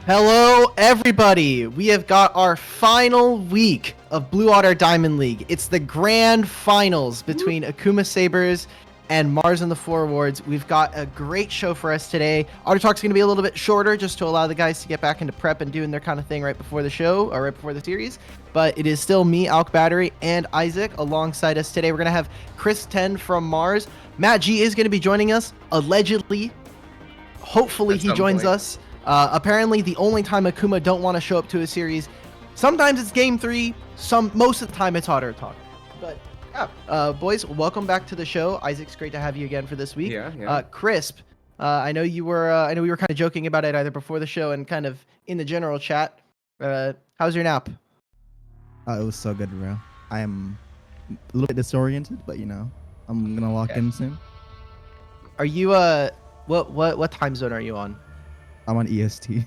Hello, everybody! We have got our final week of Blue Water Diamond League. It's the grand finals between Akuma Sabers and Marz in the Four Wards. We've got a great show for us today. Our talk's going to be a little bit shorter just to allow the guys to get back into prep and doing their kind of thing right before the show or right before the series. But it is still me, Alk Battery, and Isaac alongside us today. We're going to have Chris 10 from Marz. Matt G is going to be joining us, allegedly. Hopefully he joins us. Apparently, the only time Akuma don't want to show up to a series, sometimes it's game 3, most of the time it's harder to talk. But yeah, boys, welcome back to the show. Isaac's great to have you again for this week. Yeah. Crisp, I know we were kind of joking about it either before the show and kind of in the general chat. How's your nap? It was so good, bro. I am a little bit disoriented, but you know, I'm gonna lock in soon. Are you what time zone are you on? I'm on EST.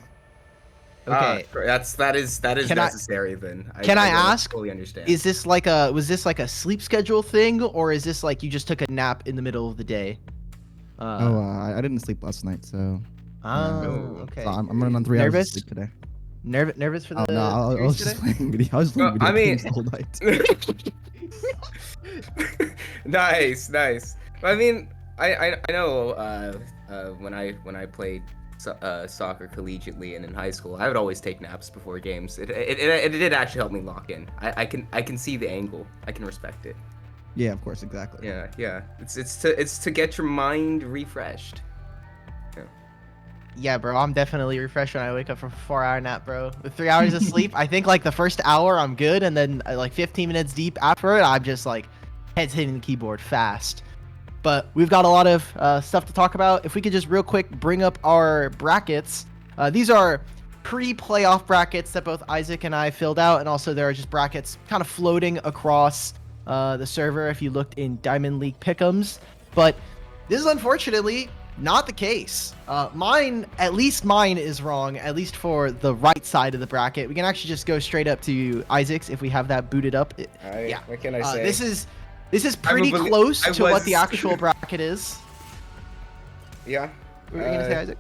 Okay, that is necessary. Then can I ask? Fully understand. Was this like a sleep schedule thing, or is this like you just took a nap in the middle of the day? I didn't sleep last night, so. Okay. So I'm running on 3 hours of sleep today. Nervous for the? Oh no, I was just playing video. I was playing video games the whole night. Nice. I mean, I know when I played soccer collegiately and in high school, I would always take naps before games. It did actually help me lock in. I can see the angle. I can respect it. Yeah, of course, exactly. Yeah. It's to get your mind refreshed. Yeah, bro, I'm definitely refreshed when I wake up from a 4-hour nap, bro. With 3 hours of sleep, I think like the first hour I'm good, and then like 15 minutes deep after it, I'm just like heads hitting the keyboard fast. But we've got a lot of stuff to talk about. If we could just real quick bring up our brackets. These are pre-playoff brackets that both Isaac and I filled out, and also there are just brackets kind of floating across the server if you looked in Diamond League Pick'ems. But this is unfortunately not the case. At least mine is wrong, at least for the right side of the bracket. We can actually just go straight up to Isaac's if we have that booted up. Yeah. What can I say? This is pretty close to what the actual bracket is. Yeah. What were you gonna say,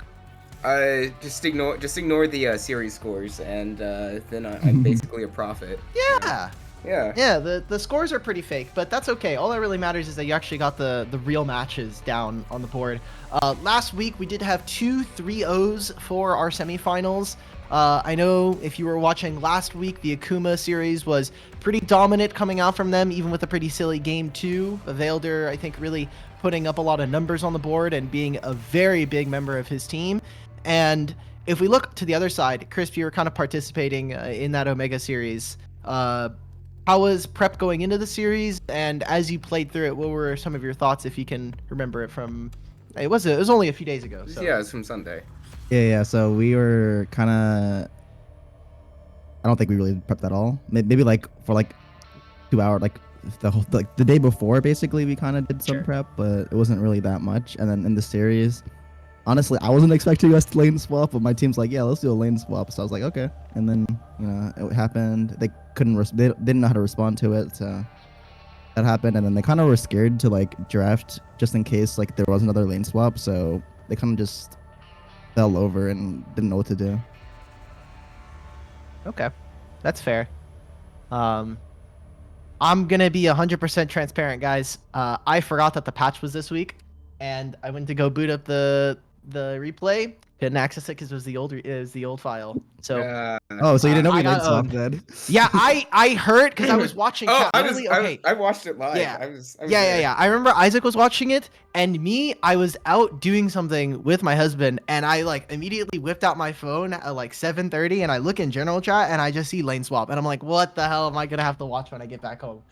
Isaac? Just ignore the series scores, and then I'm basically a prophet. Yeah. Yeah. The scores are pretty fake, but that's okay. All that really matters is that you actually got the real matches down on the board. Last week we did have 2 3-0s for our semifinals. I know if you were watching last week, the Akuma series was pretty dominant coming out from them, even with a pretty silly game 2. Vailder, I think, really putting up a lot of numbers on the board and being a very big member of his team. And if we look to the other side, Crisp, you were kind of participating in that Omega series. How was prep going into the series? And as you played through it, what were some of your thoughts, if you can remember it from... It was only a few days ago. So. Yeah, it was from Sunday. Yeah. So we were kind of. I don't think we really prepped at all. Maybe like for like 2 hours, like the day before. Basically, we kind of did some prep, but it wasn't really that much. And then in the series, honestly, I wasn't expecting us to lane swap, but my team's like, yeah, let's do a lane swap. So I was like, okay. And then it happened. They they didn't know how to respond to it. So that happened, and then they kind of were scared to like draft just in case like there was another lane swap. So they kind of just fell over and didn't know what to do. Okay, that's fair. I'm gonna be 100% transparent, guys. I forgot that the patch was this week, and I went to go boot up the replay. Couldn't access it because it was the old file. So so you didn't know we lane swapped then? Yeah, I heard because I was watching. I watched it live. Yeah. I remember Isaac was watching it, and me, I was out doing something with my husband, and I like immediately whipped out my phone at like 7:30, and I look in general chat, and I just see lane swap, and I'm like, what the hell am I gonna have to watch when I get back home?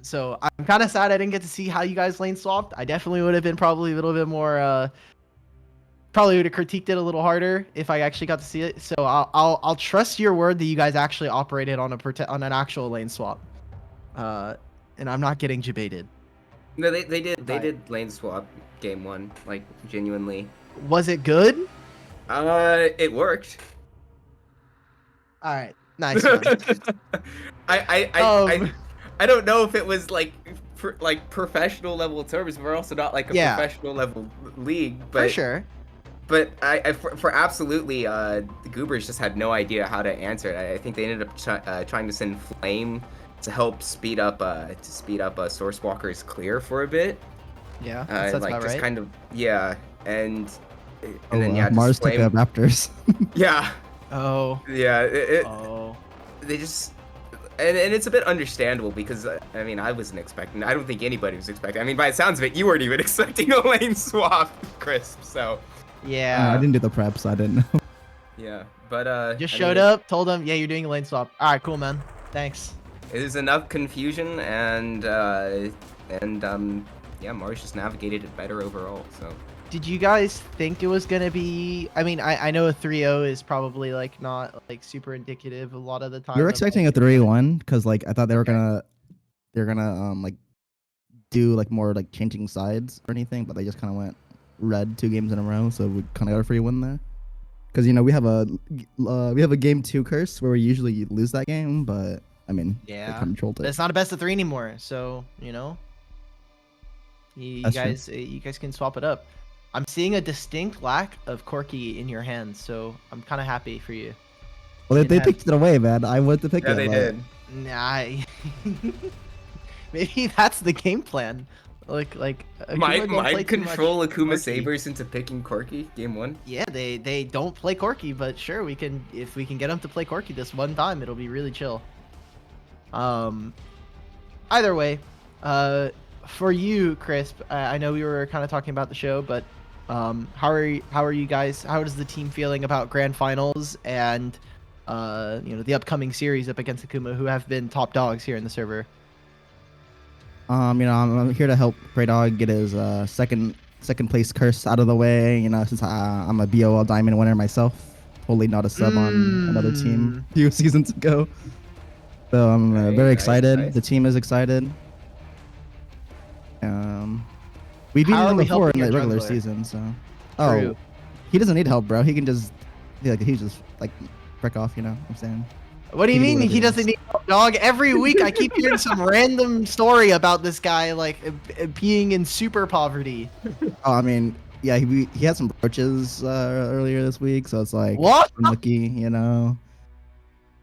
So I'm kind of sad I didn't get to see how you guys lane swapped. I definitely would have been probably a little bit more. Probably would have critiqued it a little harder if I actually got to see it. So I'll trust your word that you guys actually operated on an actual lane swap, and I'm not getting debated. No, they did lane swap game 1, like genuinely. Was it good? It worked. All right, nice. I don't know if it was like professional level terms. We're also not like a professional level league, but for sure. But for absolutely, the Goobers just had no idea how to answer it. I think they ended up trying to send Flame to help speed up Source Walker's clear for a bit. Yeah, that sounds like about just right. kind of and Oh, then yeah, Marz just took Flame. Raptors. Yeah, Oh. yeah. Oh. They just and it's a bit understandable because I mean I wasn't expecting. I don't think anybody was expecting. I mean by the sounds of it, you weren't even expecting a lane swap, Crisp. So. Yeah. I didn't do the prep, so I didn't know. Yeah, but Just I showed mean, up, told them, yeah, you're doing a lane swap. All right, cool, man. Thanks. it is enough confusion and yeah, Marz just navigated it better overall. So Did you guys think it was gonna be? I mean, I know a 3-0 is probably like not like super indicative a lot of the time. We were of, expecting a like, 3-1 because like I thought they were Okay. gonna like do like more like changing sides or anything, but they just kind of went red 2 games in a row, so we kind of got a free win there. Because we have a game 2 curse where we usually lose that game, but I mean they Yeah, controlled but it. it's not a best of 3 anymore. So you That's true. guys can swap it up. I'm seeing a distinct lack of Corky in your hands, so I'm kind of happy for you. Well, Didn't they have- picked it away, man. I wanted to pick yeah, it. they but did. Nah, maybe that's the game plan. Like Akuma Might don't play too much control Akuma Corki. Sabers into picking Corky game 1. Yeah, they don't play Corky, but sure, if we can get them to play Corky this one time, it'll be really chill. Either way, for you, Crisp, I know we were kind of talking about the show, but how are you guys? How is the team feeling about grand finals and the upcoming series up against Akuma, who have been top dogs here in the server? I'm here to help Prey Dog get his second place curse out of the way. Since I'm a BOL Diamond winner myself, totally not a sub on another team a few seasons ago. So I'm very excited. Nice. The team is excited. We beat How are him we before in helping the your regular jungler? season, so. True. Oh, he doesn't need help, bro. He can just, he just like frick off. You know what I'm saying? What do you He can do mean whatever he he doesn't wants. need help, dog? Every week I keep hearing some random story about this guy like being in super poverty. Oh, I mean, yeah, he had some brooches earlier this week, so it's like What? unlucky,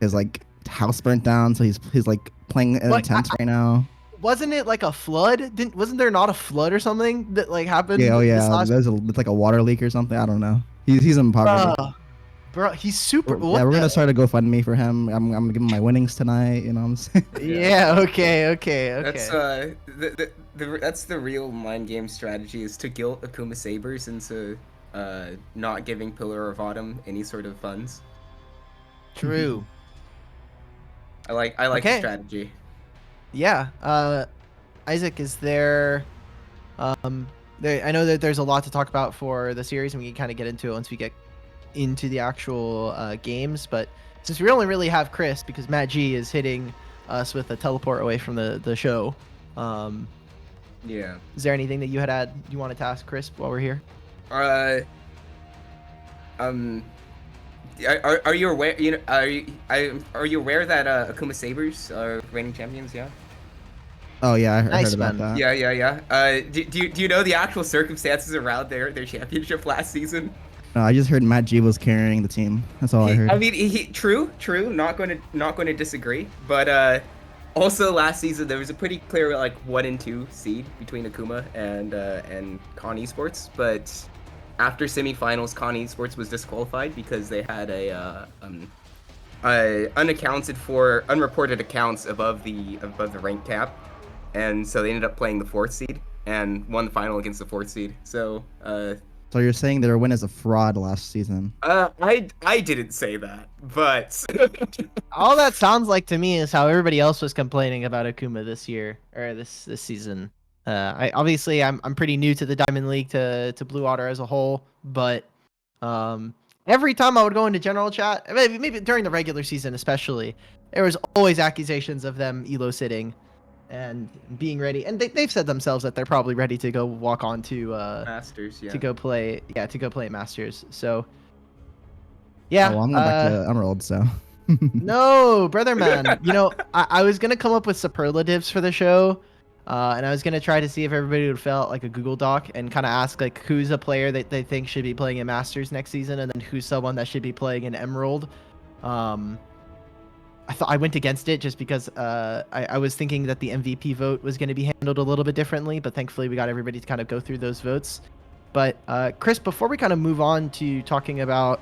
His like house burnt down, so he's like playing in a What? tent right now. Wasn't it like a flood? Wasn't there not a flood or something that like happened Yeah, oh this yeah, last? it's like a water leak or something. I don't know. He's in poverty. Bro, he's super. Yeah, What we're gonna the- start a GoFundMe for him. I'm gonna give him my winnings tonight. You know what I'm saying? Yeah. Okay. That's that's the real mind game strategy, is to guilt Akuma Sabers into not giving Pillar of Autumn any sort of funds. True. I like Okay. the strategy. Yeah. Isaac, is there? I know that there's a lot to talk about for the series, and we can kind of get into it once we get into the actual games. But since we only really have Chris, because Matt G is hitting us with a teleport away from the show, Yeah. is there anything that you wanted to ask Chris while we're here? Are you aware? Are you aware that Akuma Sabers are reigning champions? Yeah. Oh yeah, I Nice, heard about man. that. Yeah. Do you know the actual circumstances around their championship last season? No, I just heard Matt G was carrying the team. That's all I heard. I mean, true. Not going to disagree. But also last season there was a pretty clear like 1 and 2 seed between Akuma and Con Esports. But after semifinals, Con Esports was disqualified because they had a unreported accounts above the rank cap, and so they ended up playing the 4th seed and won the final against the 4th seed. So So you're saying their win is a fraud last season? I didn't say that, but All that sounds like to me is how everybody else was complaining about Akuma this year or this season. I'm pretty new to the Diamond League to Blue Water as a whole, but every time I would go into general chat, maybe during the regular season especially, there was always accusations of them elo sitting and being ready, and they've said themselves that they're probably ready to go walk on to Masters, yeah. to go play at Masters. So yeah, Oh, well, I'm going back to Emerald, so. no, brother man. I was gonna come up with superlatives for the show, And I was gonna try to see if everybody would fill out like a Google Doc and kind of ask like who's a player that they think should be playing in Masters next season, and then who's someone that should be playing in Emerald. Um, I went against it just because I was thinking that the MVP vote was going to be handled a little bit differently, but thankfully we got everybody to kind of go through those votes. But Chris, before we kind of move on to talking about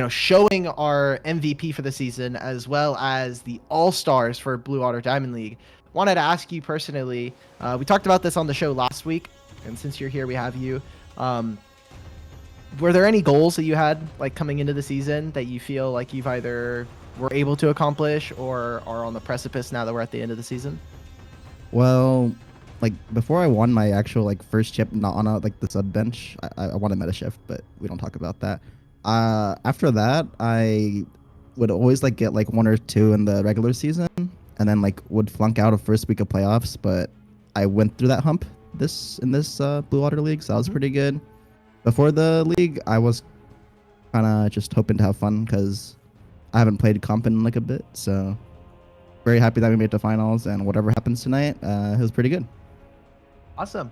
showing our MVP for the season as well as the All-Stars for Blue Water Diamond League, wanted to ask you personally. We talked about this on the show last week, and since you're here, we have you. Were there any goals that you had like coming into the season that you feel like you've either were able to accomplish or are on the precipice now that we're at the end of the season? Well, like before I won my actual like first chip, not on like the sub bench, I won a meta shift, but we don't talk about that. After that, I would always like get like 1 or 2 in the regular season, and then like would flunk out of first week of playoffs. But I went through that hump in this Blue Water League, so that was pretty good. Before the league, I was kind of just hoping to have fun because I haven't played comp in like a bit, so very happy that we made it to finals, and whatever happens tonight, it was pretty good. Awesome.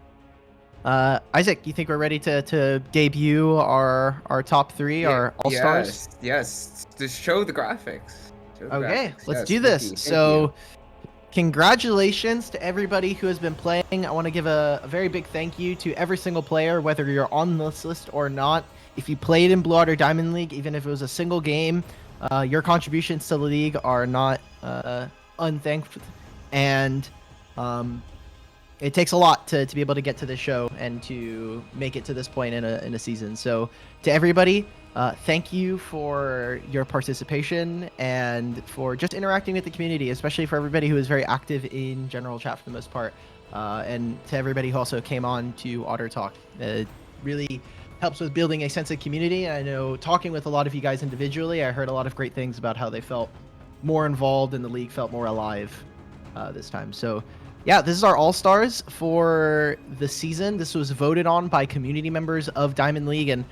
Isaac, you think we're ready to debut our top 3, our all-stars? Yes. Just show the graphics. Okay, let's do this. So congratulations to everybody who has been playing. I want to give a very big thank you to every single player, whether you're on this list or not. If you played in Blue Water Diamond League, even if it was a single game, your contributions to the league are not unthanked, and it takes a lot to be able to get to this show and to make it to this point in a season. So to everybody, thank you for your participation and for just interacting with the community, especially for everybody who is very active in general chat for the most part, and to everybody who also came on to Otter Talk. It really helps with building a sense of community. I know talking with a lot of you guys individually, I heard a lot of great things about how they felt more involved and the league felt more alive this time. So yeah, this is our all-stars for the season. This was voted on by community members of Diamond League and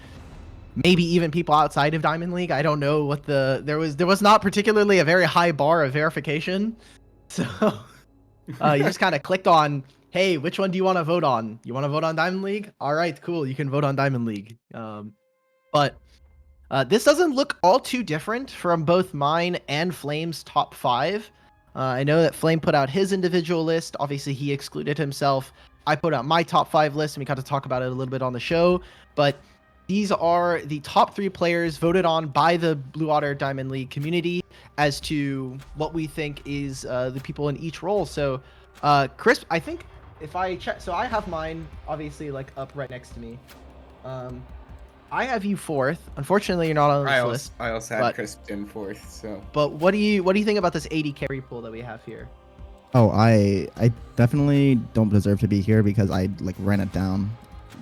maybe even people outside of Diamond League. I don't know what there was not particularly a very high bar of verification. So you just kind of clicked on, hey, which one do you want to vote on? You want to vote on Diamond League? All right, cool. You can vote on Diamond League. But this doesn't look all too different from both mine and Flame's top 5. I know that Flame put out his individual list. Obviously, he excluded himself. I put out my top 5 list, and we got to talk about it a little bit on the show. But these are the top 3 players voted on by the Blue Water Diamond League community as to what we think is the people in each role. So, Chris, I think if I check, so I have mine obviously like up right next to me. I have you 4th. Unfortunately, you're not on this list. I also had Chris in 4th. So. But what do you think about this 80 carry pool that we have here? Oh, I definitely don't deserve to be here because I like ran it down.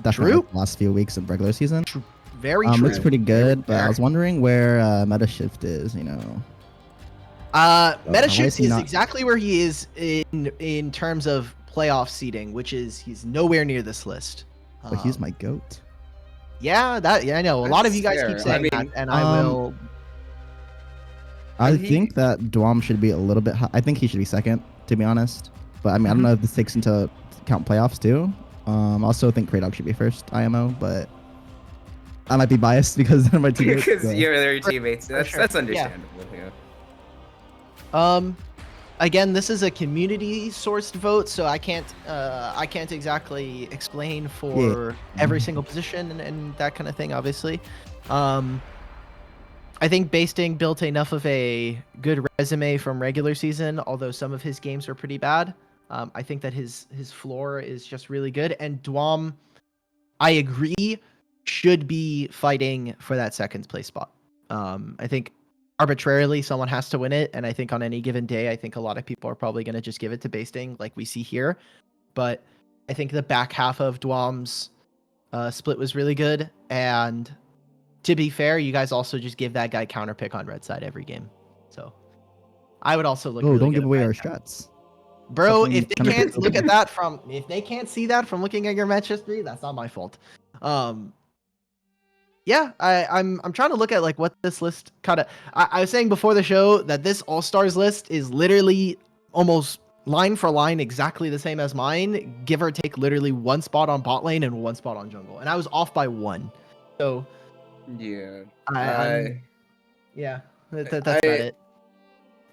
Definitely True. The last few weeks in regular season. Very true. Looks pretty good, but I was wondering where Meta Shift is. Meta Shift is exactly where he is in terms of playoff seeding, which is he's nowhere near this list. But he's my goat. Yeah, I know. A lot of you guys keep saying that, and I will. I think that Dwam should be a little bit high. I think he should be 2nd, to be honest. But I mean, I don't know if this takes into account playoffs too. Also think Kraydog should be 1st IMO, but I might be biased because they're my teammates. Because you're your teammates. That's understandable. Yeah. Again, this is a community-sourced vote, so I can't exactly explain for every single position and that kind of thing. Obviously, I think Basting built enough of a good resume from regular season, although some of his games are pretty bad. I think that his floor is just really good, and Dwam, I agree, should be fighting for that 2nd place spot. I think arbitrarily someone has to win it, and I think on any given day, I think a lot of people are probably going to just give it to Basting like we see here. But I think the back half of Dwam's split was really good, and to be fair, you guys also just give that guy counter pick on red side every game. So I would also look. Oh, really don't good give away at our that. strats. Bro, if they can't look at that if they can't see that from looking at your match history, that's not my fault. Yeah, I'm trying to look at like what this list kind of. I was saying before the show that this All Stars list is literally almost line for line exactly the same as mine, give or take literally one spot on bot lane and one spot on jungle, and I was off by one. So Yeah. I'm yeah, that's about I, it.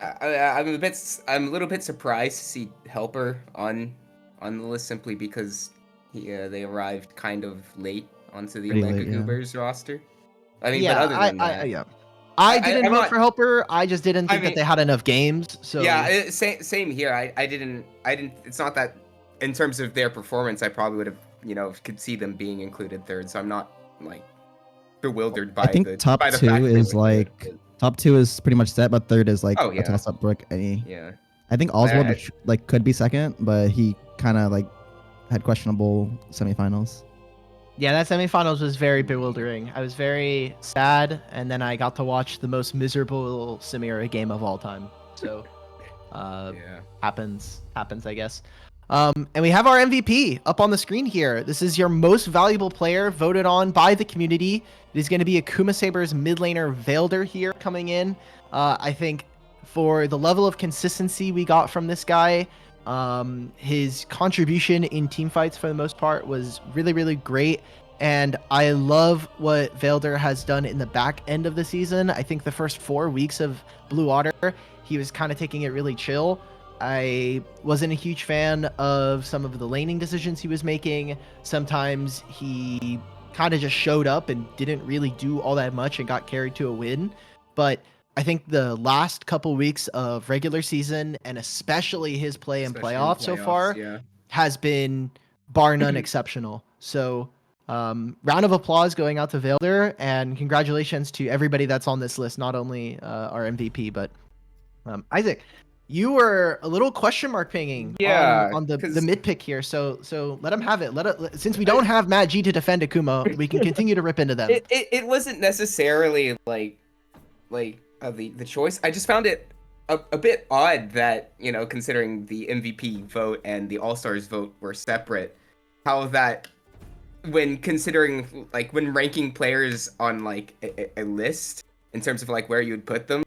I'm a little bit surprised to see Helper on the list simply because they arrived kind of late onto the Pretty Omega late, yeah. Goobers roster. I mean, but Yeah, other than that, yeah. I didn't I'm vote not. for Helper. I just didn't think I mean, that they had enough games. So yeah, same here. I didn't. It's not that in terms of their performance, I probably would have could see them being included third. So I'm not like bewildered by I think the top by the two fact that they is were third, like top two is pretty much set, but third is like Oh, a yeah. toss up brick. yeah. I think Oswald I- like could be second, but he kind of like had questionable semifinals. yeah, that semifinals was very bewildering. I was very sad, and then I got to watch the most miserable Samira game of all time. So, Yeah. happens, I guess. And we have our MVP up on the screen here. This is your most valuable player voted on by the community. It is going to be Akuma Sabers mid laner Vailder here coming in. I think for the level of consistency we got from this guy, his contribution in team fights for the most part was really, really great. And I love what Vailder has done in the back end of the season. I think the first 4 weeks of Blue Water, he was kind of taking it really chill. I wasn't a huge fan of some of the laning decisions he was making. Sometimes he kind of just showed up and didn't really do all that much and got carried to a win. But I think the last couple weeks of regular season and especially his play in Especially in playoffs so far yeah. has been bar none exceptional. So round of applause going out to Vailder, and congratulations to everybody that's on this list, not only our MVP, but Isaac. You were a little question mark pinging on the mid pick here, so let him have it. Since we don't have Matt G to defend Akuma, we can continue to rip into them. It wasn't necessarily like the choice. I just found it a bit odd that considering the MVP vote and the All Stars vote were separate, how that when considering like when ranking players on like a list in terms of like where you would put them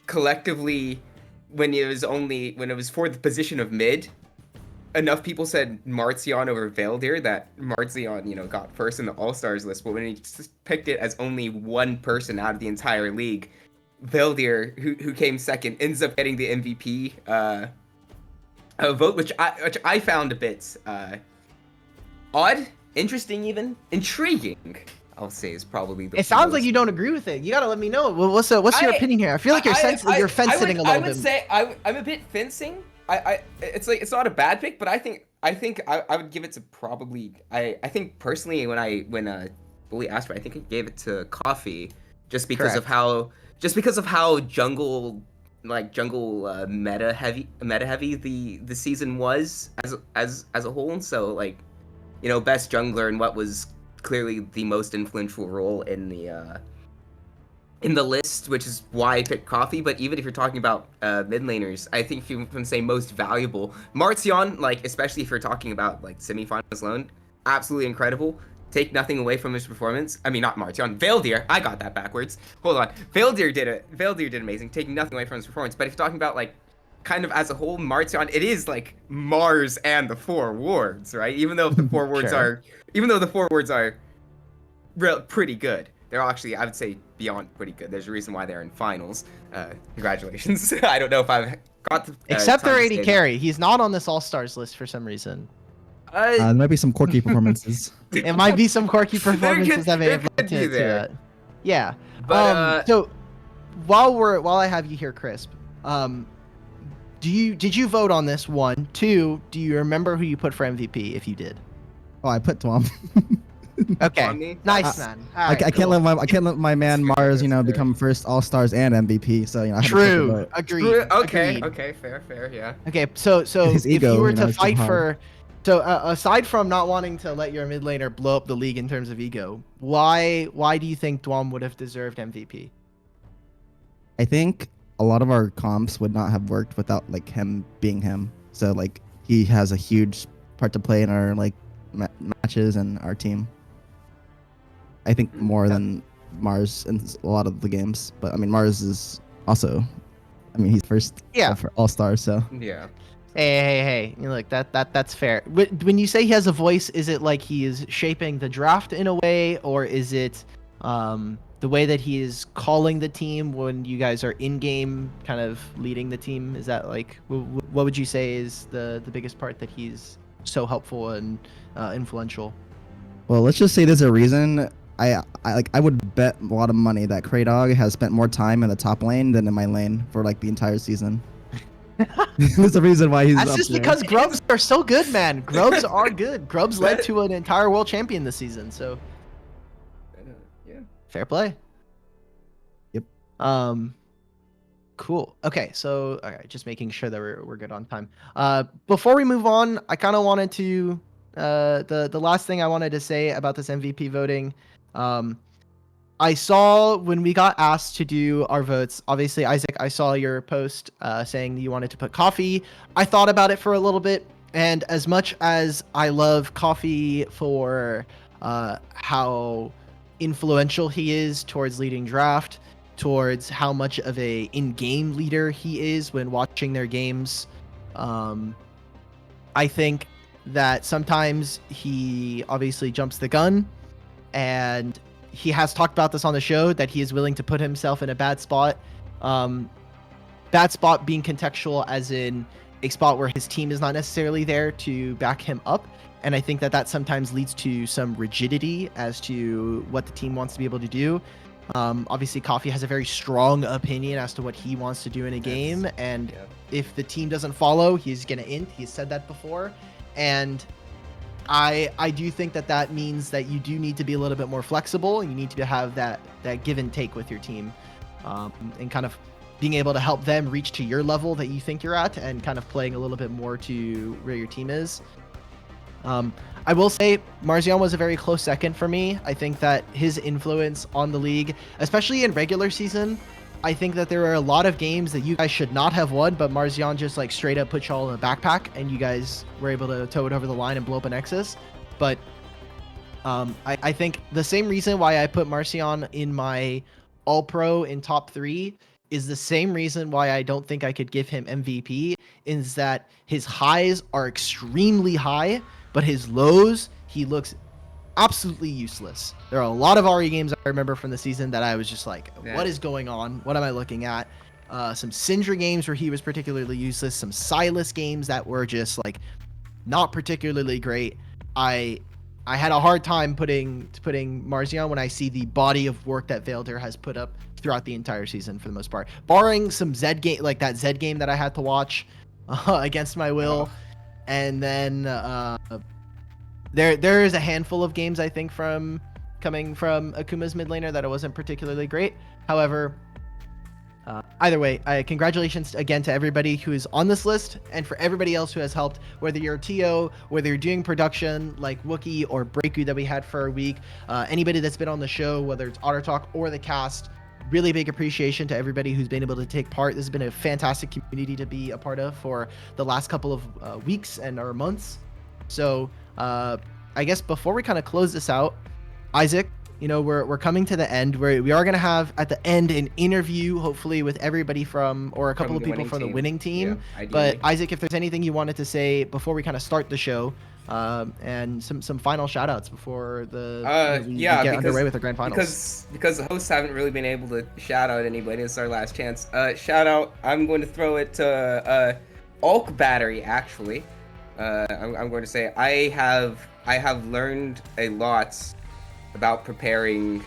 collectively. When it was for the position of mid, enough people said Marzion over Vaildir that Marzion, got first in the All-Stars list, but when he just picked it as only one person out of the entire league, Vaildir, who came second, ends up getting the MVP vote, which I found a bit odd, interesting, even intriguing. I'll say is probably the. It sounds like you don't agree with it. You gotta let me know. What's your opinion here? I feel like you're fence sitting a little bit. I would say I'm a bit fencing. It's not a bad pick, but I think I would give it to probably. I think personally when Bully asked for it, I think I gave it to Coffee just because of how jungle meta heavy the season was as a whole. So like best jungler and what was clearly the most influential role in the list, which is why I picked Coffee. But even if you're talking about mid laners, I think if you can say most valuable, Marzion, like especially if you're talking about like semifinals alone, absolutely incredible. Take nothing away from his performance. I mean, not Marzion, Vaildir. I got that backwards. Hold on, Vaildir did amazing. Taking nothing away from his performance. But if you're talking about like kind of as a whole, Marzion, it is like Marz and the four wards, right? Even though the four wards are pretty good. They're actually, I would say, beyond pretty good. There's a reason why they're in finals. Congratulations. I don't know if I've got the except their AD carry. He's not on this All-Stars list for some reason. There might be some quirky performances. It might be some quirky performances that may have led to that. Yeah. But so while I have you here, Crisp, did you vote on this one? 2, do you remember who you put for MVP if you did? Oh, I put Twom. Okay, nice man. All right, I can't let my man Marz become first All Stars and MVP. So I had to true. put the vote. Agreed. Okay. Agreed. Okay. Fair. Yeah. Okay. So His if ego, you were to is fight too for, aside from not wanting to let your mid laner blow up the league in terms of ego, why do you think Dwam would have deserved MVP? I think a lot of our comps would not have worked without like him being him. So like he has a huge part to play in our like matches and our team. I think more than Marz in a lot of the games, but I mean Marz is also, he's first for All Stars, so Yeah. Hey. You know, look, that's fair. When you say he has a voice, is it like he is shaping the draft in a way, or is it the way that he is calling the team when you guys are in game, kind of leading the team? Is that like what would you say is the biggest part that he's so helpful and influential? Well, let's just say there's a reason. I would bet a lot of money that Kraydog has spent more time in the top lane than in my lane for like the entire season. There's a reason why he's That's up just there. because grubs are so good, man. Grubs are good. Grubs led to an entire world champion this season, so Yeah. fair play. Yep. Cool. Okay, so all right, just making sure that we're good on time. Before we move on, I kind of wanted to the last thing I wanted to say about this MVP voting. I saw when we got asked to do our votes, obviously, Isaac, I saw your post saying that you wanted to put coffee. I thought about it for a little bit, and as much as I love coffee for how influential he is towards leading draft, towards how much of a in-game leader he is when watching their games, I think that sometimes he obviously jumps the gun, and he has talked about this on the show that he is willing to put himself in a bad spot. Bad spot being contextual as in a spot where his team is not necessarily there to back him up. And I think that that sometimes leads to some rigidity as to what the team wants to be able to do. Obviously, Coffee has a very strong opinion as to what he wants to do in a game. And if the team doesn't follow, he's going to int. He's said that before. And I do think that that means that you do need to be a little bit more flexible, and you need to have that give and take with your team, and kind of being able to help them reach to your level that you think you're at, and kind of playing a little bit more to where your team is. I will say Marzion was a very close second for me. I think that his influence on the league, especially in regular season, I think that there are a lot of games that you guys should not have won, but Marzion just like straight up put y'all in a backpack, and you guys were able to tow it over the line and blow up a Nexus. But I think the same reason why I put Marzion in my All-Pro in top 3 is the same reason why I don't think I could give him MVP, is that his highs are extremely high, but his lows, he looks absolutely useless. There are a lot of RE games I remember from the season that I was just like, what is going on? What am I looking at? Some Syndra games where he was particularly useless. Some Silas games that were just like not particularly great. I had a hard time putting Marzion when I see the body of work that Vailder has put up throughout the entire season for the most part. Barring some Zed game, like that Zed game that I had to watch against my will. And then there is a handful of games I think coming from Akuma's mid laner that it wasn't particularly great. However, either way, congratulations again to everybody who is on this list, and for everybody else who has helped, whether you're a TO, whether you're doing production like Wookie or Breaku that we had for a week, anybody that's been on the show, whether it's Otter Talk or the cast. Really big appreciation to everybody who's been able to take part. This has been a fantastic community to be a part of for the last couple of weeks and or months. So I guess before we kind of close this out, Isaac, you know, we're coming to the end. We are going to have at the end an interview, hopefully with everybody from, or a couple of people from the winning team. Yeah, but Isaac, if there's anything you wanted to say before we kind of start the show, and some final shout outs before we get underway with the grand finals. Because the hosts haven't really been able to shout out anybody. This is our last chance. Shout out, I'm going to throw it to Ulk Battery, actually. I'm going to say I have learned a lot about preparing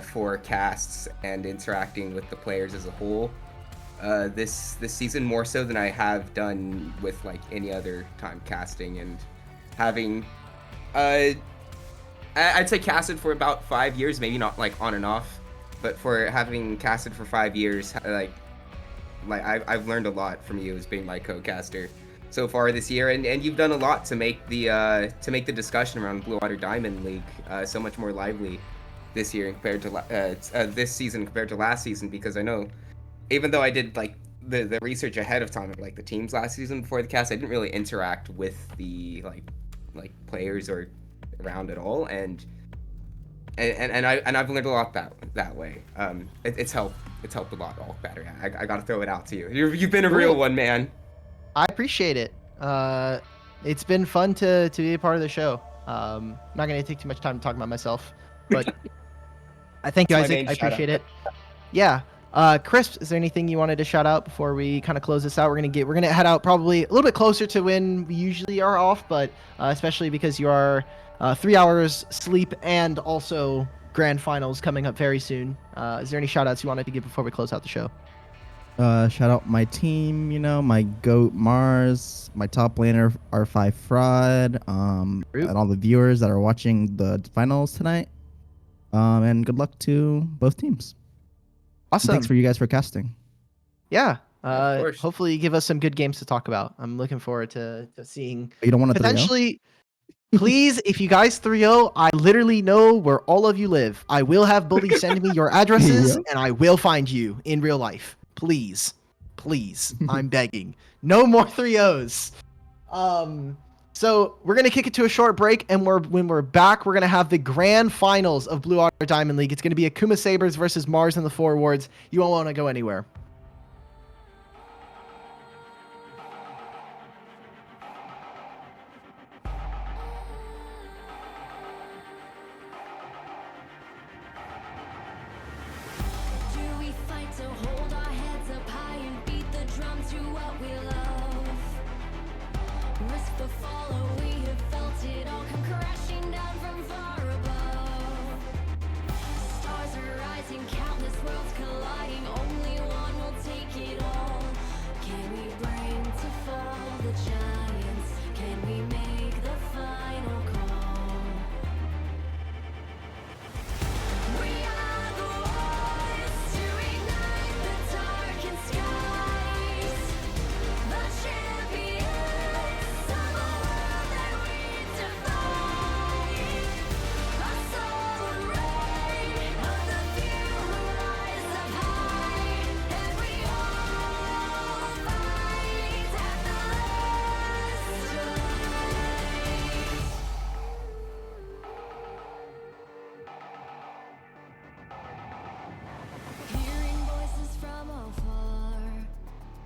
for casts and interacting with the players as a whole. This season more so than I have done with like any other time casting, and having I'd say casted for about 5 years, maybe not like on and off, but for having casted for 5 years, like I've learned a lot from you as being my co-caster so far this year, and you've done a lot to make the discussion around Blue Water Diamond League so much more lively this year compared to this season compared to last season, because I know even though I did like the research ahead of time of like the teams last season before the cast, I didn't really interact with the like players or around at all, and I've learned a lot that way. It's helped a lot. All better. I got to throw it out to you. You've been a real one, man. I appreciate it. It's been fun to be a part of the show. I'm not gonna take too much time to talk about myself, but I thank you, It's my Isaac. main I appreciate shout-out. it. Yeah. Chris, is there anything you wanted to shout out before we kind of close this out? We're gonna head out probably a little bit closer to when we usually are off, but especially because you are 3 hours sleep and also grand finals coming up very soon. Is there any shout outs you wanted to give before we close out the show? Shout out my team, my goat Marz, my top laner R5 Fraud, Root. and all the viewers that are watching the finals tonight. And good luck to both teams. And Awesome. thanks for you guys for casting. Yeah. Of course. Hopefully you give us some good games to talk about. I'm looking forward to seeing You don't want to 3-0? potentially. Please, if you guys 3-0, I literally know where all of you live. I will have Bully send me your addresses, and I will find you in real life. Please, I'm begging. No more 3-0s. So we're gonna kick it to a short break, and when we're back, we're gonna have the grand finals of Blue Otter Diamond League. It's gonna be Akuma Sabers versus Marz in the forwards. You won't want to go anywhere.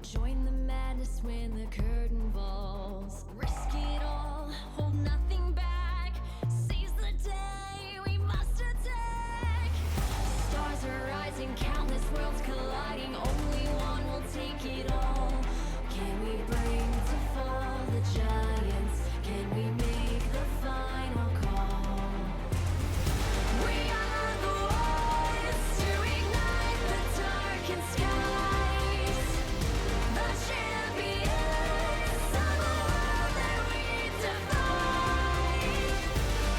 Join the madness when the curtain falls. Risk it all, hold nothing back. Seize the day, we must attack. Stars are rising, countless worlds colliding. Only one will take it all. Can we bring to fall the giants? Can we make the final call? We are the ones to ignite the darkened skies. The champions of the world that we defy.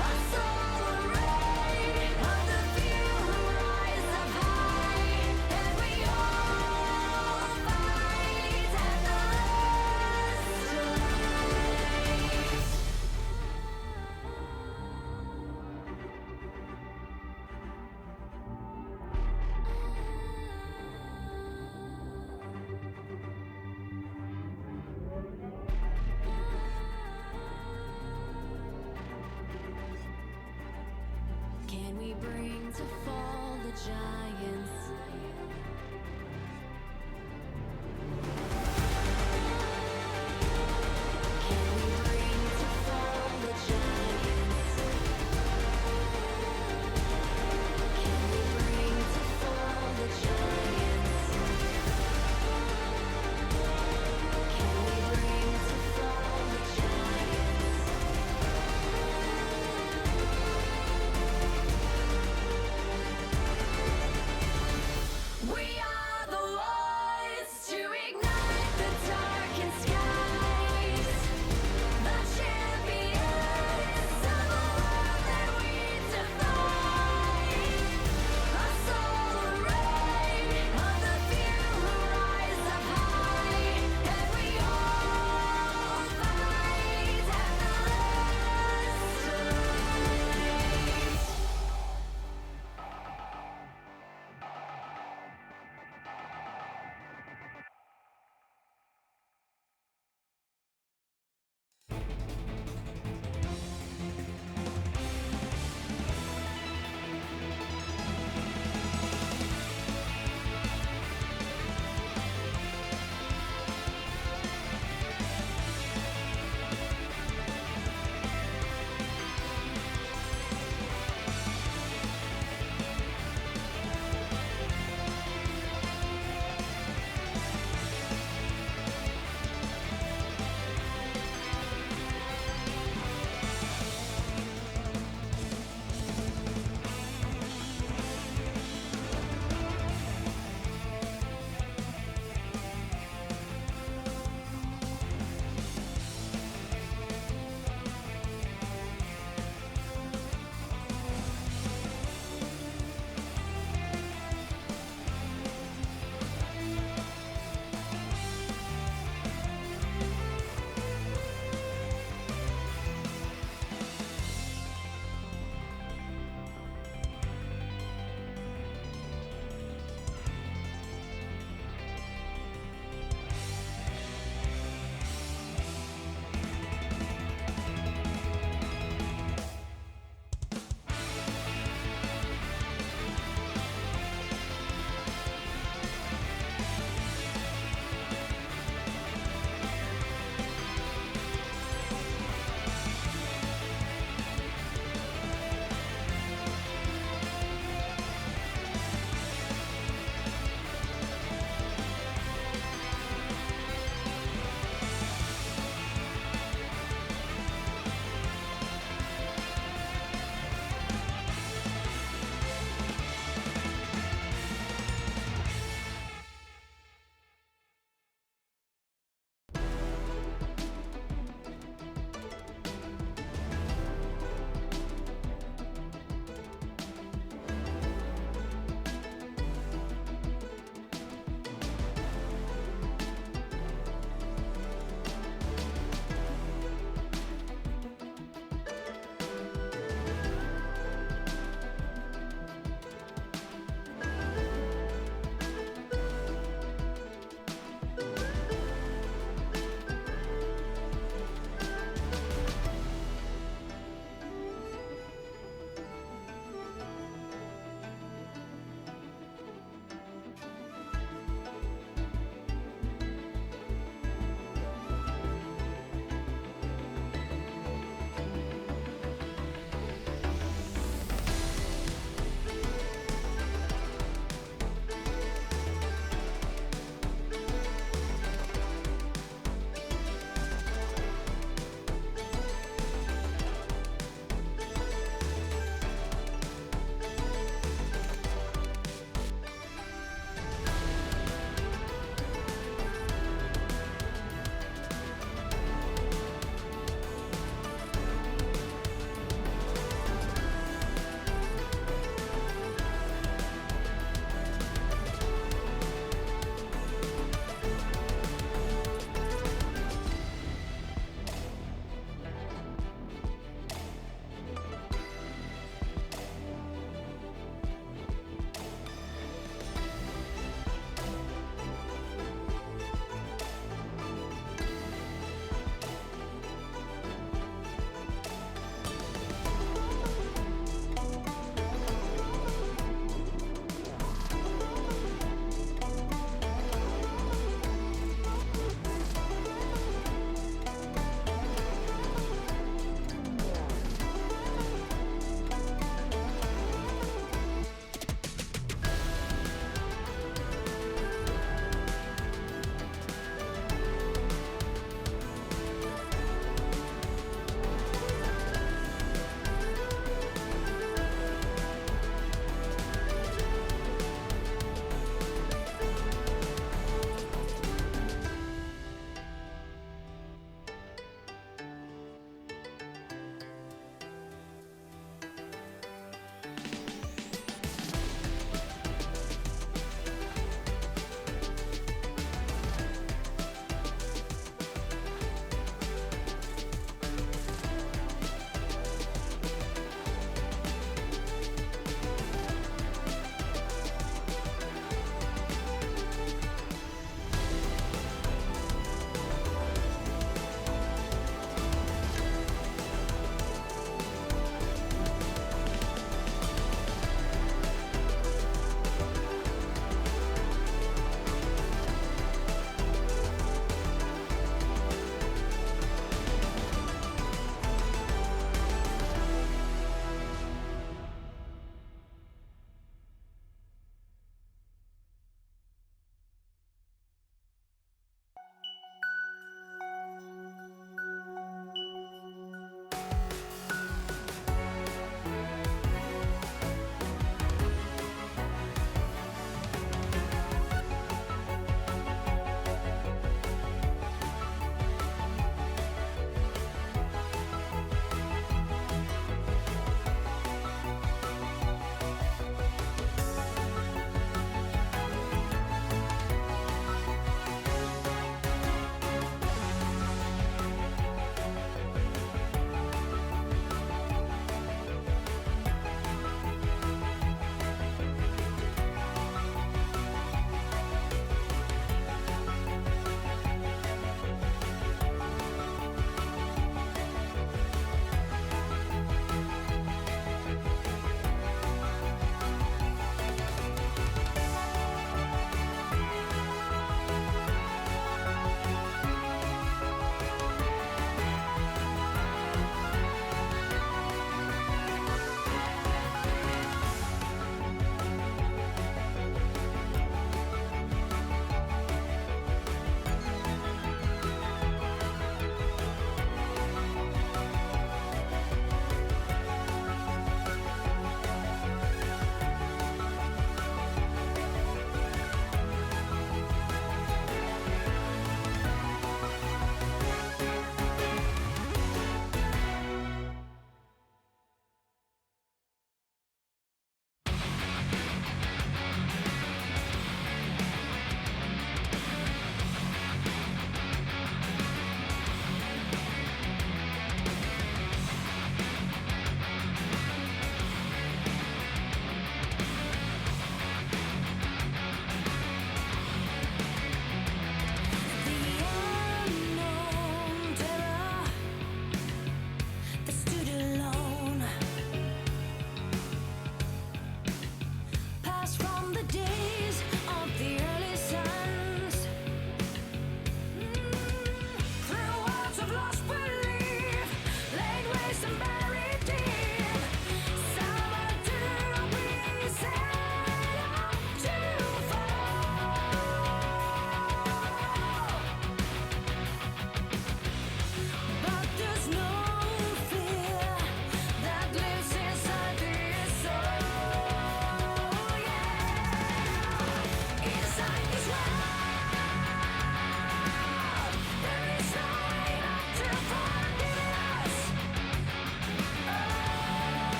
A solar ray of the few who rise up high. And we all fight at the Can we bring to fall the giants? Can we bring to fall the giants? Can we bring to fall the giants? Can we bring to fall the giants? We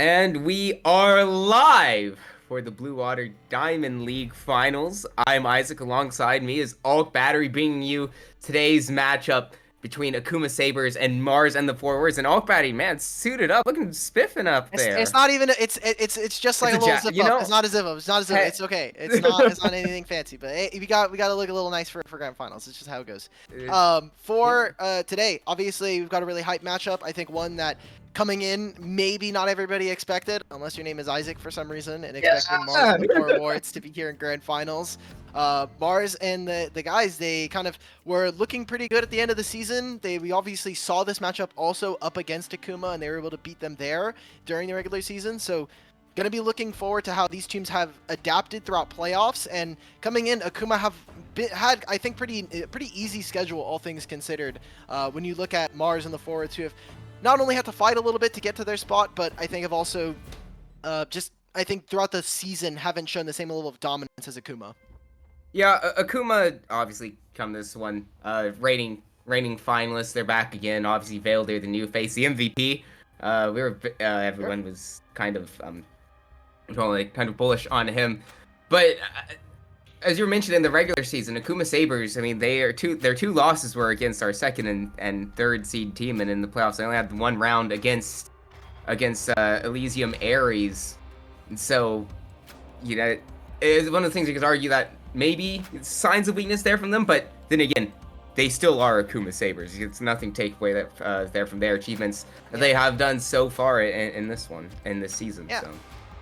And we are live for the Blue Water Diamond League Finals. I'm Isaac. Alongside me is Alt Battery, bringing you today's matchup between Akuma Sabers and Marz and the Forwards. And Alt Battery, man, suited up, looking spiffing up there. It's not even. It's just like a little zip up. It's not a zip up. It's not a zip up. It's okay. It's not anything fancy. But hey, we got to look a little nice for grand finals. It's just how it goes. For today, obviously we've got a really hype matchup. I think one that coming in, maybe not everybody expected, unless your name is Isaac for some reason, and expecting Marz and the Forwards to be here in grand finals. Marz and the guys, they kind of were looking pretty good at the end of the season. We obviously saw this matchup also up against Akuma, and they were able to beat them there during the regular season. So going to be looking forward to how these teams have adapted throughout playoffs. And coming in, Akuma had I think pretty easy schedule, all things considered. When you look at Marz and the Forwards, who have not only had to fight a little bit to get to their spot, but I think have also I think throughout the season haven't shown the same level of dominance as Akuma. Yeah, Akuma obviously come this one, reigning finalists. They're back again. Obviously, Veil, they're the new face, the MVP. Everyone was kind of bullish on him, but as you were mentioning in the regular season, Akuma Sabers, I mean, their two losses were against our second and third seed team, and in the playoffs they only had one round against Elysium Ares. And so, you know, it's one of the things you could argue that maybe it's signs of weakness there from them, but then again, they still are Akuma Sabers. It's nothing to take away that there from their achievements that they have done so far in this season. Yeah.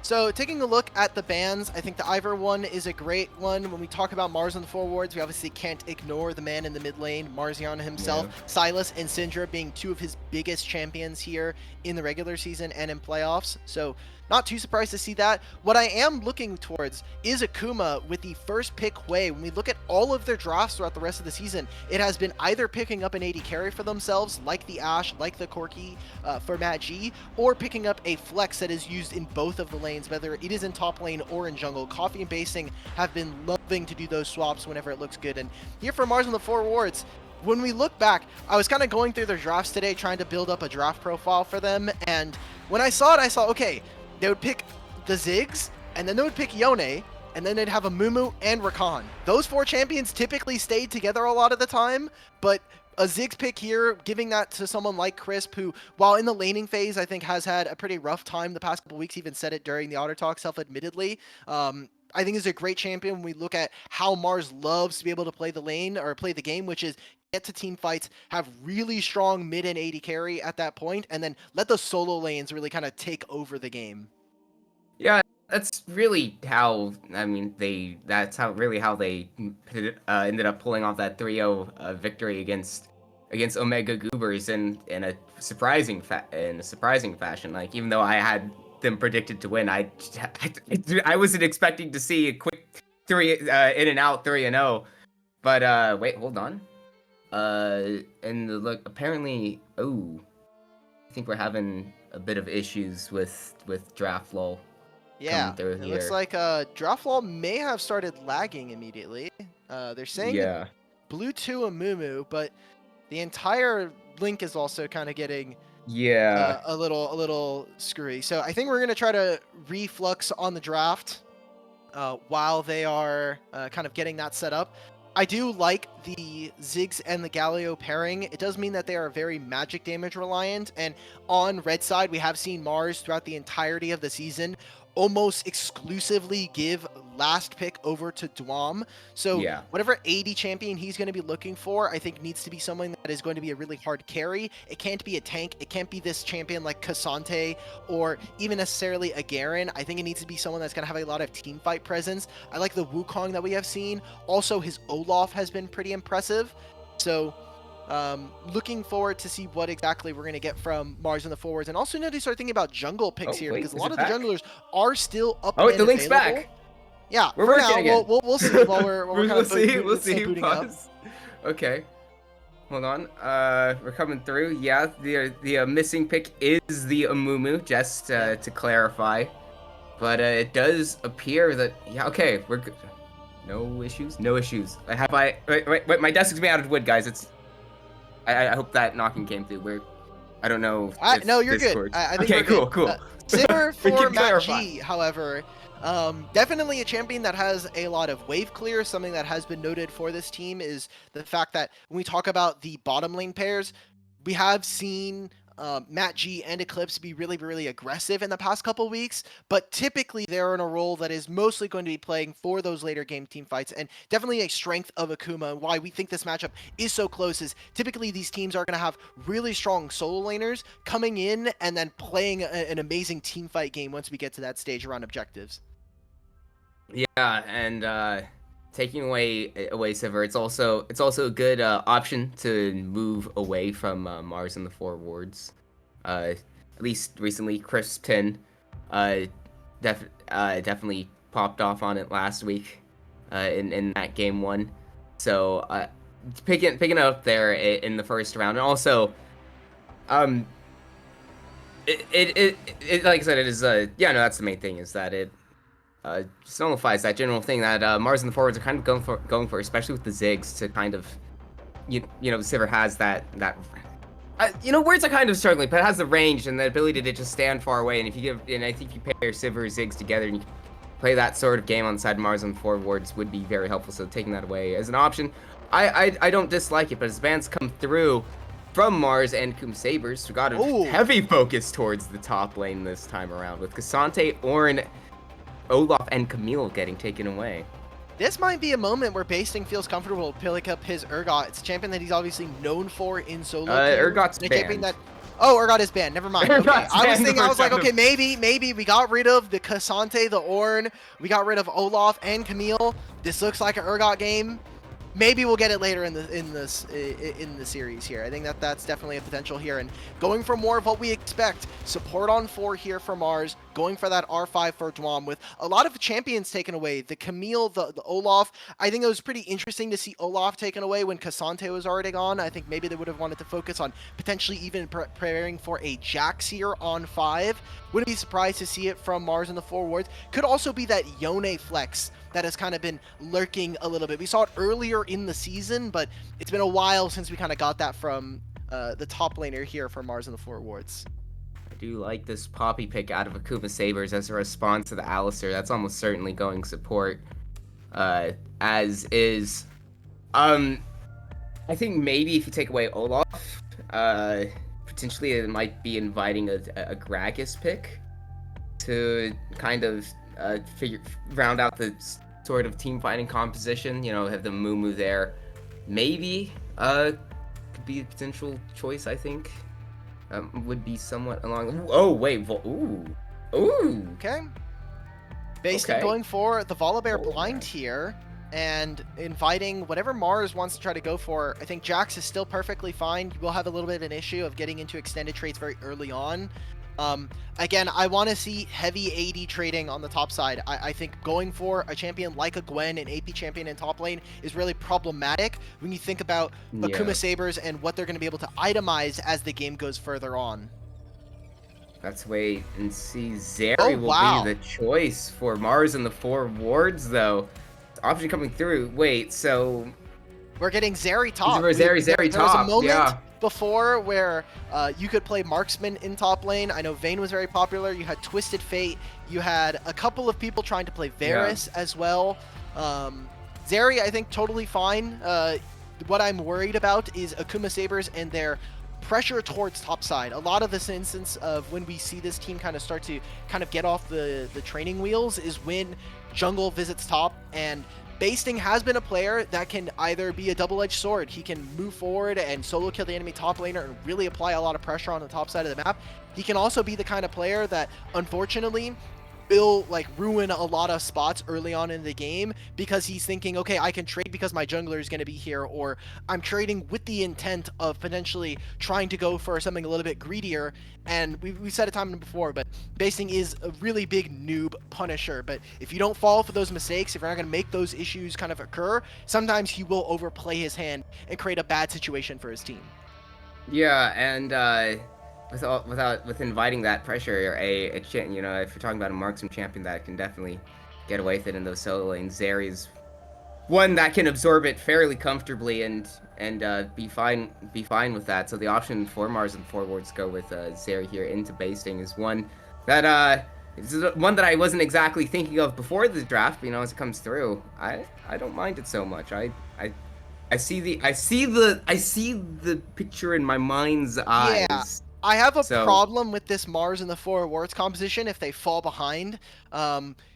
So taking a look at the bans, I think the Ivor one is a great one. When we talk about Marz on the Forwards, we obviously can't ignore the man in the mid lane, Marziana himself, Silas and Syndra being two of his biggest champions here in the regular season and in playoffs. So not too surprised to see that. What I am looking towards is Akuma with the first pick way. When we look at all of their drafts throughout the rest of the season, it has been either picking up an AD carry for themselves, like the Ashe, like the Corki for Matt G, or picking up a flex that is used in both of the lanes, whether it is in top lane or in jungle. Coffee and Basing have been loving to do those swaps whenever it looks good. And here for Marz on the Forwards, when we look back, I was kind of going through their drafts today, trying to build up a draft profile for them. And when I saw it, I saw, okay, they would pick the Ziggs, and then they would pick Yone, and then they'd have a Mumu and Rakan. Those four champions typically stayed together a lot of the time, but a Ziggs pick here, giving that to someone like Crisp, who, while in the laning phase, I think has had a pretty rough time the past couple weeks, even said it during the Otter Talk self-admittedly. I think is a great champion when we look at how Marz loves to be able to play the lane, or play the game, which is get to team fights, have really strong mid and AD carry at that point, and then let the solo lanes really kind of take over the game. Yeah, that's really how, I mean, that's how they ended up pulling off that 3-0 victory against Omega Goobers in a surprising fashion. Like, even though I had them predicted to win, I wasn't expecting to see a quick in and out 3-0. But wait, hold on. And look, apparently, I think we're having a bit of issues with draft lull. Yeah, it looks like draft may have started lagging immediately. They're saying Blue 2 and Mumu, but the entire link is also kind of getting a little screwy. So I think we're gonna try to reflux on the draft while they are kind of getting that set up. I do like the Ziggs and the Galio pairing. It does mean that they are very magic damage reliant, and on red side we have seen Marz throughout the entirety of the season almost exclusively give last pick over to Dwam. So whatever AD champion he's going to be looking for, I think needs to be someone that is going to be a really hard carry. It can't be a tank. It can't be this champion like Cassante or even necessarily a Garen. I think it needs to be someone that's going to have a lot of team fight presence. I like the Wukong that we have seen. Also, his Olaf has been pretty impressive. So looking forward to see what exactly we're going to get from Marz and the Forwards. And also need to start thinking about jungle picks here, because a lot of the junglers are still up and the link's available. Back. Yeah, we're working again. We'll see while we're we'll see. Okay. Hold on. We're coming through. Yeah, the missing pick is the Amumu, just to clarify. But it does appear that okay, we're good. No issues. Wait, my desk is made out of wood, guys. I hope that knocking came through. I don't know. if No, you're Discord... good. I think okay, we're cool, good. cool. Saber We for can Matt clarify. G, however, definitely a champion that has a lot of wave clear. Something that has been noted for this team is the fact that when we talk about the bottom lane pairs, we have seen Matt G and Eclipse be really, really aggressive in the past couple weeks, but typically they're in a role that is mostly going to be playing for those later game team fights, and definitely a strength of Akuma. And why we think this matchup is so close is typically these teams are going to have really strong solo laners coming in and then playing an amazing team fight game once we get to that stage around objectives. Yeah, and taking away Silver, it's also a good option to move away from Marz and the four wards. At least recently, Crispin definitely popped off on it last week in that game one. So picking it up there in the first round, and also it like I said, it is yeah, no, that's the main thing, is that it just nullifies that general thing that Marz and the forwards are kind of going for, especially with the Ziggs, to kind of you know Sivir has that words are kind of struggling, but it has the range and the ability to just stand far away. And I think if you pair Sivir Ziggs together and you play that sort of game on the side of Marz and the forwards would be very helpful. So taking that away as an option, I don't dislike it, but as bans come through from Marz and Sabers, we got a heavy focus towards the top lane this time around, with Cassante, Ornn, Olaf, and Camille getting taken away. This might be a moment where Basting feels comfortable picking up his Urgot. It's a champion that he's obviously known for in solo queue. Urgot's banned. banned. Oh, Urgot is banned. Never mind. Okay. Urgot's I was banned thinking, I was like, for okay, maybe we got rid of the Cassante, the Ornn, we got rid of Olaf and Camille. This looks like an Urgot game. Maybe we'll get it later in the series here. I think that's definitely a potential here, and going for more of what we expect. Support on 4 here for Marz, going for that R5 for Dwam, with a lot of champions taken away. The Camille, the Olaf. I think it was pretty interesting to see Olaf taken away when Cassante was already gone. I think maybe they would have wanted to focus on potentially even preparing for a Jax here on 5. Wouldn't be surprised to see it from Marz in the forwards. Could also be that Yone flex that has kind of been lurking a little bit. We saw it earlier in the season, but it's been a while since we kind of got that from the top laner here for Marz in the forwards. I do like this Poppy pick out of Akuma Sabers as a response to the Alistar. That's almost certainly going support, as is. I think maybe if you take away Olaf, potentially it might be inviting a Gragas pick to kind of round out the sort of team fighting composition. You know, have the Mumu there. Maybe could be a potential choice. I think would be somewhat along. Oh wait, ooh. Okay. Basically going for the Volibear blind here and inviting whatever Marz wants to try to go for. I think Jax is still perfectly fine. We'll have a little bit of an issue of getting into extended trades very early on. Again, I want to see heavy AD trading on the top side. I think going for a champion like a Gwen, an AP champion in top lane, is really problematic when you think about Akuma Sabers and what they're going to be able to itemize as the game goes further on. Let's wait and see. Zeri will be the choice for Marz and the 4 wards, though. Option coming through. Wait, so we're getting Zeri top. Zeri top. There was a moment before where you could play marksman in top lane. I know Vayne was very popular. You had Twisted Fate. You had a couple of people trying to play Varus as well. Zeri, I think, totally fine. What I'm worried about is Akuma Sabers and their pressure towards top side. A lot of this instance of when we see this team kind of start to get off the training wheels is when jungle visits top, and Basting has been a player that can either be a double-edged sword. He can move forward and solo kill the enemy top laner and really apply a lot of pressure on the top side of the map. He can also be the kind of player that, unfortunately, will ruin a lot of spots early on in the game because he's thinking, okay, I can trade because my jungler is going to be here, or I'm trading with the intent of potentially trying to go for something a little bit greedier. And we said it time before, but Basting is a really big noob punisher. But if you don't fall for those mistakes, if you're not going to make those issues kind of occur, sometimes he will overplay his hand and create a bad situation for his team. Yeah, and with inviting that pressure, if you're talking about a marksman champion that can definitely get away with it in those solo lanes, Zeri's one that can absorb it fairly comfortably and be fine with that. So the option for Marz and forwards go with Zeri here into basting is one that I wasn't exactly thinking of before the draft. But, as it comes through, I don't mind it so much. I see the picture in my mind's eyes. Yeah. I have a So- problem with this Marz and the four awards composition if they fall behind.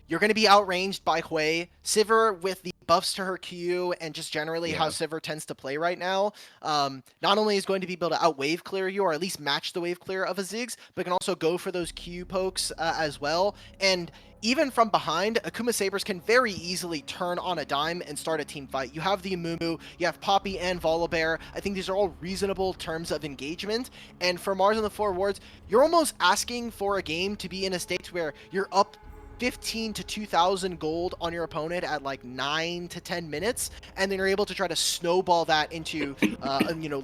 You're going to be outranged by Hui. Sivir, with the buffs to her Q and just generally how Yeah. Sivir tends to play right now, not only is going to be able to out wave clear you, or at least match the wave clear of a Ziggs, but can also go for those Q pokes as well. And even from behind, Akuma Sabers can very easily turn on a dime and start a team fight. You have the Amumu, you have Poppy and Volibear. I think these are all reasonable terms of engagement. And for Marz and the four awards, you're almost asking for a game to be in a state where you're up 15 to 2,000 gold on your opponent at like 9 to 10 minutes, and then you're able to try to snowball that into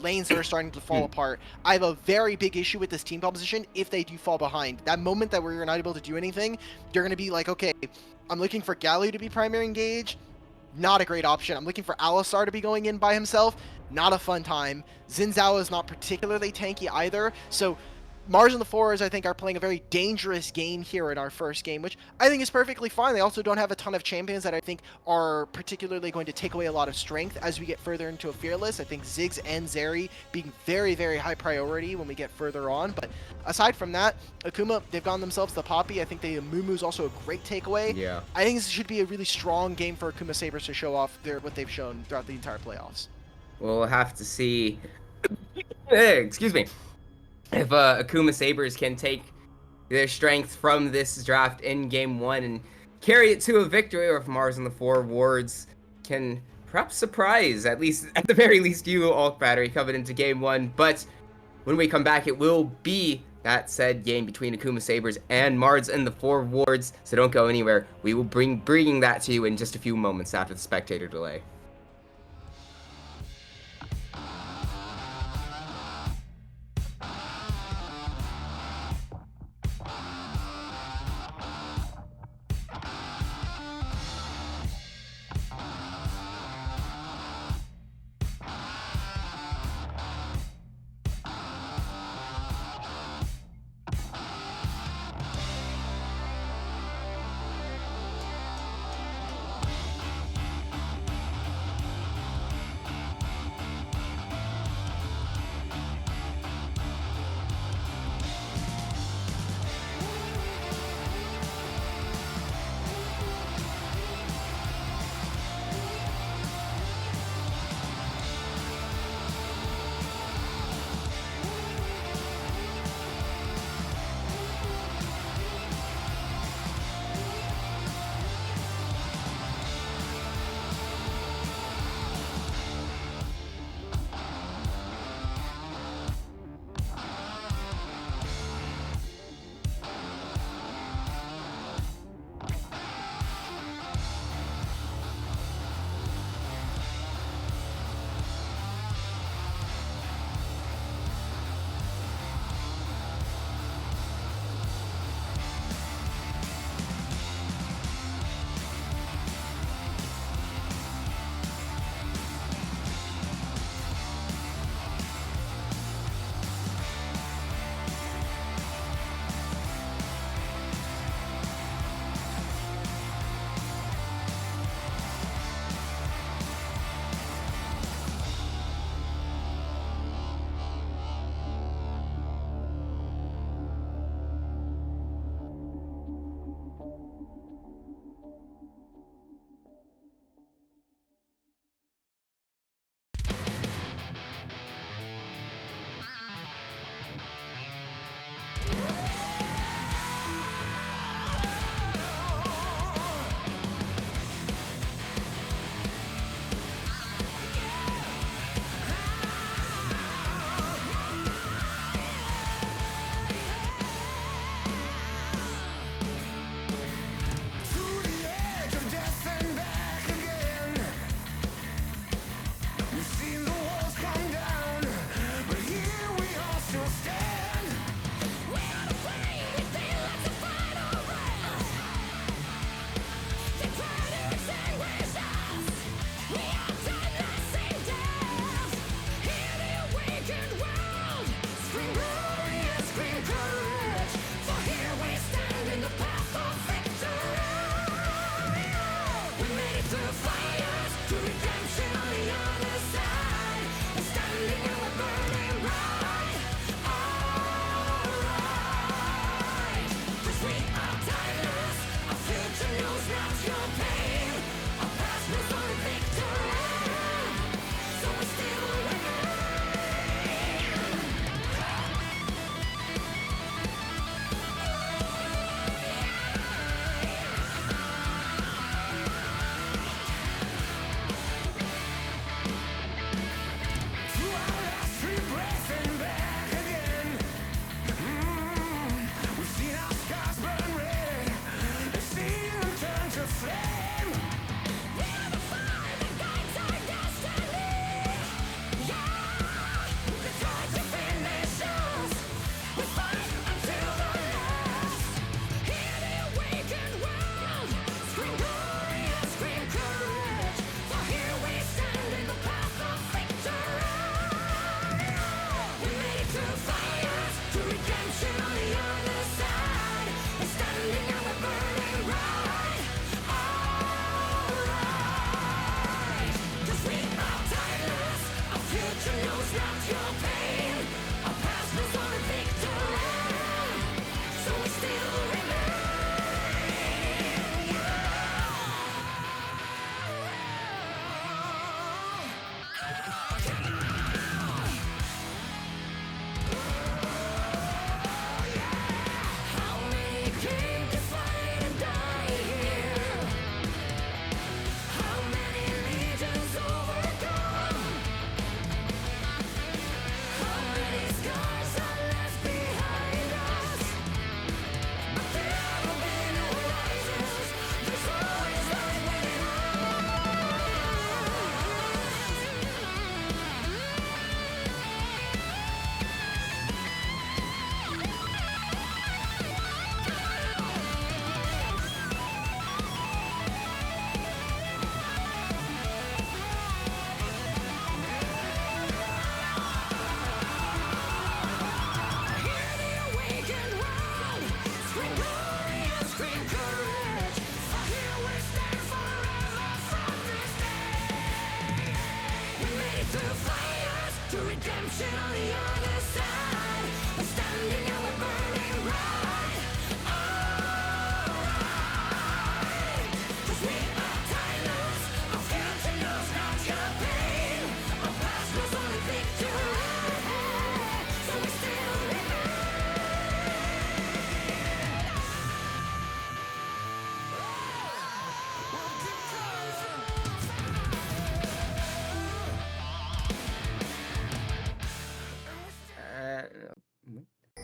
lanes that are starting to fall apart. I have a very big issue with this team composition if they do fall behind. That moment that where you're not able to do anything, you're going to be like, okay, I'm looking for Galio to be primary engage. Not a great option. I'm looking for Alistar to be going in by himself. Not a fun time. Xin Zhao is not particularly tanky either. So Marz and the Fours, I think, are playing a very dangerous game here in our first game, which I think is perfectly fine. They also don't have a ton of champions that I think are particularly going to take away a lot of strength as we get further into a Fearless. I think Ziggs and Zeri being very, very high priority when we get further on. But aside from that, Akuma, they've gotten themselves the Poppy. I think Mumu's also a great takeaway. Yeah. I think this should be a really strong game for Akuma Sabers to show off what they've shown throughout the entire playoffs. We'll have to see. Excuse me. If Akuma Sabers can take their strength from this draft in game one and carry it to a victory, or if Marz and the four wards can perhaps surprise, at the very least, you, Alt Battery, coming into game one. But when we come back, it will be that said game between Akuma Sabers and Marz and the four wards, so don't go anywhere. We will bringing that to you in just a few moments after the spectator delay.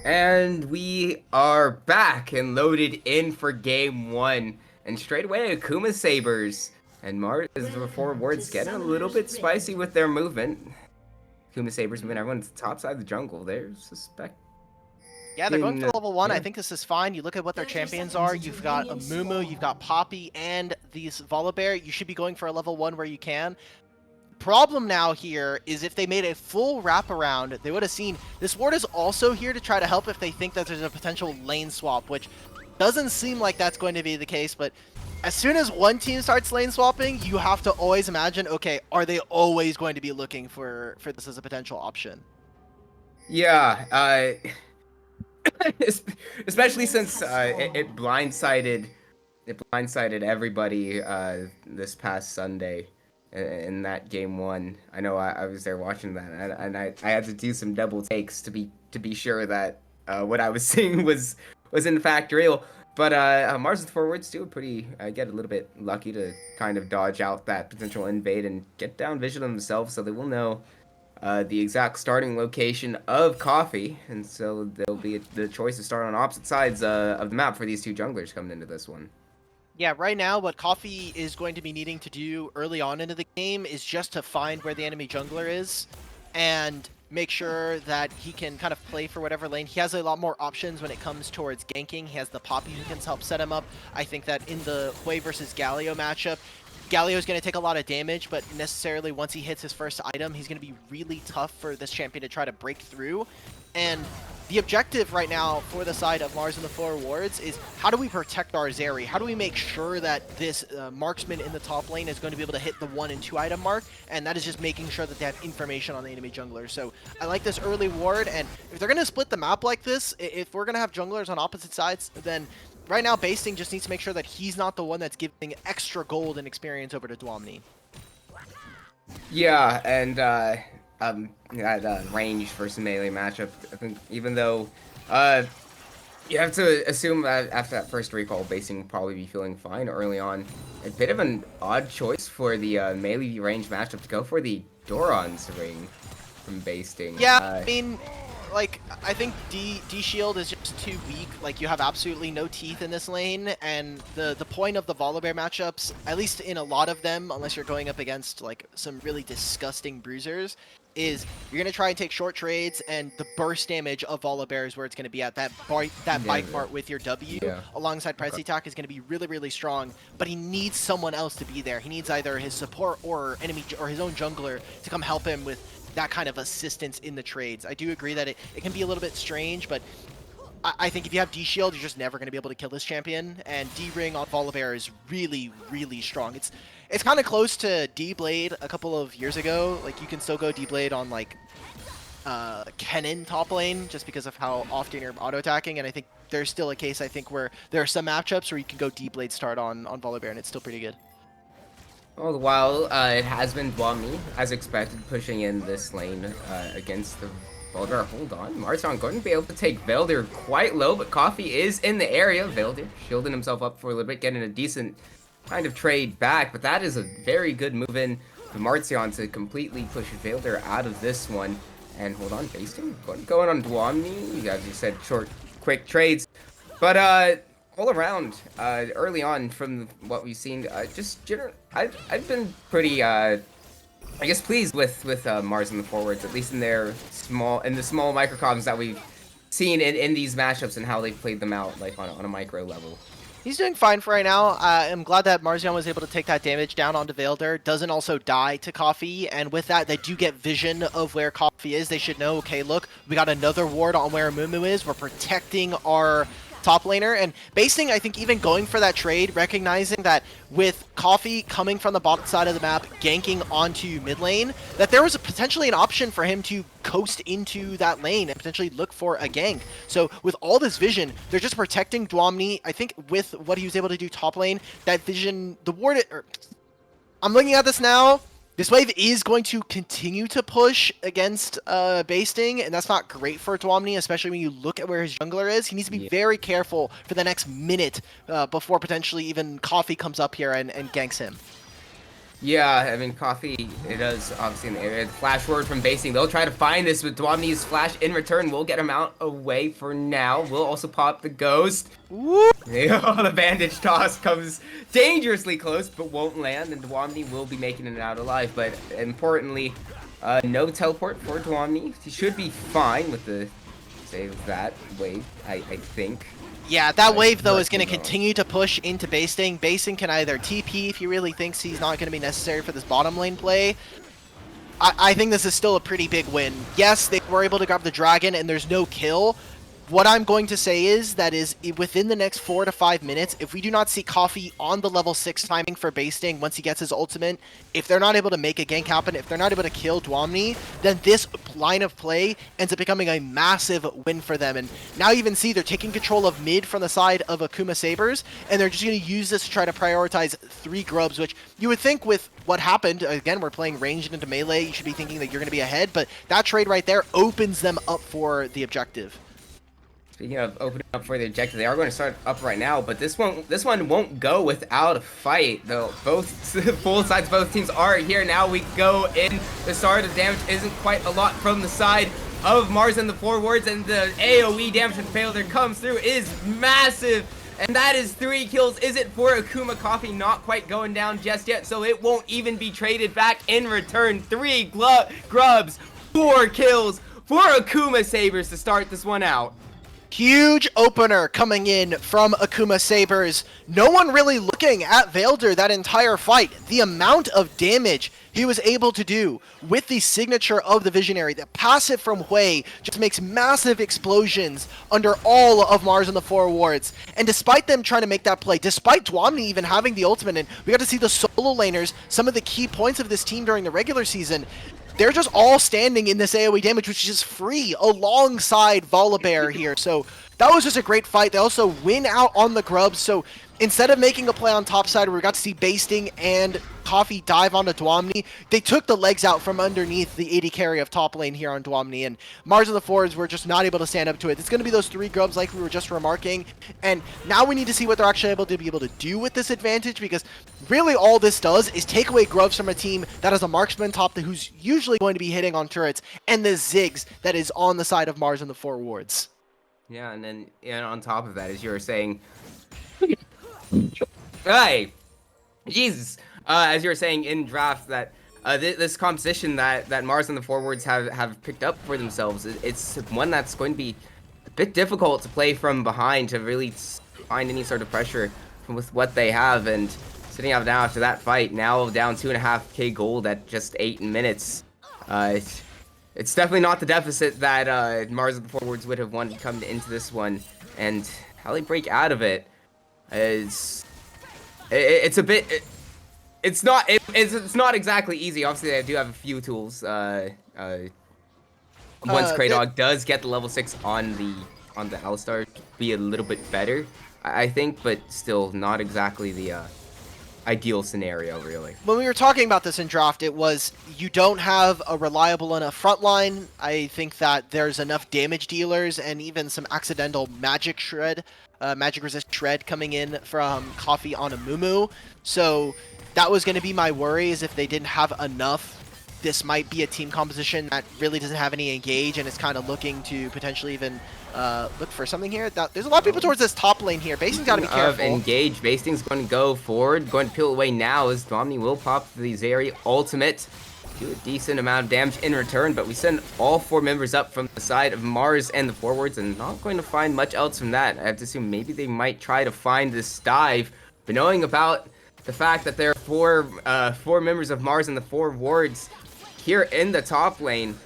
And we are back and loaded in for game 1. And straight away, Akuma Sabers and Marz before Ward's getting a little bit spicy with their movement. Akuma Sabers moving everyone's top side of the jungle. They're suspect. Yeah, they're going for level 1. Yeah. I think this is fine. You look at what their champions are. You've got a Mumu, you've got Poppy, and these Volibear. You should be going for a level 1 where you can. Problem now here is if they made a full wraparound, they would have seen this ward is also here to try to help if they think that there's a potential lane swap, which doesn't seem like that's going to be the case. But as soon as one team starts lane swapping, you have to always imagine, okay, are they always going to be looking for this as a potential option? Yeah, especially since it blindsided everybody this past Sunday. In that game 1, I know I was there watching that, and I had to do some double takes to be sure that what I was seeing was in fact real. But Marz with forwards do get a little bit lucky to kind of dodge out that potential invade and get down vision themselves, so they will know the exact starting location of Coffee, and so there'll be the choice to start on opposite sides of the map for these two junglers coming into this one. Yeah, right now what Coffee is going to be needing to do early on into the game is just to find where the enemy jungler is and make sure that he can kind of play for whatever lane. He has a lot more options when it comes towards ganking. He has the Poppy who can help set him up. I think that in the Hui versus Galio matchup, Galio is going to take a lot of damage, but necessarily once he hits his first item, he's going to be really tough for this champion to try to break through. And the objective right now for the side of Marz and the 4 wards is how do we protect our Zeri? How do we make sure that this marksman in the top lane is going to be able to hit the 1 and 2 item mark? And that is just making sure that they have information on the enemy jungler. So I like this early ward, and if they're going to split the map like this, if we're going to have junglers on opposite sides, then right now Basting just needs to make sure that he's not the one that's giving extra gold and experience over to Dwamni. Yeah, and that range versus melee matchup, I think even though you have to assume that after that first recall, Basing will probably be feeling fine early on. A bit of an odd choice for the melee range matchup to go for the Doran's ring from Basting. Yeah, I mean, like, I think D shield is just too weak. Like, you have absolutely no teeth in this lane, and the point of the Volibear matchups, at least in a lot of them, unless you're going up against like some really disgusting bruisers, is you're gonna try and take short trades, and the burst damage of Volibear is where it's gonna be at. That bite part with your W alongside Price Attack is gonna be really, really strong. But he needs someone else to be there. He needs either his support or enemy or his own jungler to come help him with that kind of assistance in the trades. I do agree that it can be a little bit strange, but I think if you have D-Shield, you're just never going to be able to kill this champion, and D-Ring on Volibear is really, really strong. It's kind of close to D-Blade a couple of years ago. Like, you can still go D-Blade on, like, Kennen top lane, just because of how often you're auto-attacking, and I think there's still a case, I think, where there are some matchups where you can go D-Blade start on Volibear, and it's still pretty good. All the while, it has been Dwami, as expected, pushing in this lane against the Velder. Hold on, Marzon going to be able to take Velder quite low, but Coffee is in the area. Velder shielding himself up for a little bit, getting a decent kind of trade back, but that is a very good move in to Marzion to completely push Velder out of this one. And hold on, Basting going on Dwami, as you said, short, quick trades. But all around, early on from what we've seen, I've been pretty, I guess, pleased with Marz and the forwards, at least in the small microcosms that we've seen in these matchups and how they've played them out, like on a micro level. He's doing fine for right now. I'm glad that Marzion was able to take that damage down onto Velder. Doesn't also die to Coffee, and with that, they do get vision of where Coffee is. They should know, okay, look, we got another ward on where Mumu is. We're protecting our top laner, and Basting, I think, even going for that trade, recognizing that with Coffee coming from the bottom side of the map, ganking onto mid lane, that there was potentially an option for him to coast into that lane and potentially look for a gank. So with all this vision, they're just protecting Dwamni. I think with what he was able to do top lane, that vision, the ward, I'm looking at this now. This wave is going to continue to push against Basting, and that's not great for Dwamni, especially when you look at where his jungler is. He needs to be very careful for the next minute before potentially even Coffee comes up here and ganks him. Yeah, I mean, Coffee, it is obviously in the area. The flash word from Basing, they'll try to find this, but Dwamni's flash in return will get him out away for now. We'll also pop the ghost. Woo! The bandage toss comes dangerously close, but won't land, and Dwamni will be making it out alive. But importantly, no teleport for Dwamni. He should be fine with the save of that wave, I think. Yeah, that wave, though, is going to continue to push into Basting. Basting can either TP if he really thinks he's not going to be necessary for this bottom lane play. I think this is still a pretty big win. Yes, they were able to grab the dragon, and there's no kill. What I'm going to say is that within the next 4 to 5 minutes, if we do not see Coffee on the level 6 timing for Basting once he gets his ultimate, if they're not able to make a gank happen, if they're not able to kill Dwamni, then this line of play ends up becoming a massive win for them. And now you even see they're taking control of mid from the side of Akuma Sabers, and they're just going to use this to try to prioritize 3 grubs, which you would think with what happened, again, we're playing ranged into melee, you should be thinking that you're going to be ahead, but that trade right there opens them up for the objective. Speaking of opening up for the objective, they are going to start up right now, but this one won't go without a fight, though. Both sides, both teams are here. Now we go in. The start of damage isn't quite a lot from the side of Marz and the forwards, and the AoE damage from failure comes through is massive. And that is 3 kills. Is it for Akuma? Coffee not quite going down just yet, so it won't even be traded back in return. 3 grubs, 4 kills for Akuma Sabers to start this one out. Huge opener coming in from Akuma Sabers. No one really looking at Velder that entire fight. The amount of damage he was able to do with the signature of the Visionary, the passive from Hui, just makes massive explosions under all of Marz and the 4 wards. And despite them trying to make that play, despite Dwamni even having the ultimate, and we got to see the solo laners, some of the key points of this team during the regular season, they're just all standing in this AoE damage, which is just free alongside Volibear here. So that was just a great fight. They also win out on the grubs. So instead of making a play on top side where we got to see Basting and Coffee dive onto Dwamni, they took the legs out from underneath the AD carry of top lane here on Dwamni, and Marz and the forwards were just not able to stand up to it. It's going to be those 3 grubs like we were just remarking, and now we need to see what they're actually able to do with this advantage, because really all this does is take away grubs from a team that has a marksman top who's usually going to be hitting on turrets, and the Ziggs that is on the side of Marz and the 4 wards. Yeah, and then on top of that, as you were saying, hey, Jesus. As you were saying in draft, that this composition that Marz and the forwards have picked up for themselves, it's one that's going to be a bit difficult to play from behind to really find any sort of pressure with what they have. And sitting out now after that fight, now down 2.5k gold at just 8 minutes. It's definitely not the deficit that Marz and the forwards would have wanted coming into this one, and how they break out of it is it's a bit. It's not exactly easy. Obviously, I do have a few tools. Once Kraydog does get the level 6 on the Alistar, be a little bit better, I think, but still not exactly the ideal scenario, really. When we were talking about this in draft, it was you don't have a reliable enough front line. I think that there's enough damage dealers and even some accidental magic resist shred coming in from Coffee on a Mumu. So that was going to be my worry, is if they didn't have enough. This might be a team composition that really doesn't have any engage and is kind of looking to potentially even look for something here. There's a lot of people towards this top lane here. Basing's got to be careful. Engage. Basting's going to go forward, going to peel away now as Domini will pop the Zeri ultimate. Do a decent amount of damage in return, but we send all 4 members up from the side of Marz and the forwards, and not going to find much else from that. I have to assume maybe they might try to find this dive, but knowing about the fact that there are 4 members of Marz and the 4 wards here in the top lane,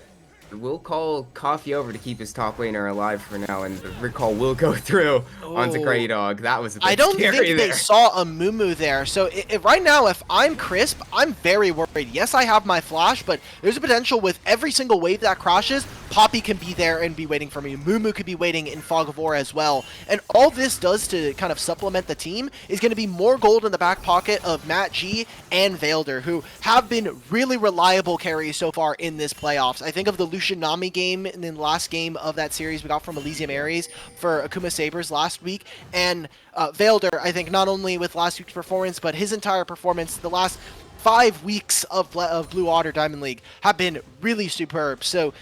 we'll call Coffee over to keep his top laner alive for now, and the recall will go through onto Greydog. That was a bit I don't scary think there. they saw a Mumu there. So right now, if I'm Crisp, I'm very worried. Yes, I have my flash, but there's a potential with every single wave that crashes, Poppy can be there and be waiting for me. Mumu could be waiting in Fog of War as well. And all this does to kind of supplement the team is going to be more gold in the back pocket of Matt G and Vailder, who have been really reliable carries so far in this playoffs. I think of the Lucian Nami game and then the last game of that series we got from Elysium Ares for Akuma Sabers last week. And Vailder, I think not only with last week's performance, but his entire performance the last 5 weeks of Blue Water Diamond League have been really superb. So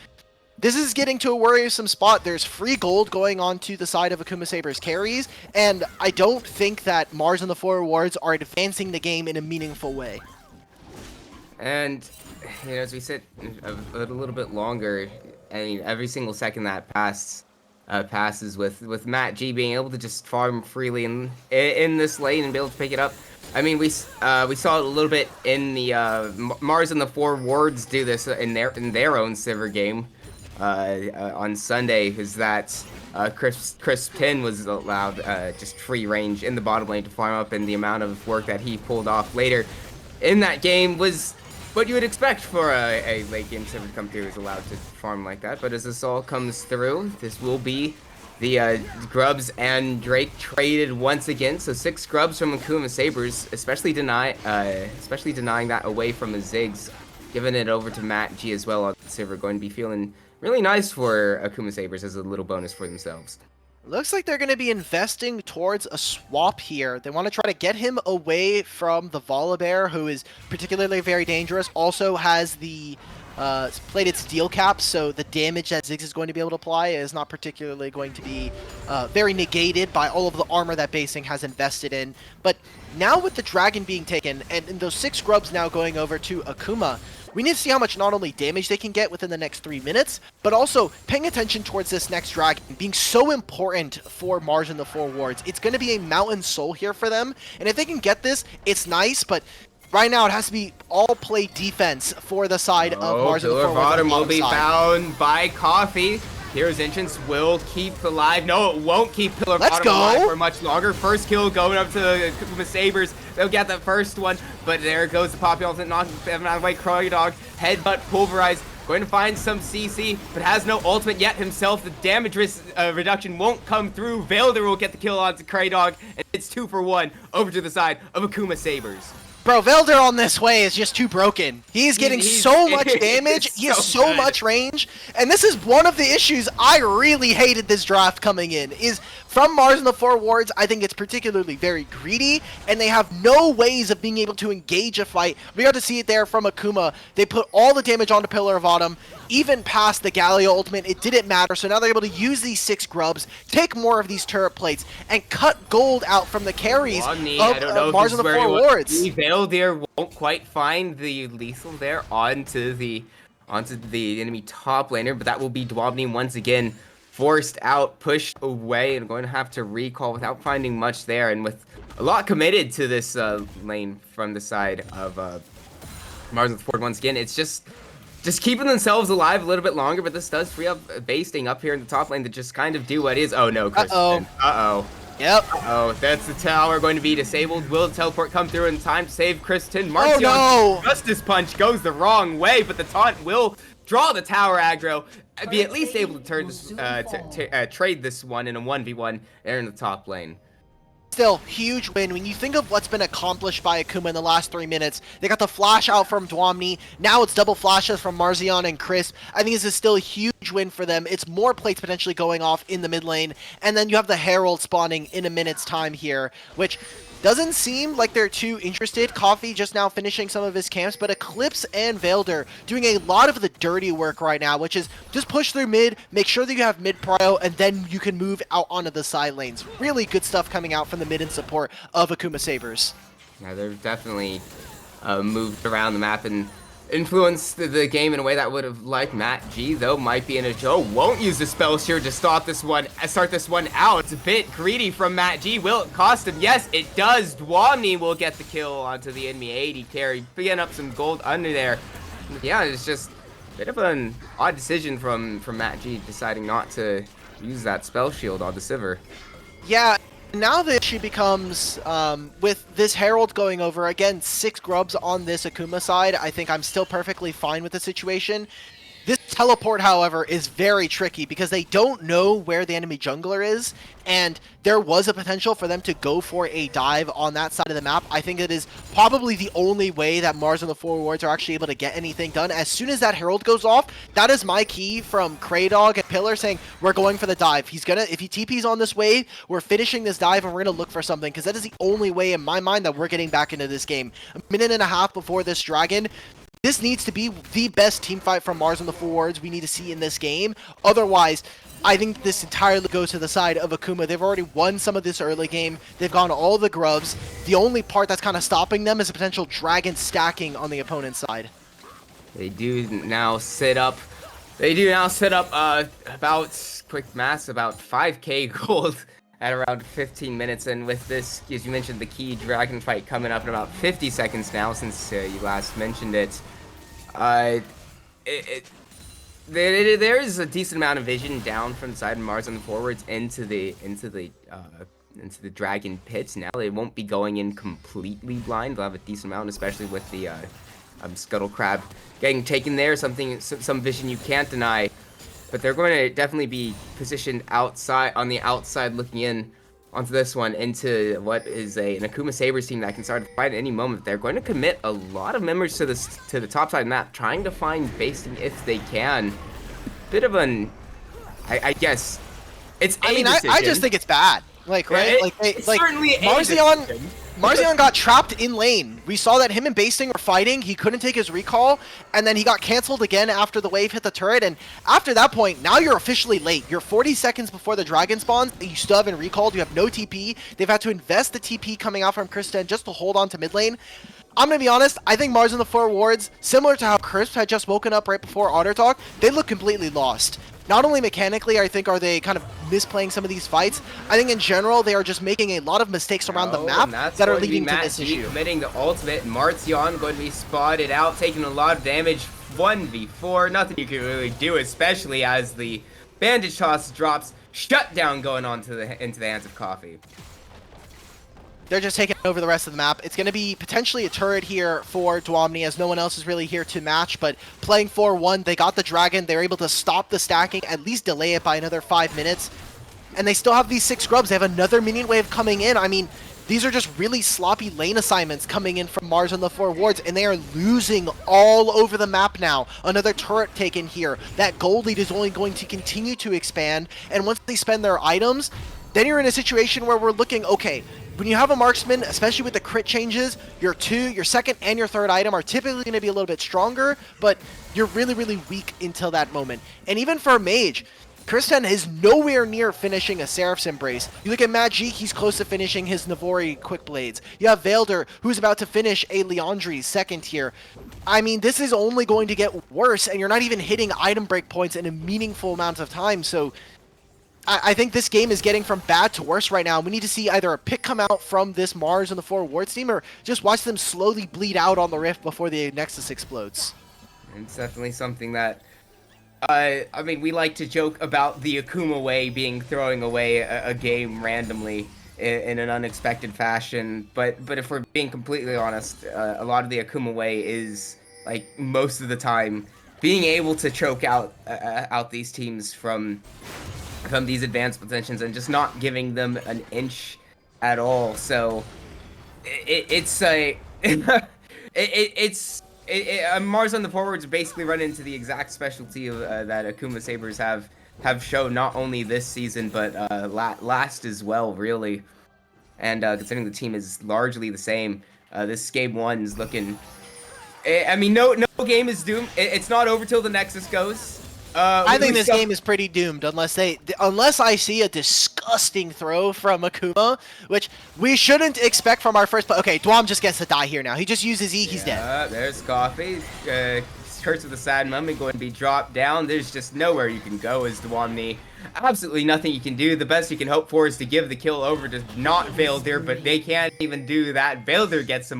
this is getting to a worrisome spot. There's free gold going on to the side of Akuma Saber's carries, and I don't think that Marz and the 4 wards are advancing the game in a meaningful way. And as we sit a little bit longer, I mean, every single second that passes with Matt G being able to just farm freely in this lane and be able to pick it up. I mean, we saw it a little bit in the Marz and the 4 wards do this in their own Sivir game on Sunday. Is that Chris 10 was allowed just free range in the bottom lane to farm up, and the amount of work that he pulled off later in that game was what you would expect for a late game Sivir to come through, is allowed to farm like that. But as this all comes through, this will be the Grubs and Drake traded once again. So 6 Grubs from Akuma Sabers, especially denying that away from the Ziggs, giving it over to Matt G as well on Sivir. Going to be feeling really nice for Akuma Sabers as a little bonus for themselves. Looks like they're going to be investing towards a swap here. They want to try to get him away from the Volibear, who is particularly very dangerous. Also has the plated steel caps, so the damage that Ziggs is going to be able to apply is not particularly going to be very negated by all of the armor that Basing has invested in. But now with the dragon being taken, and those 6 grubs now going over to Akuma, we need to see how much not only damage they can get within the next 3 minutes, but also paying attention towards this next dragon being so important for Marz and the 4 wards. It's going to be a mountain soul here for them, and if they can get this, it's nice, but right now it has to be all play defense for the side of Marz and the 4 wards. Bottom will be found by Coffee. Hero's Entrance will keep alive. No, it won't keep Pillar Bottom alive for much longer. First kill going up to the Sabers. They'll get that first one, but there goes the Poppy ultimate, knocking them out of the way. Greydog, headbutt, pulverized. Going to find some CC, but has no ultimate yet himself. The damage reduction won't come through. Vailder will get the kill onto Greydog, and it's 2 for 1 over to the side of Akuma Sabers. Bro, Vailder on this way is just too broken. He's getting so much damage. He has so much range. And this is one of the issues I really hated this draft coming in, is from Marz and the 4 wards, I think it's particularly very greedy, and they have no ways of being able to engage a fight. We got to see it there from Akuma. They put all the damage onto Pillar of Autumn, even past the Galio ultimate. It didn't matter, so now they're able to use these 6 grubs, take more of these turret plates, and cut gold out from the carries of Marz and the 4 wards. Vailder won't quite find the lethal there onto the enemy top laner, but that will be Dwabney once again forced out, pushed away, and going to have to recall without finding much there, and with a lot committed to this lane from the side of Marz and the 4 once again. It's just keeping themselves alive a little bit longer, but this does free up Basting up here in the top lane to just kind of do what is. Oh no, Kristen. Uh-oh. Yep. Oh, that's the tower going to be disabled. Will the teleport come through in time to save Kristen? Marcion, oh no! Justice Punch goes the wrong way, but the taunt will draw the tower aggro. Be at least able to turn this, trade this one in a 1v1 there in the top lane. Still, huge win. When you think of what's been accomplished by Akuma in the last 3 minutes, they got the flash out from Dwamni. Now it's double flashes from Marzion and Chris. I think this is still a huge win for them. It's more plates potentially going off in the mid lane. And then you have the Herald spawning in a minute's time here, which doesn't seem like they're too interested. Coffee just now finishing some of his camps, but Eclipse and Vailder doing a lot of the dirty work right now, which is just push through mid, make sure that you have mid prio, and then you can move out onto the side lanes. Really good stuff coming out from the mid and support of Akuma Sabers. Yeah, they've definitely moved around the map and influenced the game in a way that would have liked Matt G, though might be in a Joe. Won't use the spell here to start this one out. It's a bit greedy from Matt G. Will it cost him? Yes, it does. Dwamni will get the kill onto the enemy 80 carry, picking up some gold under there. Yeah, it's just a bit of an odd decision from Matt G deciding not to use that spell shield on the Sivir. Yeah, now the issue becomes, with this Herald going over, again, 6 grubs on this Akuma side, I think I'm still perfectly fine with the situation. This teleport, however, is very tricky because they don't know where the enemy jungler is, and there was a potential for them to go for a dive on that side of the map. I think it is probably the only way that Marz and the four wards are actually able to get anything done. As soon as that Herald goes off, that is my key from Kraydog and Pillar saying, we're going for the dive. He's gonna, if he TP's on this wave, we're finishing this dive and we're gonna look for something, because that is the only way in my mind that we're getting back into this game. A minute and a half before this dragon, this needs to be the best team fight from Marz and the forwards we need to see in this game. Otherwise, I think this entirely goes to the side of Akuma. They've already won some of this early game. They've gone all the grubs. The only part that's kind of stopping them is a potential dragon stacking on the opponent's side. They do now set up about, quick maths, about 5k gold at around 15 minutes, and with this, as you mentioned, the key dragon fight coming up in about 50 seconds now since you last mentioned it. There is a decent amount of vision down from the side of Marz on the forwards into the dragon pits. Now they won't be going in completely blind. They'll have a decent amount, especially with the scuttle crab getting taken there. Some vision you can't deny. But they're going to definitely be positioned outside, on the outside, looking in onto this one, into what is an Akuma Sabers team that can start to fight at any moment. They're going to commit a lot of members to the top side map, trying to find basing if they can. Bit of an, I guess, it's a decision. I just think it's bad. Like, right? Yeah, like certainly Marzion got trapped in lane. We saw that him and Basing were fighting. He couldn't take his recall, and then he got canceled again after the wave hit the turret. And after that point, now you're officially late. You're 40 seconds before the dragon spawns. You still haven't recalled. You have no TP. They've had to invest the TP coming out from Kristen just to hold on to mid lane. I'm going to be honest, I think Marz and the four wards, similar to how Crisp had just woken up right before Otter Talk, they look completely lost. Not only mechanically, I think, are they kind of misplaying some of these fights, I think in general, they are just making a lot of mistakes around the map that are leading to this issue. Committing the ultimate, Marzion going to be spotted out, taking a lot of damage, 1v4, nothing you can really do, especially as the bandage toss drops, shutdown going on into the hands of Coffee. They're just taking over the rest of the map. It's going to be potentially a turret here for Dwamni, as no one else is really here to match, but playing 4-1, they got the dragon. They're able to stop the stacking, at least delay it by another 5 minutes. And they still have these 6 grubs. They have another minion wave coming in. I mean, these are just really sloppy lane assignments coming in from Marz and the 4 wards, and they are losing all over the map now. Another turret taken here. That gold lead is only going to continue to expand, and once they spend their items, then you're in a situation where we're looking, okay, when you have a marksman, especially with the crit changes, your second, and your third item are typically going to be a little bit stronger, but you're really, really weak until that moment. And even for a mage, Kristen is nowhere near finishing a Seraph's Embrace. You look at Mad G, he's close to finishing his Navori Quick Blades. You have Vailder, who's about to finish a Leandri's second tier. I mean, this is only going to get worse, and you're not even hitting item break points in a meaningful amount of time, so I think this game is getting from bad to worse right now. We need to see either a pick come out from this Marz and the 4 wards team, or just watch them slowly bleed out on the Rift before the Nexus explodes. It's definitely something that, I mean, we like to joke about the Akuma way being throwing away a game randomly in an unexpected fashion, but if we're being completely honest, a lot of the Akuma way is, like, most of the time being able to choke out these teams from these advanced positions and just not giving them an inch at all. So it's a Marz on the forwards basically run into the exact specialty of that Akuma Sabers have shown not only this season but last as well, really. And considering the team is largely the same, this game 1 is looking. I mean, no game is doomed. It's not over till the Nexus goes. I think this game is pretty doomed unless I see a disgusting throw from Akuma, which we shouldn't expect from our first play. Okay, Dwam just gets to die here now. He just uses E, he's dead. There's Coffee. Curse of the Sad Mummy going to be dropped down. There's just nowhere you can go as Dwamni. Absolutely nothing you can do. The best you can hope for is to give the kill over to not Vaildir, but they can't even do that. Vaildir gets some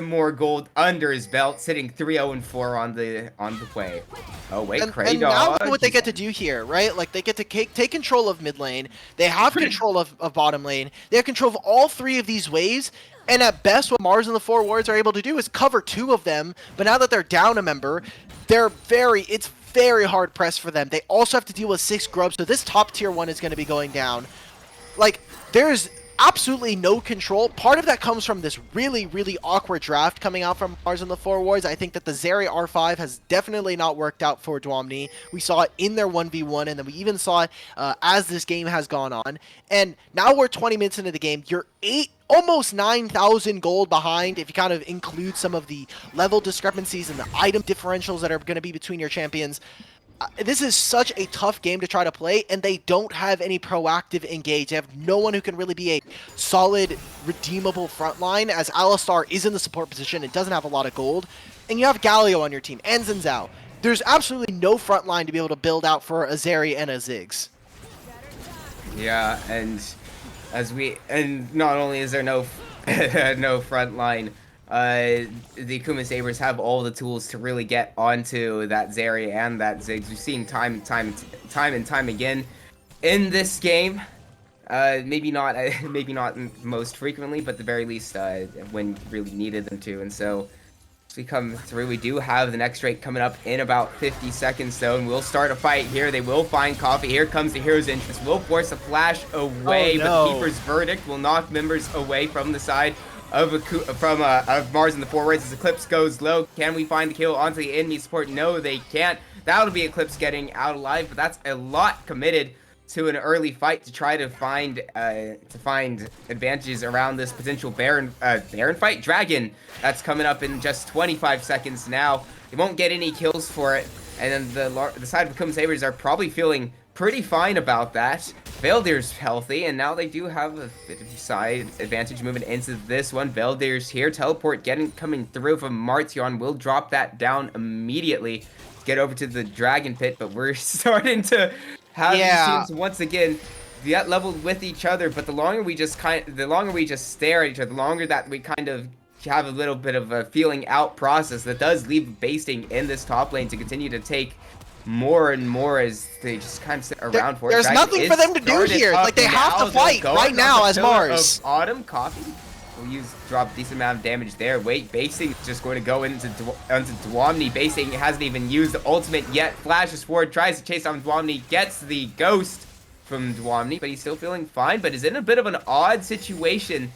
more gold under his belt, sitting 3-0-4 on the way. Oh wait, and now look what they get to do here, right? Like they get to take control of mid lane. They have control of bottom lane. They have control of all 3 of these waves. And at best, what Marz and the 4 wards are able to do is cover 2 of them. But now that they're down a member, it's very hard pressed for them. They also have to deal with 6 grubs, so this top tier 1 is going to be going down. Like, there's absolutely no control. Part of that comes from this really, really awkward draft coming out from Marz and the 4 wards. I think that the Zeri R5 has definitely not worked out for Dwamni. We saw it in their 1v1, and then we even saw it as this game has gone on. And now we're 20 minutes into the game. You're almost 9,000 gold behind if you kind of include some of the level discrepancies and the item differentials that are going to be between your champions. This is such a tough game to try to play, and they don't have any proactive engage. They have no one who can really be a solid, redeemable frontline, as Alistar is in the support position and doesn't have a lot of gold. And you have Galio on your team, and Zinzao. There's absolutely no frontline to be able to build out for a Zeri and a Ziggs. Yeah, and not only is there no no frontline, the Akuma Sabers have all the tools to really get onto that Zeri and that Ziggs. We've seen time and time again in this game. Maybe not most frequently, but at the very least when really needed them to. And so as we come through, we do have the next rate coming up in about 50 seconds though, and we'll start a fight here. They will find Coffee. Here comes the hero's entrance. Will force a flash away, but the Keeper's Verdict will knock members away from the side of Marz and the 4 wards as Eclipse goes low. Can we find the kill onto the enemy support? No, they can't. That'll be Eclipse getting out alive, but that's a lot committed to an early fight to try to find advantages around this potential Baron fight. Dragon that's coming up in just 25 seconds now. They won't get any kills for it, and then the side of Akuma Sabers are probably feeling pretty fine about that. Vaildir's healthy, and now they do have a bit of side advantage moving into this one. Vaildir's here. Teleport coming through from Martion will drop that down immediately. Get over to the Dragon Pit, but we're starting to have these teams once again get leveled with each other. But the longer we just stare at each other, the longer that we kind of have a little bit of a feeling out process that does leave Basting in this top lane to continue to take more and more as they just kind of sit around for it. There's nothing for them to do here. Like, they have to fight right now as Marz. Autumn Coffee will drop a decent amount of damage there. Wait, Basing is just going to go into Dwamni. Basing hasn't even used the ultimate yet. Flashes forward, tries to chase down Dwamni, gets the ghost from Dwamni, but he's still feeling fine, but is in a bit of an odd situation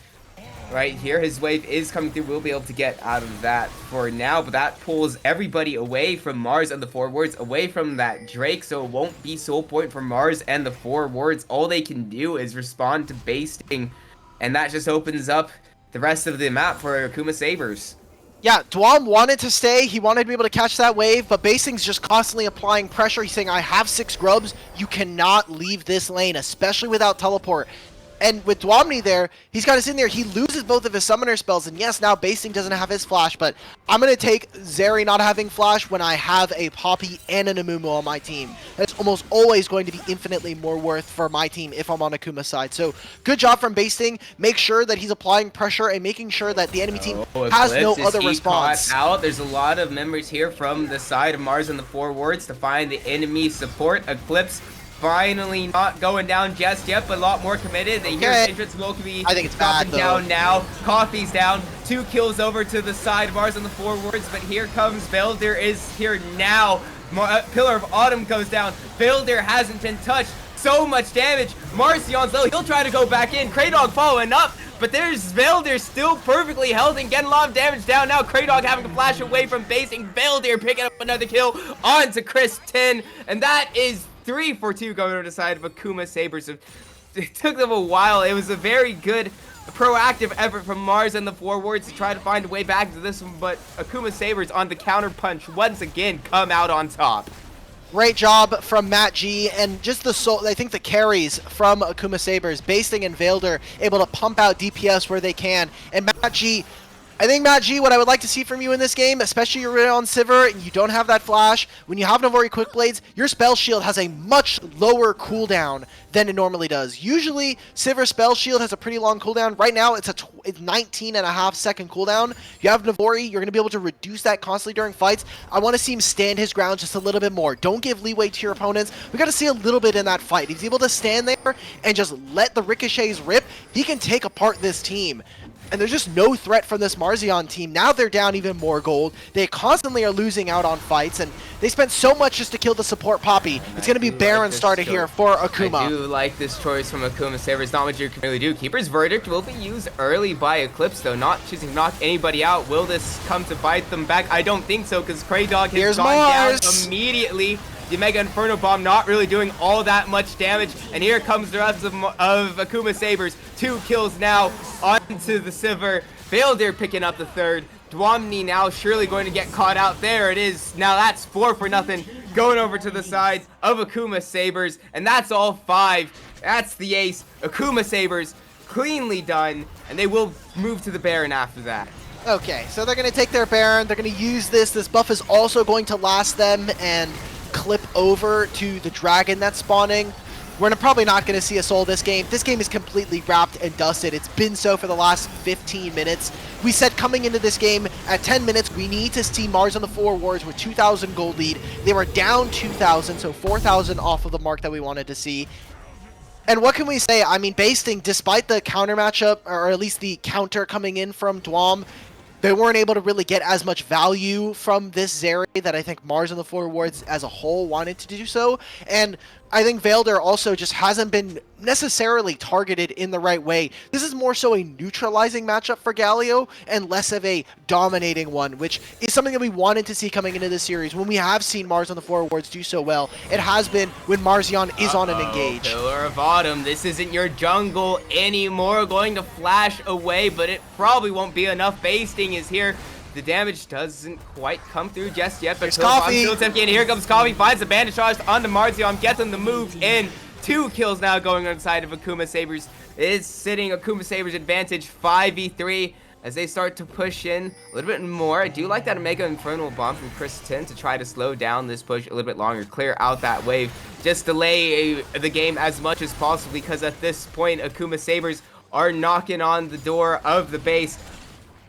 right here. His wave is coming through. We'll be able to get out of that for now, but that pulls everybody away from Marz and the 4 wards, away from that Drake, so it won't be soul point for Marz and the 4 wards. All they can do is respond to Basting, and that just opens up the rest of the map for Akuma Sabers. Yeah, Dwam wanted to stay. He wanted to be able to catch that wave, but Basing's just constantly applying pressure. He's saying, I have 6 grubs. You cannot leave this lane, especially without teleport. And with Dwamni there, he's got us in there. He loses both of his summoner spells. And yes, now Basing doesn't have his flash, but I'm going to take Zeri not having flash when I have a Poppy and an Amumu on my team. That's almost always going to be infinitely more worth for my team if I'm on Akuma's side. So good job from Basing. Make sure that he's applying pressure and making sure that the enemy team has no other response. Out. There's a lot of members here from the side of Marz and the 4 wards to find the enemy support. Eclipse finally not going down just yet, but a lot more committed. They hear entrance will be dropping down now. Coffee's down. 2 kills over to the side of Marz on the 4 wards, but here comes Vaildir is here now. Pillar of Autumn goes down. Vaildir hasn't been touched. so much damage. Marcion's low, he'll try to go back in. Kraydog following up, but there's Velder still perfectly held and getting a lot of damage down. Now Kraydog having to flash away from basing. Velder picking up another kill onto Chris 10, and that is 3 for 2 going over the side of Akuma Sabers. It took them a while. It was a very good proactive effort from Marz and the forwards to try to find a way back to this one, but Akuma Sabers on the counter punch once again come out on top. Great job from Matt G, and just I think the carries from Akuma Sabers, Basting and Velder able to pump out DPS where they can. And Matt G, I think, Matt G, what I would like to see from you in this game, especially you're on Sivir and you don't have that flash, when you have Navori Quick Blades, your spell shield has a much lower cooldown than it normally does. Usually, Sivir spell shield has a pretty long cooldown. Right now, it's 19.5-second cooldown. You have Navori, you're going to be able to reduce that constantly during fights. I want to see him stand his ground just a little bit more. Don't give leeway to your opponents. We got to see a little bit in that fight. If he's able to stand there and just let the ricochets rip, he can take apart this team. And there's just no threat from this Marzion team. Now they're down even more gold. They constantly are losing out on fights, and they spent so much just to kill the support Poppy. It's going to be Baron starter here for Akuma. I do like this choice from Akuma Sabers. Not much you can really do. Keeper's Verdict will be used early by Eclipse, though. Not choosing to knock anybody out. Will this come to bite them back? I don't think so, because Kraydog has gone down immediately. The Mega Inferno Bomb not really doing all that much damage. And here comes the rest of Akuma Sabers. 2 kills now onto the Sivir. Velder picking up the third. Dwamni now surely going to get caught out. There it is. Now that's 4 for nothing. Going over to the side of Akuma Sabers. And that's all 5. That's the ace. Akuma Sabers cleanly done. And they will move to the Baron after that. Okay, so they're going to take their Baron. They're going to use this. This buff is also going to last them and clip over to the dragon that's spawning. We're probably not going to see a soul this game. This game is completely wrapped and dusted. It's been so for the last 15 minutes. We said coming into this game at 10 minutes, we need to see Marz on the forwards with 2,000 gold lead. They were down 2,000, so 4,000 off of the mark that we wanted to see. And what can we say? I mean, Basting, despite the counter matchup, or at least the counter coming in from Dwam, they weren't able to really get as much value from this Zeri that I think Marz and the forwards as a whole wanted to do so. And I think Velder also just hasn't been necessarily targeted in the right way. This is more so a neutralizing matchup for Galio and less of a dominating one, which is something that we wanted to see coming into this series. When we have seen Marz on the forwards do so well, it has been when Marzion is on an engage. Pillar of Autumn, this isn't your jungle anymore. Going to flash away, but it probably won't be enough. Basting is here. The damage doesn't quite come through just yet, but Coffee. and here comes Coffee, finds the bandage charge onto Marzion, gets him the move in. 2 kills now going on the side of Akuma Sabers. Is sitting Akuma Sabers advantage 5v3 as they start to push in a little bit more. I do like that Mega Infernal Bomb from Chris 10 to try to slow down this push a little bit longer, clear out that wave, just delay the game as much as possible, because at this point Akuma Sabers are knocking on the door of the base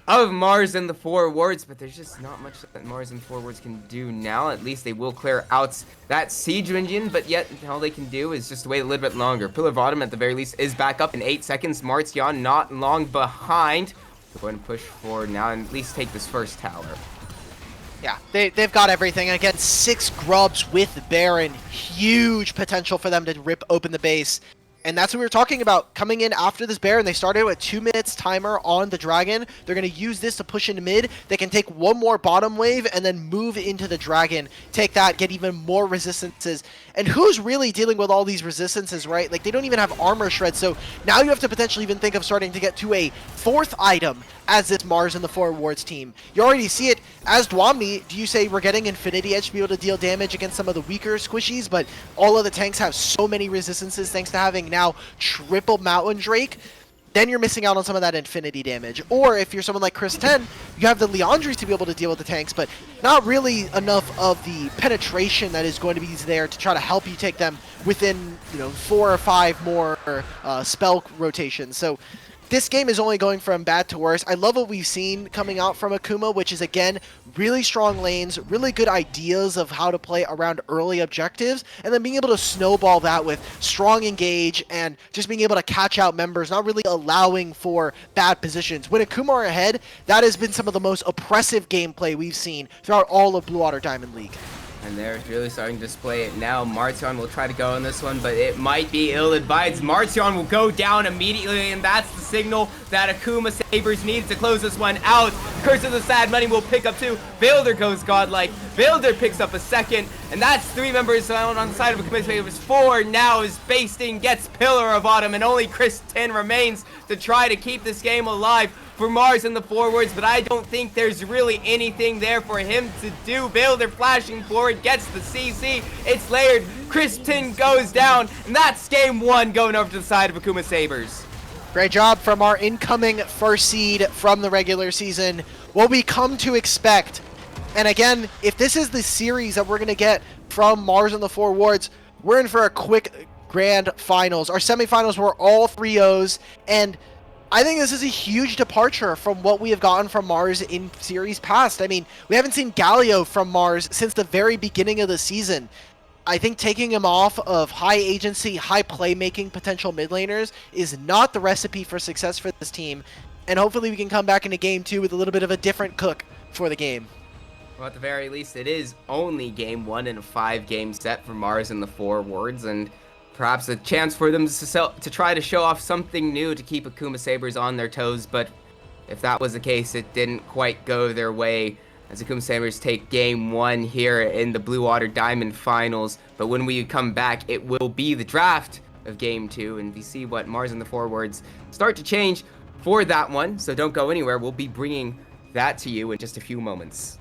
of Marz and the forwards, but there's just not much that Marz and forwards can do now. At least they will clear out that siege engine, but yet all they can do is just wait a little bit longer. Pillar of Autumn at the very least is back up in 8 seconds. Marzion not long behind. We're going to push forward now and at least take this first tower. Yeah, they've got everything. And again, 6 grubs with Baron. Huge potential for them to rip open the base. And that's what we were talking about. Coming in after this Baron, they started with 2 minutes timer on the Dragon. They're going to use this to push into mid. They can take one more bottom wave and then move into the Dragon. Take that, get even more resistances. And who's really dealing with all these resistances, right? Like, they don't even have armor shreds. So now you have to potentially even think of starting to get to a 4th item as this Marz and the forwards team. You already see it as Dwamni. Do you say we're getting Infinity Edge to be able to deal damage against some of the weaker squishies, but all of the tanks have so many resistances thanks to having now triple Mountain Drake? Then you're missing out on some of that infinity damage. Or if you're someone like Chris 10, you have the Leandries to be able to deal with the tanks, but not really enough of the penetration that is going to be there to try to help you take them within, 4 or 5 more spell rotations. So this game is only going from bad to worse. I love what we've seen coming out from Akuma, which is, again, really strong lanes, really good ideas of how to play around early objectives, and then being able to snowball that with strong engage and just being able to catch out members, not really allowing for bad positions. When Akuma are ahead, that has been some of the most oppressive gameplay we've seen throughout all of Blue Water Diamond League. And they're really starting to display it now. Marzion will try to go on this one, but it might be ill-advised. Marzion will go down immediately, and that's the signal that Akuma Sabers needs to close this one out. Curse of the Sad Money will pick up 2. Vailder goes godlike. Vailder picks up a second, and that's 3 members on the side of Akuma Sabers. 4 now as Basting gets Pillar of Autumn, and only Chris 10 remains to try to keep this game alive for Marz in the forwards, but I don't think there's really anything there for him to do. Vailder flashing forward, gets the CC, it's layered, Kristen goes down, and that's game 1 going over to the side of Akuma Sabers. Great job from our incoming first seed from the regular season. What we come to expect, and again, if this is the series that we're going to get from Marz and the Four Wards, we're in for a quick grand finals. Our semifinals were all 3-0s, and I think this is a huge departure from what we have gotten from Marz in series past. I mean, we haven't seen Galio from Marz since the very beginning of the season. I think taking him off of high agency, high playmaking potential mid laners is not the recipe for success for this team. And hopefully we can come back into game 2 with a little bit of a different cook for the game. Well, at the very least, it is only game 1 in a 5-game set for Marz and the Four Wards, and perhaps a chance for them to try to show off something new to keep Akuma Sabers on their toes, but if that was the case, it didn't quite go their way as Akuma Sabers take game 1 here in the Blue Water Diamond Finals. But when we come back, it will be the draft of game 2, and we see what Marz and the forwards start to change for that one, so don't go anywhere. We'll be bringing that to you in just a few moments.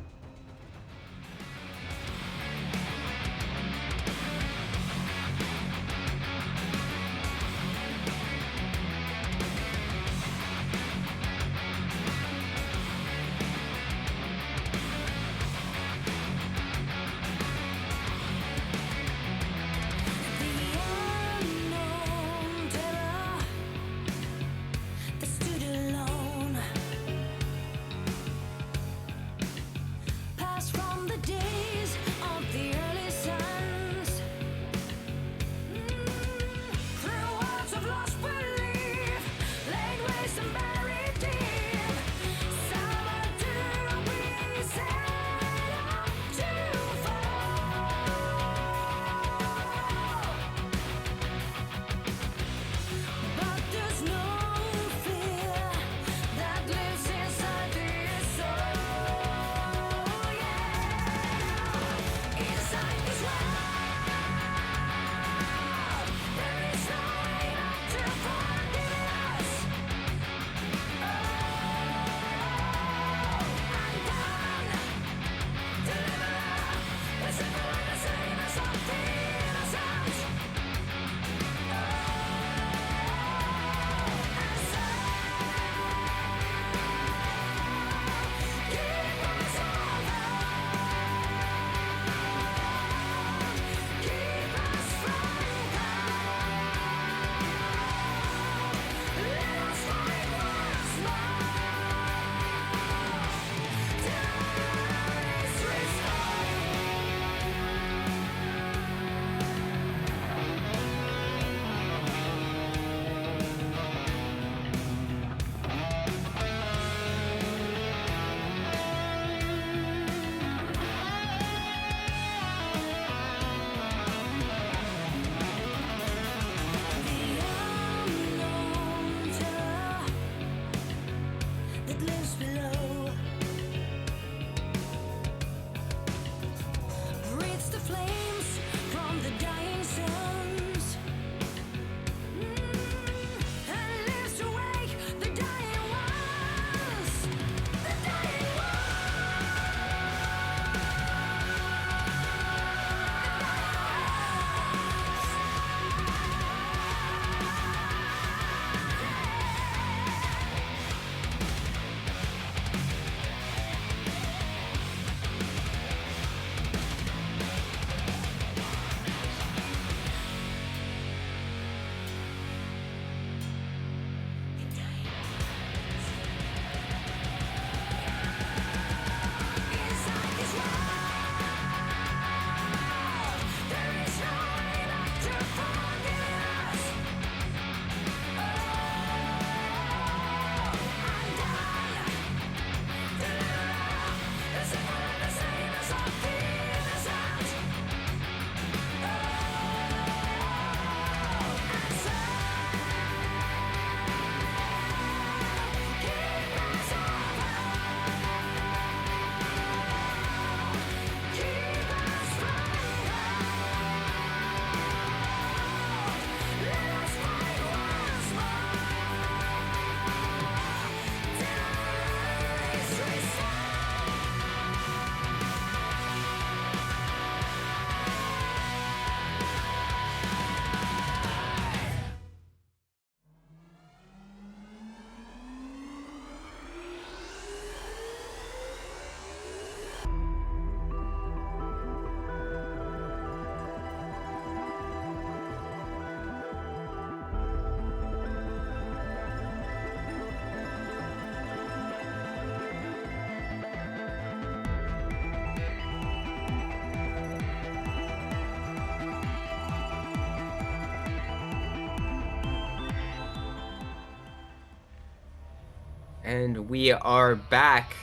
And we are back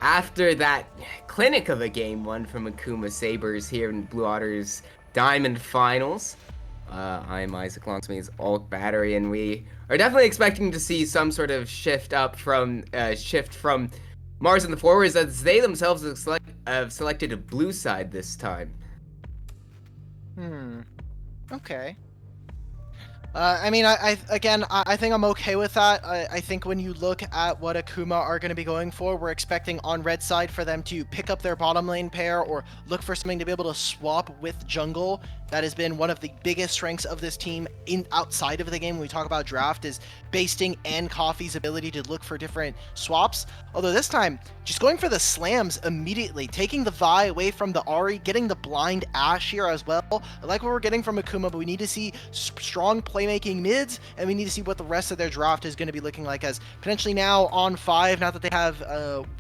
after that clinic of a game one from Akuma Sabers here in Blue Otter's Diamond Finals. I'm Isaac Longsmith, is Alt Battery, and we are definitely expecting to see some sort of shift from Marz and the forwards, as they themselves have selected a blue side this time. Okay. I mean, I think I'm okay with that. I think when you look at what Akuma are going to be going for, we're expecting on red side for them to pick up their bottom lane pair or look for something to be able to swap with jungle. That has been one of the biggest strengths of this team outside of the game when we talk about draft, is Basting and Coffee's ability to look for different swaps. Although this time, just going for the slams immediately, taking the Vi away from the Ahri, getting the blind Ashe here as well. I like what we're getting from Akuma, but we need to see strong playmaking mids, and we need to see what the rest of their draft is going to be looking like, as potentially now on 5, now that they have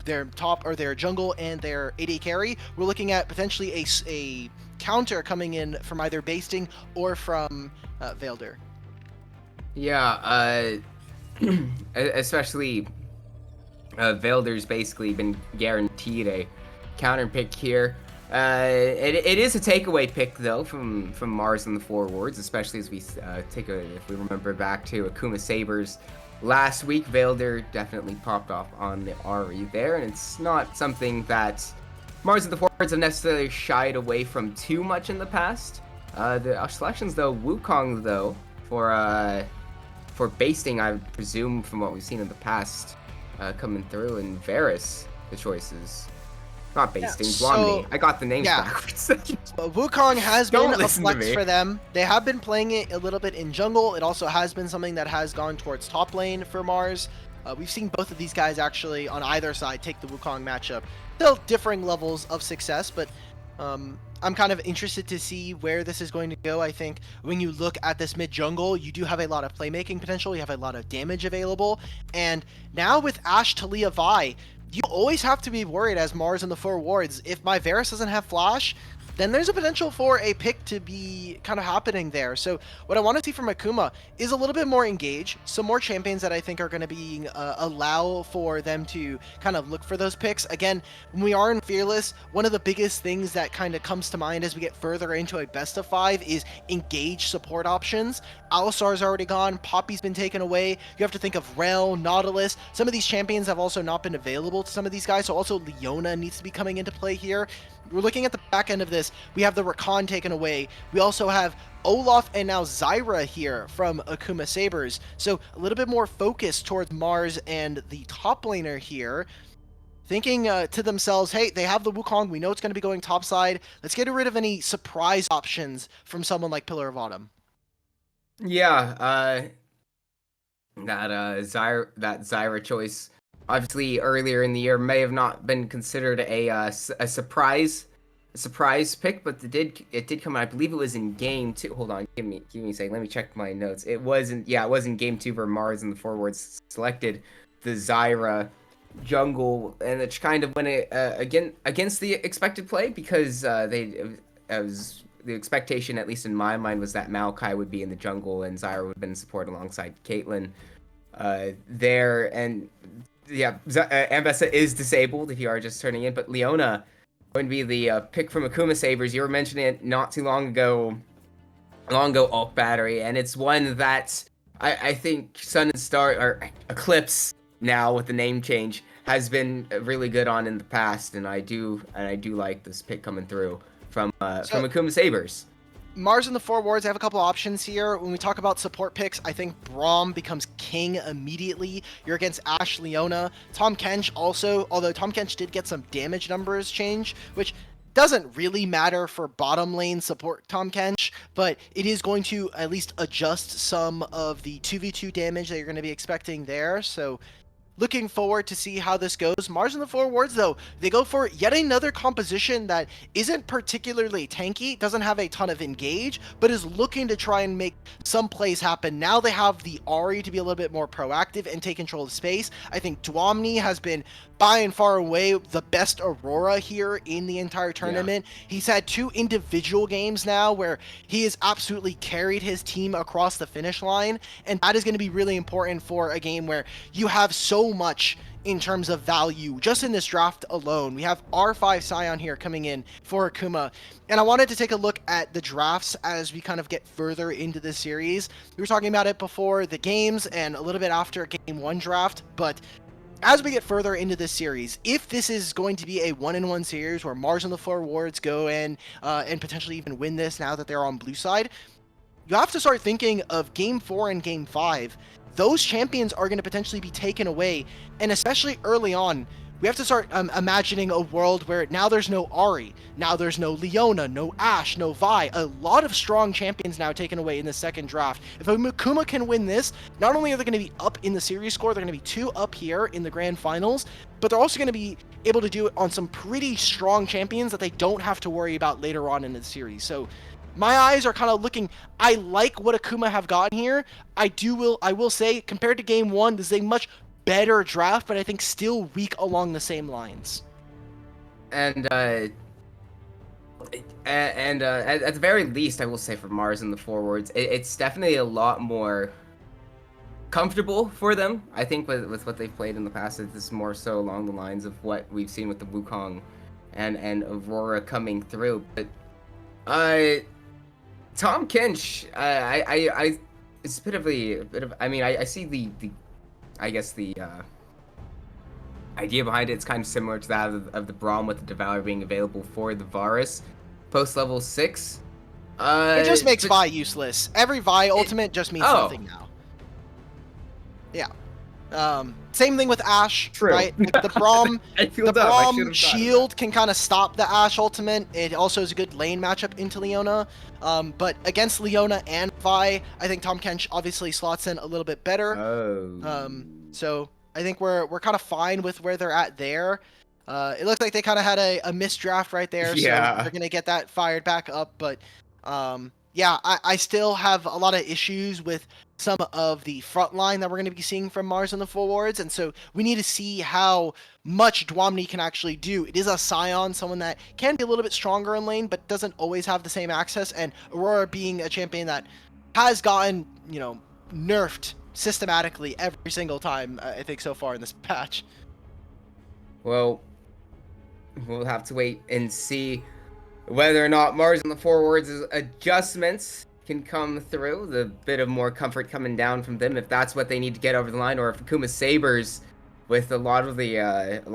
their top or their jungle and their AD carry, we're looking at potentially a counter coming in from either Basting or from Velder. Yeah, especially Velder's basically been guaranteed a counter pick here. It is a takeaway pick though from Marz and the forwards, especially as we if we remember back to Akuma Sabers last week. Velder definitely popped off on the Ahri there, and it's not something that Marz and the forwards have necessarily shied away from too much in the past. The selections though, Wukong though for Basting, I presume from what we've seen in the past, coming through, and Varus the choices. Not Basting, Blondie. I got the names backwards. Wukong has been a listen to flex me. for them. They have been playing it a little bit in jungle. It also has been something that has gone towards top lane for Marz. We've seen both of these guys actually on either side take the Wukong matchup. Still differing levels of success, but I'm kind of interested to see where this is going to go. I think when you look at this mid jungle, you do have a lot of playmaking potential. You have a lot of damage available. And now with Ashe, Talia, Vi, you always have to be worried as Marz and the 4 wards. If my Varus doesn't have flash, then there's a potential for a pick to be kind of happening there. So what I want to see from Akuma is a little bit more engage, some more champions that I think are going to be allow for them to kind of look for those picks. Again, when we are in Fearless, one of the biggest things that kind of comes to mind as we get further into a best of 5 is engage support options. Alistar's already gone, Poppy's been taken away. You have to think of Rel, Nautilus. Some of these champions have also not been available to some of these guys, so also Leona needs to be coming into play here. We're looking at the back end of this. We have the Rakan taken away. We also have Olaf and now Zyra here from Akuma Sabers. So a little bit more focus towards Marz and the top laner here. Thinking to themselves, hey, they have the Wukong. We know it's going to be going top side. Let's get rid of any surprise options from someone like Pillar of Autumn. Yeah, that Zyra choice, obviously earlier in the year, may have not been considered a surprise pick, but it did come out. I believe it was in game 2. Hold on, give me a second. Let me check my notes. It was in game 2 where Marz and the forwards selected the Zyra jungle, and it's kind of went against the expected play, because the expectation, at least in my mind, was that Maokai would be in the jungle and Zyra would have been in support alongside Caitlyn there. And yeah, Ambessa is disabled if you are just turning in, but Leona going to be the pick from Akuma Sabers. You were mentioning it not too long ago, Alt Battery, and it's one that I think Sun and Star, or Eclipse now with the name change, has been really good on in the past, and I do like this pick coming through from Akuma Sabers. Marz and the 4 wards have a couple options here. When we talk about support picks, I think Braum becomes king immediately. You're against Ashe, Leona. Tahm Kench also, although Tahm Kench did get some damage numbers change, which doesn't really matter for bottom lane support Tahm Kench, but it is going to at least adjust some of the 2v2 damage that you're going to be expecting there. So looking forward to see how this goes. Marz and the 4 wards, though, they go for yet another composition that isn't particularly tanky, doesn't have a ton of engage, but is looking to try and make some plays happen. Now they have the Ahri to be a little bit more proactive and take control of space. I think Dwamni has been by and far away the best Aurora here in the entire tournament. He's had 2 individual games now where he has absolutely carried his team across the finish line, and that is going to be really important for a game where you have so much in terms of value just in this draft alone. We have R5 Scion here coming in for Akuma, and I wanted to take a look at the drafts as we kind of get further into this series. We were talking about it before the games and a little bit after Game 1 draft, but as we get further into this series, if this is going to be a 1-in-1 series where Marz and the Four Wards go in and potentially even win this now that they're on blue side, you have to start thinking of Game 4 and Game 5. Those champions are going to potentially be taken away, and especially early on, we have to start imagining a world where now there's no Ahri, now there's no Leona, no Ashe, no Vi. A lot of strong champions now taken away in the second draft. If Akuma can win this, not only are they going to be up in the series score, they're going to be 2 up here in the grand finals, but they're also going to be able to do it on some pretty strong champions that they don't have to worry about later on in the series. So my eyes are kind of looking. I like what Akuma have gotten here. I will say, compared to Game 1, this is a much better draft, but I think still weak along the same lines. And at the very least, I will say for Marz and the forwards, it's definitely a lot more comfortable for them. I think with what they've played in the past, it's more so along the lines of what we've seen with the Wukong and Aurora coming through. But Tom Kinch, it's a bit of. I mean, I see the idea behind it. It's kind of similar to that of the Braum with the Devourer being available for the Varus post level 6. It just makes Vi useless. Every Vi ultimate just means nothing now. Yeah. Same thing with Ashe, True. right? Like the Braum, I feel the dumb. I should've Braum thought shield can kind of stop the Ashe ultimate. It also is a good lane matchup into Leona. But against Leona and Vi, I think Tom Kench obviously slots in a little bit better. So I think we're kind of fine with where they're at there. It looks like they kind of had a misdraft right there, so they're gonna get that fired back up. But yeah, I still have a lot of issues with some of the front line that we're going to be seeing from Marz and the forwards, and so we need to see how much Dwamni can actually do. It is a Scion, someone that can be a little bit stronger in lane, but doesn't always have the same access, and Aurora being a champion that has gotten, nerfed systematically every single time, I think, so far in this patch. Well, we'll have to wait and see whether or not Marz and the forwards' adjustments can come through, the bit of more comfort coming down from them, if that's what they need to get over the line, or if Akuma Sabers, with a lot of the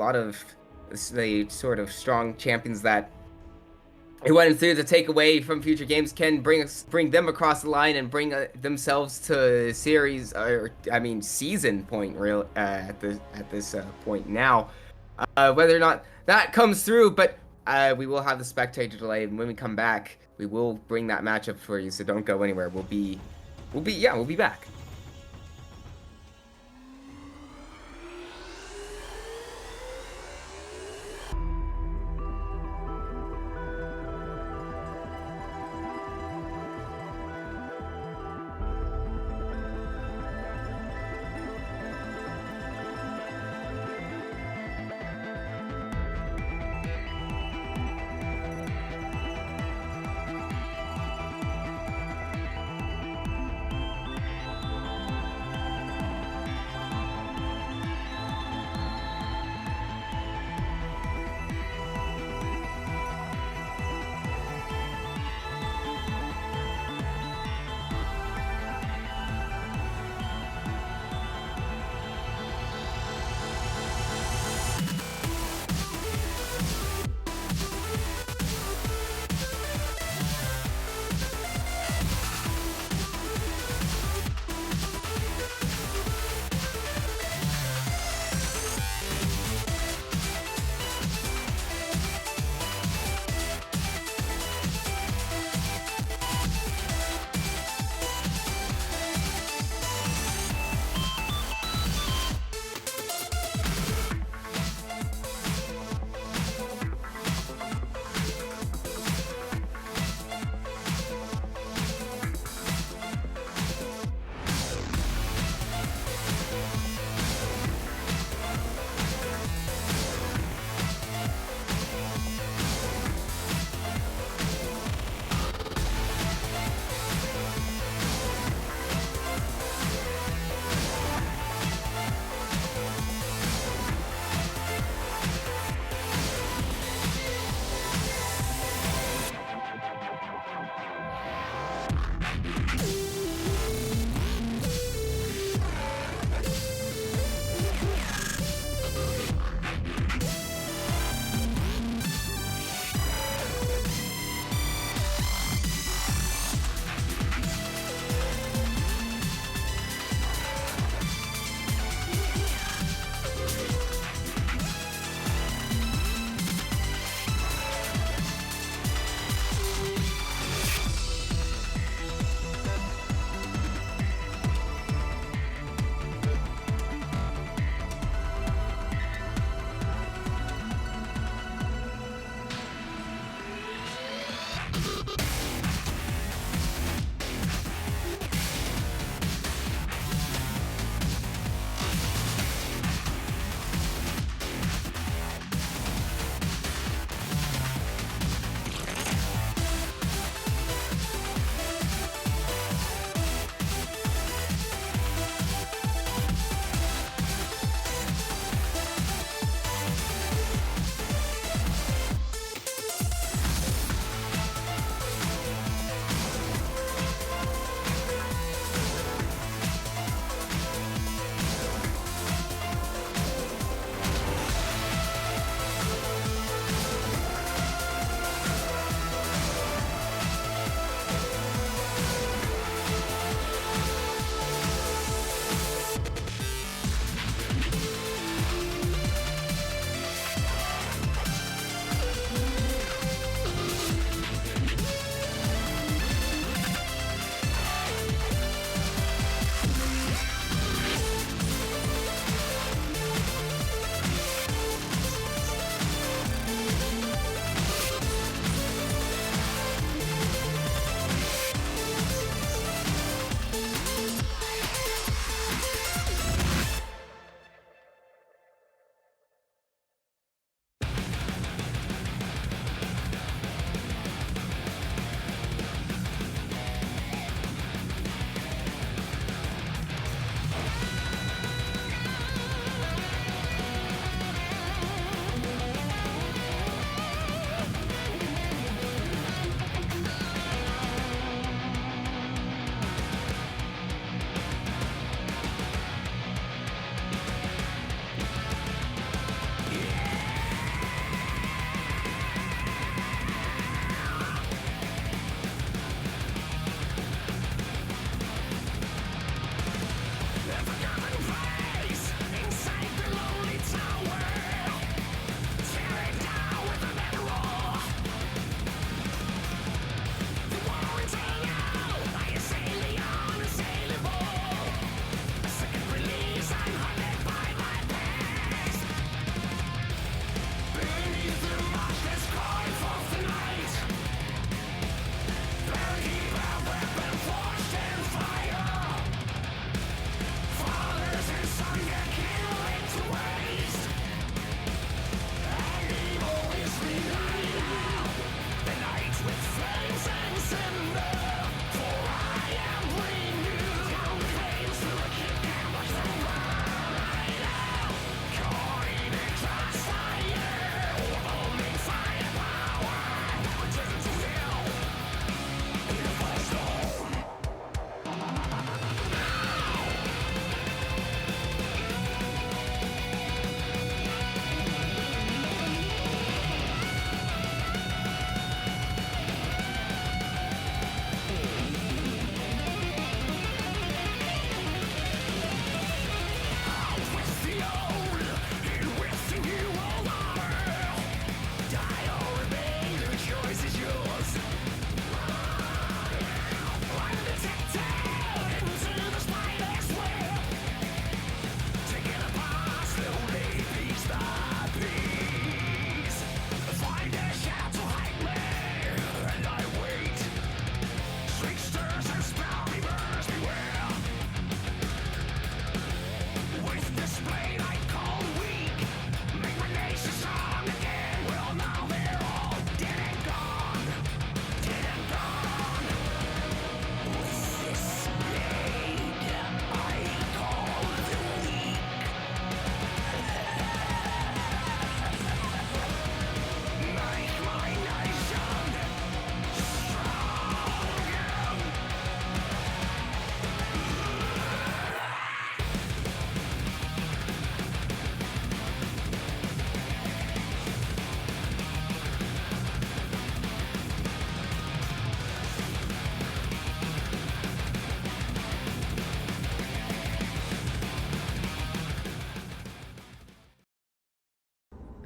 sort of strong champions that he went through to take away from future games, can bring them across the line and bring themselves to series, season point at this point now. Whether or not that comes through, but we will have the spectator delay, and when we come back, we will bring that matchup for you. So don't go anywhere. We'll be back.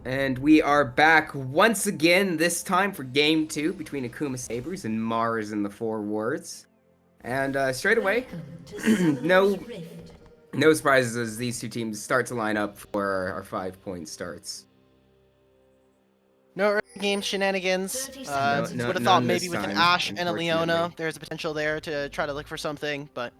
And we are back once again, this time for game 2 between Akuma Sabers and Marz in the forwards. And straight away, no surprises as these two teams start to line up for our 5-point starts. No early game shenanigans. No, Would have none thought this maybe with an time, Ashe and a Leona, unfortunately. there's a potential there to try to look for something, but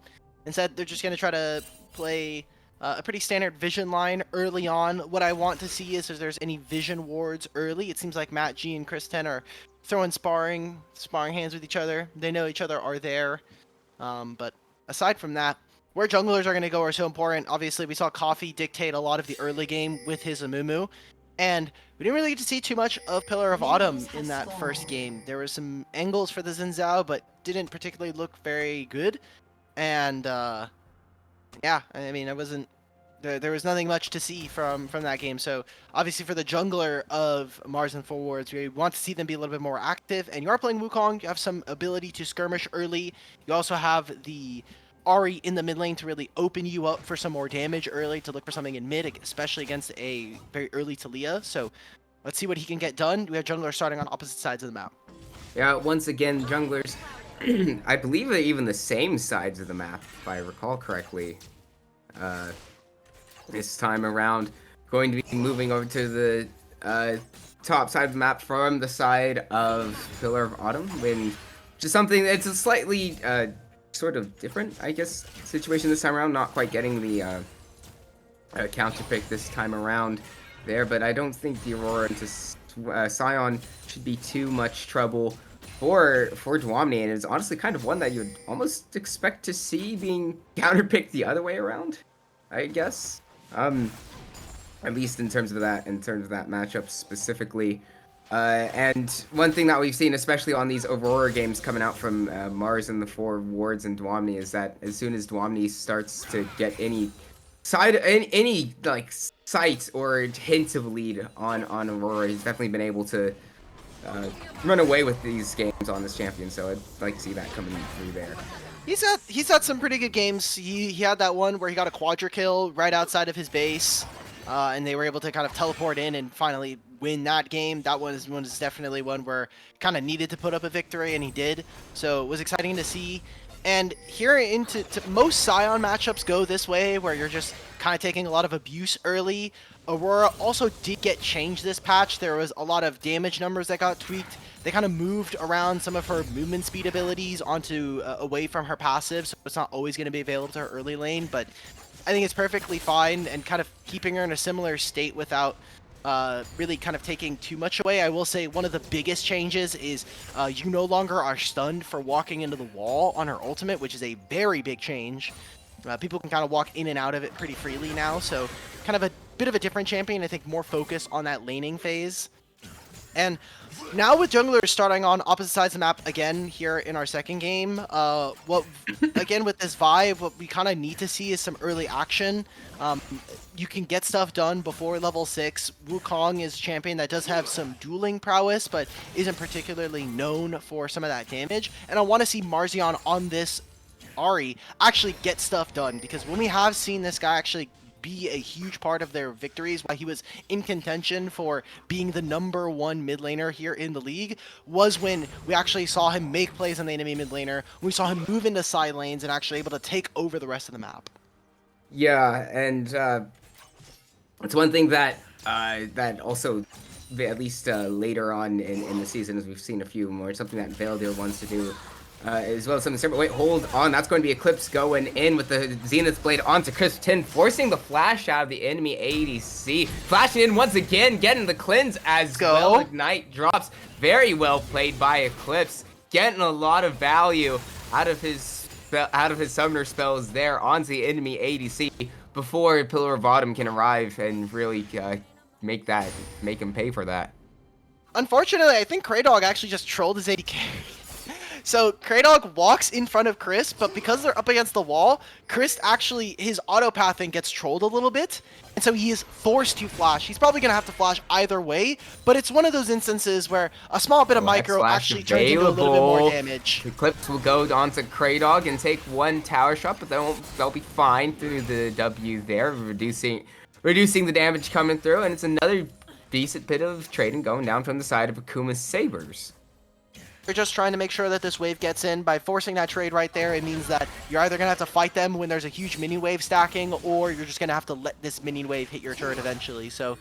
instead they're just going to try to play a pretty standard vision line early on. What I want to see is if there's any vision wards early. It seems like Matt G and Chris 10 are throwing sparring hands with each other. They know each other are there. But aside from that, where junglers are going to go are so important. Obviously, we saw Coffee dictate a lot of the early game with his Amumu, and we didn't really get to see too much of Pillar of Autumn in that first game. There were some angles for the Xin Zhao, but didn't particularly look very good. And yeah, I mean, there was nothing much to see from that game. So obviously for the jungler of Marz and forwards, we want to see them be a little bit more active. And you are playing Wukong, you have some ability to skirmish early. You also have the Ahri in the mid lane to really open you up for some more damage early, to look for something in mid, especially against a very early Talia. So let's see what he can get done. We have junglers starting on opposite sides of the map. Yeah, once again, junglers, I believe they're even the same sides of the map, if I recall correctly. This time around, going to be moving over to the top side of the map from the side of Pillar of Autumn, when just something that's a slightly sort of different, I guess, situation this time around. Not quite getting the counter pick this time around there, but I don't think the Aurora into Scion should be too much trouble for Dwamni, and it's honestly kind of one that you'd almost expect to see being counterpicked the other way around, I guess. At least in terms of that matchup specifically. And one thing that we've seen, especially on these Aurora games coming out from Marz and the forwards and Dwamni, is that as soon as Dwamni starts to get any like sight or hint of lead on Aurora, he's definitely been able to run away with these games on this champion. So I'd like to see that coming through there. He's had some pretty good games. He had that one where he got a quadra kill right outside of his base, and they were able to kind of teleport in and finally win that game. That one is definitely one where kind of needed to put up a victory, and he did. So it was exciting to see. And here into most Scion matchups go this way, where you're just kind of taking a lot of abuse early. Aurora also did get changed this patch. There was a lot of damage numbers that got tweaked. They kind of moved around some of her movement speed abilities onto away from her passive, so it's not always going to be available to her early lane, but I think it's perfectly fine and kind of keeping her in a similar state without really kind of taking too much away. I will say one of the biggest changes is you no longer are stunned for walking into the wall on her ultimate, which is a very big change. People can kind of walk in and out of it pretty freely now, so kind of a bit of a different champion. I think more focus on that laning phase. And now with junglers starting on opposite sides of the map again here in our second game, again with this vibe, what we kind of need to see is some early action. You can get stuff done before level 6. Wukong is a champion that does have some dueling prowess, but isn't particularly known for some of that damage. And I want to see Marzion on this Ahri actually get stuff done, because when we have seen this guy actually be a huge part of their victories, why he was in contention for being the #1 mid laner here in the league, was when we actually saw him make plays on the enemy mid laner. We saw him move into side lanes and actually able to take over the rest of the map. Yeah, and it's one thing that that also, at least later on in the season, as we've seen a few more, something that Veildir wants to do as well as something similar. Wait, hold on. That's going to be Eclipse going in with the Zenith Blade onto Chris 10, forcing the flash out of the enemy ADC. Flashing in once again, getting the cleanse as well. Ignite drops. Very well played by Eclipse. Getting a lot of value out of his summoner spells there onto the enemy ADC before Pillar of Autumn can arrive and really make him pay for that. Unfortunately, I think Kraydog actually just trolled his AD carry. So Kraydog walks in front of Chris, but because they're up against the wall, Chris actually, his auto pathing gets trolled a little bit, and so he is forced to flash. He's probably going to have to flash either way, but it's one of those instances where a small bit of micro actually turns into a little bit more damage. Eclipse will go onto Kraydog and take one tower shot, but they'll be fine through the W there, reducing the damage coming through, and it's another decent bit of trading going down from the side of Akuma Sabers. They're just trying to make sure that this wave gets in. By forcing that trade right there, it means that you're either going to have to fight them when there's a huge minion wave stacking, or you're just going to have to let this minion wave hit your turret eventually. So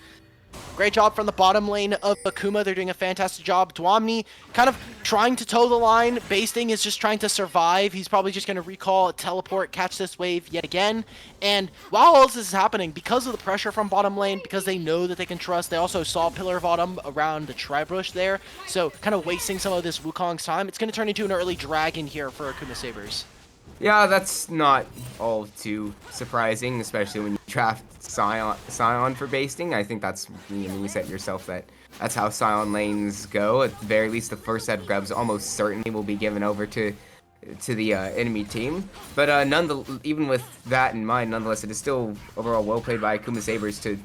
great job from the bottom lane of Akuma. They're doing a fantastic job. Dwamni kind of trying to toe the line. Basting is just trying to survive. He's probably just going to recall, teleport, catch this wave yet again. And while all this is happening, because of the pressure from bottom lane, because they know that they can trust, they also saw Pillar of Autumn around the tri-bush there. So kind of wasting some of this Wukong's time. It's going to turn into an early dragon here for Akuma Sabers. Yeah, that's not all too surprising, especially when you draft Scion for basting. I think that's, you set yourself that's how Scion lanes go. At the very least, the first set of grubs almost certainly will be given over to the enemy team. But even with that in mind, nonetheless, it is still overall well played by Akuma Sabers to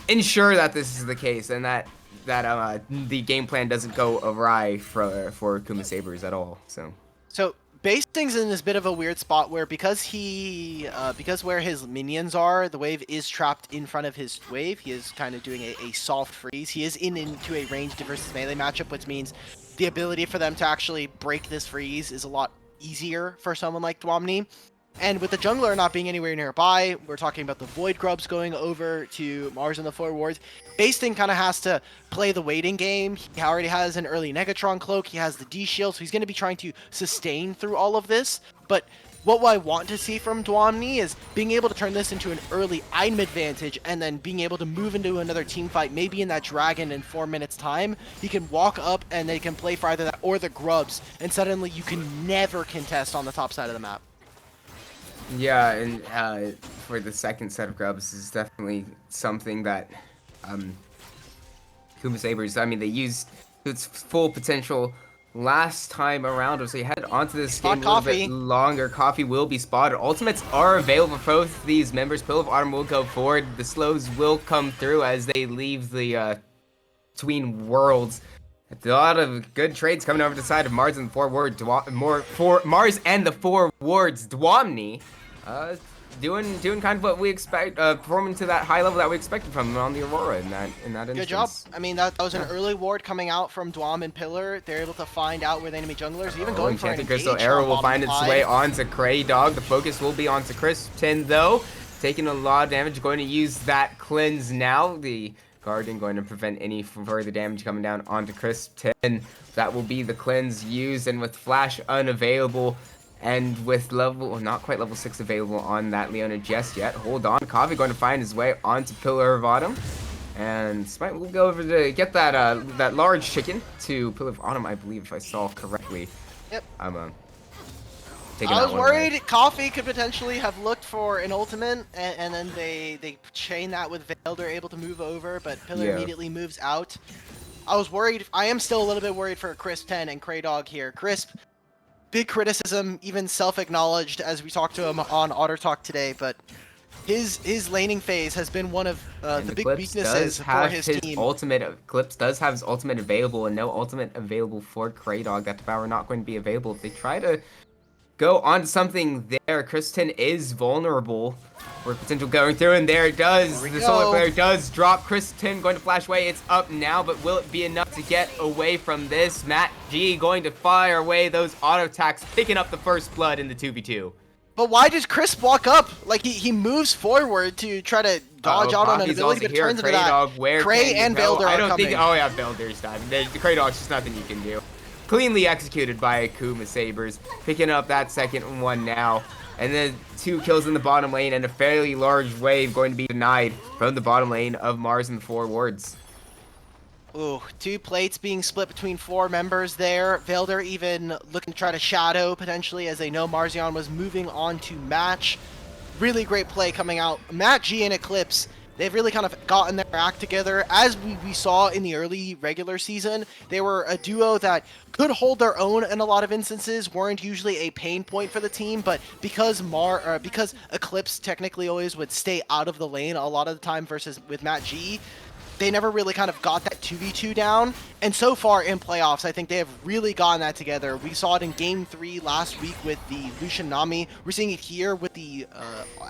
ensure that this is the case and that the game plan doesn't go awry for Akuma Sabers at all. So Basting's in this bit of a weird spot where because where his minions are, the wave is trapped in front of his wave. He is kind of doing a soft freeze. He is into a ranged versus melee matchup, which means the ability for them to actually break this freeze is a lot easier for someone like Dwamni. And with the jungler not being anywhere nearby, we're talking about the Void Grubs going over to Marz and the 4 wards. Basting kind of has to play the waiting game. He already has an early Negatron cloak. He has the D shield, so he's going to be trying to sustain through all of this. But what I want to see from Dwamni is being able to turn this into an early item advantage and then being able to move into another team fight, maybe in that dragon in 4 minutes time. He can walk up and they can play for either that or the grubs, and suddenly you can never contest on the top side of the map. yeah, and for the second set of grubs is definitely something that Akuma Sabers, I mean, they used its full potential last time around, so you head onto this game a little bit longer. Coffee will be spotted. Ultimates are available for both these members. Pill of Autumn will go forward. The slows will come through as they leave the between worlds. A lot of good trades coming over to the side of Marz and the 4 wards. Marz and the 4 wards. Dwamni, doing kind of what we expect, performing to that high level that we expected from him on the Aurora in that instance. Good job. I mean, that was an early ward coming out from Dwam and Pillar. They're able to find out where the enemy junglers, even going for an engage. Crystal Arrow will find its way onto Cray Dog. The focus will be onto Crispton though, taking a lot of damage. Going to use that cleanse now. The Guardian going to prevent any further damage coming down onto Crispton. That will be the cleanse used, and with Flash unavailable, and with not quite level 6 available on that Leona just yet. Hold on, Coffee going to find his way onto Pillar of Autumn, and Smite will go over to get that large chicken to Pillar of Autumn, I believe, if I saw correctly. Yep. I'm I was worried Coffee could potentially have looked for an ultimate, and then they chain that with Veil. They're able to move over, but Pillar immediately moves out. I was worried. I am still a little bit worried for Crisp 10 and Cray Dog here. Crisp, big criticism, even self-acknowledged as we talked to him on Otter Talk today, but his laning phase has been one of the big weaknesses for his team. Eclipse does have his ultimate available, and no ultimate available for Cray Dog. That devour not going to be available. If they try to go on to something there, Kristen is vulnerable for potential going through, and there it does. The solar player does drop. Kristen going to flash away. It's up now, but will it be enough to get away from this? Matt G going to fire away those auto attacks, picking up the first blood in the 2v2. But why does Chris walk up? Like, he moves forward to try to dodge out on an ability, but turns into that. Cray and Vailder are coming. Vailder's time. The Cray Dog's just nothing you can do. Cleanly executed by Akuma Sabers, picking up that second one now. And then 2 kills in the bottom lane, and a fairly large wave going to be denied from the bottom lane of Marz and 4 wards. Ooh, 2 plates being split between 4 members there. Vailder even looking to try to shadow, potentially, as they know Marzion was moving on to match. Really great play coming out. Matt G and Eclipse, they've really kind of gotten their act together. As we saw in the early regular season, they were a duo that could hold their own in a lot of instances, weren't usually a pain point for the team, but because Eclipse technically always would stay out of the lane a lot of the time versus with Matt G, they never really kind of got that 2v2 down. And so far in playoffs, I think they have really gotten that together. We saw it in Game 3 last week with the Lucian Nami. We're seeing it here with the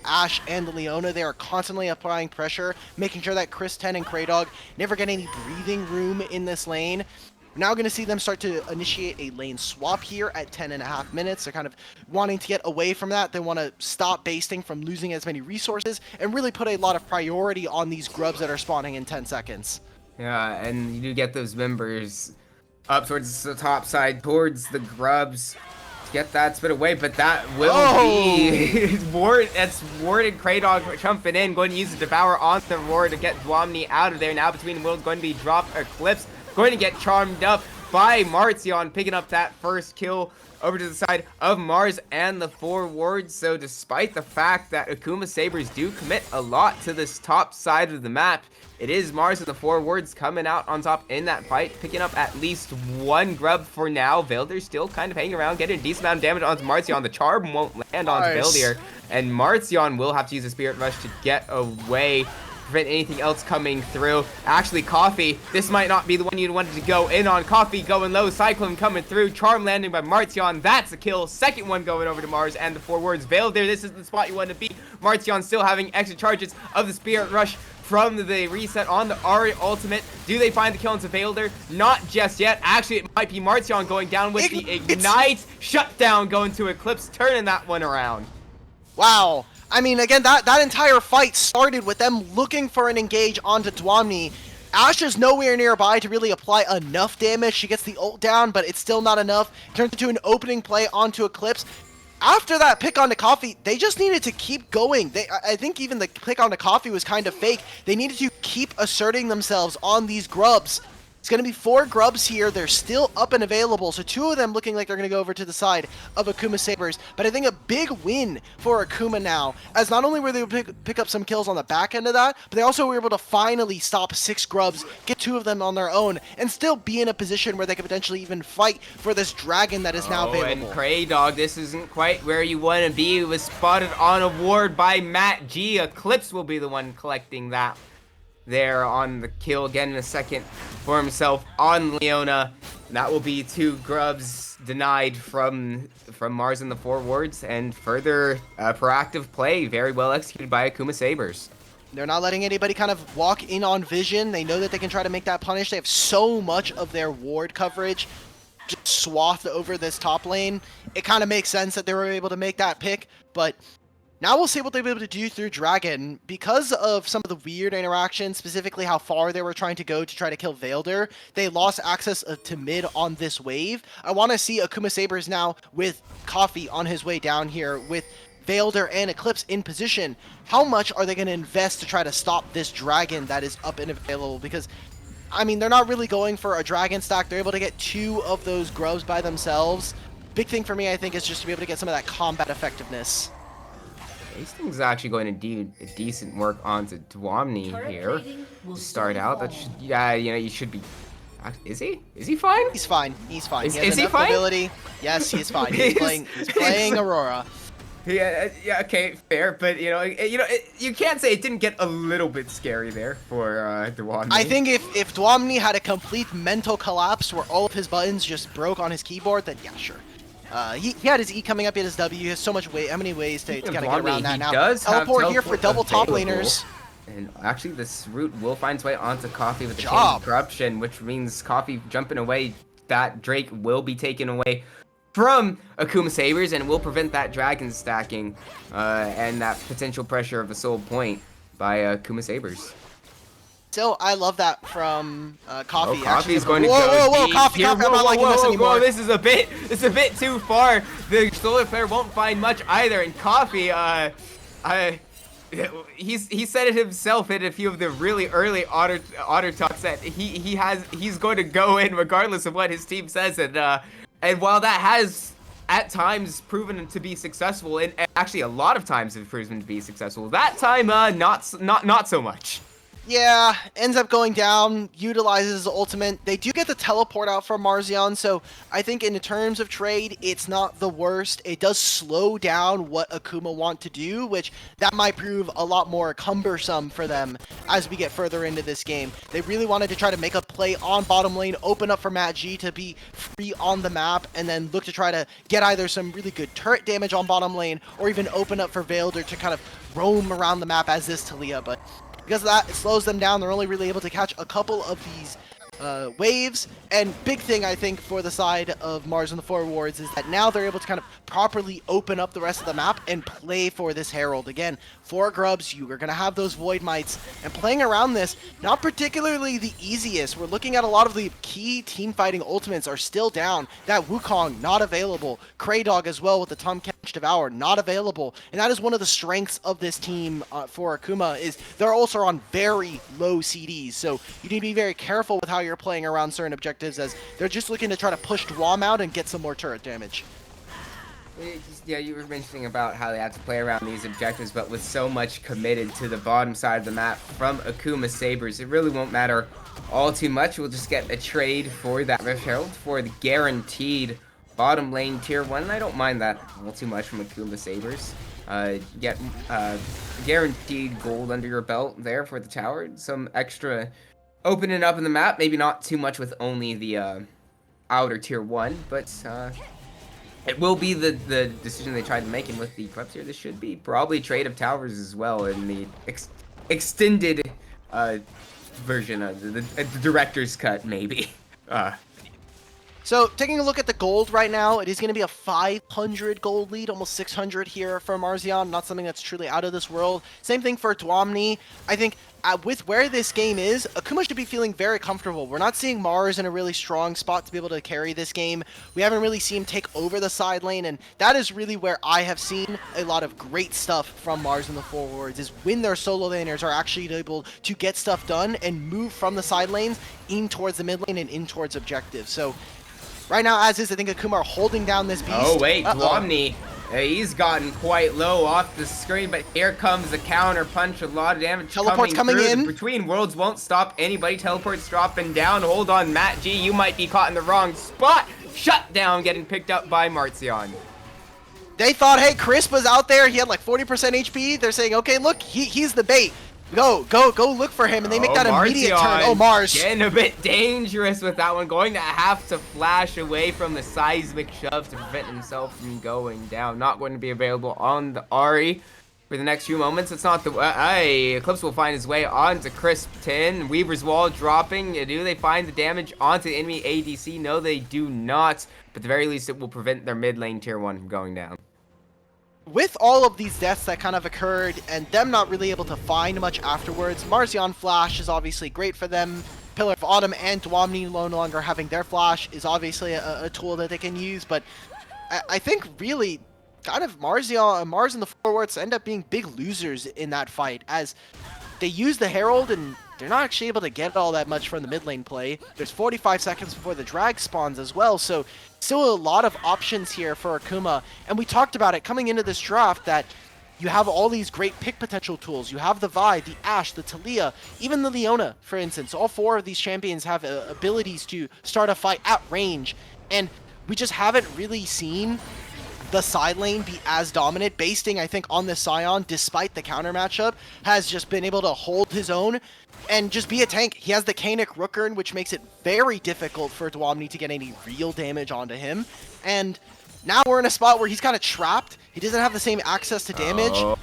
Ashe and the Leona. They are constantly applying pressure, making sure that Chris 10 and Kraydog never get any breathing room in this lane. We're now going to see them start to initiate a lane swap here at 10.5 minutes. They're kind of wanting to get away from that. They want to stop basting from losing as many resources and really put a lot of priority on these grubs that are spawning in 10 seconds. Yeah, and you do get those members up towards the top side, towards the grubs, to get that spit away, but that will be Ward. That's Ward and Kraydog jumping in, going to use the Devour on the Roar to get Dwamni out of there. Now between worlds going to be dropped Eclipse, going to get charmed up by Marzion, picking up that first kill over to the side of Marz and the 4 wards. So despite the fact that Akuma Sabers do commit a lot to this top side of the map, it is Marz and the 4 wards coming out on top in that fight, picking up at least 1 grub for now. Velder's still kind of hanging around, getting a decent amount of damage onto Marzion. The charm won't land onto Velder, and Marzion will have to use a Spirit Rush to get away, prevent anything else coming through. Actually, Coffee, this might not be the one you wanted to go in on. Coffee going low, Cyclone coming through, charm landing by Marzion. That's a kill. Second one going over to Marz and the 4 wards. Velder, this is the spot you want to be. Marzion still having extra charges of the Spirit Rush from the reset on the Ari ultimate. Do they find the kill into Velder? Not just yet. Actually, it might be Marzion going down with the Ignite. Shutdown going to Eclipse, turning that one around. Wow. I mean, again, that entire fight started with them looking for an engage onto Dwamni. Ashe is nowhere nearby to really apply enough damage. She gets the ult down, but it's still not enough. Turns into an opening play onto Eclipse. After that pick on the Coffee, they just needed to keep going. I think even the pick on the Coffee was kind of fake. They needed to keep asserting themselves on these grubs. It's going to be 4 grubs here. They're still up and available, so 2 of them looking like they're going to go over to the side of Akuma Sabers. But I think a big win for Akuma now, as not only were they able to pick up some kills on the back end of that, but they also were able to finally stop 6 grubs, get 2 of them on their own, and still be in a position where they could potentially even fight for this dragon that is now available. And Kraydog, this isn't quite where you want to be. It was spotted on a ward by Matt G. Eclipse will be the one collecting that there on the kill again in a second for himself on Leona. That will be 2 grubs denied from Marz and the 4 wards, and further proactive play, very well executed by Akuma Sabers. They're not letting anybody kind of walk in on vision. They know that they can try to make that punish. They have so much of their ward coverage just swathed over this top lane. It kind of makes sense that they were able to make that pick, but now we'll see what they'll be able to do through Dragon. Because of some of the weird interactions, specifically how far they were trying to go to try to kill Velder, they lost access to mid on this wave. I want to see Akuma Sabers now with Coffee on his way down here, with Velder and Eclipse in position. How much are they going to invest to try to stop this Dragon that is up and available? Because, I mean, they're not really going for a Dragon stack. They're able to get 2 of those grubs by themselves. Big thing for me, I think, is just to be able to get some of that combat effectiveness. Hastings is actually going to do a decent work onto Dwamni here to start out. That should, yeah, you know, you should be. Is he? Is he fine? He's fine. He's fine. Is he has he enough fine? Mobility. Yes, he's fine. He's playing Aurora. Yeah, okay, fair, but you can't say it didn't get a little bit scary there for Dwamni. I think if Dwamni had a complete mental collapse where all of his buttons just broke on his keyboard, then yeah, sure. He had his E coming up, he had his W, he has so much how many ways to kind of get around that now. Does teleport here for double top available. laners. And actually, this route will find its way onto Coffee with the chain Job. of corruption, which means Coffee jumping away. That Drake will be taken away from Akuma Sabers and will prevent that dragon stacking and that potential pressure of a soul point by Akuma Sabers. Still, I love that from Coffee. Oh, Coffee's going to whoa, go whoa, whoa, deep Coffee, here. Coffee, I'm not liking this anymore. Whoa, this is a bit too far. The solar flare won't find much either, and Coffee, he said it himself in a few of the really early Otter talks that he's going to go in regardless of what his team says, and while that has at times proven to be successful, and actually a lot of times have proven to be successful, that time not so much. Yeah, ends up going down, utilizes his ultimate. They do get the teleport out from Marzion, so I think in terms of trade, it's not the worst. It does slow down what Akuma want to do, which that might prove a lot more cumbersome for them as we get further into this game. They really wanted to try to make a play on bottom lane, open up for Matt G to be free on the map, and then look to try to get either some really good turret damage on bottom lane, or even open up for Vailder to kind of roam around the map as this Talia, but because of that, it slows them down. They're only really able to catch a couple of these waves. And big thing, I think, for the side of Marz and the Four Wards is that now they're able to kind of properly open up the rest of the map and play for this Herald. Again, 4 grubs, you are going to have those Void Mites. And playing around this, not particularly the easiest. We're looking at a lot of the key team fighting ultimates are still down. That Wukong, not available. Kraydog as well with the Tom Catch Devour, not available. And that is one of the strengths of this team for Akuma, is they're also on very low CDs. So you need to be very careful with how you're playing around certain objectives, as they're just looking to try to push Dwam out and get some more turret damage. Yeah, you were mentioning about how they have to play around these objectives, but with so much committed to the bottom side of the map from Akuma Sabers, it really won't matter all too much. We'll just get a trade for that Rift Herald for the guaranteed bottom lane tier 1, and I don't mind that all too much from Akuma Sabers. Get guaranteed gold under your belt there for the tower, some extra opening up in the map, maybe not too much with only the outer tier 1, but it will be the decision they tried to make, and with the corrupts here, this should be probably trade of towers as well in the extended version of the director's cut, maybe. So, taking a look at the gold right now, it is going to be a 500 gold lead, almost 600 here for Marzion, not something that's truly out of this world. Same thing for Dwamni. I think with where this game is, Akuma should be feeling very comfortable. We're not seeing Marz in a really strong spot to be able to carry this game. We haven't really seen him take over the side lane, and that is really where I have seen a lot of great stuff from Marz and the forwards, is when their solo laners are actually able to get stuff done and move from the side lanes in towards the mid lane and in towards objectives. So right now, as is, I think Akuma are holding down this beast. Oh, wait, Dwamni. He's gotten quite low off the screen, but here comes the counter punch. A lot of damage Teleport's coming in. Between worlds won't stop anybody. Teleport's dropping down. Hold on, Matt G. You might be caught in the wrong spot. Shut down, getting picked up by Marzion. They thought, hey, Crisp was out there. He had like 40% HP. They're saying, okay, look, he's the bait. Go look for him, and they make that immediate turn. Oh, Marz. Getting a bit dangerous with that one. Going to have to flash away from the seismic shove to prevent himself from going down. Not going to be available on the Ahri for the next few moments. It's not the... Eclipse will find his way onto Crisp 10. Weaver's Wall dropping. Do they find the damage onto the enemy ADC? No, they do not. But at the very least, it will prevent their mid lane tier 1 from going down. With all of these deaths that kind of occurred and them not really able to find much afterwards, Marzion Flash is obviously great for them. Pillar of Autumn and Dwamni no longer having their Flash is obviously a tool that they can use, but I think really kind of Marz and the forwards end up being big losers in that fight, as they use the Herald and they're not actually able to get all that much from the mid lane play. There's 45 seconds before the drag spawns as well, so still a lot of options here for Akuma. And we talked about it coming into this draft that you have all these great pick potential tools. You have the Vi, the Ashe, the Talia, even the Leona, for instance. All 4 of these champions have abilities to start a fight at range, and we just haven't really seen the side lane be as dominant. Basting, I think, on this Scion, despite the counter matchup, has just been able to hold his own and just be a tank. He has the Kanik Rookern, which makes it very difficult for Dwamni to get any real damage onto him. And now we're in a spot where he's kind of trapped. He doesn't have the same access to damage. Oh.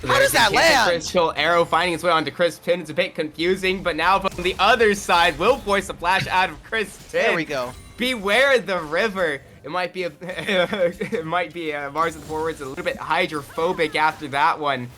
How does that land? Crystal arrow finding its way onto Chris 10. It's a bit confusing, but now from the other side, will force a flash out of Chris 10. There we go. Beware the river. It might be Marz and the forwards a little bit hydrophobic after that one.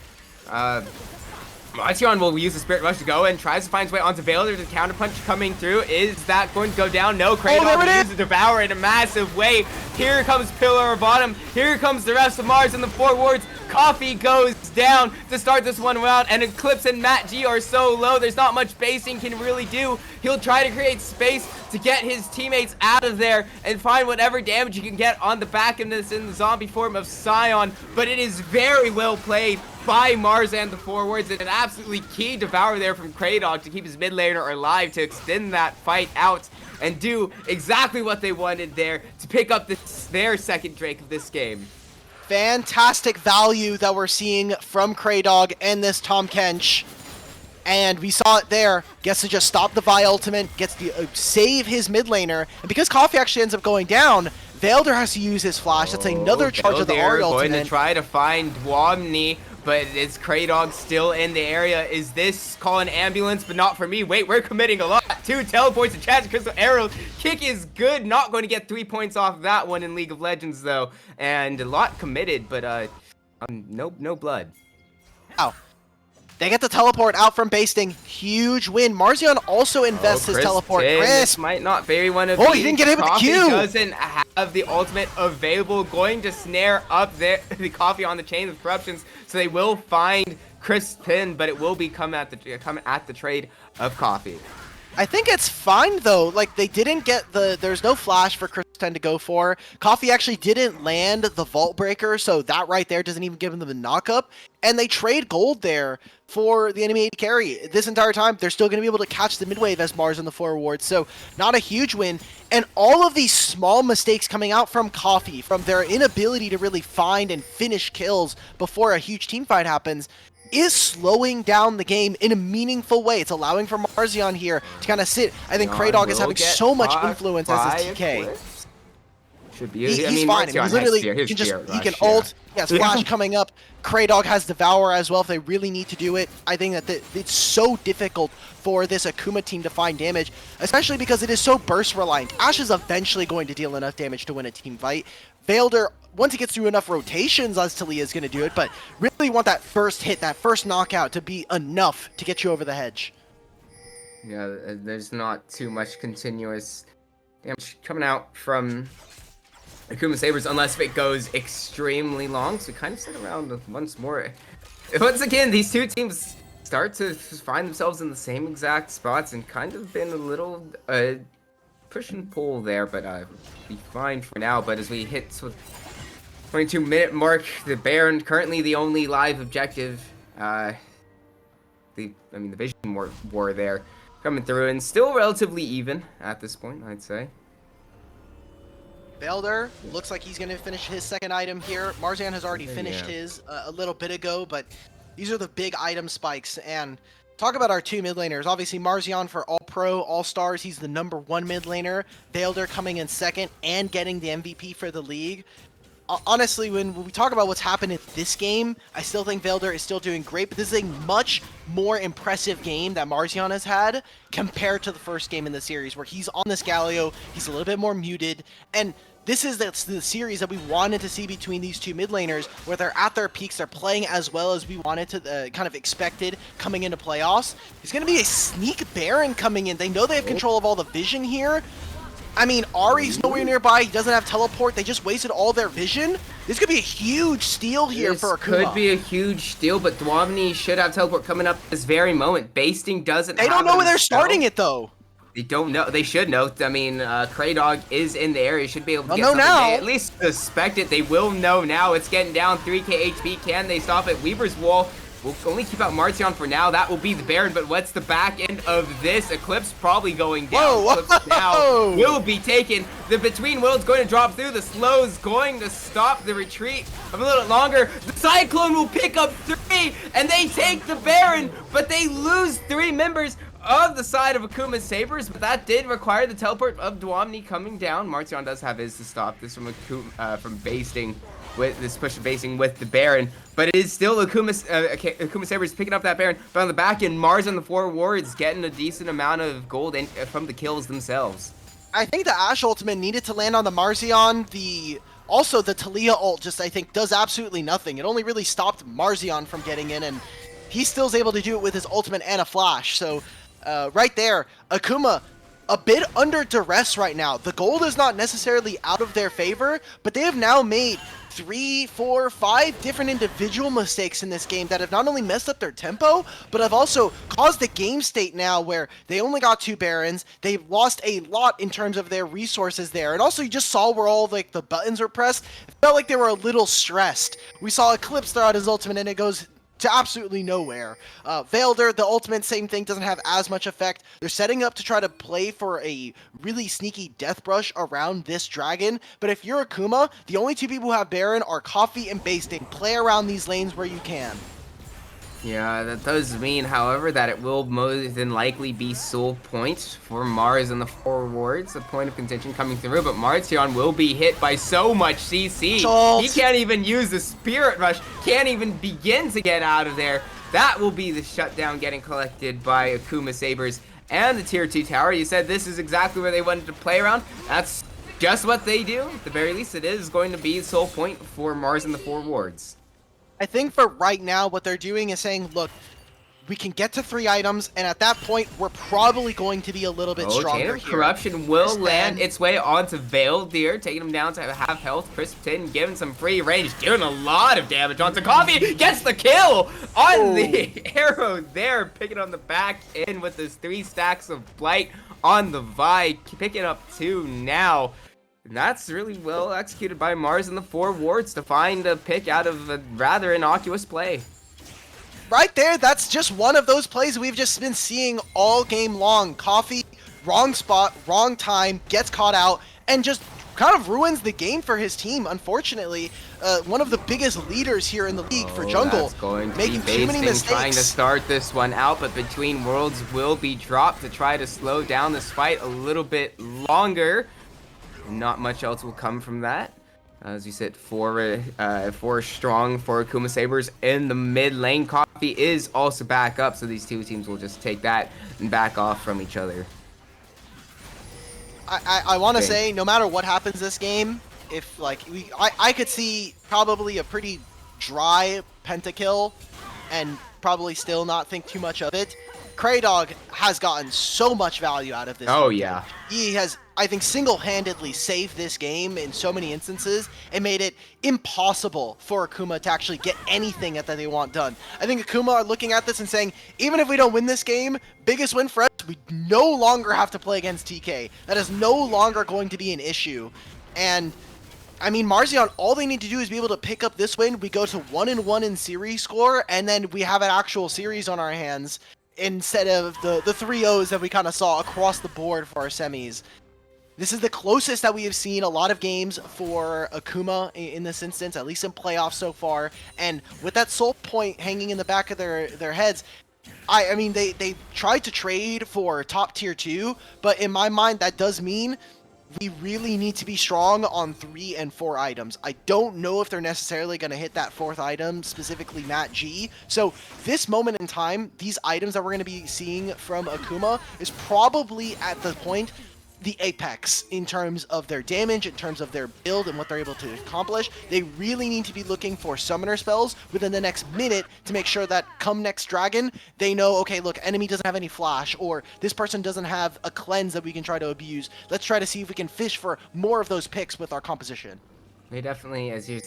Marzion will use the Spirit Rush to go and tries to find his way onto Vailor. There's a counterpunch coming through. Is that going to go down? No, Kraydog will use the Devour in a massive way. Here comes Pillar of Bottom. Here comes the rest of Marz and the forwards. Coffee goes down to start this one round, and Eclipse and Matt G are so low. There's not much basing can really do. He'll try to create space to get his teammates out of there and find whatever damage he can get on the back of this in the zombie form of Scion, but it is very well played by Marz and the forwards, and an absolutely key devour there from Kraydog to keep his mid laner alive, to extend that fight out and do exactly what they wanted there, to pick up their second Drake of this game. Fantastic value that we're seeing from Kraydog and this Tom Kench. And we saw it there. Gets to just stop the Vi ultimate, gets to save his mid laner. And because Coffee actually ends up going down, Vailder has to use his flash. That's another charge of the Ari ultimate. Going to try to find Dwamni, but is Kraydog still in the area? Is this call an ambulance? But not for me. Wait, we're committing a lot. 2 teleports and Chad's Crystal Arrow. Kick is good. Not going to get 3 points off that one in League of Legends, though. And a lot committed, but no blood. Wow. They get the teleport out from Basting. Huge win. Marzion also invests his teleport. Chris might not bury one of these. Oh, he didn't get hit with the Q. Doesn't have the ultimate available. Going to snare up the Coffee on the chain of corruptions. So they will find Chris Pin, but it will be come at the trade of Coffee. I think it's fine though. Like they didn't get there's no flash for Chris 10 to go for. Coffee actually didn't land the Vault Breaker, so that right there doesn't even give them the knock-up. And they trade gold there for the enemy AD carry. This entire time, they're still going to be able to catch the mid-wave as Marz in the forward. So not a huge win. And all of these small mistakes coming out from Coffee, from their inability to really find and finish kills before a huge team fight happens, is slowing down the game in a meaningful way. It's allowing for Marzion here to kind of sit. I think Kraydog is having so much influence as his TK. Should be. He's fine. He's literally he can ult. Yes, flash coming up. Kraydog has Devour as well if they really need to do it. I think that it's so difficult for this Akuma team to find damage, especially because it is so burst reliant. Ashe is eventually going to deal enough damage to win a team fight. Vailder, once he gets through enough rotations, as Talia is going to do it, but really want that first hit, that first knockout to be enough to get you over the hedge. Yeah, there's not too much continuous damage coming out from Akuma Sabers unless if it goes extremely long. So kind of sit around once more. Once again, these two teams start to find themselves in the same exact spots and kind of been a little push and pull there, but be fine for now. But as we hit the 22-minute mark, the Baron currently the only live objective. The Vision war there coming through and still relatively even at this point, I'd say. Vailder looks like he's going to finish his second item here. Marzion has already finished his a little bit ago, but these are the big item spikes. And talk about our two mid laners. Obviously, Marzion for All-Pro, All-Stars. He's the #1 mid laner. Vailder coming in second and getting the MVP for the league. Honestly, when we talk about what's happened in this game, I still think Vailder is still doing great, but this is a much more impressive game that Marzion has had compared to the first game in the series, where he's on this Galio, he's a little bit more muted, and this is the series that we wanted to see between these two mid laners, where they're at their peaks, they're playing as well as we wanted to, kind of expected coming into playoffs. It's going to be a sneak Baron coming in. They know they have control of all the vision here. I mean, Ari's nowhere nearby. He doesn't have teleport. They just wasted all their vision. This could be a huge steal here for Akuma. Could be a huge steal, but Dwamni should have teleport coming up this very moment. Basting doesn't. They don't know where they're starting it though. They don't know. They should know. I mean, Kraydog is in the area. Should be able to get something. Now. They at least suspect it. They will know now. It's getting down 3k HP. Can they stop it? Weaver's Wall will only keep out Marzion for now. That will be the Baron, but what's the back end of this? Eclipse probably going down. Whoa, Eclipse now will be taken. The Between Worlds going to drop through. The Slow's going to stop the retreat a little bit longer. The Cyclone will pick up 3, and they take the Baron, but they lose 3 members of the side of Akuma Sabers, but that did require the teleport of Dwamni coming down. Marzion does have his to stop this from Akuma, from Basting, with this push of Basting with the Baron, but it is still Akuma Sabers picking up that Baron, but on the back end, Marz on the forwards getting a decent amount of gold from the kills themselves. I think the Ashe ultimate needed to land on the Marzion. Also the Talia ult just, I think, does absolutely nothing. It only really stopped Marzion from getting in, and he still is able to do it with his ultimate and a flash. So right there, Akuma a bit under duress right now. The gold is not necessarily out of their favor, but they have now made 3, 4, 5 different individual mistakes in this game that have not only messed up their tempo, but have also caused the game state now where they only got 2 Barons. They've lost a lot in terms of their resources there. And also you just saw where all like the buttons were pressed. It felt like they were a little stressed. We saw Eclipse throw out his ultimate and it goes to absolutely nowhere. Vailder, the ultimate, same thing, doesn't have as much effect. They're setting up to try to play for a really sneaky death brush around this dragon, but if you're Akuma, the only two people who have Baron are Coffee and Basting. Play around these lanes where you can. Yeah, that does mean, however, that it will more than likely be soul points for Marz and the forwards. A point of contention coming through, but Marzion will be hit by so much CC. Schultz. He can't even use the Spirit Rush, can't even begin to get out of there. That will be the shutdown getting collected by Akuma Sabers and the Tier 2 tower. You said this is exactly where they wanted to play around. That's just what they do. At the very least, it is going to be soul point for Marz and the forwards. I think for right now, what they're doing is saying, look, we can get to 3 items, and at that point, we're probably going to be a little bit Chain stronger of here. Corruption will Just land then- its way onto Vaildir, taking him down to half health. Crispton giving some free range, doing a lot of damage onto Coffee. Gets the kill on the arrow there, picking on the back end with his 3 stacks of Blight on the Vi, picking up 2 now. And that's really well executed by Marz and the 4 wards to find a pick out of a rather innocuous play. Right there, that's just one of those plays we've just been seeing all game long. Coffee, wrong spot, wrong time, gets caught out, and just kind of ruins the game for his team, unfortunately. One of the biggest leaders here in the league for jungle, That's going to making be too many Basting trying to mistakes. start this one out, but Between Worlds will be dropped to try to slow down this fight a little bit longer. Not much else will come from that. As you said, 4 strong for Akuma Sabers in the mid lane. Coffee is also back up, so these two teams will just take that and back off from each other. I want to Okay. say, no matter what happens this game, if like I could see probably a pretty dry pentakill, and probably still not think too much of it. Kraydog has gotten so much value out of this. Oh, game. yeah. He has, I think, single-handedly saved this game in so many instances and made it impossible for Akuma to actually get anything that they want done. I think Akuma are looking at this and saying, even if we don't win this game, biggest win for us, we no longer have to play against TK. That is no longer going to be an issue. And I mean, Marzion, all they need to do is be able to pick up this win. We go to 1-1 in series score, and then we have an actual series on our hands instead of the 3-0s that we kind of saw across the board for our semis. This is the closest that we have seen a lot of games for Akuma in this instance, at least in playoffs so far. And with that soul point hanging in the back of their heads, I mean, they tried to trade for top tier 2, but in my mind, that does mean we really need to be strong on 3 and 4 items. I don't know if they're necessarily going to hit that 4th item, specifically Nat G. So this moment in time, these items that we're going to be seeing from Akuma is probably at the point, the apex in terms of their damage, in terms of their build and what they're able to accomplish. They really need to be looking for summoner spells within the next minute to make sure that come next dragon, they know, okay, look, enemy doesn't have any flash, or this person doesn't have a cleanse that we can try to abuse. Let's try to see if we can fish for more of those picks with our composition. They definitely, as you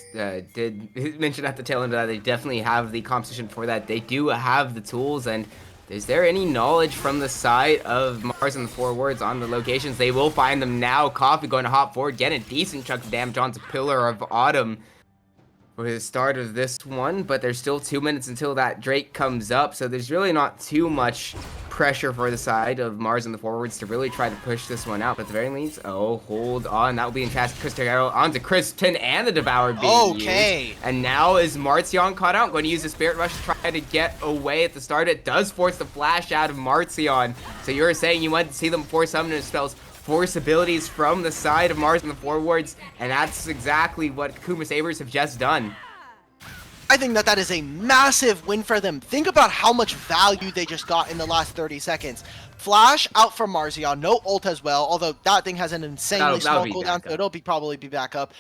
did mention at the tail end of that, they definitely have the composition for that. They do have the tools, and is there any knowledge from the side of Marz and the forwards on the locations? They will find them now. Coffee going to hop forward, get a decent chunk of damage onto Pillar of Autumn for the start of this one, but there's still 2 minutes until that Drake comes up, so there's really not too much pressure for the side of Marz and the forwards to really try to push this one out. But at the very least, hold on, that will be encasted Chris Terrell onto Crispton and the Devour being Okay. used. And now is Marzion caught out, going to use the Spirit Rush to try to get away at the start. It does force the flash out of Marzion, so you're saying you want to see them force summoner spells, force abilities from the side of Marz and the forwards, and that's exactly what Akuma Sabers have just done. I think that is a massive win for them. Think about how much value they just got in the last 30 seconds. Flash out from Marzion, no ult as well, although that thing has an insanely That'll small be cooldown, back so it'll probably be back up.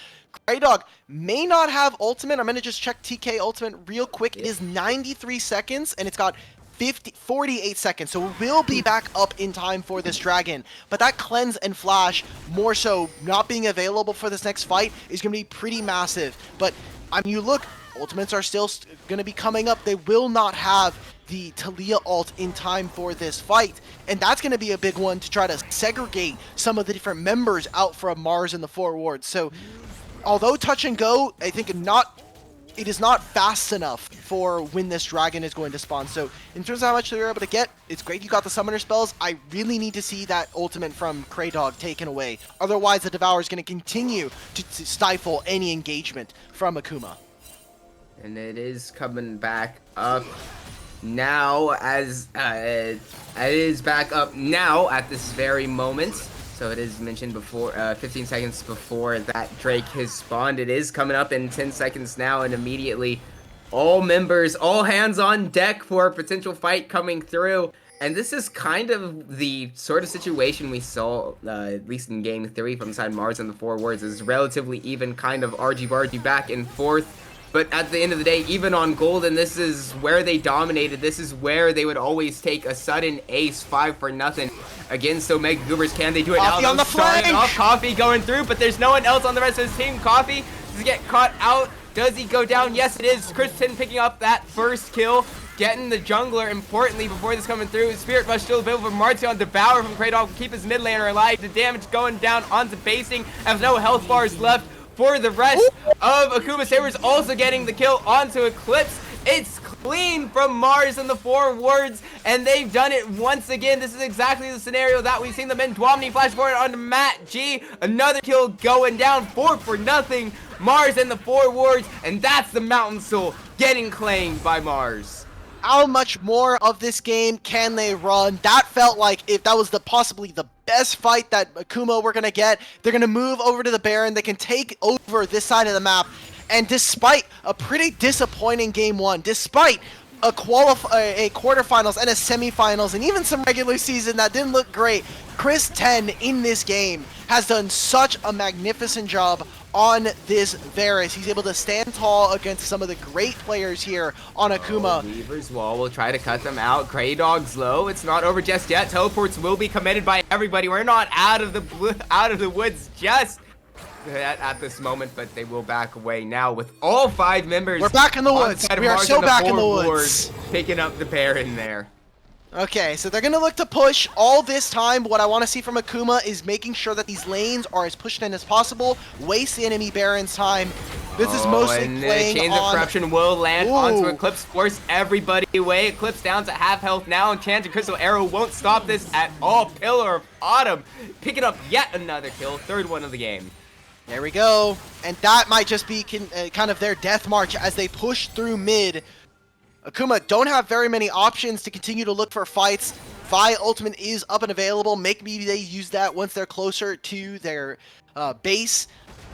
Kraydog may not have ultimate. I'm going to just check TK ultimate real quick. It is 93 seconds, and it's got 48 seconds, so it will be back up in time for this dragon. But that cleanse and flash, more so not being available for this next fight, is going to be pretty massive. But I mean, you look, ultimates are still going to be coming up. They will not have the Talia ult in time for this fight, and that's going to be a big one to try to segregate some of the different members out from Marz and the forwards. So although touch and go, I think not it is not fast enough for when this dragon is going to spawn. So in terms of how much they're able to get, it's great you got the summoner spells. I really need to see that ultimate from Kraydog taken away. Otherwise, the Devour is going to continue to stifle any engagement from Akuma. And it is coming back up now as it is back up now at this very moment. So it is mentioned before, 15 seconds before that Drake has spawned. It is coming up in 10 seconds now, and immediately all members, all hands on deck for a potential fight coming through. And this is kind of the sort of situation we saw, at least in Game 3 from side Marz and the Four Words, is relatively even, kind of argy-bargy back and forth. But at the end of the day, even on Golden, this is where they dominated. This is where they would always take a sudden ace 5-0 against Omega Goobers. Can they do it Coffee now? on the Starting flank! off, Coffee going through, but there's no one else on the rest of his team. Coffee does he get caught out? Does he go down? Yes, it is. Kristen picking up that first kill, getting the jungler, importantly, before this coming through. Spirit Rush still available for Marzion. Devour from Kraydog keep his mid laner alive. The damage going down onto basing. Has no health bars left for the rest of Akuma. Sabers also getting the kill onto Eclipse. It's clean from Marz and the Four Words, and they've done it once again. This is exactly the scenario that we've seen them in. Dwamni flash forward onto Matt G. Another kill going down, 4-0. Marz and the Four Words, and that's the Mountain Soul getting claimed by Marz. How much more of this game can they run? That felt like if that was possibly the best fight that Akuma were going to get. They're going to move over to the Baron. They can take over this side of the map. And despite a pretty disappointing game one, despite a quarterfinals and a semifinals and even some regular season that didn't look great, Chris 10 in this game has done such a magnificent job on this Varus. He's able to stand tall against some of the great players here on Akuma. Weaver's Wall will try to cut them out. Kraydog's low. It's not over just yet. Teleports will be committed by everybody. We're not out of the woods just at this moment, but they will back away now with all 5 members. We're back in the woods. We are so back in the woods. Picking up the Baron there. Okay, so they're going to look to push all this time. What I want to see from Akuma is making sure that these lanes are as pushed in as possible. Waste the enemy Baron's time. This is mostly and playing Chains on... of Corruption will land Ooh. onto Eclipse, force everybody away. Eclipse down to half health now, and Chance and Crystal Arrow won't stop this at all. Pillar of Autumn picking up yet another kill, 3rd one of the game. There we go. And that might just be kind of their death march as they push through mid. Akuma don't have very many options to continue to look for fights. Vi ultimate is up and available. Maybe they use that once they're closer to their base.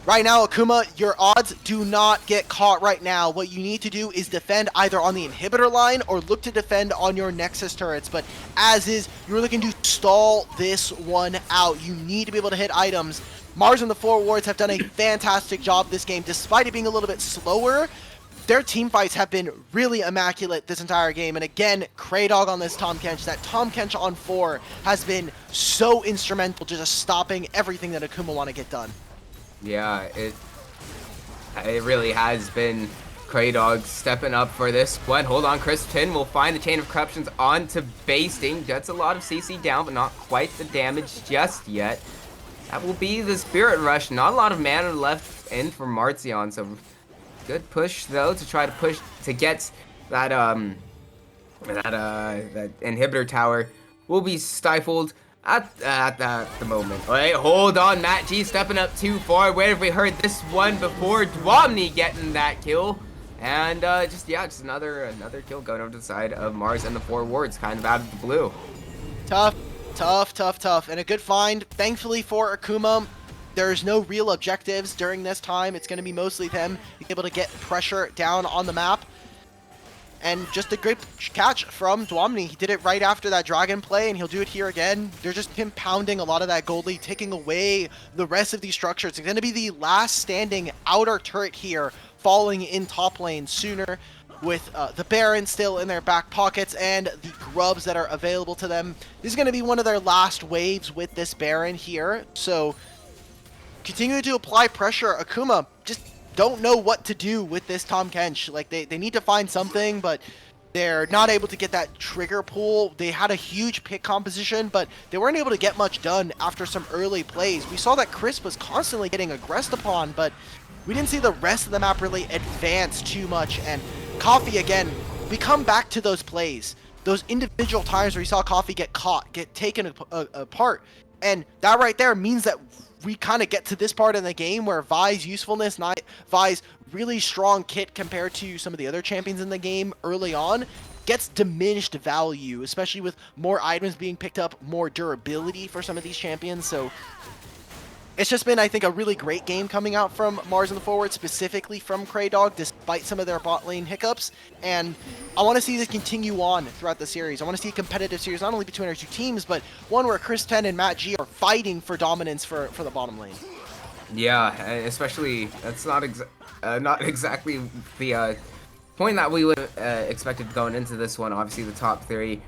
Right now, Akuma, your odds do not get caught right now. What you need to do is defend either on the inhibitor line or look to defend on your Nexus turrets. But as is, you're looking to stall this one out. You need to be able to hit items. Marz and the Four Wards have done a fantastic job this game. Despite it being a little bit slower, their team fights have been really immaculate this entire game. And again, Kraydog on this Tahm Kench. That Tahm Kench on 4 has been so instrumental to just stopping everything that Akuma want to get done. Yeah, it really has been Kraydog stepping up for this one. Hold on, Kristen will find the Chain of Corruptions onto Basting. Gets a lot of CC down, but not quite the damage just yet. That will be the Spirit Rush. Not a lot of mana left in for Marzion, so good push though to try to push to get that that inhibitor tower will be stifled at the moment. Wait, hold on, Matt G stepping up too far. Where have we heard this one before? Dwamni getting that kill, and just another kill going over to the side of Marz and the Four Wards, kind of out of the blue. Tough, and a good find. Thankfully for Akuma, there's no real objectives during this time. It's going to be mostly them being able to get pressure down on the map. And just a great catch from Dwamni. He did it right after that dragon play, and he'll do it here again. They're just him pounding a lot of that gold lead, taking away the rest of these structures. It's going to be the last standing outer turret here, falling in top lane sooner, with the Baron still in their back pockets and the grubs that are available to them. This is going to be one of their last waves with this Baron here. So continue to apply pressure. Akuma just don't know what to do with this Tahm Kench. Like, they need to find something, but They're not able to get that trigger pull. They had a huge pick composition, but they weren't able to get much done after some early plays. We saw that Chris was constantly getting aggressed upon, but we didn't see the rest of the map really advance too much. And Coffee, again, we come back to those plays, those individual times where you saw Coffee get caught, get taken apart. And that right there means that we kind of get to this part in the game where Vi's usefulness, not Vi's really strong kit compared to some of the other champions in the game early on, gets diminished value, especially with more items being picked up, more durability for some of these champions. So it's just been, I think, a really great game coming out from Marz and the Forward, specifically from Kraydog, despite some of their bot lane hiccups. And I want to see this continue on throughout the series. I want to see a competitive series, not only between our two teams, but one where Chris 10 and Matt G are fighting for dominance for the bottom lane. Yeah, especially that's not exactly the point that we would have expected going into this one. Obviously, the top three.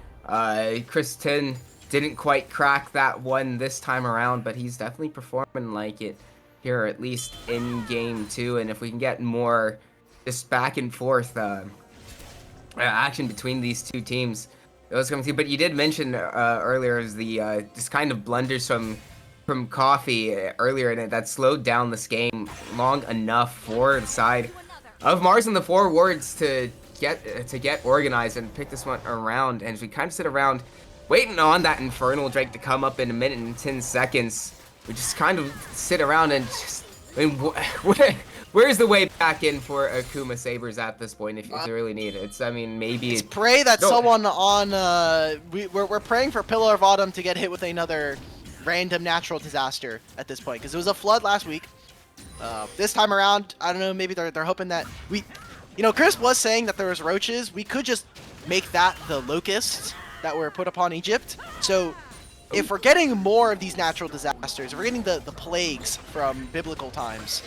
Chris 10 didn't quite crack that one this time around, but he's definitely performing like it here, at least in game 2. And if we can get more just back and forth action between these two teams, those coming through. But you did mention earlier is the just kind of blunders from Coffee earlier in it that slowed down this game long enough for the side of Marz and the Forwards to get organized and pick this one around. And as we kind of sit around waiting on that Infernal Drake to come up in 1 minute and 10 seconds, we just kind of sit around and just, I mean, where's the way back in for Akuma Sabers at this point if they really need it? It's, I mean, maybe It's pray that someone on we're praying for Pillar of Autumn to get hit with another random natural disaster at this point, because it was a flood last week. This time around, I don't know, maybe they're hoping that Chris was saying that there was roaches. We could just make that the locusts that were put upon Egypt. So if we're getting more of these natural disasters, we're getting the plagues from biblical times.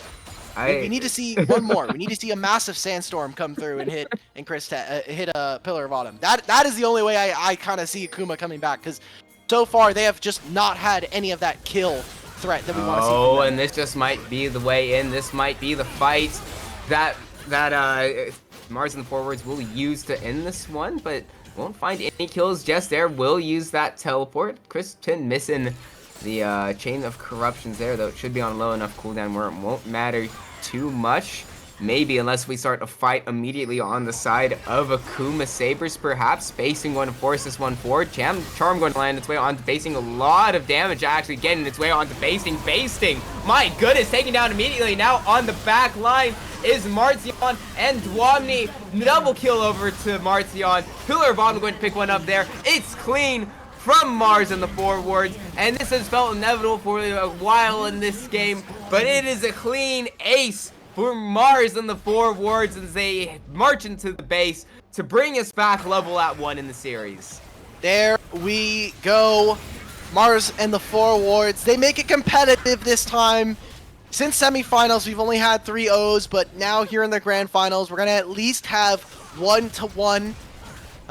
We need to see one more. We need to see a massive sandstorm come through and hit a Pillar of Autumn. That is the only way I kind of see Akuma coming back, because so far they have just not had any of that kill threat that we want to see. Oh, and this just might be the way in. This might be the fight that Marz and the Forwards will use to end this one, but won't find any kills just there. Will use that teleport. Chris 10 missing the Chain of Corruptions there, though it should be on low enough cooldown where it won't matter too much. Maybe, unless we start a fight immediately on the side of Akuma Sabers, perhaps. Spacing going to force this one forward. Charm going to land its way onto basing. A lot of damage actually getting its way onto basing. Basting, my goodness, taking down immediately. Now on the back line is Marzion and Dwamni. Double kill over to Marzion. Pillar of Autumn going to pick one up there. It's clean from Marz and the Forwards, and this has felt inevitable for a while in this game, but it is a clean ace for Marz and the Forwards as they march into the base to bring us back level at 1 in the series. There we go. Marz and the Forwards, they make it competitive this time. Since semifinals, we've only had 3 O's, but now here in the grand finals, we're going to at least have 1-1.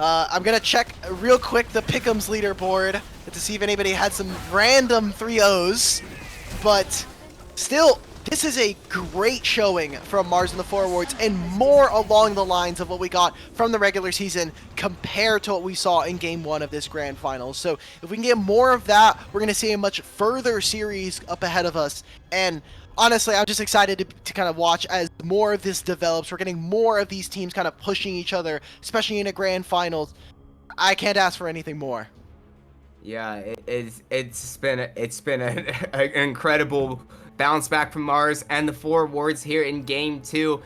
I'm going to check real quick the Pick'ems leaderboard to see if anybody had some random 3 O's, but still, this is a great showing from Marz and the Forwards, and more along the lines of what we got from the regular season compared to what we saw in Game 1 of this Grand Finals. So if we can get more of that, we're going to see a much further series up ahead of us. And honestly, I'm just excited to kind of watch as more of this develops. We're getting more of these teams kind of pushing each other, especially in a Grand Finals. I can't ask for anything more. Yeah, it's been an incredible bounce back from Marz and the Forwards here in Game 2.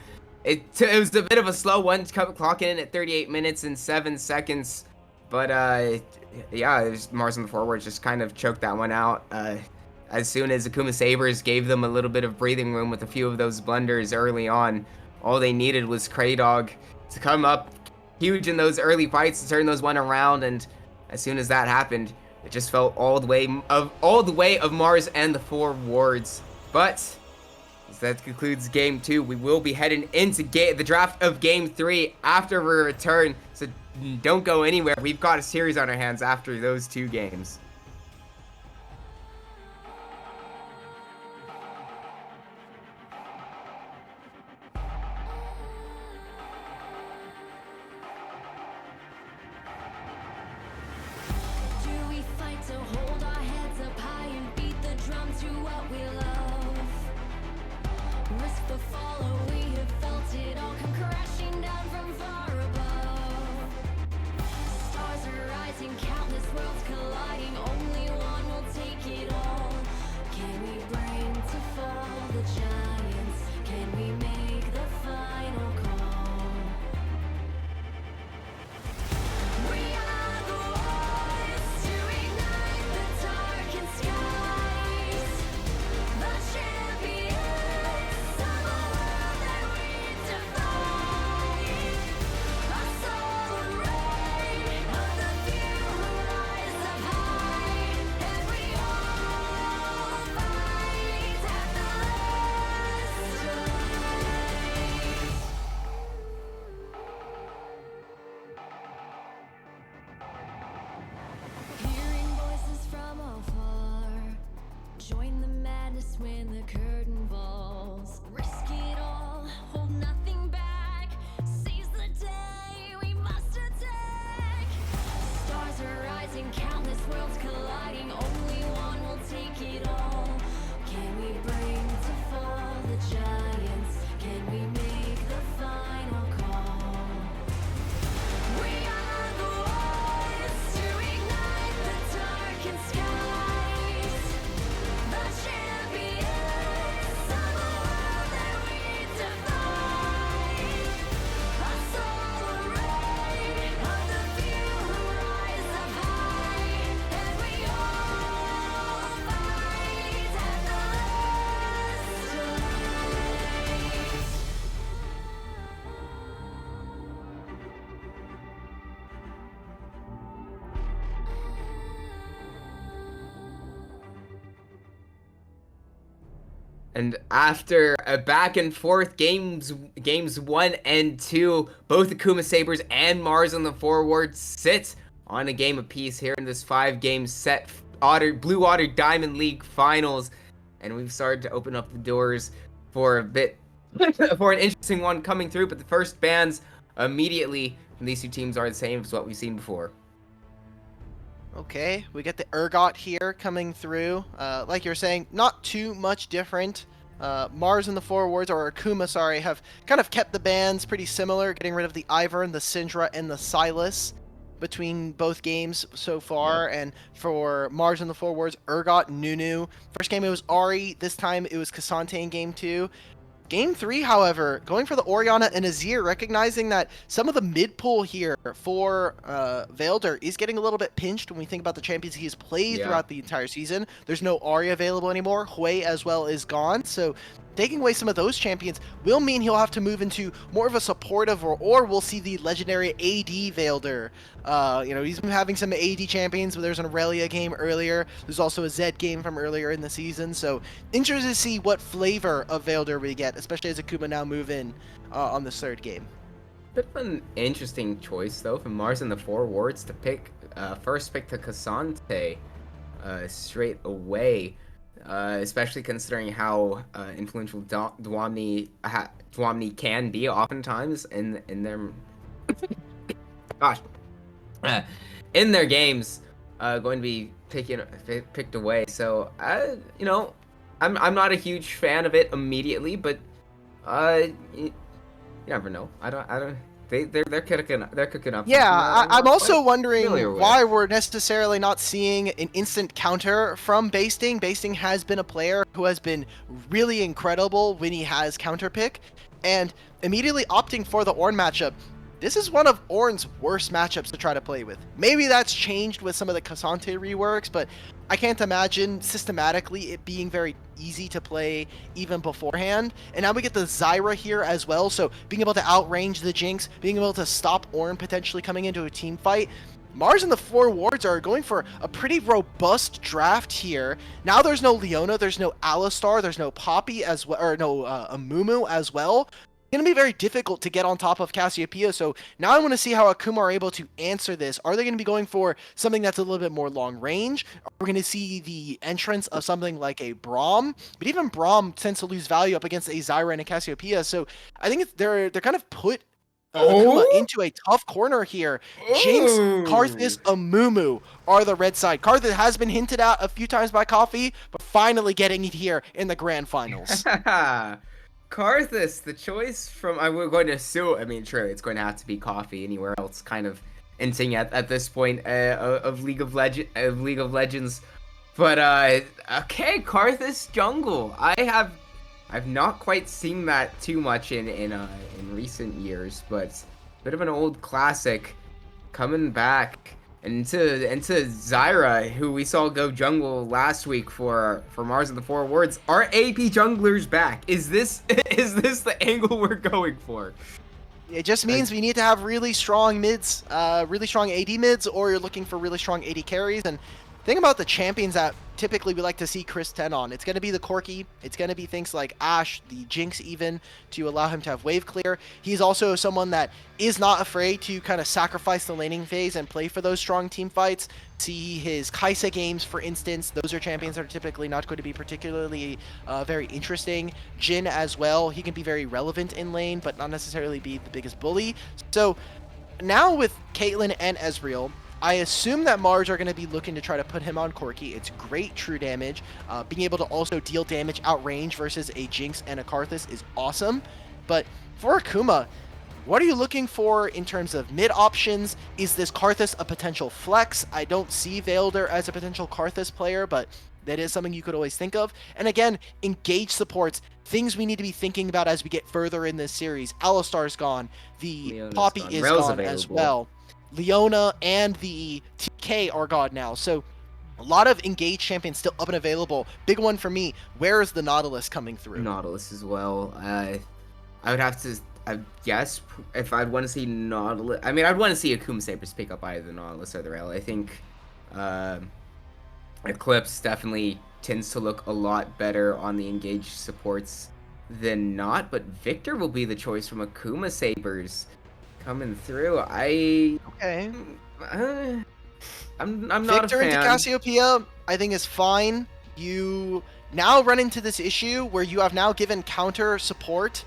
It was a bit of a slow one, clocking in at 38 minutes and 7 seconds. But yeah, Marz and the Forwards just kind of choked that one out. As soon as Akuma Sabers gave them a little bit of breathing room with a few of those blunders early on, all they needed was Kraydog to come up huge in those early fights to turn those one around. And as soon as that happened, it just felt all the way of Marz and the Forwards. But as that concludes Game 2, we will be heading into the draft of Game 3 after we return. So don't go anywhere. We've got a series on our hands after those 2 games. do what we love. Risk the follow, we have felt it all come crashing down from far above. Stars are rising, countless worlds colliding, only one will take it all. Can we bring to fall the giants? Can we make the final call? We are the ones to ignite the darkened skies. The champions of a world that we defy. A solar ray of the few who rise up high. And we all fight at the last Hearing voices from afar. Join the madness when the curtain falls. Risk it all, hold nothing back. Seize the day, we must attack. Stars are rising, countless worlds colliding. Only one will take it all. Can we bring to fall the giants? Can we make the final call? We are the ones to ignite the darkened skies. The champions of a world that we defy. A solar ray of the few who rise up high. And we all fight at the And after a back and forth games 1 and 2, both Akuma Sabers and Marz on the forward sit on a game apiece here in this 5-game set Blue Otter Diamond League Finals. And we've started to open up the doors for a bit for an interesting one coming through, but the first bans immediately from these two teams are the same as what we've seen before. Okay, we get the Urgot here coming through. Like you're saying, not too much different. Marz and the forwards, or Akuma, sorry, have kind of kept the bans pretty similar, getting rid of the Ivern, the Syndra, and the Silas between both games so far. Yeah. And for Marz and the forwards, Urgot, Nunu. First game it was Ari, this time it was Cassante in game 2. Game 3, however, going for the Orianna and Azir, recognizing that some of the mid pull here for Velder is getting a little bit pinched when we think about the champions he has played Yeah. throughout the entire season. There's no Ahri available anymore. Hui as well is gone. So taking away some of those champions will mean he'll have to move into more of a supportive, or we'll see the legendary AD Velder. He's been having some AD champions, but there's an Aurelia game earlier. There's also a Zed game from earlier in the season. So interested to see what flavor of Velder we get, especially as Akuma now move in on this third game. Bit of an interesting choice though from Marz and the forwards to first pick the Cassante straight away. Especially considering how influential Dwamni can be oftentimes in their in their games, going to be picked away. So I'm not a huge fan of it immediately, but you never know. I don't. They're cooking up. Yeah, I'm also quite wondering familiar with. why we're necessarily not seeing an instant counter from Basting. Basting has been a player who has been really incredible when he has counter pick, and immediately opting for the Ornn matchup. This is one of Ornn's worst matchups to try to play with. Maybe that's changed with some of the Cassante reworks, but I can't imagine systematically it being very easy to play even beforehand. And now we get the Zyra here as well, so being able to outrange the Jinx, being able to stop Ornn potentially coming into a team fight. Marz and the four wards are going for a pretty robust draft here. Now there's no Leona, there's no Alistar, there's no Poppy as well, or no Amumu as well. Going to be very difficult to get on top of Cassiopeia, so now I want to see how Akuma are able to answer this. Are they going to be going for something that's a little bit more long range? Are we going to see the entrance of something like a Braum? But even Braum tends to lose value up against a Zyra and a Cassiopeia, so I think they're kind of put Akuma Oh? into a tough corner here. Jinx, Ooh. Karthus, Amumu are the red side. Karthus has been hinted at a few times by Coffee, but finally getting it here in the grand finals. Karthus, the choice from we're going to assume. I mean, sure, it's going to have to be Coffee. Anywhere else, kind of hinting at this point of League of Legends. But okay, Karthus jungle. I've not quite seen that too much in recent years, but a bit of an old classic coming back into Zyra, who we saw go jungle last week for Marz and the Four Words. Are AP junglers back? Is this the angle we're going for? It just means we need to have really strong mids, really strong AD mids, or you're looking for really strong AD carries. And think about the champions that typically we like to see Chris 10 on. It's going to be the Corki. It's going to be things like Ashe, the Jinx even, to allow him to have wave clear. He's also someone that is not afraid to kind of sacrifice the laning phase and play for those strong team fights. See his Kai'Sa games, for instance. Those are champions that are typically not going to be particularly very interesting. Jhin as well. He can be very relevant in lane, but not necessarily be the biggest bully. So now with Caitlyn and Ezreal, I assume that Marz are going to be looking to try to put him on Corki. It's great true damage. Being able to also deal damage outrange versus a Jinx and a Karthus is awesome. But for Akuma, what are you looking for in terms of mid options? Is this Karthus a potential flex? I don't see Vailder as a potential Karthus player, but that is something you could always think of. And again, engage supports, things we need to be thinking about as we get further in this series. Alistar's gone. The Leona's Poppy gone. is Rel's gone as available. well. Leona and the TK are gone now. So a lot of engaged champions still up and available. Big one for me, where is the Nautilus coming through? Nautilus as well. I would have to, I guess, if I'd want to see Nautilus. I mean, I'd want to see Akuma Sabers pick up either the Nautilus or the Rel. I think Eclipse definitely tends to look a lot better on the engaged supports than not, but Victor will be the choice from Akuma Sabers coming through. Okay. I'm not Victor a into fan. Cassiopeia, I think is fine. You now run into this issue where you have now given counter support.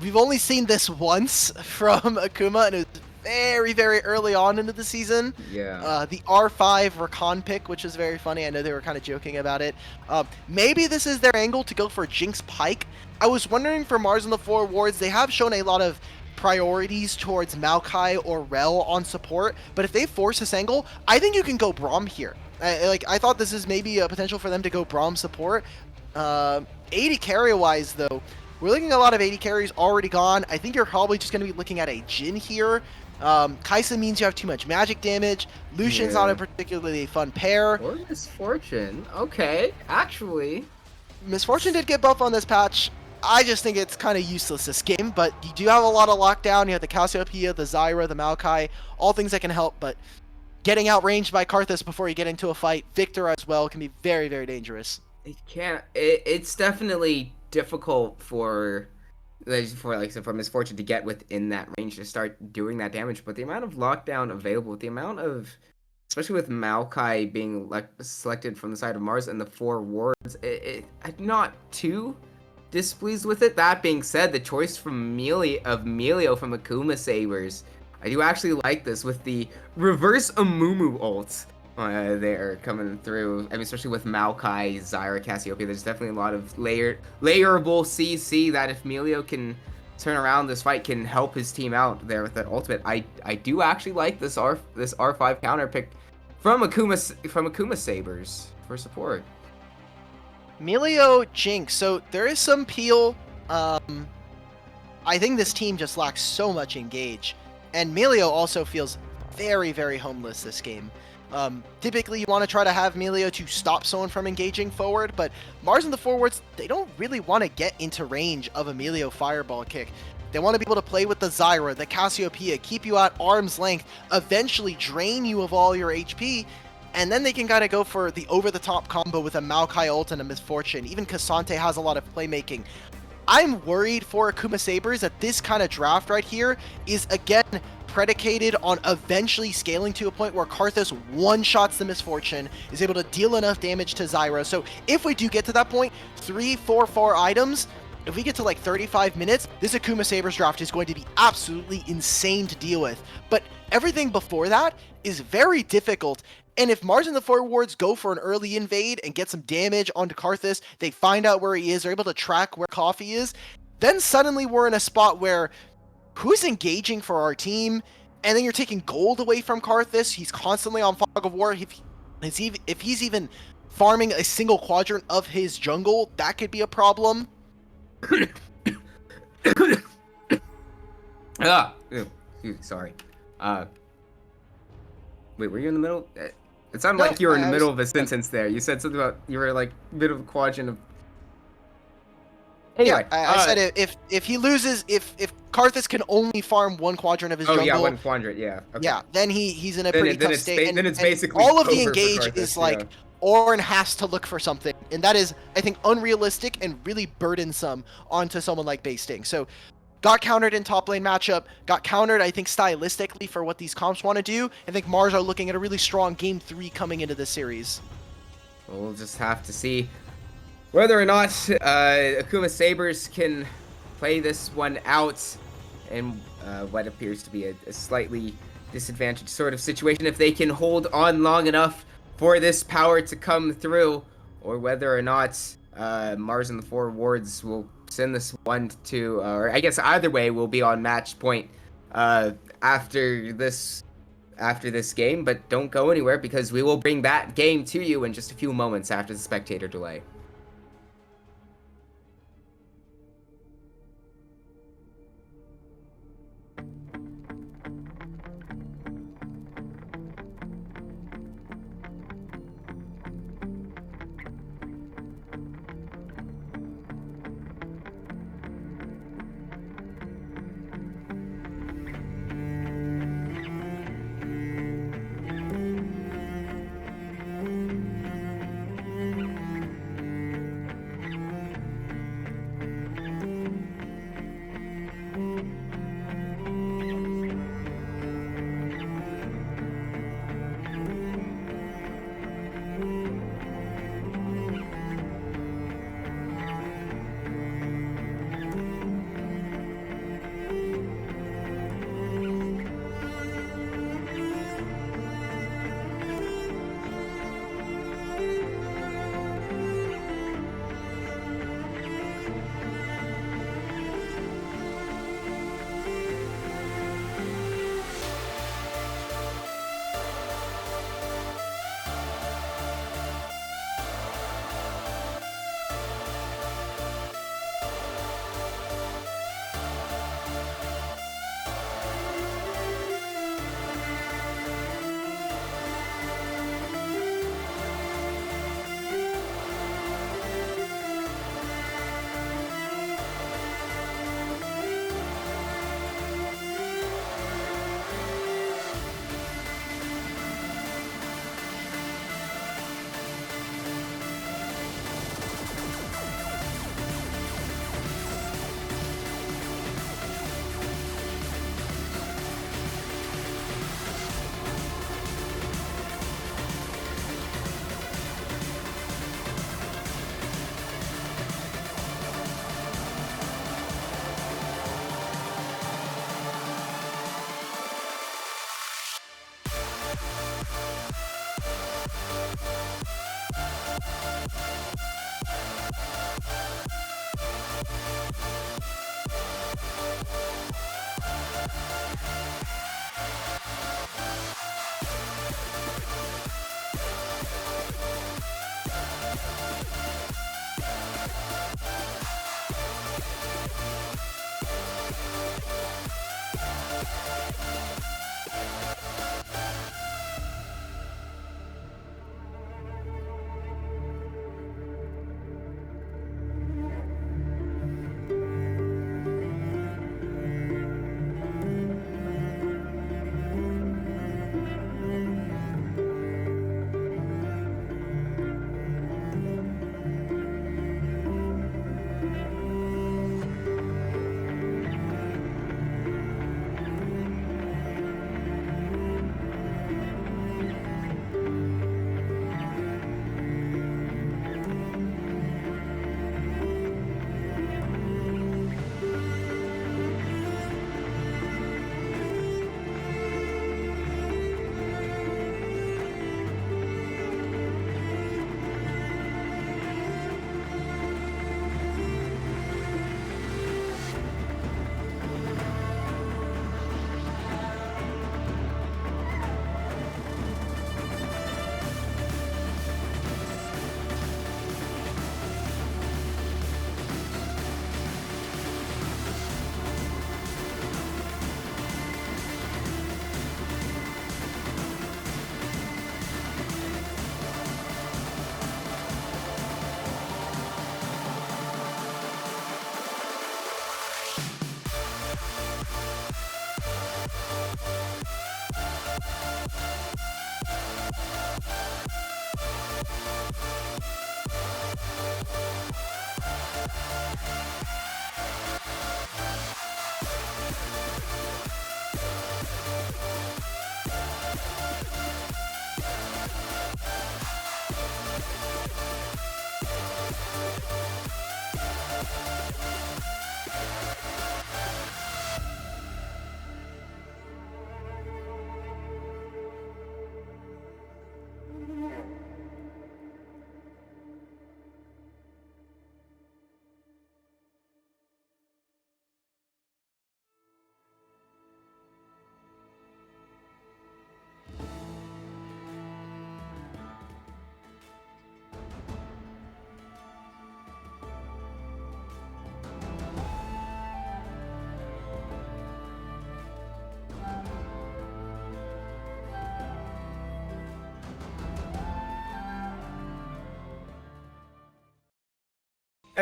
We've only seen this once from Akuma, and it was very, very early on into the season. Yeah. The R5 Rakan pick, which is very funny. I know they were kind of joking about it. Maybe this is their angle to go for Jinx Pike. I was wondering for Marz and the Four Wards, they have shown a lot of priorities towards Maokai or Rel on support, but if they force this angle, I think you can go Braum here. I thought this is maybe a potential for them to go Braum support. 80 carry wise though, we're looking at a lot of 80 carries already gone. I think you're probably just going to be looking at a Jhin here. Kai'Sa means you have too much magic damage. Lucian's not a particularly fun pair. Or Misfortune. Okay, actually. Misfortune did get buffed on this patch. I just think it's kind of useless this game, but you do have a lot of lockdown. You have the Cassiopeia, the Zyra, the Maokai, all things that can help, but getting outranged by Karthus before you get into a fight, Victor as well, can be very, very dangerous. It can't. It's definitely difficult for Misfortune to get within that range to start doing that damage. But the amount of lockdown available, the amount of, especially with Maokai being selected from the side of Marz and the Four Wards, I'm not too displeased with it. That being said, the choice from Melio from Akuma Sabers, I do actually like this with the reverse Amumu ult. They're coming through. I mean, especially with Maokai, Zyra, Cassiopeia, there's definitely a lot of layerable CC that if Melio can turn around this fight, can help his team out there with that ultimate. I do actually like this R5 counter pick from Akuma Sabers for support. Melio, Jinx. So there is some peel. I think this team just lacks so much engage, and Melio also feels very, very homeless this game. Typically, you want to try to have Melio to stop someone from engaging forward, but Marz and the forwards, they don't really want to get into range of a Melio fireball kick. They want to be able to play with the Zyra, the Cassiopeia, keep you at arm's length, eventually drain you of all your HP, and then they can kind of go for the over-the-top combo with a Maokai ult and a Misfortune. Even Cassante has a lot of playmaking. I'm worried for Akuma Sabers that this kind of draft right here is, again, predicated on eventually scaling to a point where Karthus one-shots the Misfortune, is able to deal enough damage to Zyra. So if we do get to that point, 3-4 items, if we get to like 35 minutes, this Akuma Sabers draft is going to be absolutely insane to deal with. But everything before that is very difficult. And if Marz and the forwards go for an early invade and get some damage onto Karthus, they find out where he is, they're able to track where Coffee is, then suddenly we're in a spot where who's engaging for our team? And then you're taking gold away from Karthus. He's constantly on Fog of War. If he's even farming a single quadrant of his jungle, that could be a problem. Sorry. Wait, were you in the middle? It sounded No, like you were in the I middle was- of a sentence there. You said something about you were like middle of a quadrant of. Yeah, Anyway, I said if he loses, if Karthus can only farm one quadrant of his oh jungle, yeah, one quadrant, yeah. Okay. yeah, then he's in a Then pretty tough it's state. then it's and basically all of the over for engage Karthus, is like yeah. Ornn has to look for something, and that is, I think, unrealistic and really burdensome onto someone like Basting. So, got countered in top lane matchup, got countered, I think, stylistically for what these comps want to do. I think Marz are looking at a really strong game 3 coming into this series. We'll just have to see whether or not Akuma Sabers can play this one out in what appears to be a slightly disadvantaged sort of situation, if they can hold on long enough for this power to come through, or whether or not Marz and the four wards will send this one to, or I guess either way will be on match point after this game. But don't go anywhere, because we will bring that game to you in just a few moments after the spectator delay.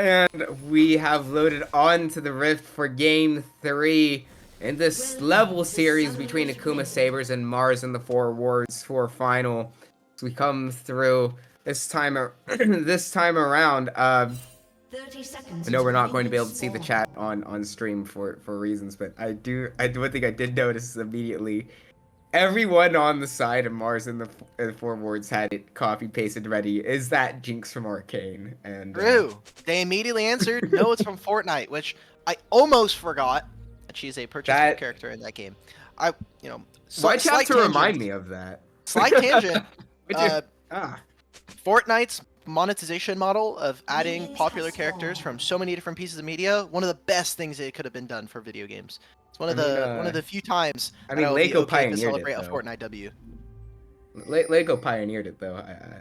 And we have loaded on to the Rift for Game 3 in this level series between Akuma Sabers and Marz in the 4 wards for final. So we come through this time, this time around. 30 seconds. I know we're not going to be able to see the chat on stream for reasons, but one thing I did notice immediately. Everyone on the side of Marz in the 4 wards had it copy pasted ready. Is that Jinx from Arcane? And True. They immediately answered, no, it's from Fortnite, which I almost forgot that she's a purchasable character in that game. why'd you have to remind me of that? Slight tangent. Would you- Fortnite's monetization model of adding popular characters from so many different pieces of media, one of the best things that could have been done for video games. It's one of the few times I mean, that it'll be Lego okay to pioneered celebrate it, a though. Fortnite W. Lego pioneered it though.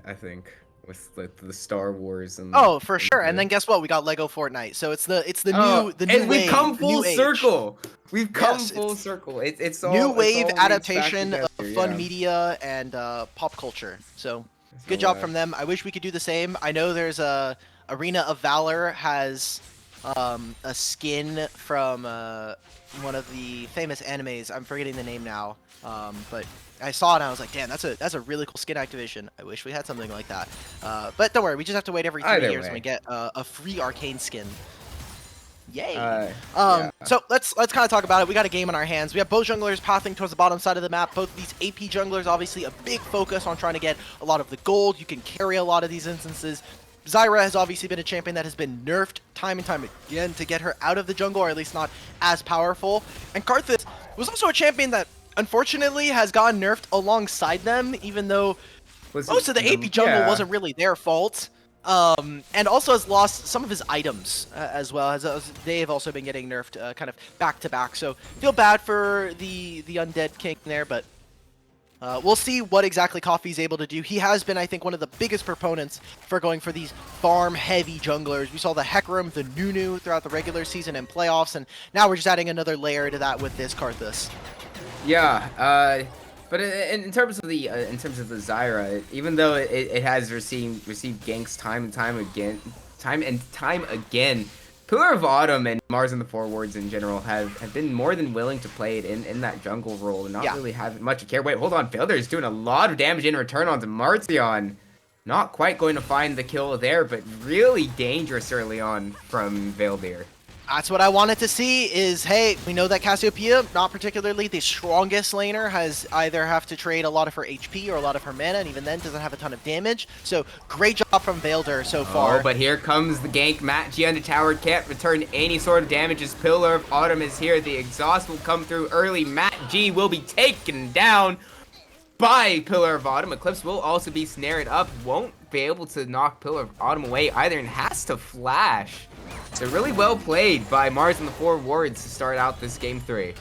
I think with the Star Wars and. Oh, for sure. And then guess what? We got Lego Fortnite. So it's the new and wave, we've come the new full age. circle. We've come Yes, full it's circle. It's all New it's wave all leads adaptation back of together, fun yeah. media and pop culture. So good So, job from them. I wish we could do the same. I know there's a Arena of Valor has a skin from one of the famous animes. I'm forgetting the name now. But I saw it and I was like, damn, that's a really cool skin activation. I wish we had something like that. But don't worry, we just have to wait every 3 Either years way. and we get a free Arcane skin. Yay! Yeah. So let's kind of talk about it. We got a game on our hands. We have both junglers pathing towards the bottom side of the map. Both of these AP junglers, obviously a big focus on trying to get a lot of the gold. You can carry a lot of these instances. Zyra has obviously been a champion that has been nerfed time and time again to get her out of the jungle, or at least not as powerful. And Karthus was also a champion that unfortunately has gotten nerfed alongside them, even though most of the AP jungle wasn't really their fault. And also has lost some of his items as well, as they have also been getting nerfed kind of back to back. So feel bad for the Undead King there, but we'll see what exactly Coffee's able to do. He has been, I think, one of the biggest proponents for going for these farm-heavy junglers. We saw the Hecarim, the Nunu throughout the regular season and playoffs, and now we're just adding another layer to that with this Karthus. Yeah. But in terms of the Zyra, even though it has received ganks time and time again, Pillar of Autumn and Marz in the 4 wards in general have been more than willing to play it in that jungle role and not really have much to care. Wait, hold on, Failure is doing a lot of damage in return onto Marzion. Not quite going to find the kill there, but really dangerous early on from Veildir. That's what I wanted to see is, hey, we know that Cassiopeia, not particularly the strongest laner, has either have to trade a lot of her HP or a lot of her mana, and even then doesn't have a ton of damage. So great job from Veildir so far. Oh, but here comes the gank. Matt G on the tower can't return any sort of damage as Pillar of Autumn is here. The exhaust will come through early. Matt G will be taken down by Pillar of Autumn. Eclipse will also be snared up. Won't be able to knock Pillar of Autumn away either and has to flash. So really well played by Marz in the 4 wards to start out this game 3.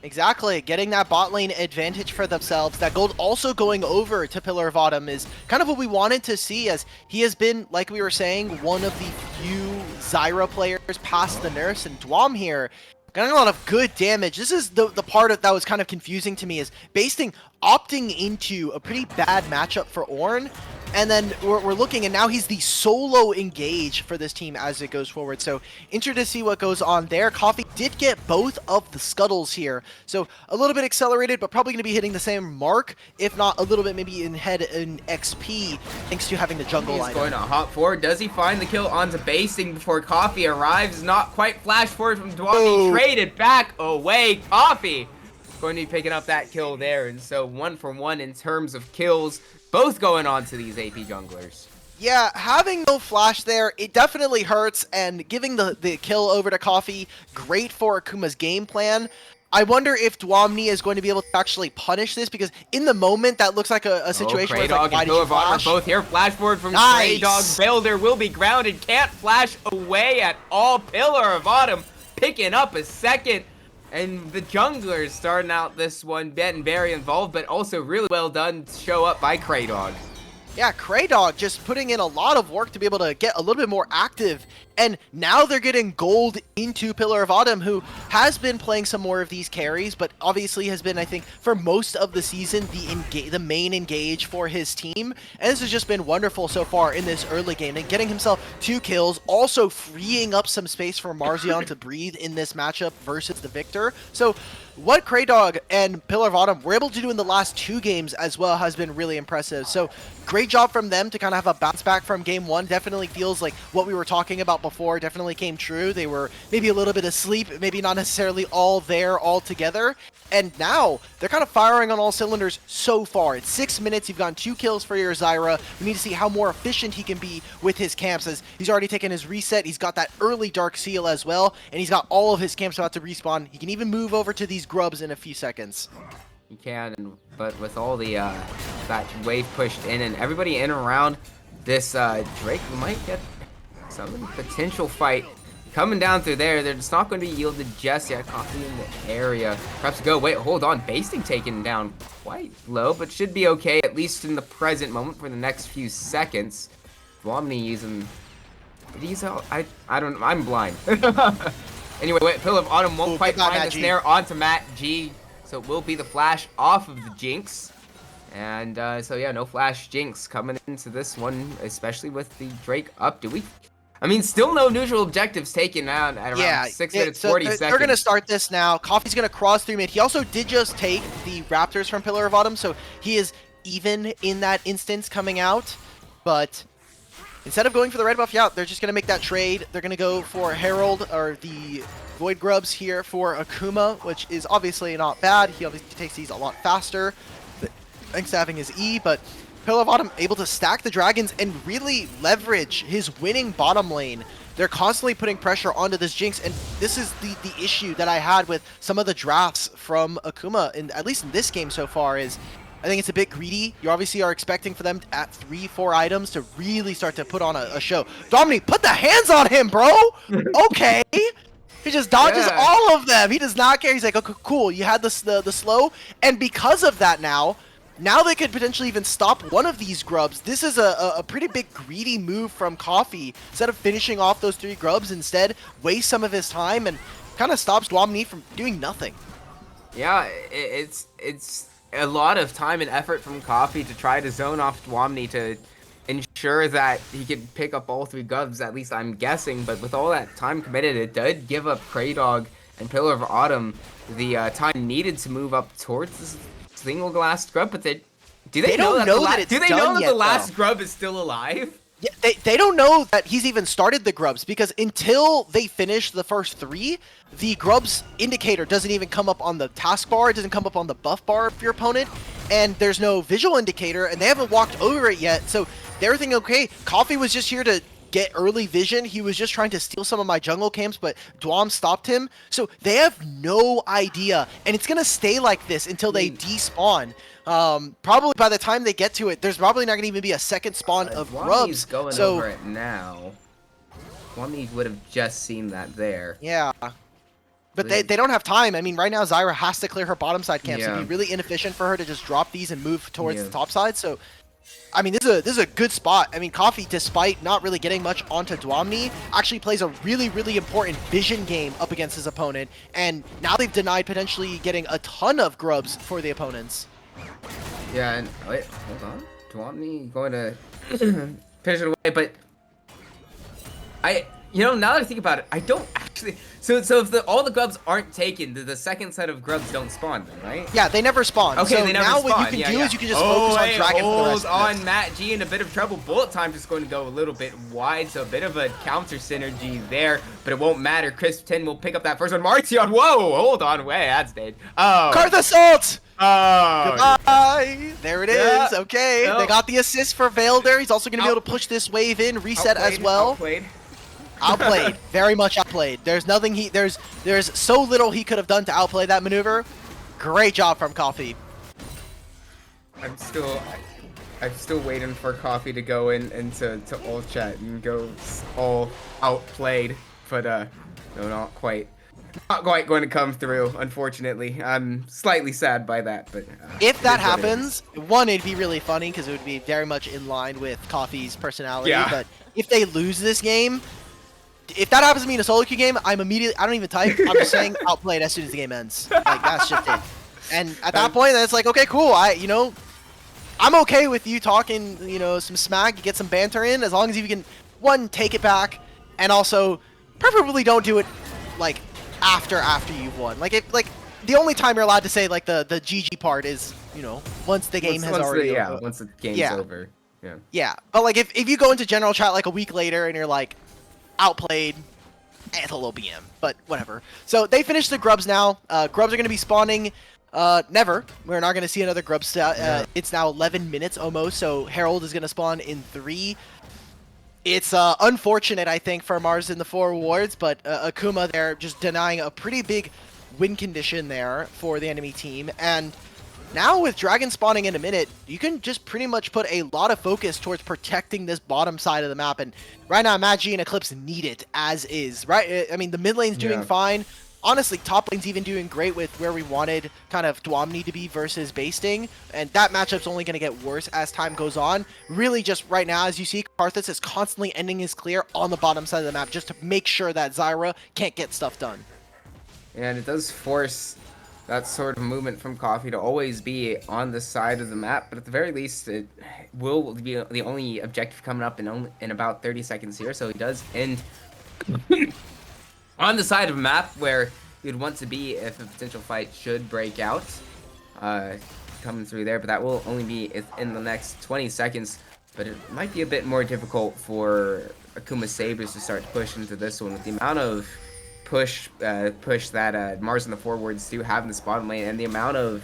Exactly, getting that bot lane advantage for themselves. That gold also going over to Pillar of Autumn is kind of what we wanted to see, as he has been, like we were saying, one of the few Zyra players past the nurse, and Dwam here getting a lot of good damage. This is the part that was kind of confusing to me, is Basting opting into a pretty bad matchup for Ornn, and then we're looking, and now he's the solo engage for this team as it goes forward. So interested to see what goes on there. Coffee did get both of the scuttles here, so a little bit accelerated, but probably going to be hitting the same mark, if not a little bit maybe in head in XP, thanks to having the jungle He's item. going to hop forward. Does he find the kill onto Basting before Coffee arrives? Not quite flash forward from Dwam. He traded back away. Coffee going to be picking up that kill there, and so 1 for 1 in terms of kills, both going on to these AP junglers. Yeah, having no flash there, it definitely hurts, and giving the kill over to Coffee, great for Akuma's game plan. I wonder if Dwamni is going to be able to actually punish this, because in the moment, that looks like a situation where it's like, why did you flash? Both here. Flash forward from Nice. Kraydog. Veildir will be grounded. Can't flash away at all. Pillar of Autumn picking up a second. And the junglers starting out this one getting very involved, but also really well done to show up by Kraydog. Yeah, Kraydog just putting in a lot of work to be able to get a little bit more active And now they're getting gold into Pillar of Autumn, who has been playing some more of these carries, but obviously has been, I think, for most of the season, the main engage for his team. And this has just been wonderful so far in this early game, and getting himself 2 kills, also freeing up some space for Marzion to breathe in this matchup versus the Victor. So what Kraydog and Pillar of Autumn were able to do in the last 2 games as well has been really impressive. So great job from them to kind of have a bounce back from game 1. Definitely feels like what we were talking about before definitely came true. They were maybe a little bit asleep, maybe not necessarily all there all together. And now they're kind of firing on all cylinders so far. It's 6 minutes. You've gotten 2 kills for your Zyra. We need to see how more efficient he can be with his camps, as he's already taken his reset. He's got that early Dark Seal as well, and he's got all of his camps about to respawn. He can even move over to these grubs in a few seconds. You can, but with all the that wave pushed in and everybody in and around this Drake, might get some potential fight coming down through there. They're just not going to be yielded just yet. Coffee in the area. Perhaps go. Wait, hold on. Basting taken down quite low, but should be okay, at least in the present moment for the next few seconds. Womni using these out. I don't know. I'm blind. Anyway, wait, Pillar of Autumn won't quite find the snare onto Matt G. So it will be the flash off of the Jinx. And so yeah, no flash Jinx coming into this one, especially with the Drake up. I mean, still no neutral objectives taken out at around 6 minutes, 40 seconds. They're going to start this now. Coffee's going to cross through mid. He also did just take the Raptors from Pillar of Autumn, so he is even in that instance coming out. But instead of going for the red buff, yeah, they're just going to make that trade. They're going to go for Herald, or the Void Grubs here for Akuma, which is obviously not bad. He obviously takes these a lot faster, thanks to having his E, but Pillar of Autumn able to stack the dragons and really leverage his winning bottom lane. They're constantly putting pressure onto this Jinx, and this is the issue that I had with some of the drafts from Akuma, and at least in this game so far, is I think it's a bit greedy. You obviously are expecting for them at 3-4 items to really start to put on a show. Dominic, put the hands on him, bro! Okay! He just dodges all of them. He does not care. He's like, okay, cool, you had the slow, and because of that now they could potentially even stop one of these grubs. This is a pretty big greedy move from Coffee. Instead of finishing off those 3 grubs, instead waste some of his time and kind of stops Dwamni from doing nothing. Yeah, it's a lot of time and effort from Coffee to try to zone off Dwamni to ensure that he could pick up all 3 grubs, at least I'm guessing. But with all that time committed, it did give up Kraydog and Pillar of Autumn the time needed to move up towards this single last grub. But do they know that the last grub is still alive? Yeah, they don't know that he's even started the grubs, because until they finish the first 3, the grubs indicator doesn't even come up on the taskbar. It doesn't come up on the buff bar of your opponent, and there's no visual indicator, and they haven't walked over it yet. So they're thinking, okay, Coffee was just here to get early vision. He was just trying to steal some of my jungle camps, but Dwam stopped him. So they have no idea, and it's gonna stay like this until they despawn. Probably by the time they get to it, there's probably not gonna even be a second spawn of grubs. Going over it now. Womni would have just seen that there. Yeah. But they don't have time. I mean, right now Zyra has to clear her bottom side camps. It'd be really inefficient for her to just drop these and move towards the top side. So I mean, this is a good spot. I mean, Coffee, despite not really getting much onto Dwamni, actually plays a really, really important vision game up against his opponent. And now they've denied potentially getting a ton of grubs for the opponents. Yeah, and wait, hold on. Dwamni going to finish it away, but now that I think about it, I don't actually. So if all the grubs aren't taken, the second set of grubs don't spawn then, right? Yeah, they never spawn. Okay, so they never now spawn. What you can do is you can just focus on Dragon for the rest of this. Matt G in a bit of trouble. Bullet time just going to go a little bit wide, so a bit of a counter synergy there, but it won't matter. Crisp 10 will pick up that first one. Marzion, whoa, hold on, wait, that's dead. Oh. Karth Assault! Oh. Goodbye! There it is. Okay, they got the assist for Vailder. He's also going to be able to push this wave in, reset as well. Outplayed, very much outplayed. There's nothing there's so little he could have done to outplay that maneuver. Great job from Coffee. I'm still waiting for Coffee to go into all chat and go all outplayed, but no, not quite going to come through, unfortunately. I'm slightly sad by that, but if that happens, one, it'd be really funny because it would be very much in line with Coffee's personality. Yeah. But if they lose this game, if that happens to me in a solo queue game, I don't even type. I'm just saying outplayed as soon as the game ends. Like, that's just it. And at that point, then it's like, okay, cool. I'm okay with you talking, some smack, get some banter in, as long as you can, one, take it back, and also, preferably don't do it, like, after you've won. Like, the only time you're allowed to say, like, the GG part is, once the game has already over. Once the game's over. Yeah. Yeah, but, like, if you go into general chat, like, a week later, and you're like, outplayed, it's a little BM, but whatever. So, they finished the grubs now. Grubs are going to be spawning... never. We're not going to see another grub stat. It's now 11 minutes almost, so Herald is going to spawn in 3. It's unfortunate, I think, for Marz in the 4 wards, but Akuma there just denying a pretty big win condition there for the enemy team. And now with Dragon spawning in a minute, you can just pretty much put a lot of focus towards protecting this bottom side of the map. And right now, Matt G and Eclipse need it as is, right? I mean, the mid lane's doing fine. Honestly, top lane's even doing great with where we wanted kind of Dwamni to be versus Basting, and that matchup's only going to get worse as time goes on. Really just right now, as you see, Karthus is constantly ending his clear on the bottom side of the map just to make sure that Zyra can't get stuff done. And it does force that sort of movement from Coffee to always be on the side of the map, but at the very least, it will be the only objective coming up in about 30 seconds here, so he does end... on the side of a map where you'd want to be if a potential fight should break out. Coming through there, but that will only be in the next 20 seconds. But it might be a bit more difficult for Akuma Sabers to start to push into this one with the amount of push that Marz and the forwards do have in this bottom lane, and the amount of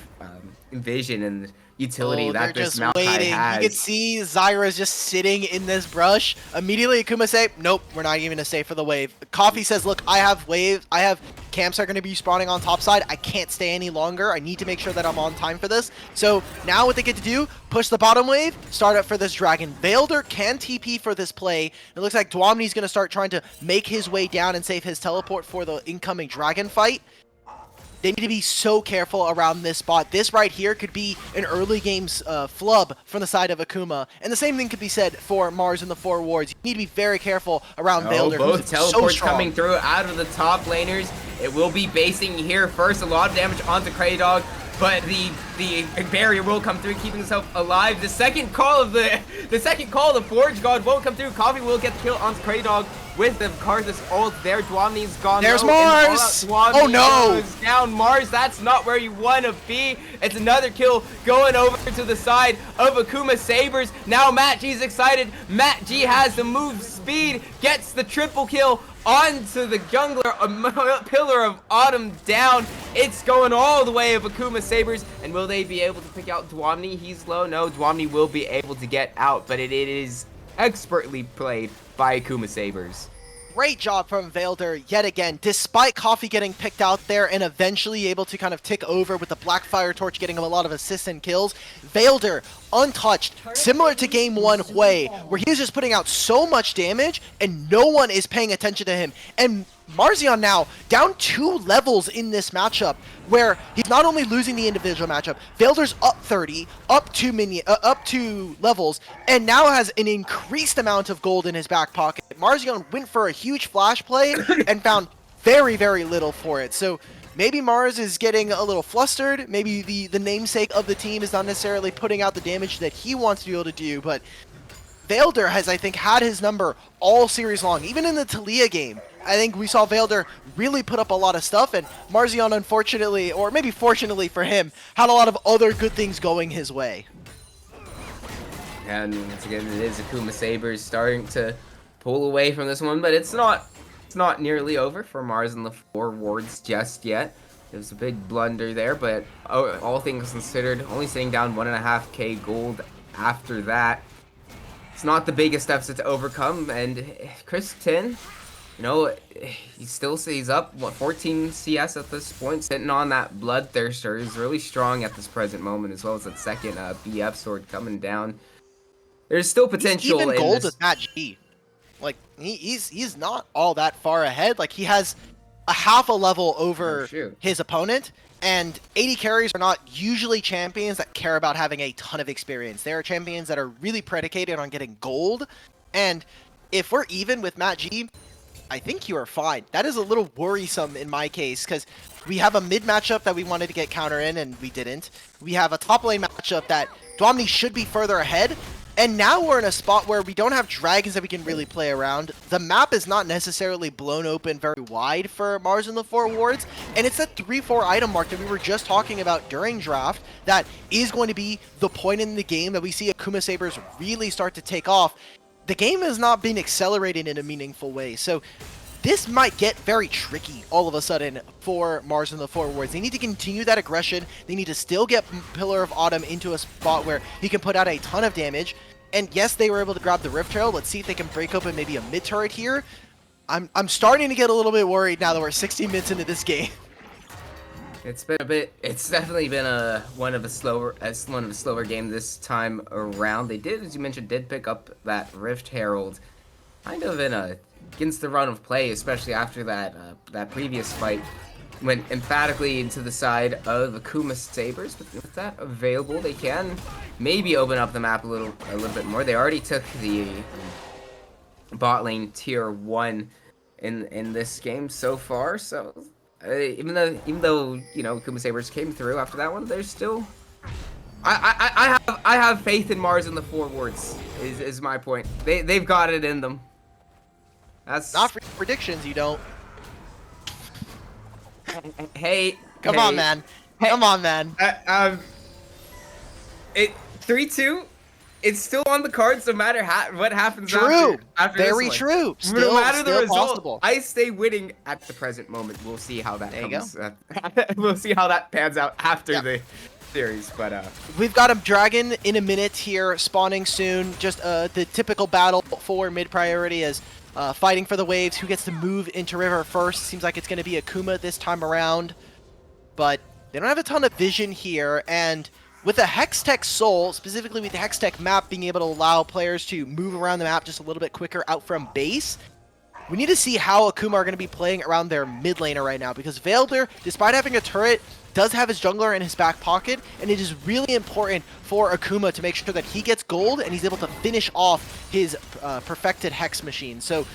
vision and utility that this Maokai has. You can see Zyra's just sitting in this brush. Immediately Akuma say, nope, we're not even gonna stay for the wave. Coffee says, look, I have waves, I have camps are gonna be spawning on top side. I can't stay any longer. I need to make sure that I'm on time for this. So now what they get to do, push the bottom wave, start up for this dragon. Vailder can TP for this play. It looks like Dwamni's gonna start trying to make his way down and save his teleport for the incoming dragon fight. They need to be so careful around this spot. This right here could be an early game's flub from the side of Akuma. And the same thing could be said for Marz in the 4 wards. You need to be very careful around Vailder. Both teleports coming through out of the top laners. It will be basing here first. A lot of damage onto Kraydog, but the barrier will come through, keeping himself alive. The second call of the Forge God won't come through. Coffee will get the kill onto Kraydog with the Karthus ult there. Dwamni's gone. There's Marz! Oh no! Goes down. Marz, that's not where you want to be. It's another kill going over to the side of Akuma Sabers. Now Matt G's excited. Matt G has the move speed, gets the triple kill onto the jungler, a Pillar of Autumn down. It's going all the way of Akuma Sabers, and will they be able to pick out Dwamni? He's low. No, Dwamni will be able to get out, but it is expertly played by Akuma Sabers. Great job from Vailder yet again, despite Coffee getting picked out there and eventually able to kind of tick over with the Blackfire Torch getting him a lot of assists and kills. Vailder, untouched, similar to Game 1 Hui, where he's just putting out so much damage and no one is paying attention to him. And Marzion now down 2 levels in this matchup, where he's not only losing the individual matchup, Vailder's up 30, up 2 levels, and now has an increased amount of gold in his back pocket. Marzion went for a huge flash play and found very, very little for it. So maybe Marz is getting a little flustered. Maybe the namesake of the team is not necessarily putting out the damage that he wants to be able to do, but Vailder has, I think, had his number all series long. Even in the Taliyah game, I think we saw Vailder really put up a lot of stuff, and Marzion, unfortunately, or maybe fortunately for him, had a lot of other good things going his way. And once again, it is Akuma Sabers starting to pull away from this one, but it's not nearly over for Marz and the 4 wards just yet. It was a big blunder there, but all things considered, only sitting down 1.5k gold after that. It's not the biggest deficit to overcome, and Chris 10, he's up, 14 CS at this point, sitting on that Bloodthirster. He's really strong at this present moment, as well as that second BF sword coming down. There's still potential. He's even gold with Matt G. Like, he's not all that far ahead. Like, he has a half a level over his opponent, and 80 carries are not usually champions that care about having a ton of experience. They are champions that are really predicated on getting gold, and if we're even with Matt G, I think you are fine. That is a little worrisome in my case, because we have a mid matchup that we wanted to get counter in, and we didn't. We have a top lane matchup that Dwamni should be further ahead, and now we're in a spot where we don't have dragons that we can really play around. The map is not necessarily blown open very wide for Marz and the Four Wards, and it's that 3-4 item mark that we were just talking about during draft that is going to be the point in the game that we see Akuma Sabers really start to take off. The game has not been accelerated in a meaningful way, so this might get very tricky all of a sudden for Marz and the Four Wards. They need to continue that aggression. They need to still get Pillar of Autumn into a spot where he can put out a ton of damage. And yes, they were able to grab the Rift Trail. Let's see if they can break open maybe a mid turret here. I'm starting to get a little bit worried now that we're 60 minutes into this game. It's been a bit. It's definitely been one of the slower game this time around. They did, as you mentioned, pick up that Rift Herald, kind of against the run of play, especially after that previous fight went emphatically into the side of Akuma Sabers. But with that available, they can maybe open up the map a little bit more. They already took the bot lane tier 1 in this game so far. So even though you know Akuma Sabers came through after that one, there's still I have faith in Marz and the Four Wards. Is my point. They've got it in them. That's Not for predictions, you don't. Hey, Come on, man. Hey. Come on, man. It 3-2. It's still on the cards no matter what happens. True. After Very this one. true. No matter the still result, possible. I stay winning at the present moment. We'll see how that There you comes. We'll see how that pans out after Yeah. the series. But We've got a dragon in a minute here, spawning soon. Just the typical battle for mid priority is fighting for the waves. Who gets to move into river first? Seems like it's going to be Akuma this time around. But they don't have a ton of vision here, and with a Hextech Soul, specifically with the Hextech map being able to allow players to move around the map just a little bit quicker out from base, we need to see how Akuma are going to be playing around their mid laner right now, because Velder, despite having a turret, does have his jungler in his back pocket, and it is really important for Akuma to make sure that he gets gold and he's able to finish off his perfected Hex machine. So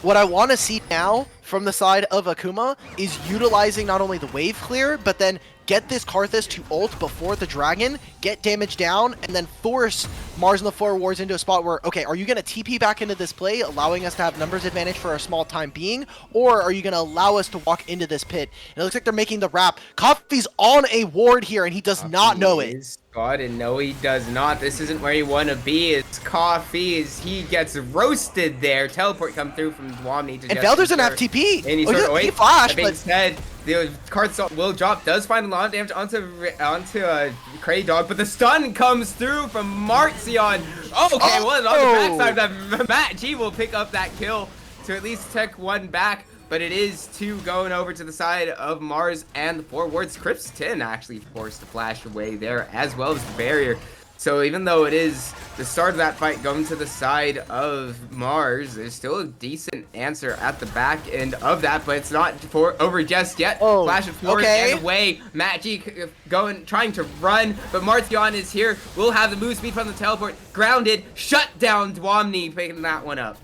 what I want to see now from the side of Akuma is utilizing not only the wave clear, but then get this Karthus to ult before the dragon, get damage down, and then force Marz and the Four Wards into a spot where, okay, are you going to TP back into this play, allowing us to have numbers advantage for a small time being, or are you going to allow us to walk into this pit? And it looks like they're making the wrap. Coffee's on a ward here, and he does not know it. God, and no, he does not. This isn't where you want to be. It's Coffee. He gets roasted there. Teleport come through from Dwamni to And Velder's an FTP. And he's Oh, sort of he flashed, that being but said, the card will drop. Does find a lot of damage onto Cray Dog, but the stun comes through from Marzion. Okay, well, on the backside, that Matt G will pick up that kill to at least tech one back. But it is 2 going over to the side of Marz and the Four Wards. Crips 10 actually forced to flash away there, as well as the barrier. So even though it is the start of that fight going to the side of Marz, there's still a decent answer at the back end of that, but it's not over just yet. Oh, Flash of forward okay. and away. Matt G trying to run, but Marzion is here. Will have the move speed from the teleport. Grounded, shut down Dwamni, picking that one up.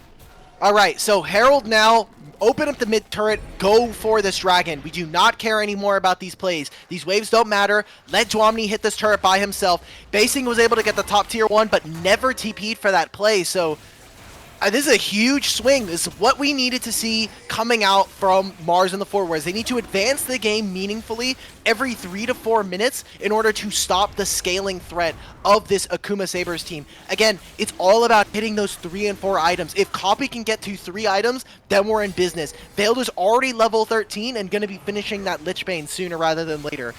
All right, so Herald now, open up the mid turret, go for this dragon. We do not care anymore about these plays. These waves don't matter. Let Dwamni hit this turret by himself. Basing was able to get the top tier 1, but never TP'd for that play, so this is a huge swing. This is what we needed to see coming out from Marz and the Four Wards. They need to advance the game meaningfully every 3 to 4 minutes in order to stop the scaling threat of this Akuma Sabers team. Again, it's all about hitting those 3 and 4 items. If Copy can get to 3 items, then we're in business. Velder's already level 13 and going to be finishing that Lich Bane sooner rather than later.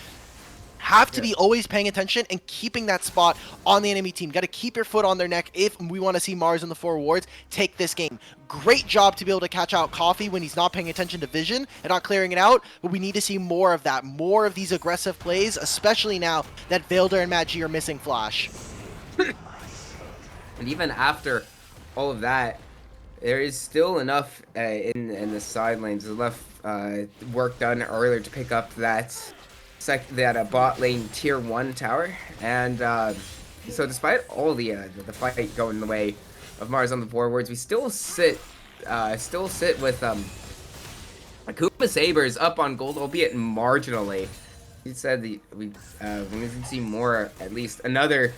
Have to be always paying attention and keeping that spot on the enemy team. Got to keep your foot on their neck if we want to see Marz and the Four Wards take this game. Great job to be able to catch out Coffee when he's not paying attention to vision and not clearing it out, but we need to see more of that, more of these aggressive plays, especially now that Velder and Matt G are missing Flash. And even after all of that, there is still enough in the side lanes, enough work done earlier to pick up that bot lane tier 1 tower, and so despite all the fight going the way of Marz on the Four Wards, we still sit still sit with Akuma Sabers up on gold, albeit marginally. He said we can see more, at least another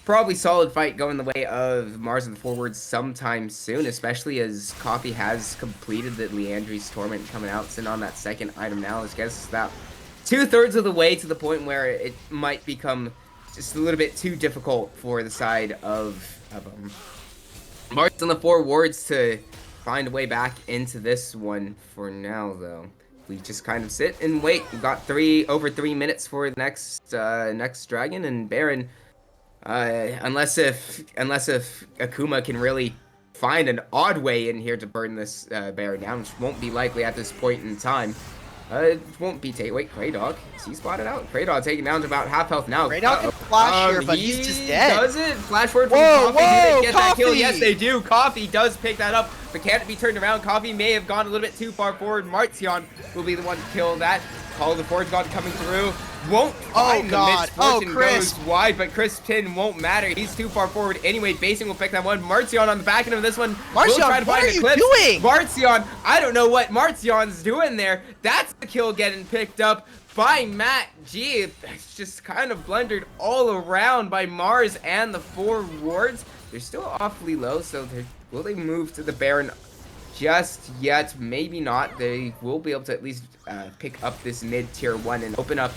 probably solid fight going the way of Marz and the forwards sometime soon, especially as Coffee has completed the Leandri's Torment coming out, sitting on that second item now. I guess it's about 2/3 of the way to the point where it might become just a little bit too difficult for the side of Marz and the forwards to find a way back into this one. For now, though, we just kind of sit and wait. We've got over 3 minutes for the next Dragon and Baron. Unless if Akuma can really find an odd way in here to burn this Baron down, which won't be likely at this point in time. It won't be wait, Kraydog. Is he spotted out? Kraydog taken down to about half health now. Kraydog can flash here, but he's just dead. Does it? Flash forward from Whoa, Coffee. Did whoa, it get that kill? Coffee! Yes, they do. Coffee does pick that up, but can it be turned around? Coffee may have gone a little bit too far forward. Marzion will be the one to kill that. Call of the Forge God coming through. Won't find the misfortune, Chris. goes wide, but Chris Pin won't matter. He's too far forward anyway. Basing will pick that one. Marzion on the back end of this one. Marzion, what are you doing? Marzion, I don't know what Marzion's doing there. That's the kill getting picked up by Matt G. It's just kind of blundered all around by Marz and the forwards. They're still awfully low, so will they move to the Baron just yet? Maybe not. They will be able to at least pick up this mid tier 1 and open up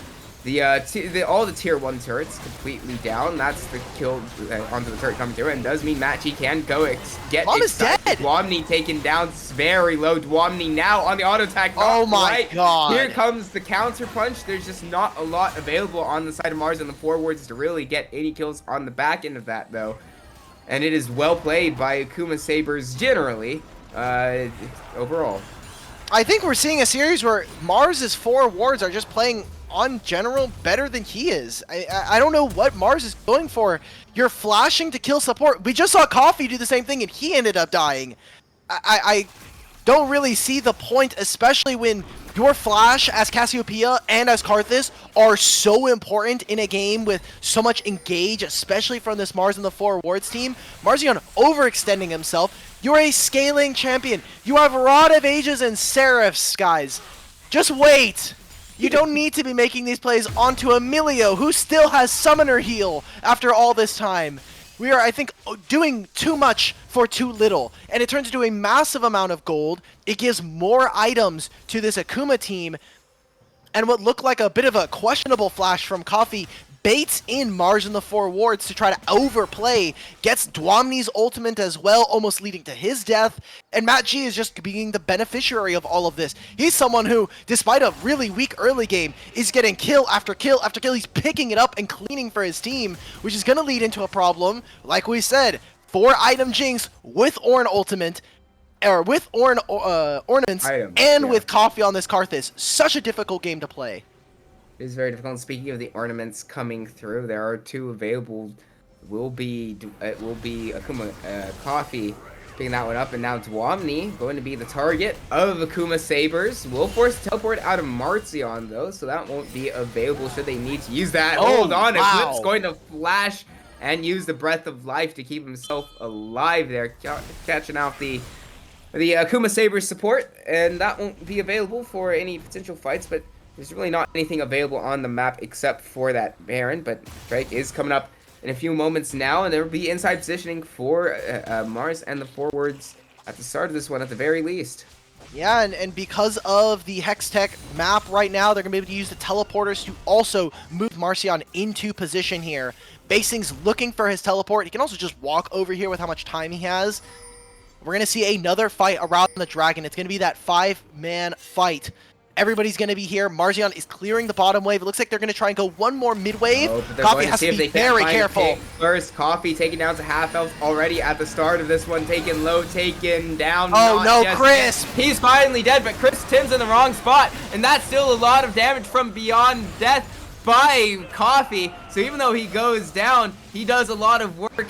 all the tier 1 turrets completely down. That's the kill onto the turret coming through, and does mean Matt G can go get Mom is dead. Dwamni taken down very low. Dwamni now on the auto attack. Oh my god. Here comes the counter punch. There's just not a lot available on the side of Marz and the forwards to really get any kills on the back end of that, though. And it is well played by Akuma Sabers generally, overall. I think we're seeing a series where Marz's forwards are just playing on general better than he is. I don't know what Marz is going for. You're flashing to kill support. We just saw Coffee do the same thing and he ended up dying. I don't really see the point, especially when your flash as Cassiopeia and as Karthus are so important in a game with so much engage, especially from this Marz and the forwards team. Marzion overextending himself. You're a scaling champion. You have Rod of Ages and Seraphs, guys. Just wait. You don't need to be making these plays onto Emilio, who still has Summoner Heal after all this time. We are, I think, doing too much for too little, and it turns into a massive amount of gold. It gives more items to this Akuma team, and what looked like a bit of a questionable flash from Coffee baits in Marz and the forwards to try to overplay, gets Dwamni's ultimate as well, almost leading to his death, and Matt G is just being the beneficiary of all of this. He's someone who, despite a really weak early game, is getting kill after kill after kill. He's picking it up and cleaning for his team, which is going to lead into a problem. Like we said, 4-item Jinx with Ornn ultimate, or with ornaments, with Coffee on this Karthus. Such a difficult game to play. It is very difficult. Speaking of the ornaments coming through, there are 2 available. It will be Akuma Coffee picking that one up, and now Dwamni going to be the target of Akuma Sabers. Will force teleport out of Marzion though, so that won't be available should they need to use that. Hold on, wow. Eclipse going to flash and use the Breath of Life to keep himself alive there, catching out the Akuma Sabers support, and that won't be available for any potential fights, but there's really not anything available on the map except for that Baron, but Drake is coming up in a few moments now, and there will be inside positioning for Marz and the forwards at the start of this one at the very least. Yeah, and because of the Hextech map right now, they're going to be able to use the teleporters to also move Marzion into position here. Basing's looking for his teleport. He can also just walk over here with how much time he has. We're going to see another fight around the dragon. It's going to be that 5-man fight. Everybody's going to be here. Marzion is clearing the bottom wave. It looks like they're going to try and go one more mid wave. Coffee has to be very careful. First, Coffee taken down to half health already at the start of this one. Taken low, taken down. Oh no, Chris! He's finally dead, but Chris Tim's in the wrong spot. And that's still a lot of damage from beyond death by Coffee. So even though he goes down, he does a lot of work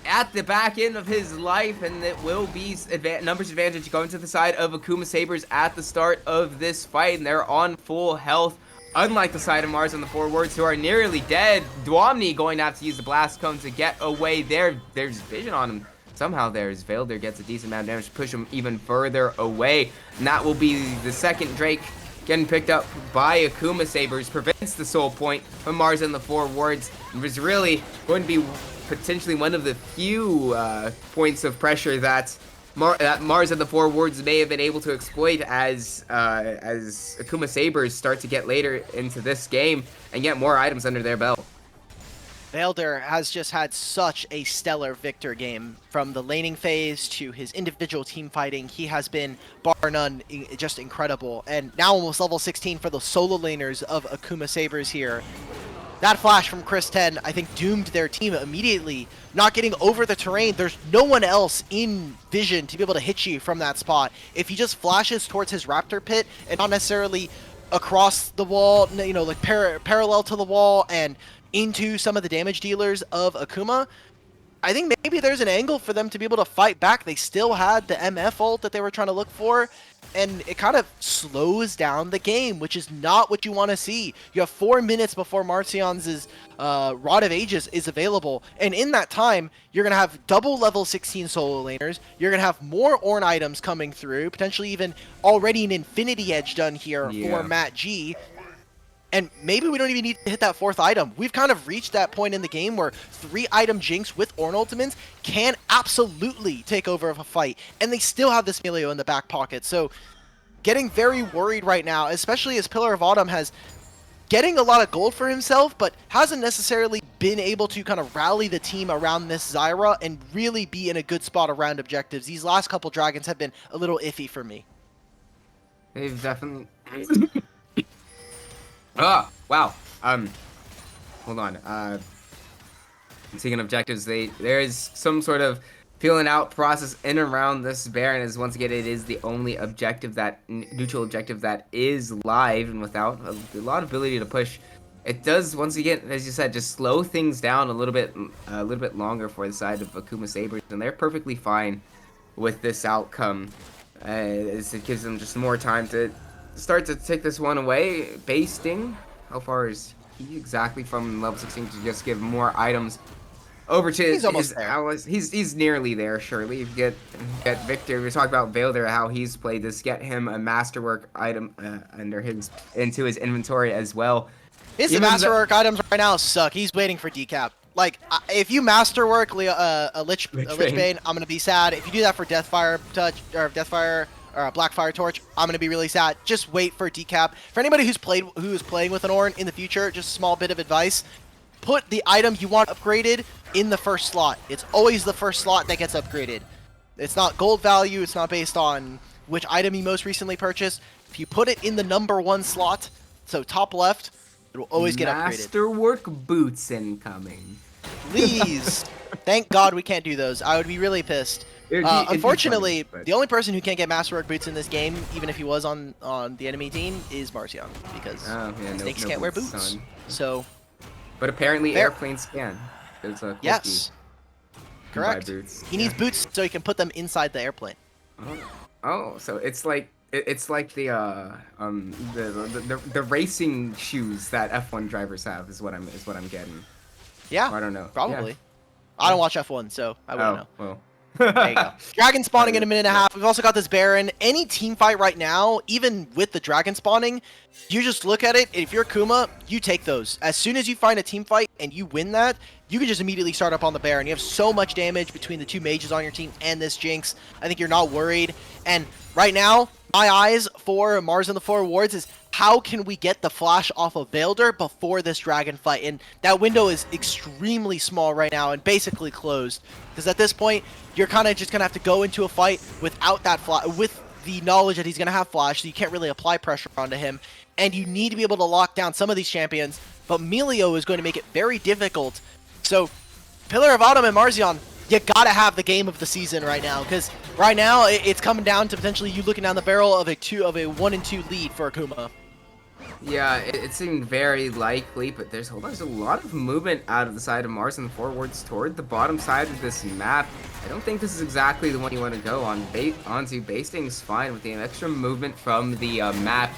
at the back end of his life, and it will be numbers advantage going to the side of Akuma Sabers at the start of this fight, and they're on full health, unlike the side of Marz and the forwards, who are nearly dead. Dwamni going to have to use the blast cone to get away there. There's vision on him. somehow there's Vailder gets a decent amount of damage to push him even further away. And that will be the second Drake getting picked up by Akuma. Sabers prevents the soul point from Marz and the 4 wards. It was really going to be potentially one of the few points of pressure that Marz and the 4 wards may have been able to exploit as Akuma Sabers start to get later into this game and get more items under their belt. Vailder has just had such a stellar Victor game. From the laning phase to his individual team fighting, he has been, bar none, just incredible. And now almost level 16 for the solo laners of Akuma Sabers here. That flash from Chris 10, I think, doomed their team immediately. Not getting over the terrain, there's no one else in vision to be able to hit you from that spot. If he just flashes towards his Raptor pit and not necessarily across the wall, you know, like parallel to the wall and into some of the damage dealers of Akuma, I think maybe there's an angle for them to be able to fight back. They still had the MF ult that they were trying to look for, and it kind of slows down the game, which is not what you want to see. You have 4 minutes before Marcion's Rod of Ages is available, and in that time, you're going to have double level 16 solo laners, you're going to have more Ornn items coming through, potentially even already an Infinity Edge done here for Matt G. And maybe we don't even need to hit that 4th item. We've kind of reached that point in the game where 3-item Jinx with Ornn ultimates can absolutely take over a fight. And they still have this Melio in the back pocket. So getting very worried right now, especially as Pillar of Autumn has getting a lot of gold for himself, but hasn't necessarily been able to kind of rally the team around this Zyra and really be in a good spot around objectives. These last couple dragons have been a little iffy for me. They've definitely... Oh, wow. Hold on. Speaking of objectives, there is some sort of feeling out process in and around this Baron, as once again it is the only objective neutral objective that is live, and without a lot of ability to push, it does once again, as you said, just slow things down a little bit longer for the side of Akuma Sabers, and they're perfectly fine with this outcome, as it gives them just more time to start to take this one away. Basting, how far is he exactly from level 16 to just give more items over to his allies? He's nearly there, surely. If you get Victor, we talked about Vailder, how he's played this, get him a masterwork item into his inventory as well. His masterwork items right now suck. He's waiting for decap. Like, if you masterwork a Lich Bane, I'm gonna be sad. If you do that for Deathfire Touch or Deathfire or a Blackfire Torch, I'm gonna be really sad. Just wait for decap. For anybody who's playing with an Ornn in the future, just a small bit of advice: put the item you want upgraded in the first slot. It's always the first slot that gets upgraded. It's not gold value. It's not based on which item you most recently purchased. If you put it in the number 1 slot, so top left, it will always get upgraded. Masterwork boots incoming. Please. Thank God we can't do those. I would be really pissed. Unfortunately, the only person who can't get Masterwork boots in this game, even if he was on the enemy team, is Marcion, because snakes can't wear boots. So, but apparently airplanes can. Yes, correct. He needs boots so he can put them inside the airplane. Oh, so it's like the racing shoes that F1 drivers have is what I'm getting. Yeah, I don't know. Probably. Yeah. I don't watch F1, so I wouldn't know. Well. There you go. Dragon spawning in a minute and a half. We've also got this Baron. Any team fight right now, even with the dragon spawning, you just look at it. If you're Akuma, you take those. As soon as you find a team fight and you win that, you can just immediately start up on the Baron. You have so much damage between the 2 mages on your team and this Jinx. I think you're not worried. And right now, my eyes for Marz and the 4 wards is how can we get the flash off of Vailder before this dragon fight? And that window is extremely small right now and basically closed. Because at this point, you're kind of just going to have to go into a fight without that flash, with the knowledge that he's going to have flash, so you can't really apply pressure onto him. And you need to be able to lock down some of these champions, but Melio is going to make it very difficult. So, Pillar of Autumn and Marzion, you gotta have the game of the season right now, because right now it's coming down to potentially you looking down the barrel of a 1-2 lead for Akuma. Yeah, it seemed very likely, but there's a lot of movement out of the side of Marz and the forwards toward the bottom side of this map. I don't think this is exactly the one you want to go on. Onto Basting's fine with the extra movement from the map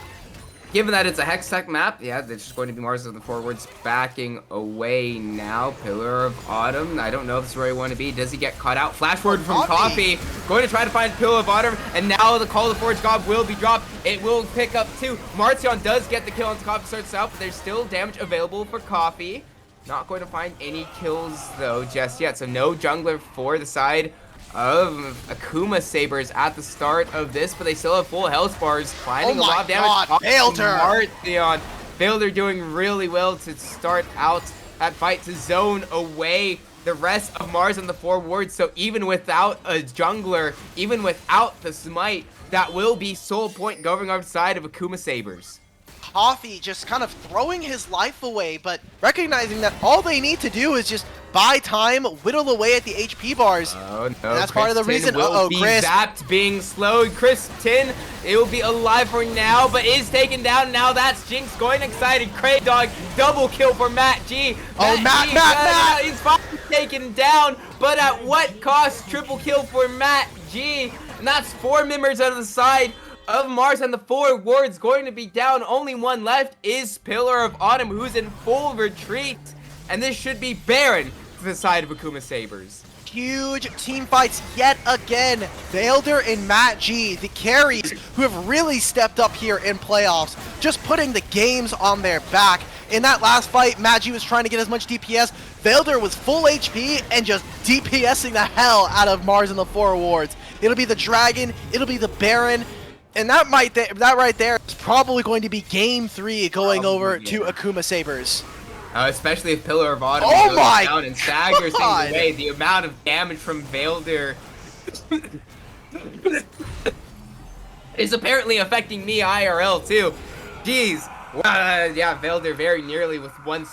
given that it's a Hextech map, yeah, it's just going to be Marz on the forwards backing away now. Pillar of Autumn. I don't know if this is where he want to be. Does he get caught out? Flash forward from Coffee. Going to try to find Pillar of Autumn, and now the Call of the Forge God will be dropped. It will pick up too. Marcion does get the kill onto Coffee, starts out, but there's still damage available for Coffee. Not going to find any kills though just yet, so no jungler for the side of Akuma Sabers at the start of this, but they still have full health bars, finding a lot of damage. Vailder! Marcion. Vailder doing really well to start out that fight, to zone away the rest of Marz on the 4 wards. So even without a jungler, even without the smite, that will be soul point going outside of Akuma Sabers. Coffee just kind of throwing his life away, but recognizing that all they need to do is just buy time, whittle away at the HP bars. Oh no, and that's part of the reason. Will be Chris. zapped, being slowed. Chris Tin, it will be alive for now, but is taken down. Now that's Jinx going excited. Cray Dog, double kill for Matt G. Matt! He's finally taken down, but at what cost? Triple kill for Matt G. And that's 4 members out of the side of Marz, and the 4 wards going to be down. Only one left is Pillar of Autumn, who's in full retreat. And this should be Baron to the side of Akuma Sabers. Huge team fights yet again. Vailder and Matt G, the carries who have really stepped up here in playoffs, just putting the games on their back. In that last fight, Matt G was trying to get as much DPS. Vailder was full HP and just DPSing the hell out of Marz in the 4 wards. It'll be the Dragon, it'll be the Baron, and that right there is probably going to be game 3 going over to Akuma Sabers. Especially if Pillar of Autumn goes down and staggers things away. The amount of damage from Vailder is apparently affecting me IRL too. Jeez. Yeah, Vailder very nearly with one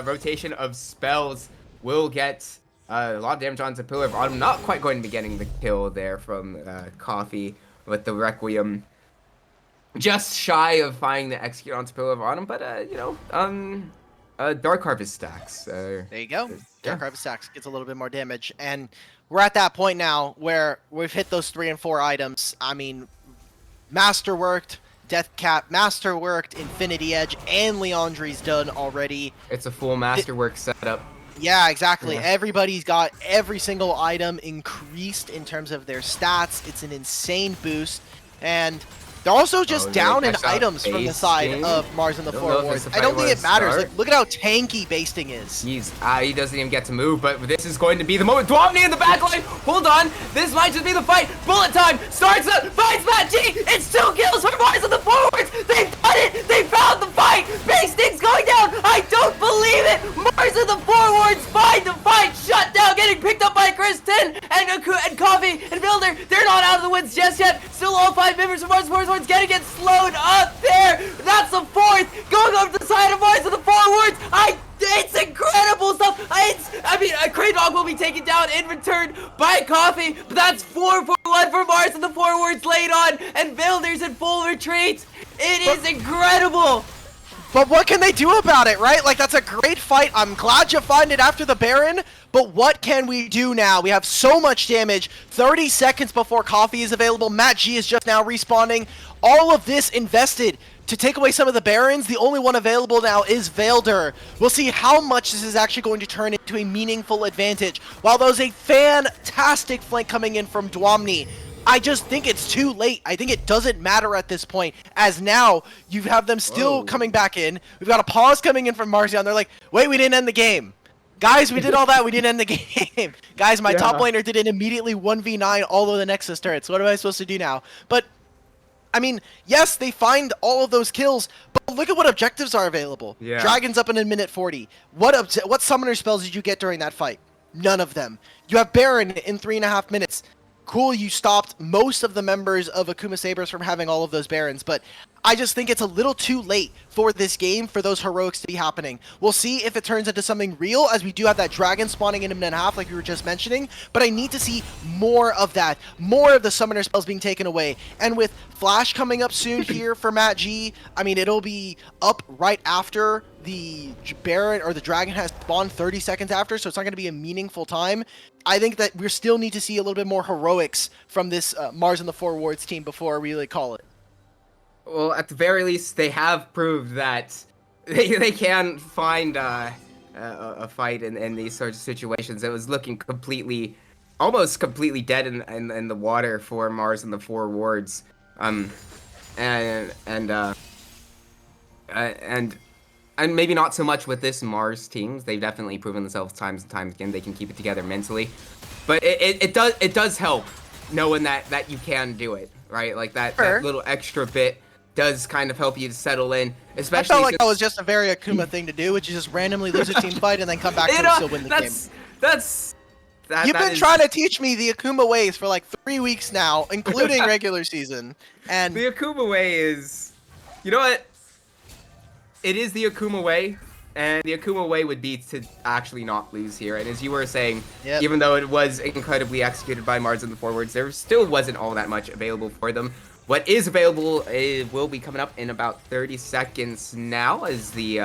rotation of spells will get a lot of damage onto Pillar of Autumn. Not quite going to be getting the kill there from Coffee with the Requiem. Just shy of finding the execute onto Pillar of Autumn, but Dark Harvest stacks. There you go. Dark Harvest stacks gets a little bit more damage, and we're at that point now where we've hit those 3 and 4 items. I mean, Masterworked, Deathcap, Masterworked, Infinity Edge, and Leandri's done already. It's a full Masterwork setup. Yeah, exactly. Yeah. Everybody's got every single item increased in terms of their stats. It's an insane boost, and they're also just down in items from the side of Marz and the 4 wards. I don't think it matters. Like, look at how tanky basting is. He doesn't even get to move, but this is going to be the moment. Dwamni in the backline. Hold on. This might just be the fight. Bullet time starts up. Finds Matt G. It's 2 kills for Marz and the 4 wards. They've done it. They found the fight. Basting's going down. I don't believe it. Marz and the 4 wards find the fight. Shut down. Getting picked up by Chris Tin and Coffee and Builder. They're not out of the woods just yet. Still all 5 members of Marz and the 4 wards. Gonna get slowed up there. That's the 4th going over to the side of Marz with the 4 wards. It's incredible stuff. Cray Dog will be taken down in return by Coffee, but that's 4 for 1 for Marz and the 4 wards laid on, and Builder's in full retreat. It is incredible. But what can they do about it, right? Like, that's a great fight. I'm glad you find it after the Baron, but what can we do now? We have so much damage. 30 seconds before Coffee is available. Matt G is just now respawning. All of this invested to take away some of the Barons. The only one available now is Vailder. We'll see how much this is actually going to turn into a meaningful advantage. While there's a fantastic flank coming in from Dwamni, I just think it's too late. I think it doesn't matter at this point, as now you have them still coming back in. We've got a pause coming in from Marcion. They're like, wait, we didn't end the game. Guys, we did all that. We didn't end the game. Guys, my top laner didn't immediately 1v9 all of the Nexus turrets. What am I supposed to do now? But, I mean, yes, they find all of those kills, but look at what objectives are available. Yeah. Dragon's up in a minute 40. What summoner spells did you get during that fight? None of them. You have Baron in 3.5 minutes. Cool, you stopped most of the members of Akuma Sabers from having all of those Barons, but I just think it's a little too late for this game for those heroics to be happening. We'll see if it turns into something real, as we do have that Dragon spawning in a minute and a half like we were just mentioning, but I need to see more of that, more of the summoner spells being taken away. And with Flash coming up soon here for Matt G, I mean, it'll be up right after the Baron or the Dragon has spawned 30 seconds after, so it's not going to be a meaningful time. I think that we still need to see a little bit more heroics from this Marz and the 4 wards team before we really call it. Well, at the very least, they have proved that they can find a fight in these sorts of situations. It was looking almost completely dead in the water for Marz and the four wards. And maybe not so much with this Marz teams. They've definitely proven themselves times and times again. They can keep it together mentally, but it does help knowing that you can do it, right? Like that little extra bit does kind of help you to settle in. Especially I felt like that was just a very Akuma thing to do, which is just randomly lose a team fight and then come back to and still win the game. You've been trying to teach me the Akuma ways for like 3 weeks now, including regular season. And the Akuma way is, you know what? It is the Akuma way, and the Akuma way would be to actually not lose here. And as you were saying, even though it was incredibly executed by Marz in the forwards, there still wasn't all that much available for them. What is available will be coming up in about 30 seconds now, as it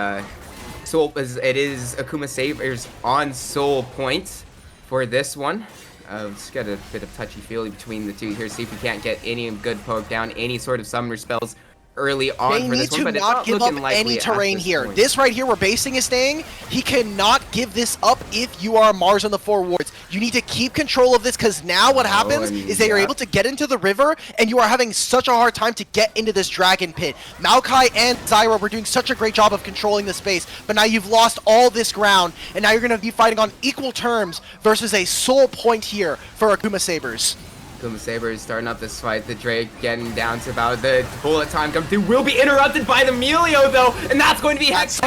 is Akuma Sabers on Soul Point for this one. Just got a bit of touchy-feely between the two here. See if we can't get any good poke down, any sort of summoner spells early on for this one, but it's not give looking up likely any at terrain this here. point. This right here where basing is staying, he cannot give this up if you are Marz on the four wards. You need to keep control of this, because now what happens is that you're able to get into the river, and you are having such a hard time to get into this dragon pit. Maokai and Zyra were doing such a great job of controlling the space, but now you've lost all this ground, and now you're going to be fighting on equal terms versus a soul point here for Akuma Sabers. Akuma Sabers starting up this fight. The Drake getting down to about the bullet time come through. Will be interrupted by the Melio though, and that's going to be Hex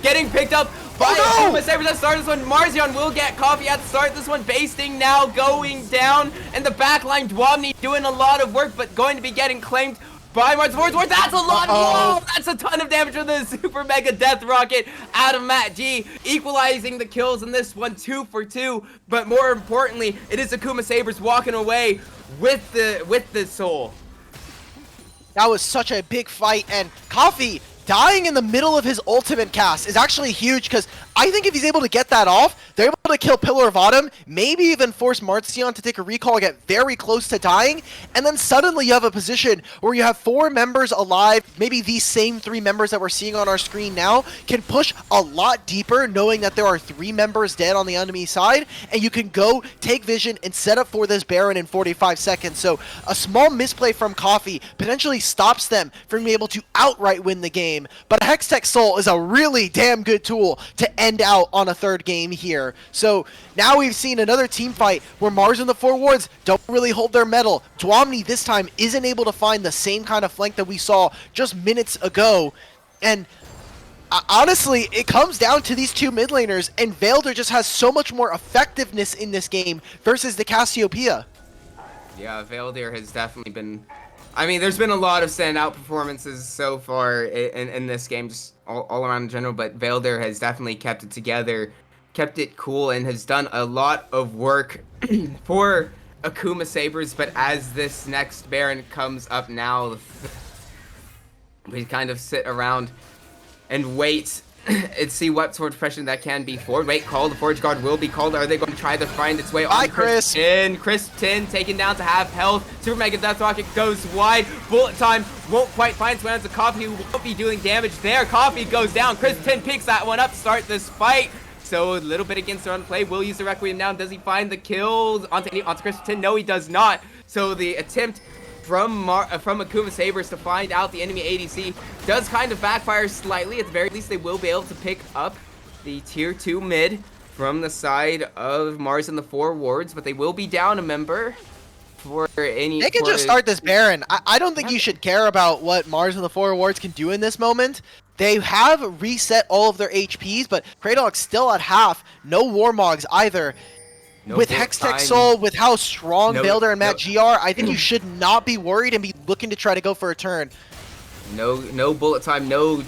getting picked up by Akuma Sabers at the start of this one. Marzion will get coffee at the start of this one. Basting now going down, and the backline Dwamni doing a lot of work, but going to be getting claimed by Marz. That's a lot of whoa, that's a ton of damage from the Super Mega Death Rocket out of Matt G, equalizing the kills in this one 2 for 2. But more importantly, it is Akuma Sabers walking away with the soul. That was such a big fight, and Coffee dying in the middle of his ultimate cast is actually huge, because I think if he's able to get that off, they're able to kill Pillar of Autumn, maybe even force Marzion to take a recall, get very close to dying, and then suddenly you have a position where you have 4 members alive, maybe these same 3 members that we're seeing on our screen now, can push a lot deeper, knowing that there are 3 members dead on the enemy side, and you can go take vision and set up for this Baron in 45 seconds. So a small misplay from Coffee potentially stops them from being able to outright win the game. But Hextech Soul is a really damn good tool to end out on a 3rd game here. So now we've seen another team fight where Marz and the 4 wards don't really hold their mettle. Dwamni this time isn't able to find the same kind of flank that we saw just minutes ago. And honestly, it comes down to these 2 mid laners, and Vailder just has so much more effectiveness in this game versus the Cassiopeia. Yeah, Vailder has definitely been... I mean, there's been a lot of standout performances so far in this game, just all around in general, but Vailder has definitely kept it together, kept it cool, and has done a lot of work for Akuma Sabers. But as this next Baron comes up now, we kind of sit around and wait and see what sort of pressure that can be forward. Wait, call. The Forge Guard will be called. Are they going to try to find its way on Chris? Chris Tin taken down to half health. Super Mega Death Rocket goes wide. Bullet time won't quite find its way onto Coffee, who won't be doing damage there. Coffee goes down. Chris Tin picks that one up to start this fight. So a little bit against their own play. Will use the Requiem down. Does he find the kills onto Chris Tin? No, he does not. So the attempt from Akuma Sabers to find out the enemy ADC does kind of backfire slightly. At the very least, they will be able to pick up the tier 2 mid from the side of Marz and the 4 wards, but they will be down a member for any... They can just start this Baron. I don't think you should care about what Marz and the 4 wards can do in this moment. They have reset all of their HPs, but Kraydog's still at half. No Warmogs either. No with Hextech Soul, with how strong Vailder and Matt G are, I think you should not be worried and be looking to try to go for a turn. No bullet time, no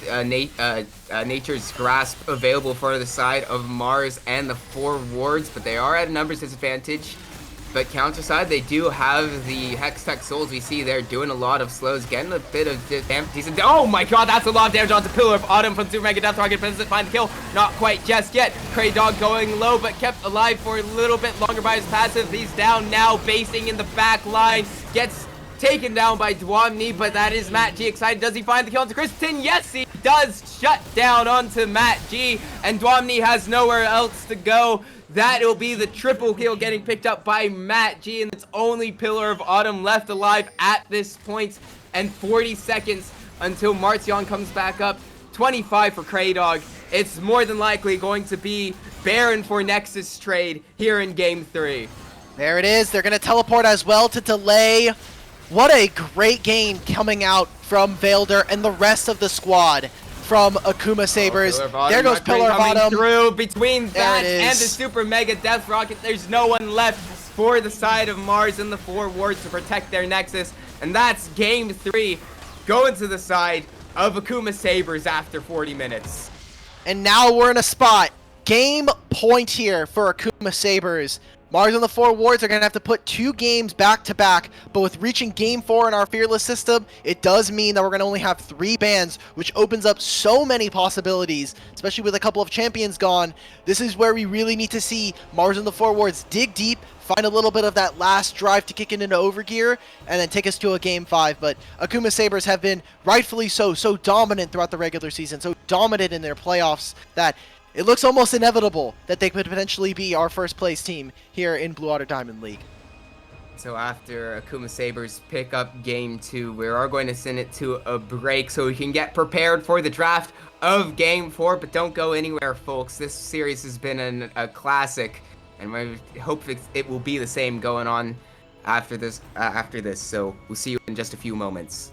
Nature's Grasp available for the side of Marz and the 4 wards, but they are at a numbers disadvantage. But counter side, they do have the Hextech Souls. We see they're doing a lot of slows, getting a bit of decent. Oh my god, that's a lot of damage onto Pillar of Autumn from Super Mega Death Rocket. Doesn't find the kill. Not quite just yet. Kraydog going low, but kept alive for a little bit longer by his passive. He's down now, basing in the back line. Gets taken down by Dwamni, but that is Matt G excited. Does he find the kill onto Kristen? Yes, he does. Shut down onto Matt G, and Dwamni has nowhere else to go. That will be the triple kill getting picked up by Matt G, and it's only Pillar of Autumn left alive at this point, and 40 seconds until Marzion comes back up. 25 for Kraydog. It's more than likely going to be Baron for Nexus trade here in Game 3. There it is. They're going to teleport as well to delay. What a great game coming out from Vailder and the rest of the squad from Akuma Sabers. There goes Pillar of Autumn. Through between that it and is. the Super Mega Death Rocket. There's no one left for the side of Marz and the 4 wards to protect their Nexus. And that's Game 3 going to the side of Akuma Sabers after 40 minutes. And now we're in a spot. Game point here for Akuma Sabers. Marz and the 4 wards are going to have to put 2 games back to back, but with reaching Game 4 in our Fearless system, it does mean that we're going to only have 3 bans, which opens up so many possibilities, especially with a couple of champions gone. This is where we really need to see Marz and the 4 wards dig deep, find a little bit of that last drive to kick it into overgear, and then take us to a Game 5. But Akuma Sabers have been rightfully so dominant throughout the regular season, so dominant in their playoffs that it looks almost inevitable that they could potentially be our first place team here in Blue Water Diamond League. So after Akuma Sabers pick up Game 2, we are going to send it to a break so we can get prepared for the draft of Game 4. But don't go anywhere, folks. This series has been a classic, and we hope it will be the same going on after this. So we'll see you in just a few moments.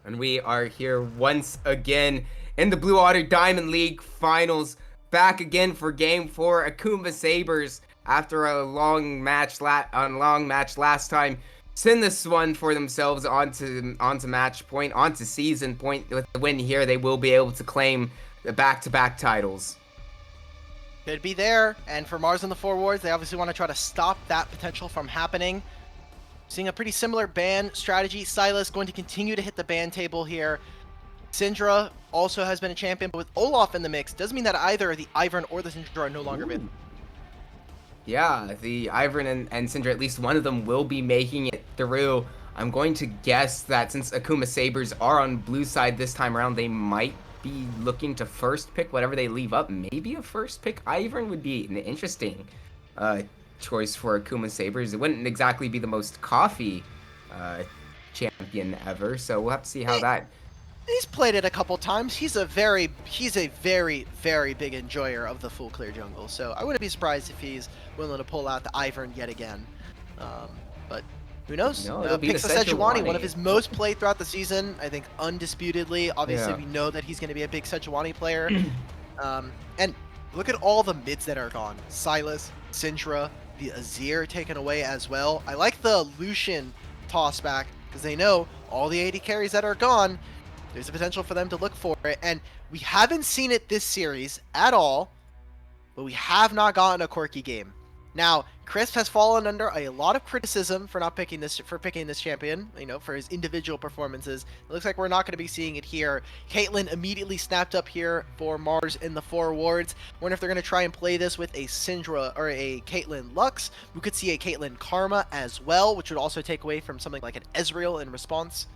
And we are here once again in the Blue Water Diamond League Finals. Back again for Game 4. Akuma Sabers after a long match last time, send this one for themselves onto match point, onto season point. With the win here, they will be able to claim the back-to-back titles. Could be there, and for Marz and the Forwards, they obviously want to try to stop that potential from happening. Seeing a pretty similar ban strategy. Silas going to continue to hit the ban table here. Syndra also has been a champion, but with Olaf in the mix, doesn't mean that either the Ivern or the Syndra are no longer available. Yeah, the Ivern and Syndra, at least one of them, will be making it through. I'm going to guess that since Akuma Sabers are on blue side this time around, they might be looking to first pick whatever they leave up. Maybe a first pick Ivern would be an interesting choice for Akuma Sabers. It wouldn't exactly be the most coffee champion ever, so we'll have to see how that... He's played it a couple times. He's a very, very big enjoyer of the full clear jungle. So I wouldn't be surprised if he's willing to pull out the Ivern yet again. But who knows? No, it'll be picks the the Sejuani, one Sejuani. of his most played throughout the season. I think undisputedly. Obviously, Yeah. we know that he's going to be a big Sejuani player. And look at all the mids that are gone. Silas, Syndra, the Azir taken away as well. I like the Lucian toss back because they know all the AD carries that are gone. There's a potential for them to look for it, and we haven't seen it this series at all, but we have not gotten a quirky game. Now, Crisp has fallen under a lot of criticism for picking this champion, for his individual performances. It looks like we're not going to be seeing it here. Caitlyn immediately snapped up here for Marz in the 4 wards. Wonder if they're going to try and play this with a Syndra or a Caitlyn Lux. We could see a Caitlyn Karma as well, which would also take away from something like an Ezreal in response.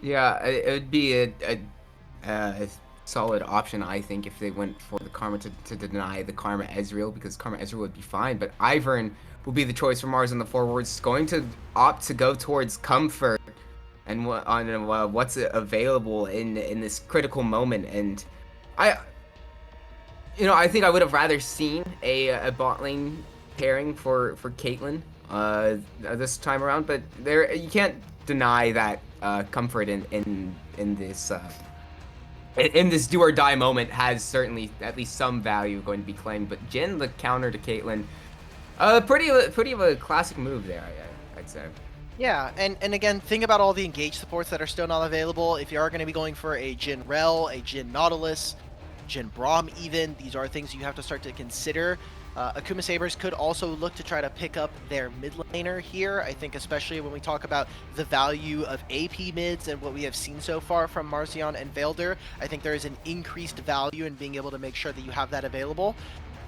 Yeah, it would be a solid option, I think, if they went for the Karma to deny the Karma Ezreal, because Karma Ezreal would be fine, but Ivern will be the choice for Marz on the forwards. Going to opt to go towards Comfort and what's available in this critical moment, and I think I would have rather seen a bot lane pairing for Caitlyn this time around, but you can't deny that Comfort in this do or die moment has certainly at least some value going to be claimed. But Jhin, the counter to Caitlyn, pretty of a classic move there, I'd say. Yeah, and again, think about all the engaged supports that are still not available. If you are going to be going for a Jhin Rel, a Jhin Nautilus, Jhin Braum even, these are things you have to start to consider. Akuma Sabers could also look to try to pick up their mid laner here. I think especially when we talk about the value of AP mids and what we have seen so far from Marzion and Velder, I think there is an increased value in being able to make sure that you have that available.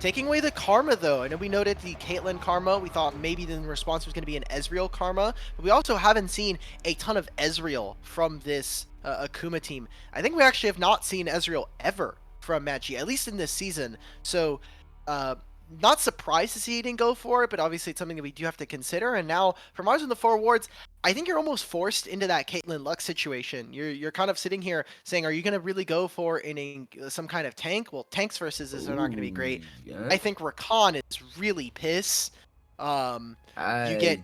Taking away the Karma though, I know we noted the Caitlyn Karma, we thought maybe the response was going to be an Ezreal Karma, but we also haven't seen a ton of Ezreal from this Akuma team. I think we actually have not seen Ezreal ever from Magi, at least in this season, so not surprised to see he didn't go for it, but obviously it's something that we do have to consider. And now for Marz in the 4 wards, I think you're almost forced into that Caitlyn Lux situation. You're kind of sitting here saying, are you going to really go for some kind of tank? Well, tanks versus this are not going to be great. Yeah. I think Rakan is really pissed. You get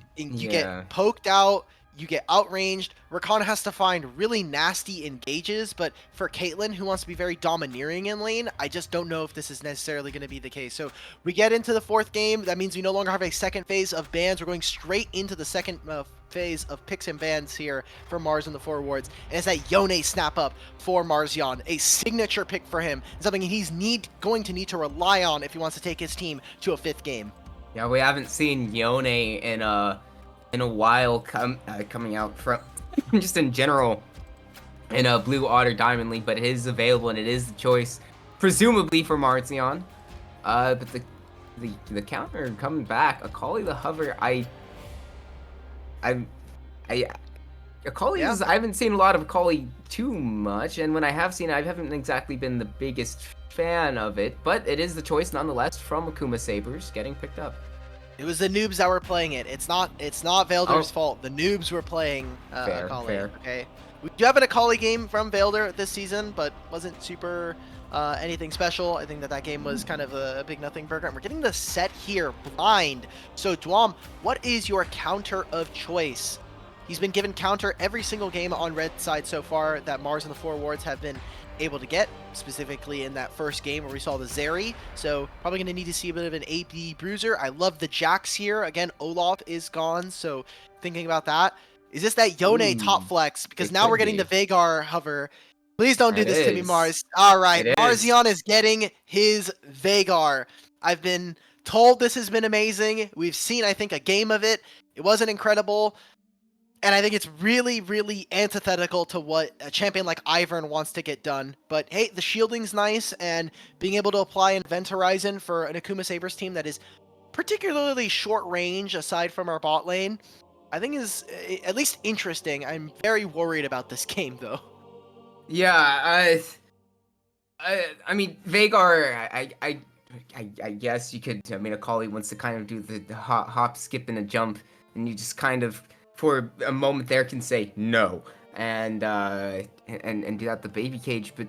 poked out, you get outranged. Rakan has to find really nasty engages, but for Caitlyn, who wants to be very domineering in lane, I just don't know if this is necessarily going to be the case. So we get into the 4th game. That means we no longer have a second phase of bans. We're going straight into the second phase of picks and bans here for Marz in the 4 wards. And it's that Yone snap up for Marzion, a signature pick for him, something he's going to need to rely on if he wants to take his team to a 5th game. Yeah, we haven't seen Yone in a while coming out from just in general in a Blue Otter Diamond League, but it is available and it is the choice, presumably for Marzion. But the counter coming back, Akali the Hover, Akali is, I haven't seen a lot of Akali too much, and when I have seen it, I haven't exactly been the biggest fan of it, but it is the choice nonetheless from Akuma Sabers getting picked up. It was the noobs that were playing it. It's not Velder's fault. The noobs were playing Akali. Fair. Okay. We do have an Akali game from Velder this season, but wasn't super anything special. I think that game was kind of a big nothing burger. And we're getting the set here blind. So Dwam, what is your counter of choice He's been given counter every single game on red side so far that Marz and the Four Wards have been able to get, specifically in that first game where we saw the Zeri. So probably going to need to see a bit of an AP bruiser. I love the Jax here. Again, Olaf is gone, so thinking about that. Is this that Yone top flex? Because it now we're could getting be. the Veigar hover. Please don't do It this to me, is. Marz. All right, It is. Marzion is getting his Veigar. I've been told this has been amazing. We've seen, I think, a game of it. It wasn't incredible. And I think it's really, really antithetical to what a champion like Ivern wants to get done. But hey, the shielding's nice, and being able to apply Event Horizon for an Akuma Sabers team that is particularly short range aside from our bot lane, I think is at least interesting. I'm very worried about this game, though. Yeah, I mean, Veigar, I guess you could. I mean, Akali wants to kind of do the hop, skip, and a jump, and you just kind of, for a moment there, can say no, and do that the baby cage. But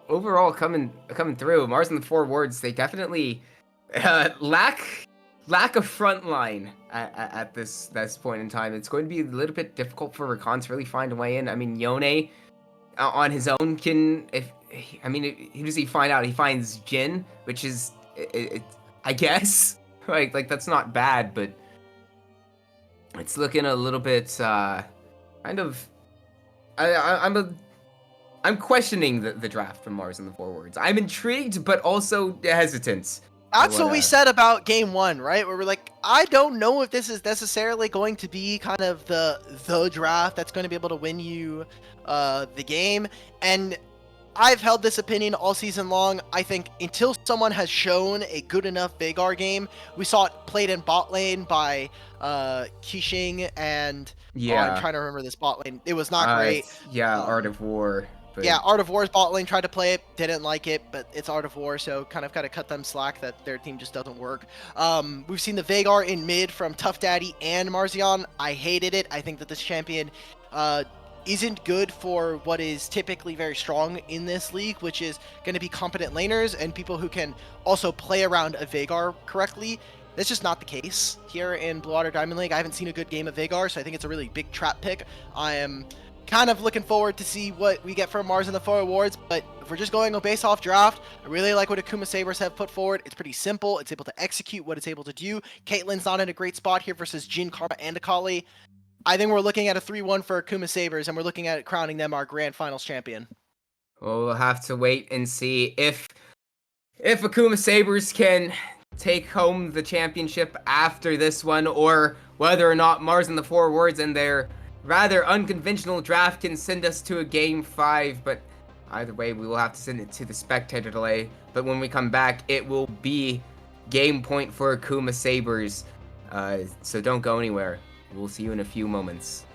overall, coming through, Marz and the Four Wards, they definitely lack a front line at this point in time. It's going to be a little bit difficult for Rakan to really find a way in. I mean, Yone on his own can, who does he find out? He finds Jin, which is, I guess, like that's not bad, but it's looking a little bit kind of. I'm questioning the draft from Marz and the Four Wards. I'm intrigued, but also hesitant. That's what we said about game one, right? Where we're like, I don't know if this is necessarily going to be kind of the draft that's going to be able to win you the game. And I've held this opinion all season long. I think until someone has shown a good enough Veigar game, we saw it played in bot lane by Qixing and Yeah. I'm trying to remember this bot lane. It was not great. Art of War. But... Yeah, Art of War's bot lane tried to play it, didn't like it, but it's Art of War, so kind of got to cut them slack that their team just doesn't work. We've seen the Veigar in mid from Tough Daddy and Marzion. I hated it. I think that this champion isn't good for what is typically very strong in this league, which is going to be competent laners and people who can also play around a Veigar correctly. That's just not the case here in Blue Water Diamond League. I haven't seen a good game of Veigar, so I think it's a really big trap pick. I am kind of looking forward to see what we get from Marz and the Four Awards, but if we're just going based off draft, I really like what Akuma Sabers have put forward. It's pretty simple. It's able to execute what it's able to do. Caitlyn's not in a great spot here versus Jin, Karma, and Akali. I think we're looking at a 3-1 for Akuma Sabers, and we're looking at crowning them our grand finals champion. Well, we'll have to wait and see if Akuma Sabers can take home the championship after this one, or whether or not Marz and the Four Wards and their rather unconventional draft can send us to a game 5, but either way, we will have to send it to the spectator delay. But when we come back, it will be game point for Akuma Sabers. So don't go anywhere. We'll see you in a few moments.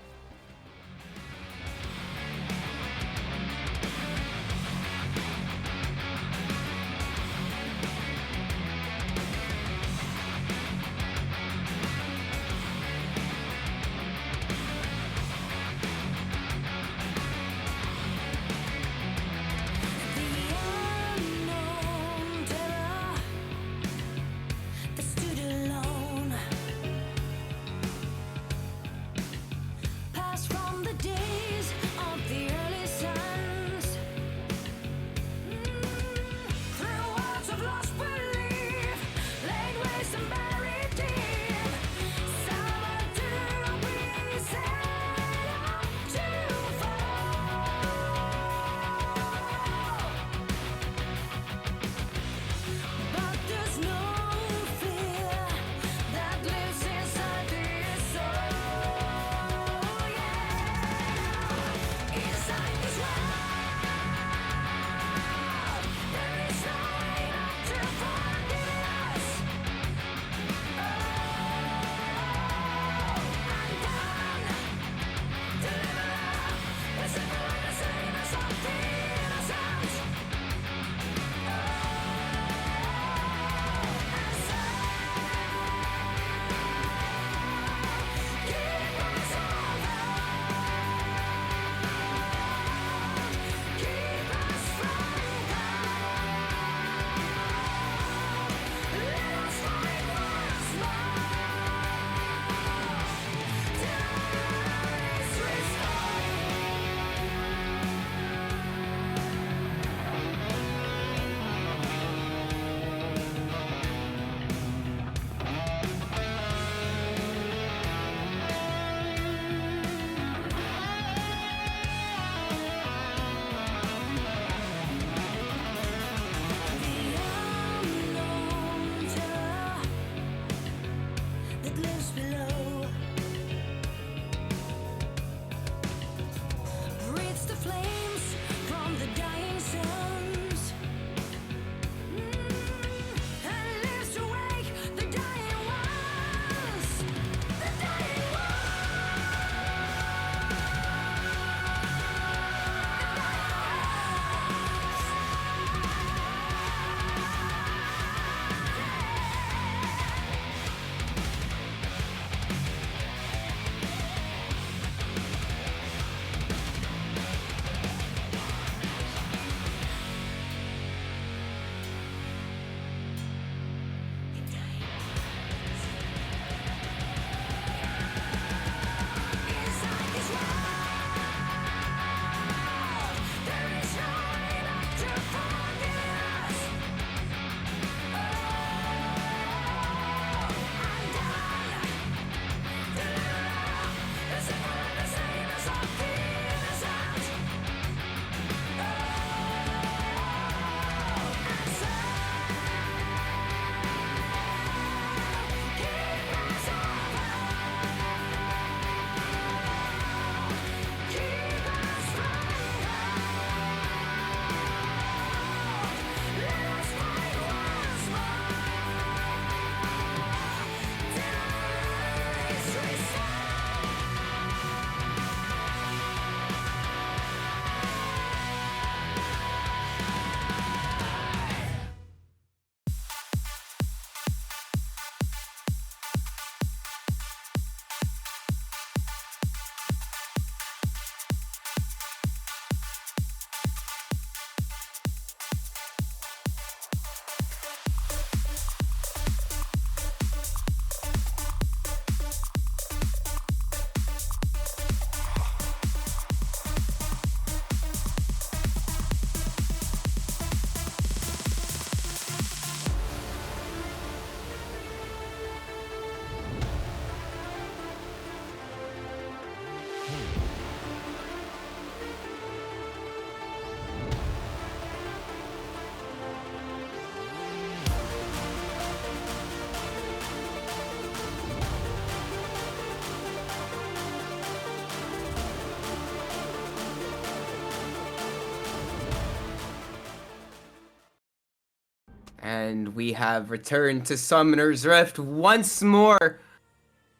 And we have returned to Summoner's Rift once more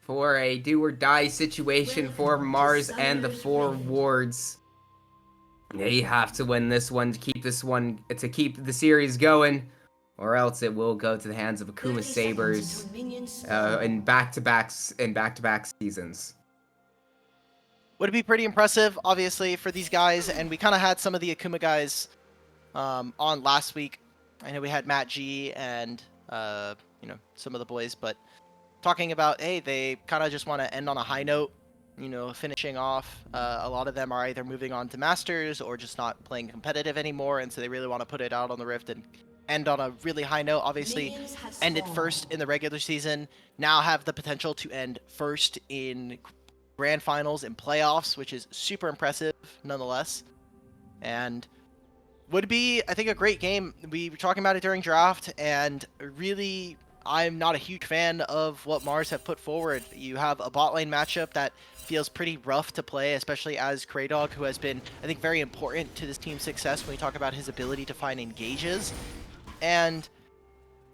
for a do-or-die situation for Marz and the 4 wards. They have to win this one to keep the series going, or else it will go to the hands of Akuma Sabers in back-to-back seasons. Would be pretty impressive, obviously, for these guys, and we kind of had some of the Akuma guys on last week. I know we had Matt G and some of the boys, but talking about, hey, they kind of just want to end on a high note, finishing off. A lot of them are either moving on to Masters or just not playing competitive anymore, and so they really want to put it out on the Rift and end on a really high note. Obviously, ended first in the regular season, now have the potential to end first in grand finals and playoffs, which is super impressive nonetheless. And would be, I think, a great game. We were talking about it during draft, and really, I'm not a huge fan of what Marz have put forward. You have a bot lane matchup that feels pretty rough to play, especially as Kraydog, who has been, I think, very important to this team's success when we talk about his ability to find engages. And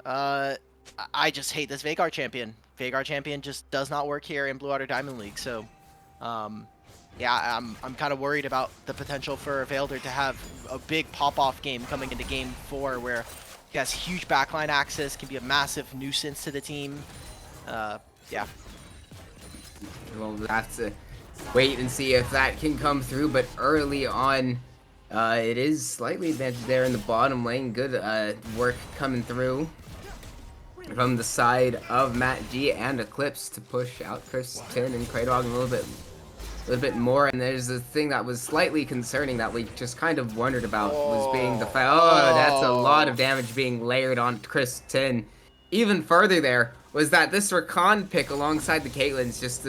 I just hate this Veigar champion. Veigar champion just does not work here in Blue Water Diamond League. So, yeah, I'm kind of worried about the potential for Vailder to have a big pop-off game coming into Game 4 where he has huge backline access, can be a massive nuisance to the team. Yeah. We'll have to wait and see if that can come through, but early on, it is slightly advantaged there in the bottom lane. Good work coming through from the side of Matt G and Eclipse to push out Kristen and Kraydog a little bit more. And there's a thing that was slightly concerning that we just kind of wondered about was being the fact, that's a lot of damage being layered on Kristen. Even further there was that this Rakan pick alongside the Caitlyn's just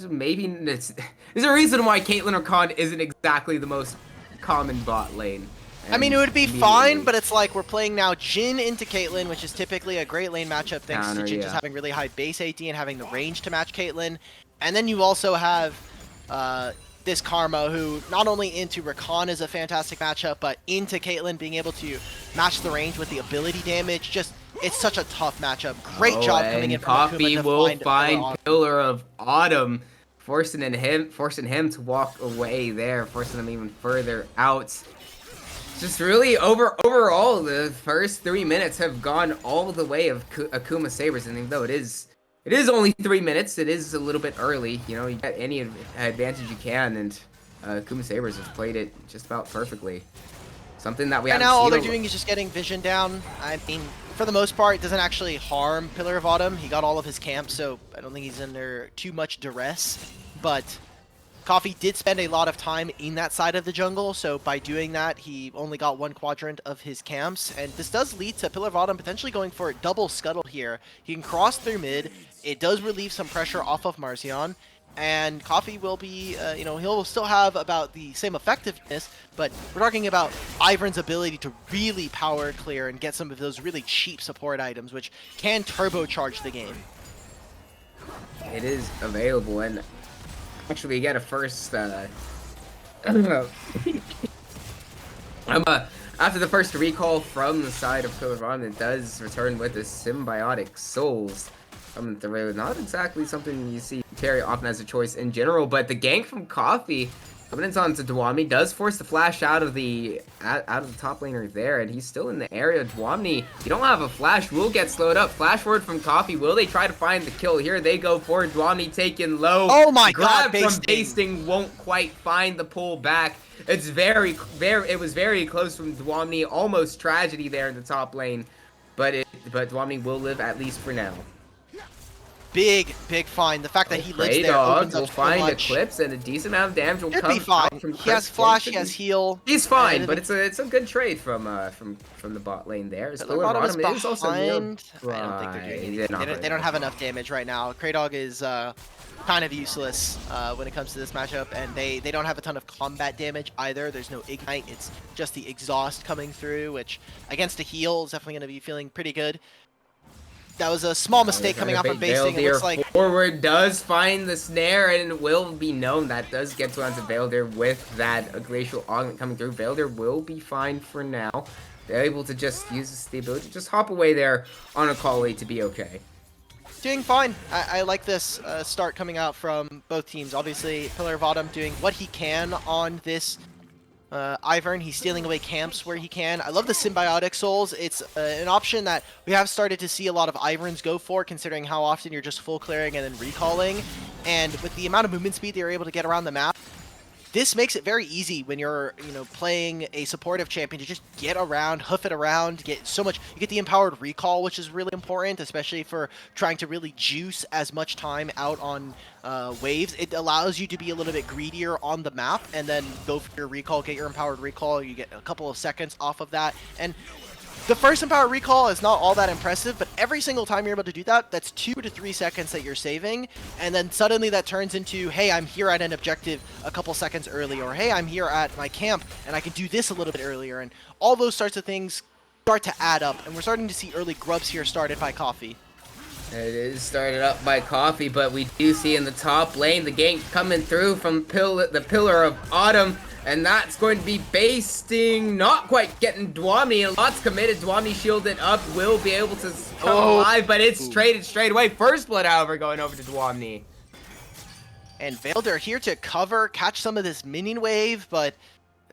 maybe there's a reason why Caitlyn Rakan isn't exactly the most common bot lane. I mean, it would be fine, but it's like we're playing now Jhin into Caitlyn, which is typically a great lane matchup thanks to Jhin just having really high base AD and having the range to match Caitlyn. And then you also have this Karma, who not only into Rakan is a fantastic matchup, but into Caitlyn being able to match the range with the ability damage. Just, it's such a tough matchup. Great job coming in from Coffee Akuma to will find Pillar of Autumn, forcing him to walk away there, forcing him even further out. Just really overall, the first 3 minutes have gone all the way of Akuma Sabers, and even though it is only 3 minutes, it is a little bit early. You get any advantage you can, and Akuma Sabers has played it just about perfectly. Something that we haven't seen. Right now, all they're doing doing is just getting vision down. I mean, for the most part, it doesn't actually harm Pillar of Autumn. He got all of his camps, so I don't think he's under too much duress. But Coffee did spend a lot of time in that side of the jungle, so by doing that, he only got 1 quadrant of his camps, and this does lead to Pillar of Autumn potentially going for a double scuttle here. He can cross through mid. It does relieve some pressure off of Marzion, and Coffee will be, he'll still have about the same effectiveness, but we're talking about Ivern's ability to really power clear and get some of those really cheap support items, which can turbocharge the game. It is available, and actually we get a first after the first recall from the side of Pillar of Autumn, it does return with the Symbiotic Souls coming through. Not exactly something you see very often as a choice in general, but the gank from Coffee coming in onto Dwamni does force the flash out of the top laner there, and he's still in the area. Dwamni, you don't have a flash, will get slowed up. Flash forward from Coffee. Will they try to find the kill? Here they go for Dwamni taken low. Oh my Grab god, from Basting won't quite find the pull back. It's it was very close from Dwamni. Almost tragedy there in the top lane, but Dwamni will live at least for now. Big find. The fact that he lives there opens up will so find much. Eclipse, and a decent amount of damage will Should come be fine. from He has Kristen. flash, he has heal. He's fine, but it's a good trade from the bot lane there. Pillar of Autumn is also behind. I don't think they're doing anything. They don't have enough damage right now. Kraydog is kind of useless when it comes to this matchup, and they don't have a ton of combat damage either. There's no ignite. It's just the exhaust coming through, which against a heal is definitely going to be feeling pretty good. That was a small mistake coming off from Basting. It looks like forward does find the snare, and it will be known that does get to onto Vailder with that glacial augment coming through. Vailder will be fine for now. They're able to just use the ability to just hop away there on Akali to be okay. Doing fine. I like this start coming out from both teams. Obviously, Pillar of Autumn doing what he can on this Ivern. He's stealing away camps where he can. I love the Symbiotic Souls. It's an option that we have started to see a lot of Iverns go for, considering how often you're just full clearing and then recalling. And with the amount of movement speed that you're able to get around the map, this makes it very easy when you're, playing a supportive champion to just get around, hoof it around, get so much. You get the empowered recall, which is really important, especially for trying to really juice as much time out on waves. It allows you to be a little bit greedier on the map and then go for your recall, get your empowered recall. You get a couple of seconds off of that. And the first empowered recall is not all that impressive, but every single time you're able to do that, that's 2 to 3 seconds that you're saving, and then suddenly that turns into, hey, I'm here at an objective a couple seconds early, or hey, I'm here at my camp, and I can do this a little bit earlier, and all those sorts of things start to add up, and we're starting to see early grubs here started by Coffee. It is started up by Coffee, but we do see in the top lane the gank coming through from the Pillar of Autumn. And that's going to be basting, not quite getting Dwamni. Lots committed. Dwamni shielded up, will be able to come alive, but it's traded straight away. First blood, however, going over to Dwamni. And Vailder here to cover, catch some of this minion wave, but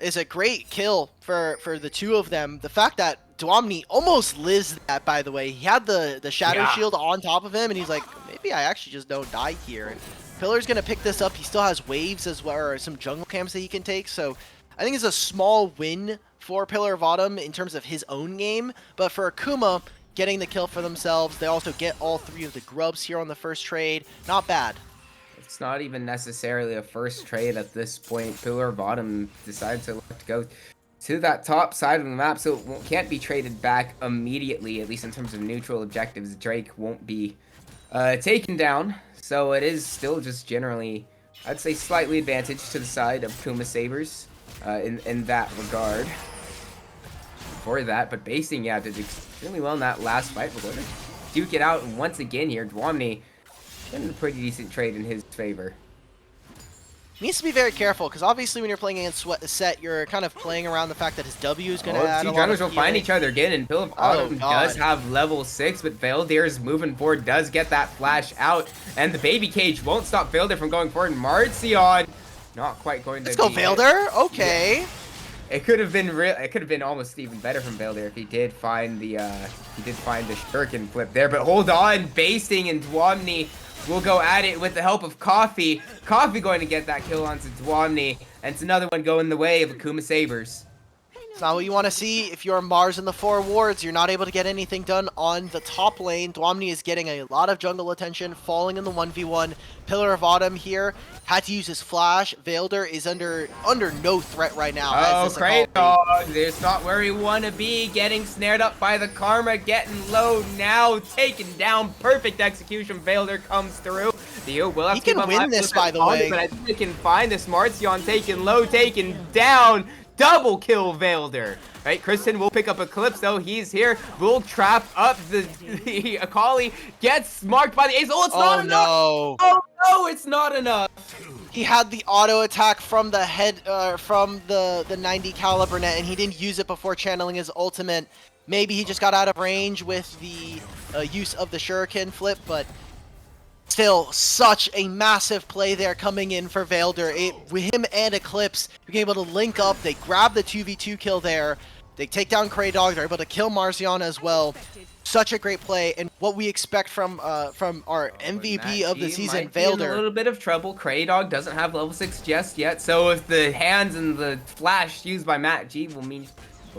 is a great kill for the two of them. The fact that Dwamni almost lives that, by the way. He had the Shadow Shield on top of him, and he's like, maybe I actually just don't die here. And Pillar's going to pick this up. He still has waves as well, or some jungle camps that he can take. So I think it's a small win for Pillar of Autumn in terms of his own game. But for Akuma, getting the kill for themselves, they also get all 3 of the grubs here on the first trade. Not bad. It's not even necessarily a first trade at this point. Pillar of Autumn decides to go to that top side of the map, so it can't be traded back immediately, at least in terms of neutral objectives. Drake won't be taken down. So it is still just generally, I'd say, slightly advantage to the side of Akuma Sabers in that regard. For that, but basing, yeah, did extremely well in that last fight. We're going to duke it out once again here. Dwamni getting a pretty decent trade in his favor. Needs to be very careful, because obviously when you're playing against Set, you're kind of playing around the fact that his W is going to add a lot of will find each other again, and Pillar of Autumn does have level 6, but Vaildir's moving forward, does get that flash out, and the baby cage won't stop Vaildir from going forward. Marzion not quite going to. Let's go, Vaildir. Okay. Yeah. It could have been It could have been almost even better from Vaildir if he did find the shuriken flip there. But hold on, basting, and Dwamni will go at it with the help of Coffee. Coffee going to get that kill onto Dwamni, and it's another one going the way of Akuma Sabers. It's not what you want to see. If you're Marz in the 4 wards, you're not able to get anything done on the top lane. Dwamni is getting a lot of jungle attention, falling in the 1v1. Pillar of Autumn here had to use his flash. Vaildir is under no threat right now. Oh, Kratos, it's not where you want to be. Getting snared up by the Karma, getting low now, taken down. Perfect execution. Vaildir comes through. Theo will have he can win this, by the way. But I think they can find this. Marzion taken low, taken down. Double kill Vaildir. Right, Kristen will pick up Eclipse though. He's here. Will trap up the Akali. Gets marked by the ace. Oh, it's not enough. No. Oh no, it's not enough. He had the auto attack from the head, from the 90 caliber net, and he didn't use it before channeling his ultimate. Maybe he just got out of range with the use of the shuriken flip, but still, such a massive play there coming in for Vaildir. With him and Eclipse being able to link up, they grab the 2v2 kill there. They take down Kraydog, they're able to kill Marzion as well. Such a great play, and what we expect from our MVP of the season, Vaildir. In a little bit of trouble. Kraydog doesn't have level 6 just yet, so if the hands and the flash used by Matt G will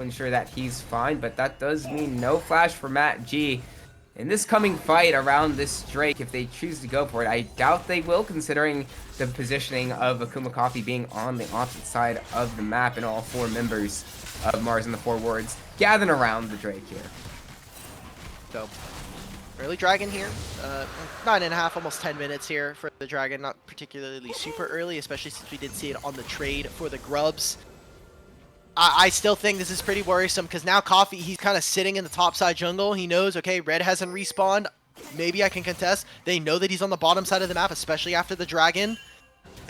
ensure that he's fine, but that does mean no flash for Matt G. In this coming fight around this Drake, if they choose to go for it, I doubt they will, considering the positioning of Akuma Coffee being on the opposite side of the map and all 4 members of Marz and the 4 wards gathering around the Drake here. So, early Dragon here. 9.5, almost 10 minutes here for the Dragon. Not particularly super early, especially since we did see it on the trade for the Grubs. I still think this is pretty worrisome because now Coffee, he's kind of sitting in the top side jungle. He knows, okay, Red hasn't respawned. Maybe I can contest. They know that he's on the bottom side of the map, especially after the Dragon.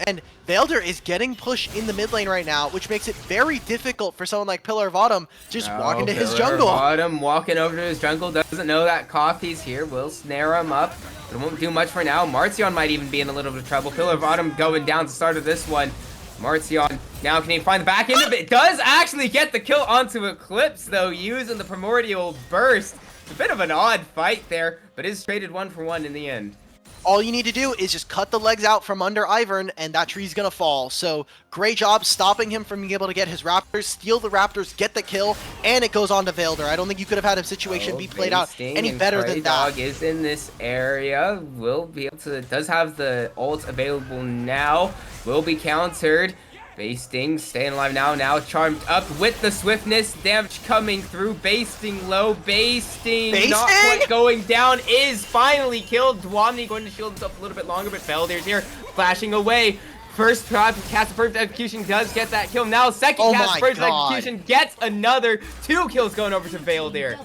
And Velder is getting pushed in the mid lane right now, which makes it very difficult for someone like Pillar of Autumn to just walk into his jungle. Autumn walking over to his jungle, doesn't know that Coffee's here, will snare him up, but it won't do much for now. Marzion might even be in a little bit of trouble. Pillar of Autumn going down to the start of this one. Marzion now can he find the back end of it? Does actually get the kill onto Eclipse though, using the Primordial Burst. It's a bit of an odd fight there, but is traded 1 for 1 in the end. All you need to do is just cut the legs out from under Ivern, and that tree's gonna fall. So, great job stopping him from being able to get his Raptors, steal the Raptors, get the kill, and it goes on to Velder. I don't think you could have had a situation be played out any better than that. Dog is in this area, will be able to, does have the ult available now, will be countered. Basting staying alive now charmed up with the swiftness, damage coming through, Basting low, Basting not quite going down, is finally killed. Dwamni going to shield himself a little bit longer, but Velder's here, flashing away. First cast of perfect execution does get that kill. Now second cast of perfect execution gets another 2 kills going over to Velder.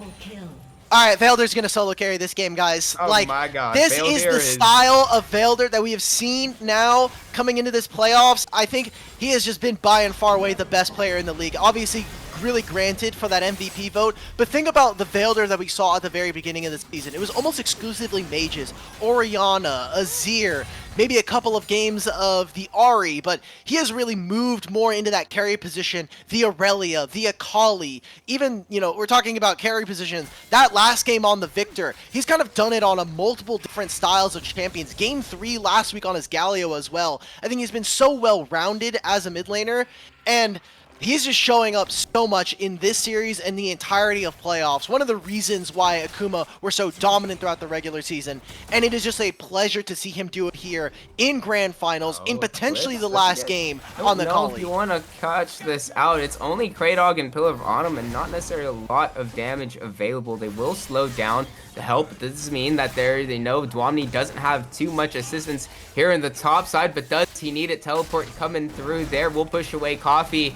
Alright, Velder's gonna solo carry this game, guys. Oh like, my god. This is the style of Velder that we have seen now coming into this playoffs. I think he has just been by and far away the best player in the league. Obviously, really granted for that MVP vote, but think about the Velder that we saw at the very beginning of the season. It was almost exclusively mages, Orianna, Azir, maybe a couple of games of the Ahri, but he has really moved more into that carry position, the Aurelia, the Akali, even, you know, we're talking about carry positions, that last game on the Victor, he's kind of done it on a multiple different styles of champions. Game 3 last week on his Galio as well. I think he's been so well-rounded as a mid laner, and he's just showing up so much in this series and the entirety of playoffs. One of the reasons why Akuma were so dominant throughout the regular season. And it is just a pleasure to see him do it here in Grand Finals, in potentially the last game on the Kali. If you want to catch this out, it's only Kraydog and Pillar of Autumn and not necessarily a lot of damage available. They will slow down the help. This does mean that they know Dwamni doesn't have too much assistance here in the top side, but does he need it? Teleport coming through there. We'll push away Coffee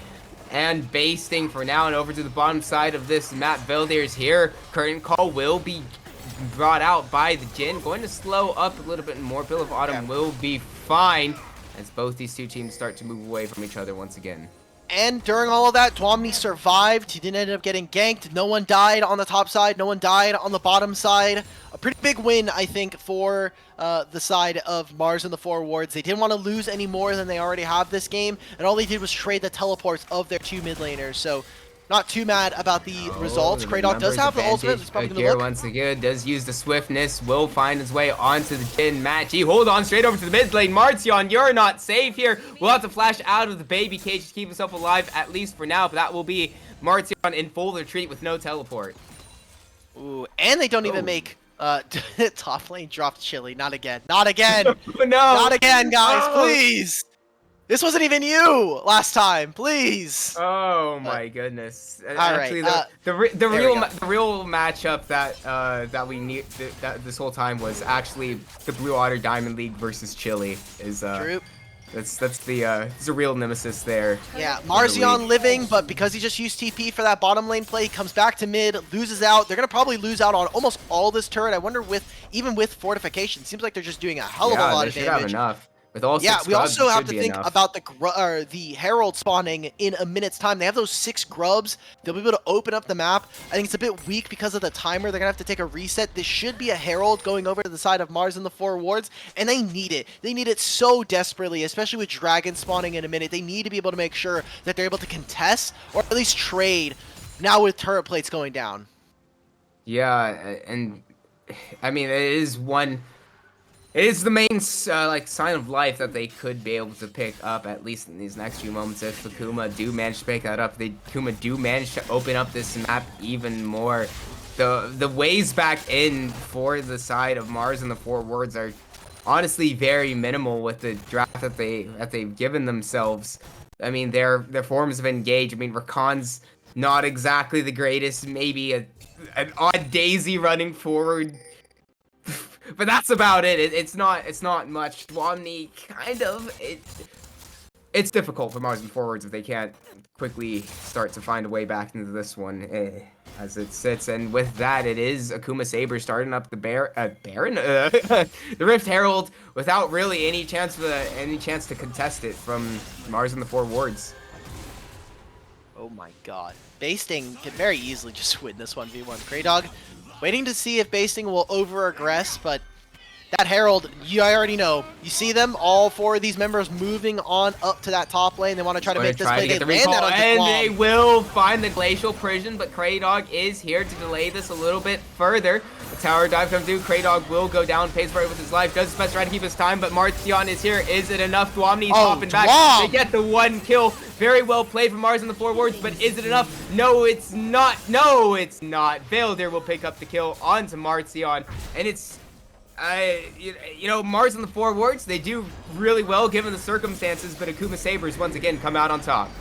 and Basting for now, and over to the bottom side of this map. Velder is here. Curtain Call will be brought out by the Jhin. Going to slow up a little bit more. Pill of Autumn will be fine as both these two teams start to move away from each other once again. And during all of that, Dwamni survived. He didn't end up getting ganked. No one died on the top side. No one died on the bottom side. A pretty big win, I think, for the side of Marz and the Four Wards. They didn't want to lose any more than they already have this game, and all they did was trade the teleports of their 2 mid laners. So, not too mad about the results. Kraydog does have the ultimate. It's probably here once again, does use the swiftness, will find his way onto the Jhin match. He hold on straight over to the mid lane. Marzion, you're not safe here. We'll have to flash out of the baby cage to keep himself alive, at least for now, but that will be Marzion in full retreat with no teleport. Ooh, and they don't even make top lane dropped Chili. Not again. Not again. No. Not again, guys. Please. This wasn't even you last time. Please. Oh my goodness. All Actually, right, the real matchup that we need that this whole time was actually the Blue Otter Diamond League versus Chili. Is True. That's the real nemesis there. Yeah, Marzion living, but because he just used TP for that bottom lane play, he comes back to mid, loses out. They're gonna probably lose out on almost all this turret. I wonder even with fortification, seems like they're just doing a hell of a lot of damage. Have enough. With all yeah, 6 we grubs, also have to think enough. about the Herald spawning in a minute's time. They have those 6 grubs. They'll be able to open up the map. I think it's a bit weak because of the timer. They're going to have to take a reset. This should be a Herald going over to the side of Marz and the Four Wards, and they need it. They need it so desperately, especially with Dragon spawning in a minute. They need to be able to make sure that they're able to contest or at least trade now with turret plates going down. Yeah, and I mean, it is the main sign of life that they could be able to pick up, at least in these next few moments. If Akuma do manage to pick that up, Akuma do manage to open up this map even more. The ways back in for the side of Marz and the Four Wards are honestly very minimal with the draft that they've given themselves. I mean, their forms of engage. I mean, Rakan's not exactly the greatest. Maybe an odd Daisy running forward. But that's about it. It's not much. Dwamni, kind of. It's difficult for Marz and forwards if they can't quickly start to find a way back into this one. as it sits. And with that, it is Akuma Saber starting up the Baron, the Rift Herald, without really any chance to contest it from Marz and the 4 wards. Oh my god. Basting can very easily just win this 1v1. Kraydog waiting to see if Basting will over-aggress, but that Herald, I already know. You see them, all 4 of these members moving on up to that top lane. They want to try to make this play. They land that on and they will find the Glacial Prison, but Kraydog is here to delay this a little bit further. The tower dive comes through. Kraydog will go down, pays for it with his life, does his best to try to keep his time, but Marzion is here. Is it enough? Dwamni's popping back. They get the 1 kill. Very well played from Marz in the 4 wards, but is it enough? No, it's not. No, it's not. Vailder will pick up the kill onto Marzion, and it's you know, Marz in the 4 wards, they do really well given the circumstances, but Akuma Sabers once again come out on top.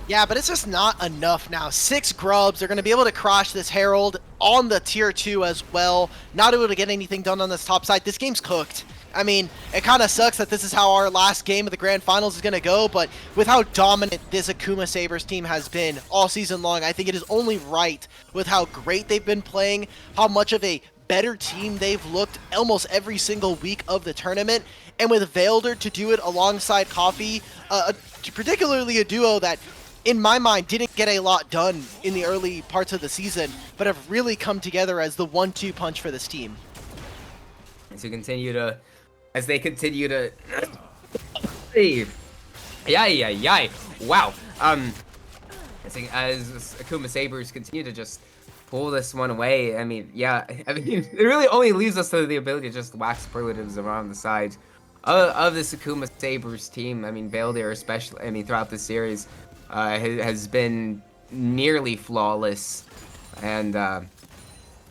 Yeah, but it's just not enough now. 6 grubs. They're going to be able to crash this Herald on the tier 2 as well. Not able to get anything done on this top side. This game's cooked. I mean, it kind of sucks that this is how our last game of the Grand Finals is going to go, but with how dominant this Akuma Sabers team has been all season long, I think it is only right with how great they've been playing, how much of a better team they've looked almost every single week of the tournament, and with Vailder to do it alongside Coffee, particularly a duo that, in my mind, didn't get a lot done in the early parts of the season, but have really come together as the 1-2 punch for this team. As they continue to wow. As Akuma Sabers continue to just pull this one away, I mean, it really only leaves us to the ability to just wax superlatives around the side of this Akuma Sabers team. I mean, Vailder especially, I mean, throughout the series, has been nearly flawless, and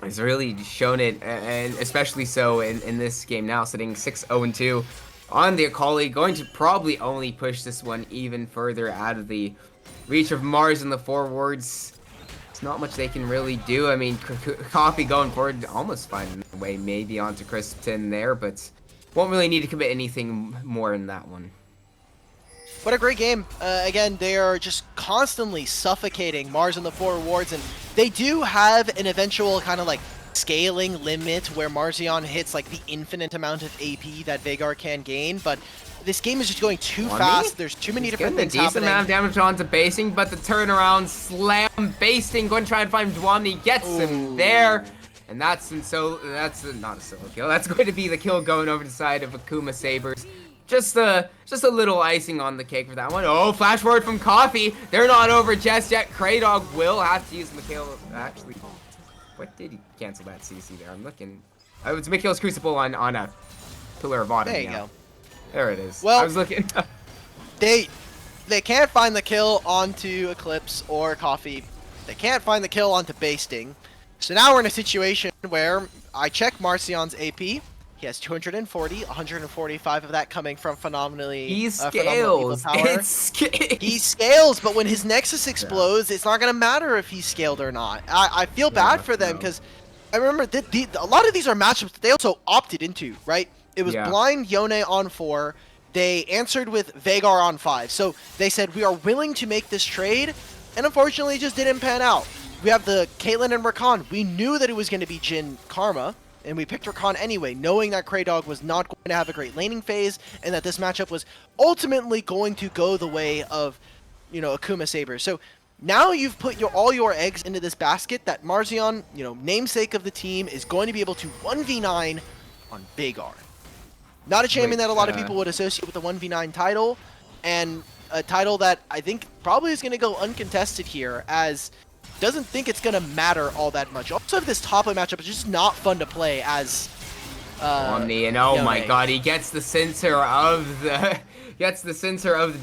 has really shown it, and especially so in this game now, sitting 6-0-2 on the Akali, going to probably only push this one even further out of the reach of Marz in the 4 wards. It's not much they can really do. I mean, Coffee going forward, almost finding a way maybe onto Crispton there, but won't really need to commit anything more in that one. What a great game. Again, they are just constantly suffocating Marz in the 4 wards, and they do have an eventual kind of like scaling limit where Marzion hits like the infinite amount of AP that Veigar can gain, but this game is just going too fast. There's too many different things happening. Decent amount of damage onto Basting, but the turnaround slam Basting, going to try and find Dwamni, gets him there. And that's not a solo kill. That's going to be the kill going over the side of Akuma Sabers. Just a little icing on the cake for that one. Oh, flash forward from Coffee. They're not over just yet. Kraydog will have to use Mikhail. Actually, what did he cancel that CC there? I'm looking. Oh, it's Mikhail's Crucible on a Pillar of Autumn. There you go. There it is. Well, I was looking. they can't find the kill onto Eclipse or Coffee. They can't find the kill onto Basting. So now we're in a situation where I check Marcion's AP. He has 240, 145 of that coming from phenomenally He phenomenal scales. evil power. He scales, but when his Nexus explodes, it's not going to matter if he's scaled or not. I feel bad for them because I remember a lot of these are matchups that they also opted into, right? It was blind Yone on 4. They answered with Veigar on 5. So they said, we are willing to make this trade, and unfortunately it just didn't pan out. We have the Caitlyn and Rakan. We knew that it was going to be Jhin Karma, and we picked Rakan anyway, knowing that Kraydog was not going to have a great laning phase, and that this matchup was ultimately going to go the way of, Akuma Sabers. So now you've put all your eggs into this basket that Marzion, namesake of the team, is going to be able to 1v9 on Veigar. Not a champion that a lot of people would associate with the 1v9 title, and a title that I think probably is going to go uncontested here, as doesn't think it's going to matter all that much. Also, this top lane matchup is just not fun to play as Omni, and oh my god, he gets the center of the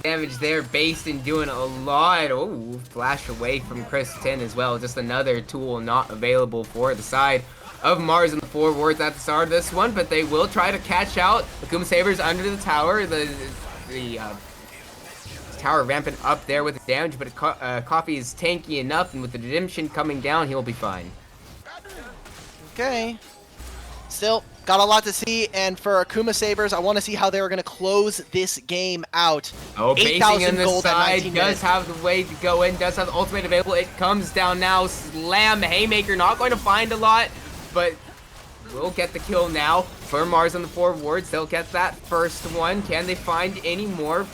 damage there, Basting doing a lot. Oh, flash away from Crispton as well. Just another tool not available for the side of Marz in the 4 wards at the start of this one, but they will try to catch out Akuma Sabers under the tower. The tower ramping up there with the damage, but Coffee is tanky enough, and with the redemption coming down, he'll be fine. Okay. still, got a lot to see, and for Akuma Sabers, I want to see how they're going to close this game out. Oh, basing in the gold at side, 19 does minutes. have the way to go in, does have the ultimate available. It comes down now, slam, Haymaker, not going to find a lot, but will get the kill now for Marz on the forwards. They'll get that first one. Can they find any more?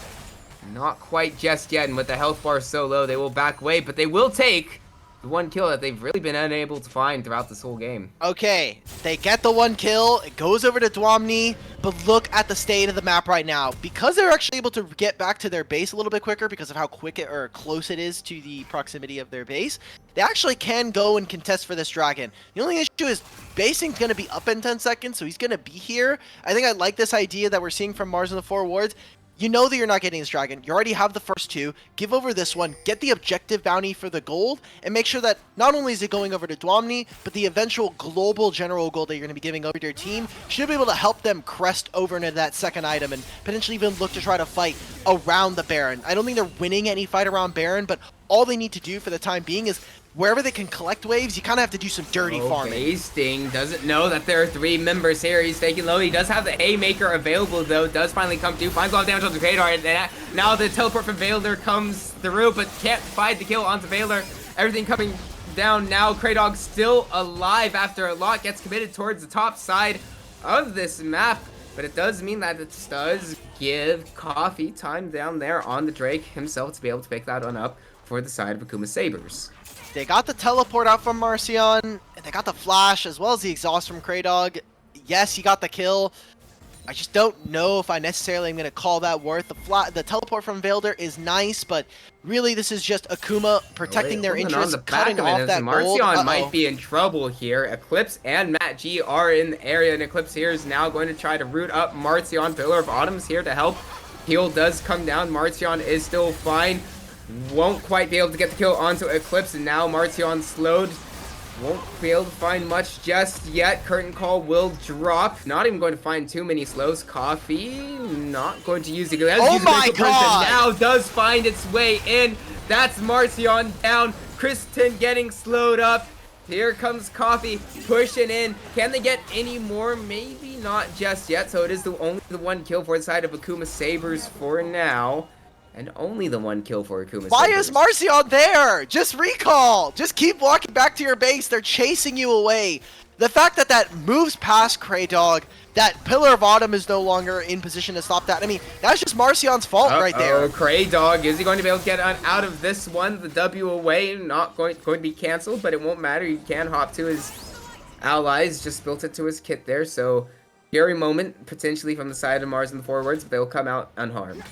Not quite just yet, and with the health bar so low, they will back away, but they will take the one kill that they've really been unable to find throughout this whole game. Okay, they get the one kill, it goes over to Dwamni, but look at the state of the map right now. Because they're actually able to get back to their base a little bit quicker because of how quick it or close it is to the proximity of their base, they actually can go and contest for this dragon. The only issue is basing's going to be up in 10 seconds, so he's going to be here. I think I like this idea that we're seeing from Marz in the 4 wards. You know that you're not getting this dragon. You already have the first 2. Give over this one. Get the objective bounty for the gold. And make sure that not only is it going over to Dwamni, but the eventual global general gold that you're going to be giving over to your team should be able to help them crest over into that second item and potentially even look to try to fight around the Baron. I don't think they're winning any fight around Baron, but all they need to do for the time being is wherever they can collect waves, you kind of have to do some dirty farming. Sting doesn't know that there are 3 members here. He's taking low. He does have the Haymaker available, though. Does finally come through. Finds a lot of damage on the Kratar. And now the teleport from Vailor comes through, but can't find the kill onto Vailor. Everything coming down now. Kraydog still alive after a lot. Gets committed towards the top side of this map. But it does mean that it does give Coffee time down there on the Drake himself to be able to pick that one up for the side of Akuma Sabers. They got the teleport out from Marcion, and they got the flash, as well as the exhaust from Kraydog. Yes, he got the kill. I just don't know if I necessarily am going to call that worth. The teleport from Vailder is nice, but really this is just Akuma protecting their interests, cutting off that gold. Marcion might be in trouble here. Eclipse and Matt G are in the area, and Eclipse here is now going to try to root up Marcion. Pillar of Autumn's here to help. Heal does come down. Marcion is still fine. Won't quite be able to get the kill onto Eclipse, and now Marcion slowed. Won't be able to find much just yet. Curtain Call will drop. Not even going to find too many slows. Coffee, not going to use it. Oh my god! Now does find its way in. That's Marcion down. Kristen getting slowed up. Here comes Coffee pushing in. Can they get any more? Maybe not just yet. So it is only the one kill for the side of Akuma Sabers for now. And only the one kill for Akuma. Why is Marcion there? Just recall. Just keep walking back to your base. They're chasing you away. The fact that that moves past Kraydog, that Pillar of Autumn is no longer in position to stop that. I mean, that's just Marcion's fault right there. Kraydog, is he going to be able to get out of this one? The W away, not going to be canceled, but it won't matter. He can hop to his allies. Just built it to his kit there. So, scary moment, potentially from the side of Marz in the forwards, but they'll come out unharmed.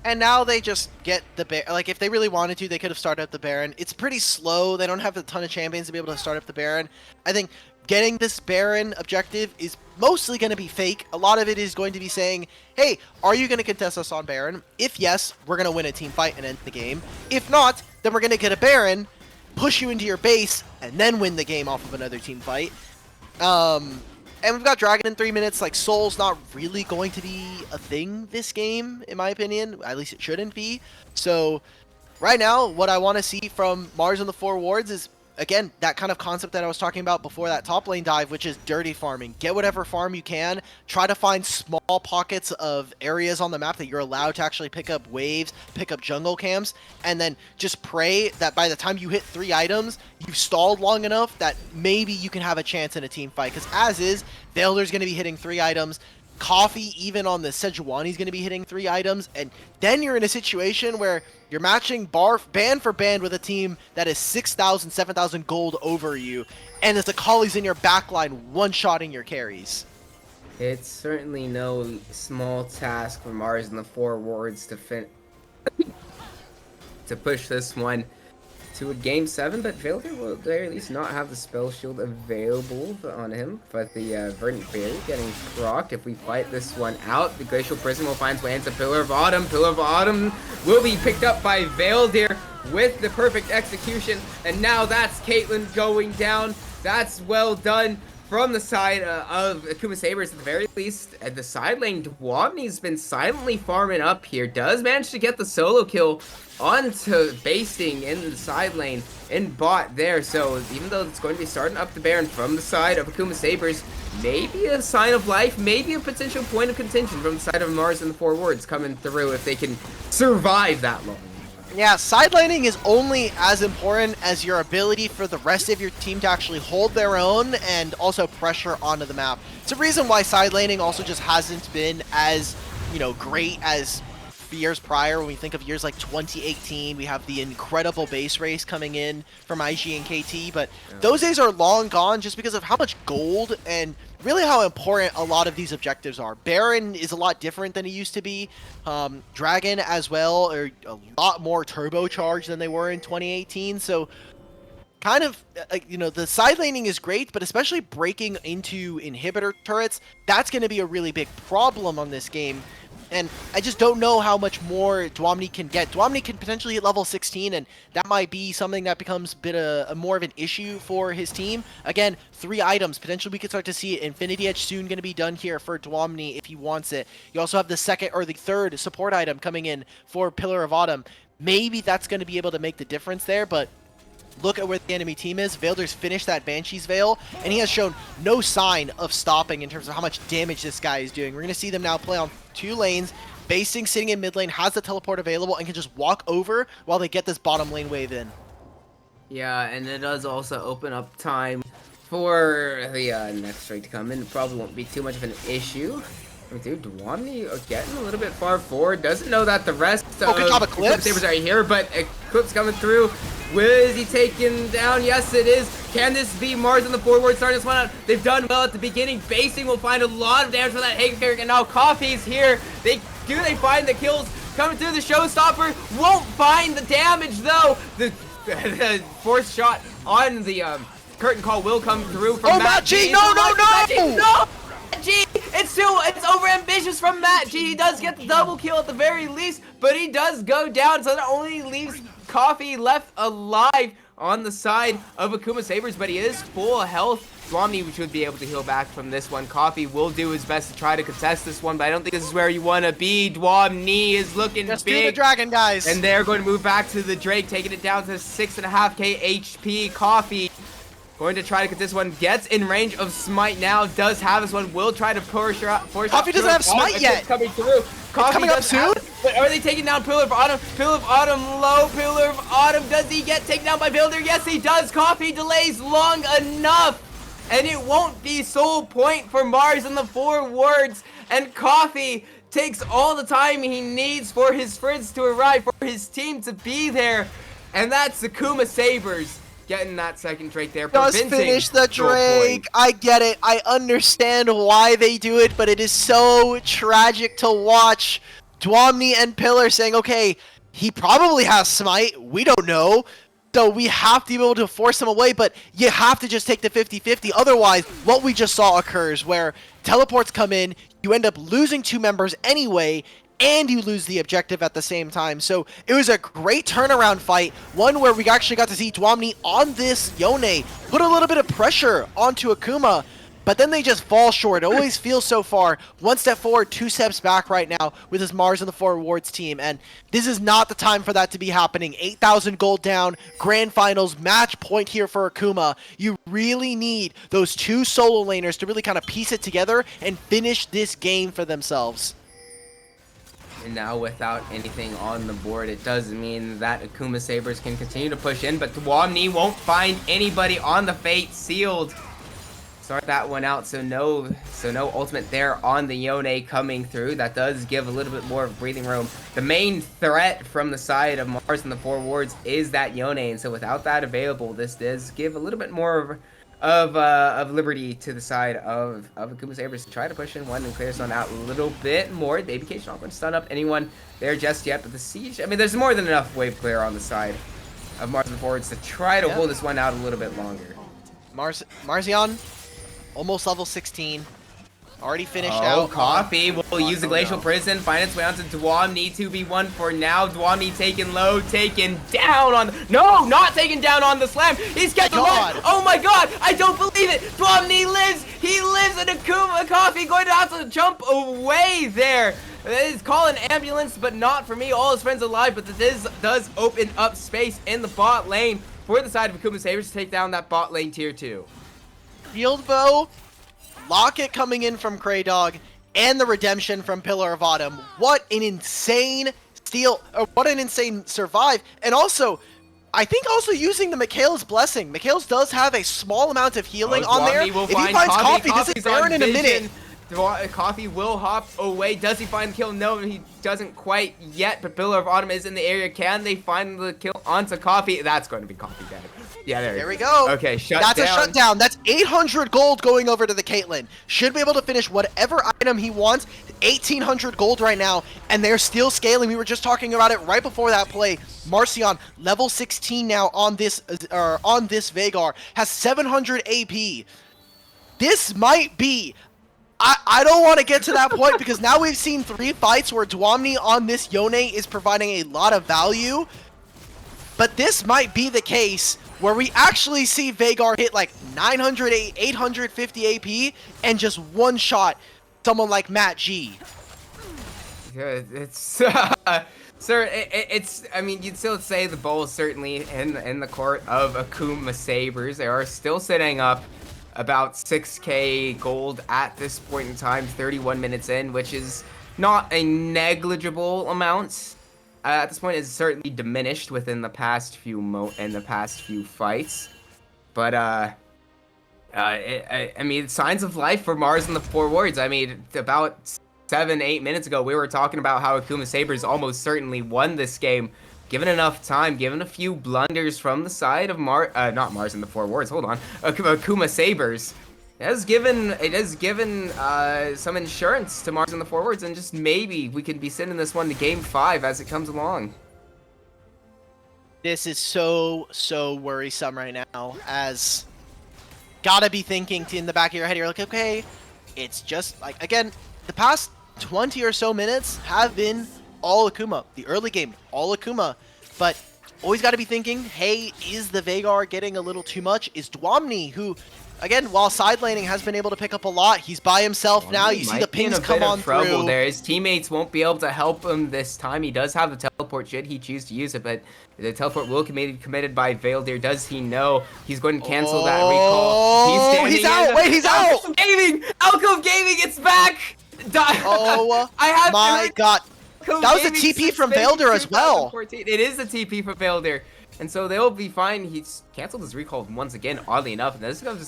And now they just get the Baron. Like, if they really wanted to, they could have started up the Baron. It's pretty slow. They don't have a ton of champions to be able to start up the Baron. I think getting this Baron objective is mostly going to be fake. A lot of it is going to be saying, hey, are you going to contest us on Baron? If yes, we're going to win a team fight and end the game. If not, then we're going to get a Baron, push you into your base, and then win the game off of another team fight. And we've got Dragon in 3 minutes. Like, Soul's not really going to be a thing this game, in my opinion. At least it shouldn't be. So, right now, what I want to see from Marz in the 4 wards is, again, that kind of concept that I was talking about before that top lane dive, which is dirty farming. Get whatever farm you can. Try to find small pockets of areas on the map that you're allowed to actually pick up waves, pick up jungle camps, and then just pray that by the time you hit 3 items, you've stalled long enough that maybe you can have a chance in a team fight. Because as is, Vailor's going to be hitting 3 items. Coffee, even on the Sejuani, is going to be hitting 3 items, and then you're in a situation where you're matching band for band with a team that is 6,000, 7,000 gold over you, and it's the Collies in your backline one-shotting your carries. It's certainly no small task for Marz in the 4 wards to push this one to a game 7, but Vailor will at the very least not have the spell shield available on him. But the Verdant Fairy getting procced. If we fight this one out, the Glacial Prism will find its way into Pillar of Autumn. Pillar of Autumn will be picked up by Vaildir with the perfect execution. And now that's Caitlyn going down. That's well done from the side of Akuma Sabers at the very least. At the side lane, Dwamni's been silently farming up here. Does manage to get the solo kill onto Basting in the side lane in bot there. So even though it's going to be starting up the Baron from the side of Akuma Sabers, maybe a sign of life, maybe a potential point of contention from the side of Marz and the forwards coming through if they can survive that long. Yeah, side laning is only as important as your ability for the rest of your team to actually hold their own and also pressure onto the map. It's a reason why side laning also just hasn't been as, great as years prior. When we think of years like 2018, we have the incredible base race coming in from IG and KT, but those days are long gone just because of how much gold and really how important a lot of these objectives are. Baron is a lot different than he used to be. Dragon as well are a lot more turbocharged than they were in 2018. So kind of, the side laning is great, but especially breaking into inhibitor turrets, that's going to be a really big problem on this game. And I just don't know how much more Dwamni can get. Dwamni can potentially hit level 16, and that might be something that becomes a bit more of an issue for his team. Again, 3 items. Potentially we could start to see it. Infinity Edge soon going to be done here for Dwamni if he wants it. You also have the second or the third support item coming in for Pillar of Autumn. Maybe that's going to be able to make the difference there, but look at where the enemy team is. Vailder's finished that Banshee's Veil, and he has shown no sign of stopping in terms of how much damage this guy is doing. We're going to see them now play on 2 lanes. Basing sitting in mid lane, has the teleport available, and can just walk over while they get this bottom lane wave in. Yeah, and it does also open up time for the next strike to come in. It probably won't be too much of an issue. Dude, Dwamni getting a little bit far forward. Doesn't know that the rest of good job, Eclipse. Sabers are here, but Eclipse coming through. Is he taken down? Yes, it is. Can this be Marz in the forward starting this one out? They've done well at the beginning. Basing will find a lot of damage for that Hagen character, and now Coffee's here. They find the kills coming through. The showstopper won't find the damage though. The fourth shot on the curtain call will come through from Matt G. No! Matt G, it's over ambitious from Matt G. He does get the double kill at the very least, but he does go down, so that only leaves Coffee left alive on the side of Akuma Sabers, but he is full health. Dwamni should be able to heal back from this one. Coffee will do his best to try to contest this one, but I don't think this is where you want to be. Dwamni is looking Just big. do the dragon, guys. And they're going to move back to the Drake, taking it down to 6.5k HP. Coffee going to try to get this one. Gets in range of Smite now. Does have this one. Will try to push her out. Coffee doesn't have Smite yet. Coming through. Coffee coming up soon? But are they taking down Pillar of Autumn? Pillar of Autumn low. Pillar of Autumn. Does he get taken down by Builder? Yes, he does. Coffee delays long enough. And it won't be sole point for Marz in the forwards. And Coffee takes all the time he needs for his friends to arrive, for his team to be there. And that's Akuma Sabers getting that second Drake there. Does finish the Drake. I get it. I understand why they do it, but it is so tragic to watch. Dwamni and Pillar saying, okay, he probably has Smite. We don't know. So we have to be able to force him away, but you have to just take the 50-50. Otherwise, what we just saw occurs where teleports come in, you end up losing 2 members anyway, and you lose the objective at the same time. So it was a great turnaround fight, one where we actually got to see Dwamni on this Yone put a little bit of pressure onto Akuma, but then they just fall short. It always feels so far. 1 step forward, 2 steps back right now with his Marz and the 4 rewards team, and this is not the time for that to be happening. 8,000 gold down, grand finals, match point here for Akuma. You really need those 2 solo laners to really kind of piece it together and finish this game for themselves. And now without anything on the board, it does mean that Akuma Sabers can continue to push in, but Dwamni won't find anybody on the Fate Sealed. Start that one out, so no ultimate there on the Yone coming through. That does give a little bit more of breathing room. The main threat from the side of Marz and the 4 wards is that Yone, and so without that available, this does give a little bit more of liberty to the side of Akuma Sabers to try to push in one and clear this one out a little bit more. Baby Cage not going to stun up anyone there just yet, but the siege, I mean, there's more than enough wave clear on the side of Marz and the forwards to try to hold this one out a little bit longer. Marzion, almost level 16. Already finished Oh, out. Coffee will use the Glacial Prison, find its way onto Dwamni, 2v1 for now. Dwamni taken low, taken down on no, not taken down on the slam. He's kept alive. Oh my god, I don't believe it. Dwamni lives. He lives, and Akuma Coffee going to have to jump away there. It's call an ambulance, but not for me. All his friends alive, but this does open up space in the bot lane for the side of Akuma Sabers to take down that bot lane tier 2. Field Bow, Locket coming in from Kraydog, and the redemption from Pillar of Autumn. What an insane steal, or what an insane survive. And also, I think also using the Mikhail's Blessing. Mikhail's does have a small amount of healing on there. If he finds Coffee, this is Baron in a minute. Coffee will hop away. Does he find the kill? No, he doesn't quite yet, but Pillar of Autumn is in the area. Can they find the kill onto Coffee? That's going to be Coffee dead. Yeah, there we go. Okay, That's a shutdown. That's 800 gold going over to the Caitlyn. Should be able to finish whatever item he wants. 1,800 gold right now, and they're still scaling. We were just talking about it right before that play. Marcion, level 16 now on this Veigar, has 700 AP. This might be... I don't want to get to that point because now we've seen 3 fights where Dwamni on this Yone is providing a lot of value. But this might be the case where we actually see Veigar hit like 900, 850 AP and just one-shot someone like Matt G. It's... Sir, it's... I mean, you'd still say the BOL is certainly in the court of Akuma Sabers. They are still sitting up about 6k gold at this point in time, 31 minutes in, which is not a negligible amount. At this point, it's certainly diminished within the past few fights, but I mean, signs of life for Marz and the Four Wards. I mean, about 7-8 minutes ago, we were talking about how Akuma Sabers almost certainly won this game. Given enough time, given a few blunders from the side of not Marz and the Four Wards, hold on, Akuma Sabers, it has given some insurance to Marz and the Four Wards, and just maybe we could be sending this one to Game 5 as it comes along. This is so worrisome right now, as gotta be thinking in the back of your head, you're like, okay, it's just like, again, the past 20 or so minutes have been all Akuma. The early game, all Akuma. But always got to be thinking, hey, is the Veigar getting a little too much? Is Dwamni, who, again, while side laning has been able to pick up a lot, he's by himself now. You see the pings come on through. There, his teammates won't be able to help him this time. He does have the teleport should he choose to use it, but the teleport will be committed by Veildir. Does he know he's going to cancel that recall? He's out! Wait, he's out! Alcove Gaming, it's back! Oh my god. That was a TP from Veildir as well. It is a TP from Veildir. And so they'll be fine. He's canceled his recall once again, oddly enough. And this is going to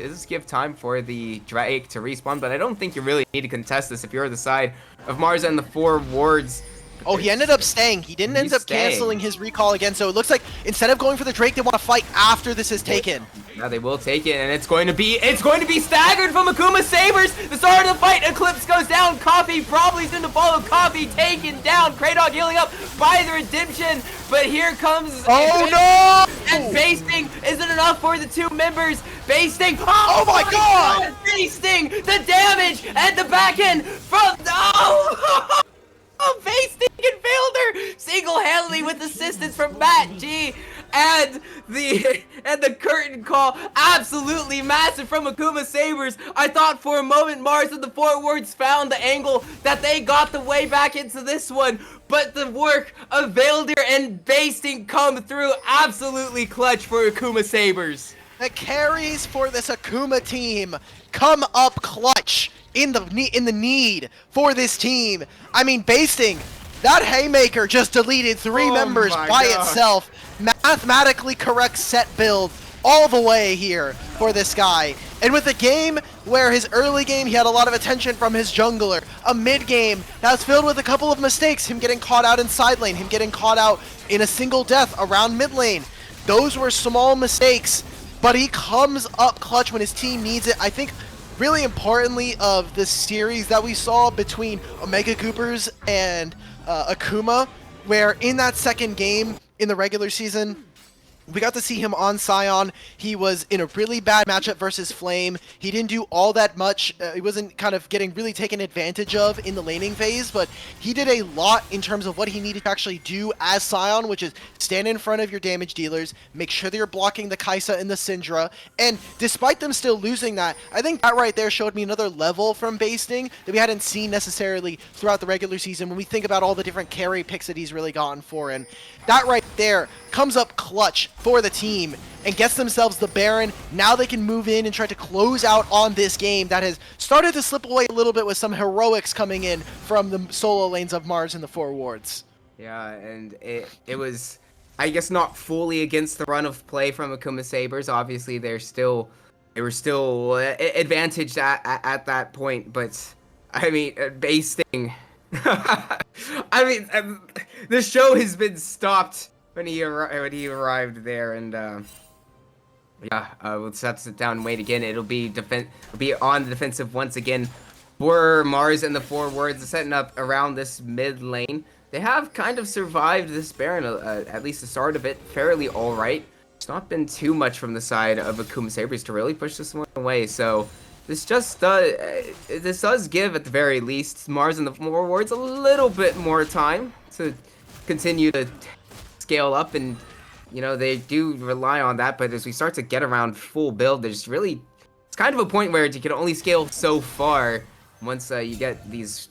just give time for the Drake to respawn. But I don't think you really need to contest this if you're the side of Marz and the Four Wards. Oh, he ended up staying. He didn't end up canceling his recall again. So it looks like instead of going for the Drake, they want to fight after this is taken. Yeah, they will take it, and it's going to be staggered from Akuma Sabers. The start of the fight, Eclipse goes down. Coffee probably is going to follow. Coffee taken down. Kraydog healing up by the redemption, but here comes. Oh no! And Basting isn't enough for the 2 members. Basting. Oh my god! Basting the damage and the back end from. Oh! Oh, Basting and Veildir single-handedly with assistance from Matt G, and the curtain call absolutely massive from Akuma Sabers. I thought for a moment Marz and the Four Wards found the angle that they got the way back into this one, but the work of Veildir and Basting come through absolutely clutch for Akuma Sabers. The carries for this Akuma team come up clutch in the need for this team. I mean, Basting, that haymaker just deleted 3 members by itself. Mathematically correct set build all the way here for this guy. And with a game where his early game he had a lot of attention from his jungler, a mid game that's filled with a couple of mistakes, him getting caught out in side lane, him getting caught out in a single death around mid lane. Those were small mistakes, but he comes up clutch when his team needs it. I think really importantly of the series that we saw between Omega Goopers and Akuma, where in that second game in the regular season, We got to see him on Scion. He was in a really bad matchup versus Flame. He didn't do all that much. He wasn't kind of getting really taken advantage of in the laning phase, but he did a lot in terms of what he needed to actually do as Scion, which is stand in front of your damage dealers, make sure that you're blocking the Kai'Sa and the Syndra, and despite them still losing that, I think that right there showed me another level from Basting that we hadn't seen necessarily throughout the regular season when we think about all the different carry picks that he's really gotten for, and that right there comes up clutch for the team and gets themselves the Baron. Now they can move in and try to close out on this game that has started to slip away a little bit with some heroics coming in from the solo lanes of Marz and the 4 wards. Yeah, and it was, I guess, not fully against the run of play from Akuma Sabers. Obviously, they were still advantaged at that point, but I mean, Basting. I mean, the show has been stopped when he arrived there, and yeah, we'll just have to sit down and wait again. It'll be on the defensive once again for Marz and the 4 wards setting up around this mid lane. They have kind of survived this Baron, at least the start of it, fairly all right. It's not been too much from the side of Akuma Sabers to really push this one away, so this does give, at the very least, Marz and the 4 wards a little bit more time to continue to scale up, and you know, they do rely on that, but as we start to get around full build, it's kind of a point where you can only scale so far once you get these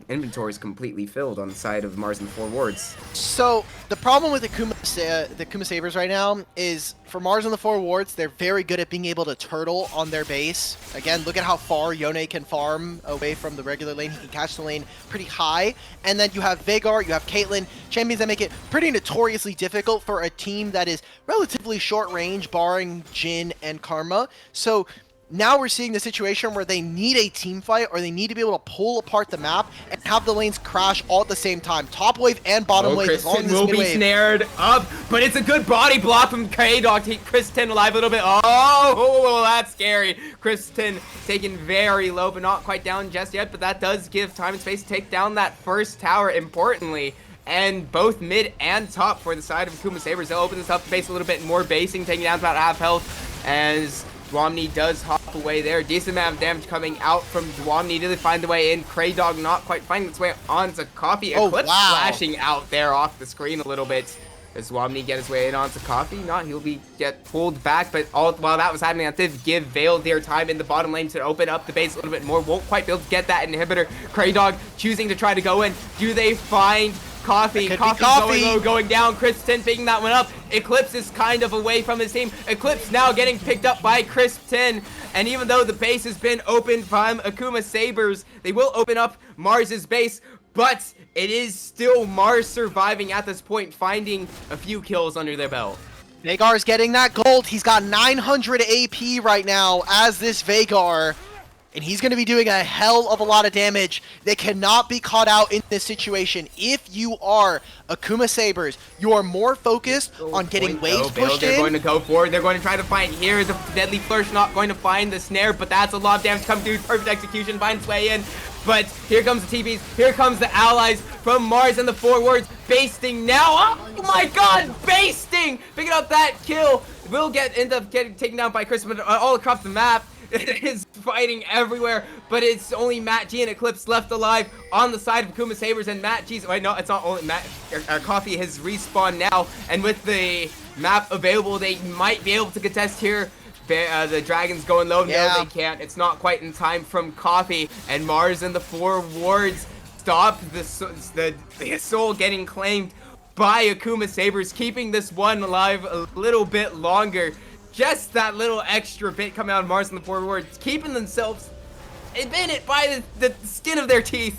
inventories completely filled on the side of Marz and the 4 wards. So the problem with the Akuma Sabers right now is for Marz and the 4 wards, they're very good at being able to turtle on their base. Again, look at how far Yone can farm away from the regular lane. He can catch the lane pretty high. And then you have Veigar, you have Caitlyn, champions that make it pretty notoriously difficult for a team that is relatively short range, barring Jhin and Karma. So now we're seeing the situation where they need a team fight, or they need to be able to pull apart the map and have the lanes crash all at the same time. Top wave and bottom wave. Kristen will be snared up, but it's a good body block from K-Dog to keep Kristen alive a little bit. Oh, that's scary. Kristen taken very low, but not quite down just yet, but that does give time and space to take down that first tower, importantly. And both mid and top for the side of Akuma Sabers. They'll open this up to base a little bit more basing, taking down about half health, as Dwamni does hop away there. Decent amount of damage coming out from Dwamni. Did they find the way in? Kraydog not quite finding its way onto Coffee. Eclipse flashing out there off the screen a little bit. Does Dwamni get his way in onto Coffee? Not. He'll get pulled back, but all while that was happening, that did give Veil their time in the bottom lane to open up the base a little bit more. Won't quite be able to get that inhibitor. Kraydog choosing to try to go in. Do they find Coffee? Coffee going down. Kristen picking that one up. Eclipse is kind of away from his team. Eclipse now getting picked up by Kristen. And even though the base has been opened from Akuma Sabers, they will open up Marz's base. But it is still Marz surviving at this point, finding a few kills under their belt. Veigar's getting that gold. He's got 900 AP right now as this Veigar. And he's going to be doing a hell of a lot of damage. They cannot be caught out in this situation. If you are Akuma Sabers, you are more focused on getting waves pushed They're in. going to go forward. They're going to try to find here. The Deadly Flourish not going to find the snare, but that's a lot of damage coming through. Perfect execution, finds its way in. But here comes the TPs. Here comes the allies from Marz and the 4 wards. Basting now. Oh my god, Basting! Picking up that kill. Will end up getting taken down by Chris, but all across the map. It is fighting everywhere, but it's only Matt G and Eclipse left alive on the side of Akuma Sabers, and Matt G's, wait, no, it's not only Matt, Coffee has respawned now, and with the map available, they might be able to contest here. The Dragon's going low. Yeah. No, they can't. It's not quite in time from Coffee, and Marz and the 4 wards stop the soul getting claimed by Akuma Sabers, keeping this one alive a little bit longer. Just that little extra bit coming out of Marz and the 4 wards, keeping themselves in it by the skin of their teeth.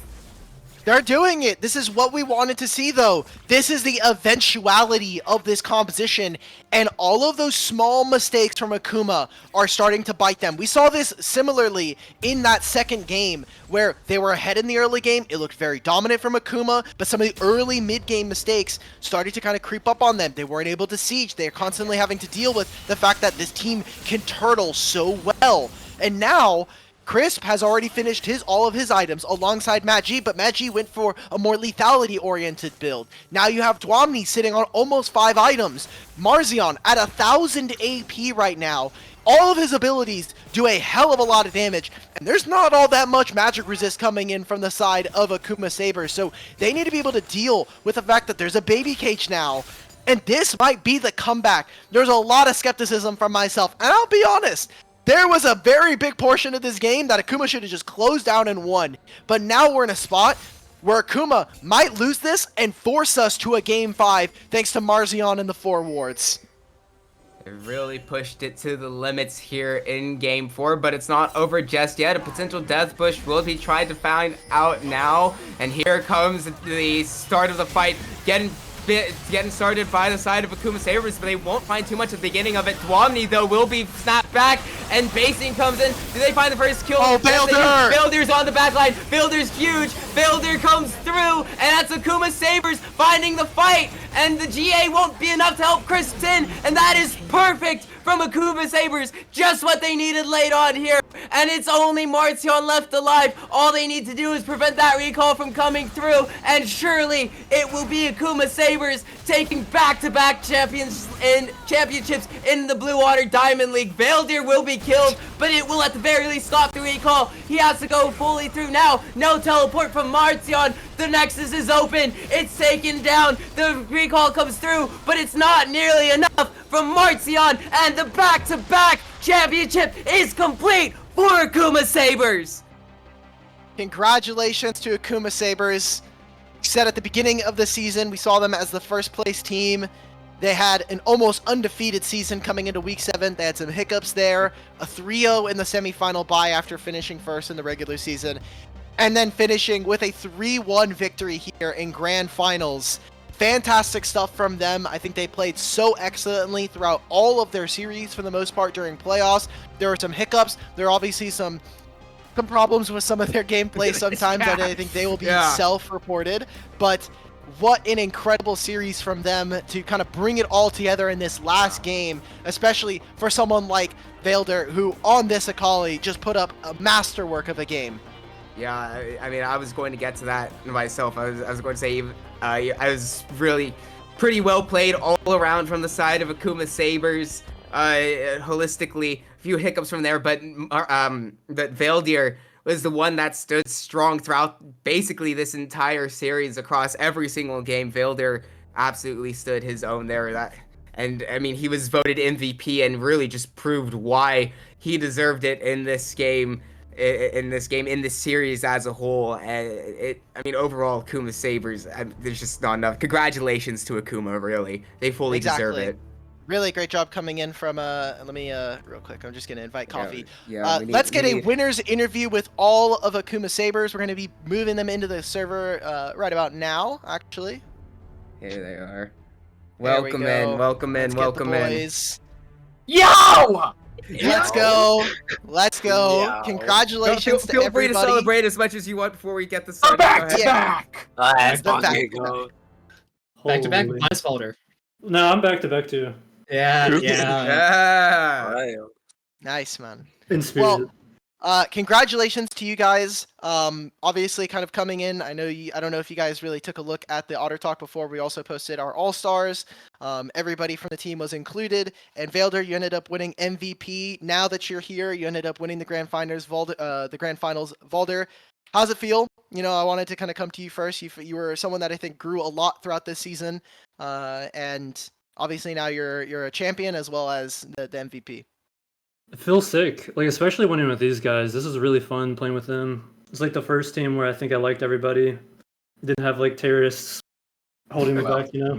They're doing it. This is what we wanted to see, though. This is the eventuality of this composition, and all of those small mistakes from Akuma are starting to bite them. We saw this similarly in that second game, where they were ahead in the early game. It looked very dominant from Akuma, but some of the early mid-game mistakes started to kind of creep up on them. They weren't able to siege. They're constantly having to deal with the fact that this team can turtle so well. And now Crisp has already finished all of his items alongside Matt G, but Matt G went for a more lethality-oriented build. Now you have Dwomni sitting on almost 5 items. Marzion at 1,000 AP right now. All of his abilities do a hell of a lot of damage, and there's not all that much magic resist coming in from the side of Akuma Sabers, so they need to be able to deal with the fact that there's a baby cage now. And this might be the comeback. There's a lot of skepticism from myself, and I'll be honest. There was a very big portion of this game that Akuma should have just closed down and won. But now we're in a spot where Akuma might lose this and force us to a Game 5 thanks to Marzion and the 4 wards. They really pushed it to the limits here in Game 4, but it's not over just yet. A potential death push will be tried to find out now. And here comes the start of the fight, getting started by the side of Akuma Sabers, but they won't find too much at the beginning of it. Dwomni, though, will be snapped back, and Basing comes in. Do they find the first kill? Oh, Builder! Builder's on the back line. Builder's huge. Builder comes through, and that's Akuma Sabers finding the fight, and the GA won't be enough to help Chris Tin, and that is perfect from Akuma Sabers. Just what they needed late on here, and it's only Marzion left alive. All they need to do is prevent that recall from coming through, and surely it will be Akuma Sabers taking back-to-back championships in the Blue Water Diamond League. Veildir will be killed, but it will at the very least stop the recall. He has to go fully through now. No teleport from Marzion. The Nexus is open. It's taken down. The recall comes through, but it's not nearly enough from Marzion, and the back-to-back championship is complete for Akuma Sabers. Congratulations to Akuma Sabers. Said at the beginning of the season, we saw them as the first place team. They had an almost undefeated season coming into week 7. They had some hiccups there, a 3-0 in the semifinal bye after finishing first in the regular season, and then finishing with a 3-1 victory here in grand finals. Fantastic stuff from them. I think they played so excellently throughout all of their series for the most part during playoffs. There were some hiccups. There are obviously some problems with some of their gameplay sometimes that I think they will be self-reported, but what an incredible series from them to kind of bring it all together in this last game, especially for someone like Veildir, who on this Akali just put up a masterwork of a game. Yeah, I mean, I was going to get to that myself. I was going to say I was really pretty well played all around from the side of Akuma Sabers. Holistically, a few hiccups from there, but that Veildir was the one that stood strong throughout basically this entire series across every single game. Veildir absolutely stood his own there. And I mean, he was voted MVP and really just proved why he deserved it in this game. In this series as a whole. I mean, overall, Akuma Sabers, there's just not enough. Congratulations to Akuma, really. They fully deserve it. Really great job coming in from, let me, real quick, I'm just going to invite Coffee. Let's get a winner's interview with all of Akuma Sabers. We're going to be moving them into the server right about now, actually. Here they are. Welcome in, welcome in, welcome in. Yo! Let's go. Let's go. Yo. Congratulations Feel to everybody. free to celebrate as much as you want before we get the I'm back to Yeah. back! Back to back. Back to back, minus folder. No, I'm back to back too. Yeah. Yeah. Nice, man. In spirit. Well, congratulations to you guys. Obviously, kind of coming in. I don't know if you guys really took a look at the Otter Talk before. We also posted our All Stars. Everybody from the team was included. And Veildir, you ended up winning MVP. Now that you're here, you ended up winning the Grand Finals. Veildir, how's it feel? You know, I wanted to kind of come to you first. You were someone that I think grew a lot throughout this season, and obviously now you're a champion as well as the MVP. It feels sick, like especially winning with these guys. This is really fun playing with them. It's like the first team where I think I liked everybody. Didn't have like terrorists holding me back, you know.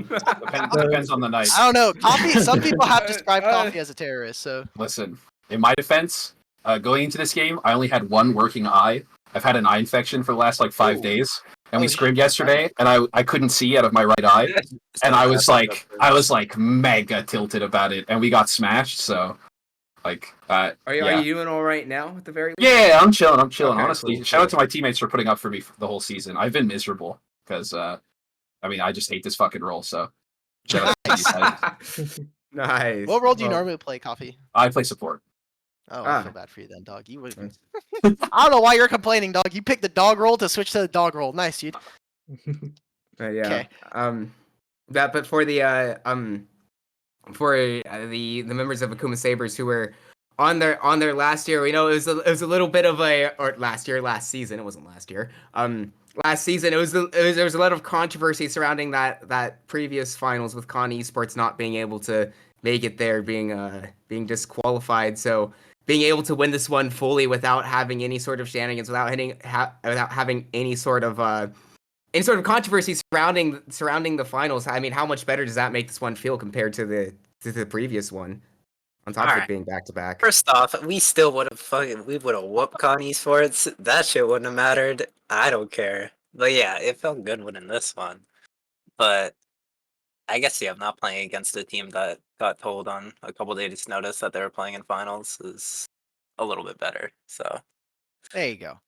Depends on the night. I don't know. Coffee. Some people have described Coffee as a terrorist. So Listen, in my defense, going into this game, I only had one working eye. I've had an eye infection for the last like 5 days, and we scrimmed yesterday, and I couldn't see out of my right eye, and I was like mega tilted about it, and we got smashed. So, like, Are you doing all right now at the very least? Yeah, I'm chilling. Okay, honestly, cool. shout out to my teammates for putting up for me for the whole season. I've been miserable because, I mean, I just hate this fucking role. So, shout out to you guys. Nice. what role do you normally play, Coffee? I play support. Oh, I Ah. feel bad for you then, dog. You would. Mm. I don't know why you're complaining, dog. You picked the dog roll to switch to the dog roll. Nice, dude. Yeah. Okay. But for the members of Akuma Sabers who were on their last year, we know it was a little bit of last season. It wasn't last year. Last season there was a lot of controversy surrounding that previous finals with Con Esports not being able to make it there, being disqualified. So being able to win this one fully without having any sort of shenanigans, without having any sort of controversy surrounding the finals. I mean, how much better does that make this one feel compared to the previous one? On top of it Alright. being back to back. First off, we still would have whooped Con Esports. That shit wouldn't have mattered. I don't care. But yeah, it felt good winning this one. But I guess not playing against a team that got told on a couple days' notice that they were playing in finals is a little bit better. So There you go.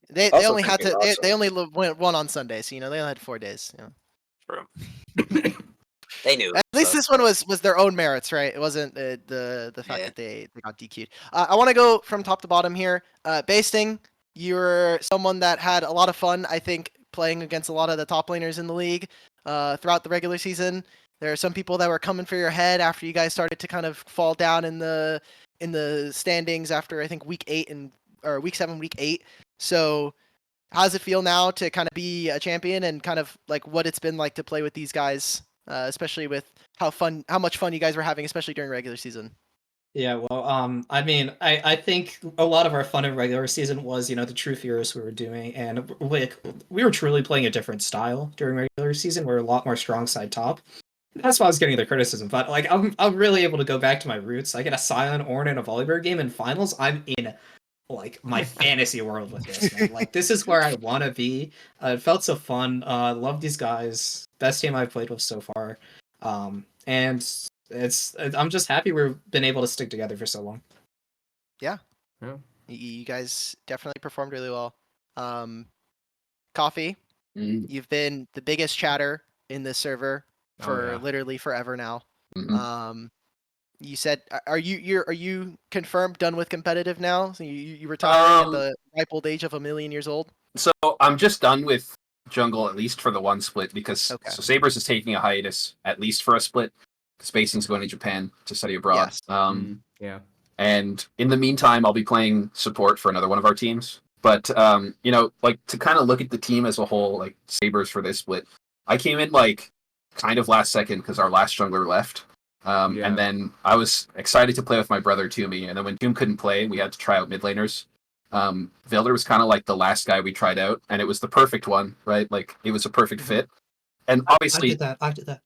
They Also only had think to. it They also- only went one on Sunday, so they only had 4 days. true. They knew. At least so- this one was their own merits, right? It wasn't the fact Yeah. that they got DQ'd. I want to go from top to bottom here. Basting, you're someone that had a lot of fun, I think, playing against a lot of the top laners in the league throughout the regular season. There are some people that were coming for your head after you guys started to kind of fall down in the standings after I think week 7, week 8. So how does it feel now to kind of be a champion and kind of like what it's been like to play with these guys? Especially with how much fun you guys were having, especially during regular season. Yeah, well, I mean, I think a lot of our fun in regular season was, the True Furious we were doing, and like we were truly playing a different style during regular season. We're a lot more strong side top. That's why I was getting the criticism, but like I'm really able to go back to my roots. I get a Silent Ornn in a volleyball game in finals. I'm in like my fantasy world with this, man. Like this is where I want to be. It felt so fun. Love these guys. Best team I've played with so far. And I'm just happy we've been able to stick together for so long. You guys definitely performed really well. Coffee, you've been the biggest chatter in this server for literally forever now. Mhm. You said, are you confirmed done with competitive now? So you retiring at the ripe old age of 1,000,000 years old? So I'm just done with jungle, at least for the one split, because Okay. so Sabers is taking a hiatus, at least for a split. Spacing's going to Japan to study abroad. Yes. Yeah. And in the meantime, I'll be playing support for another one of our teams. But like to kind of look at the team as a whole, like Sabers for this split, I came in like kind of last second because our last jungler left. Yeah. And then I was excited to play with my brother Toomey, and then when Toom couldn't play, we had to try out mid laners. Vilder was kind of like the last guy we tried out, and it was the perfect one, right? Like it was a perfect fit. And obviously, I did that.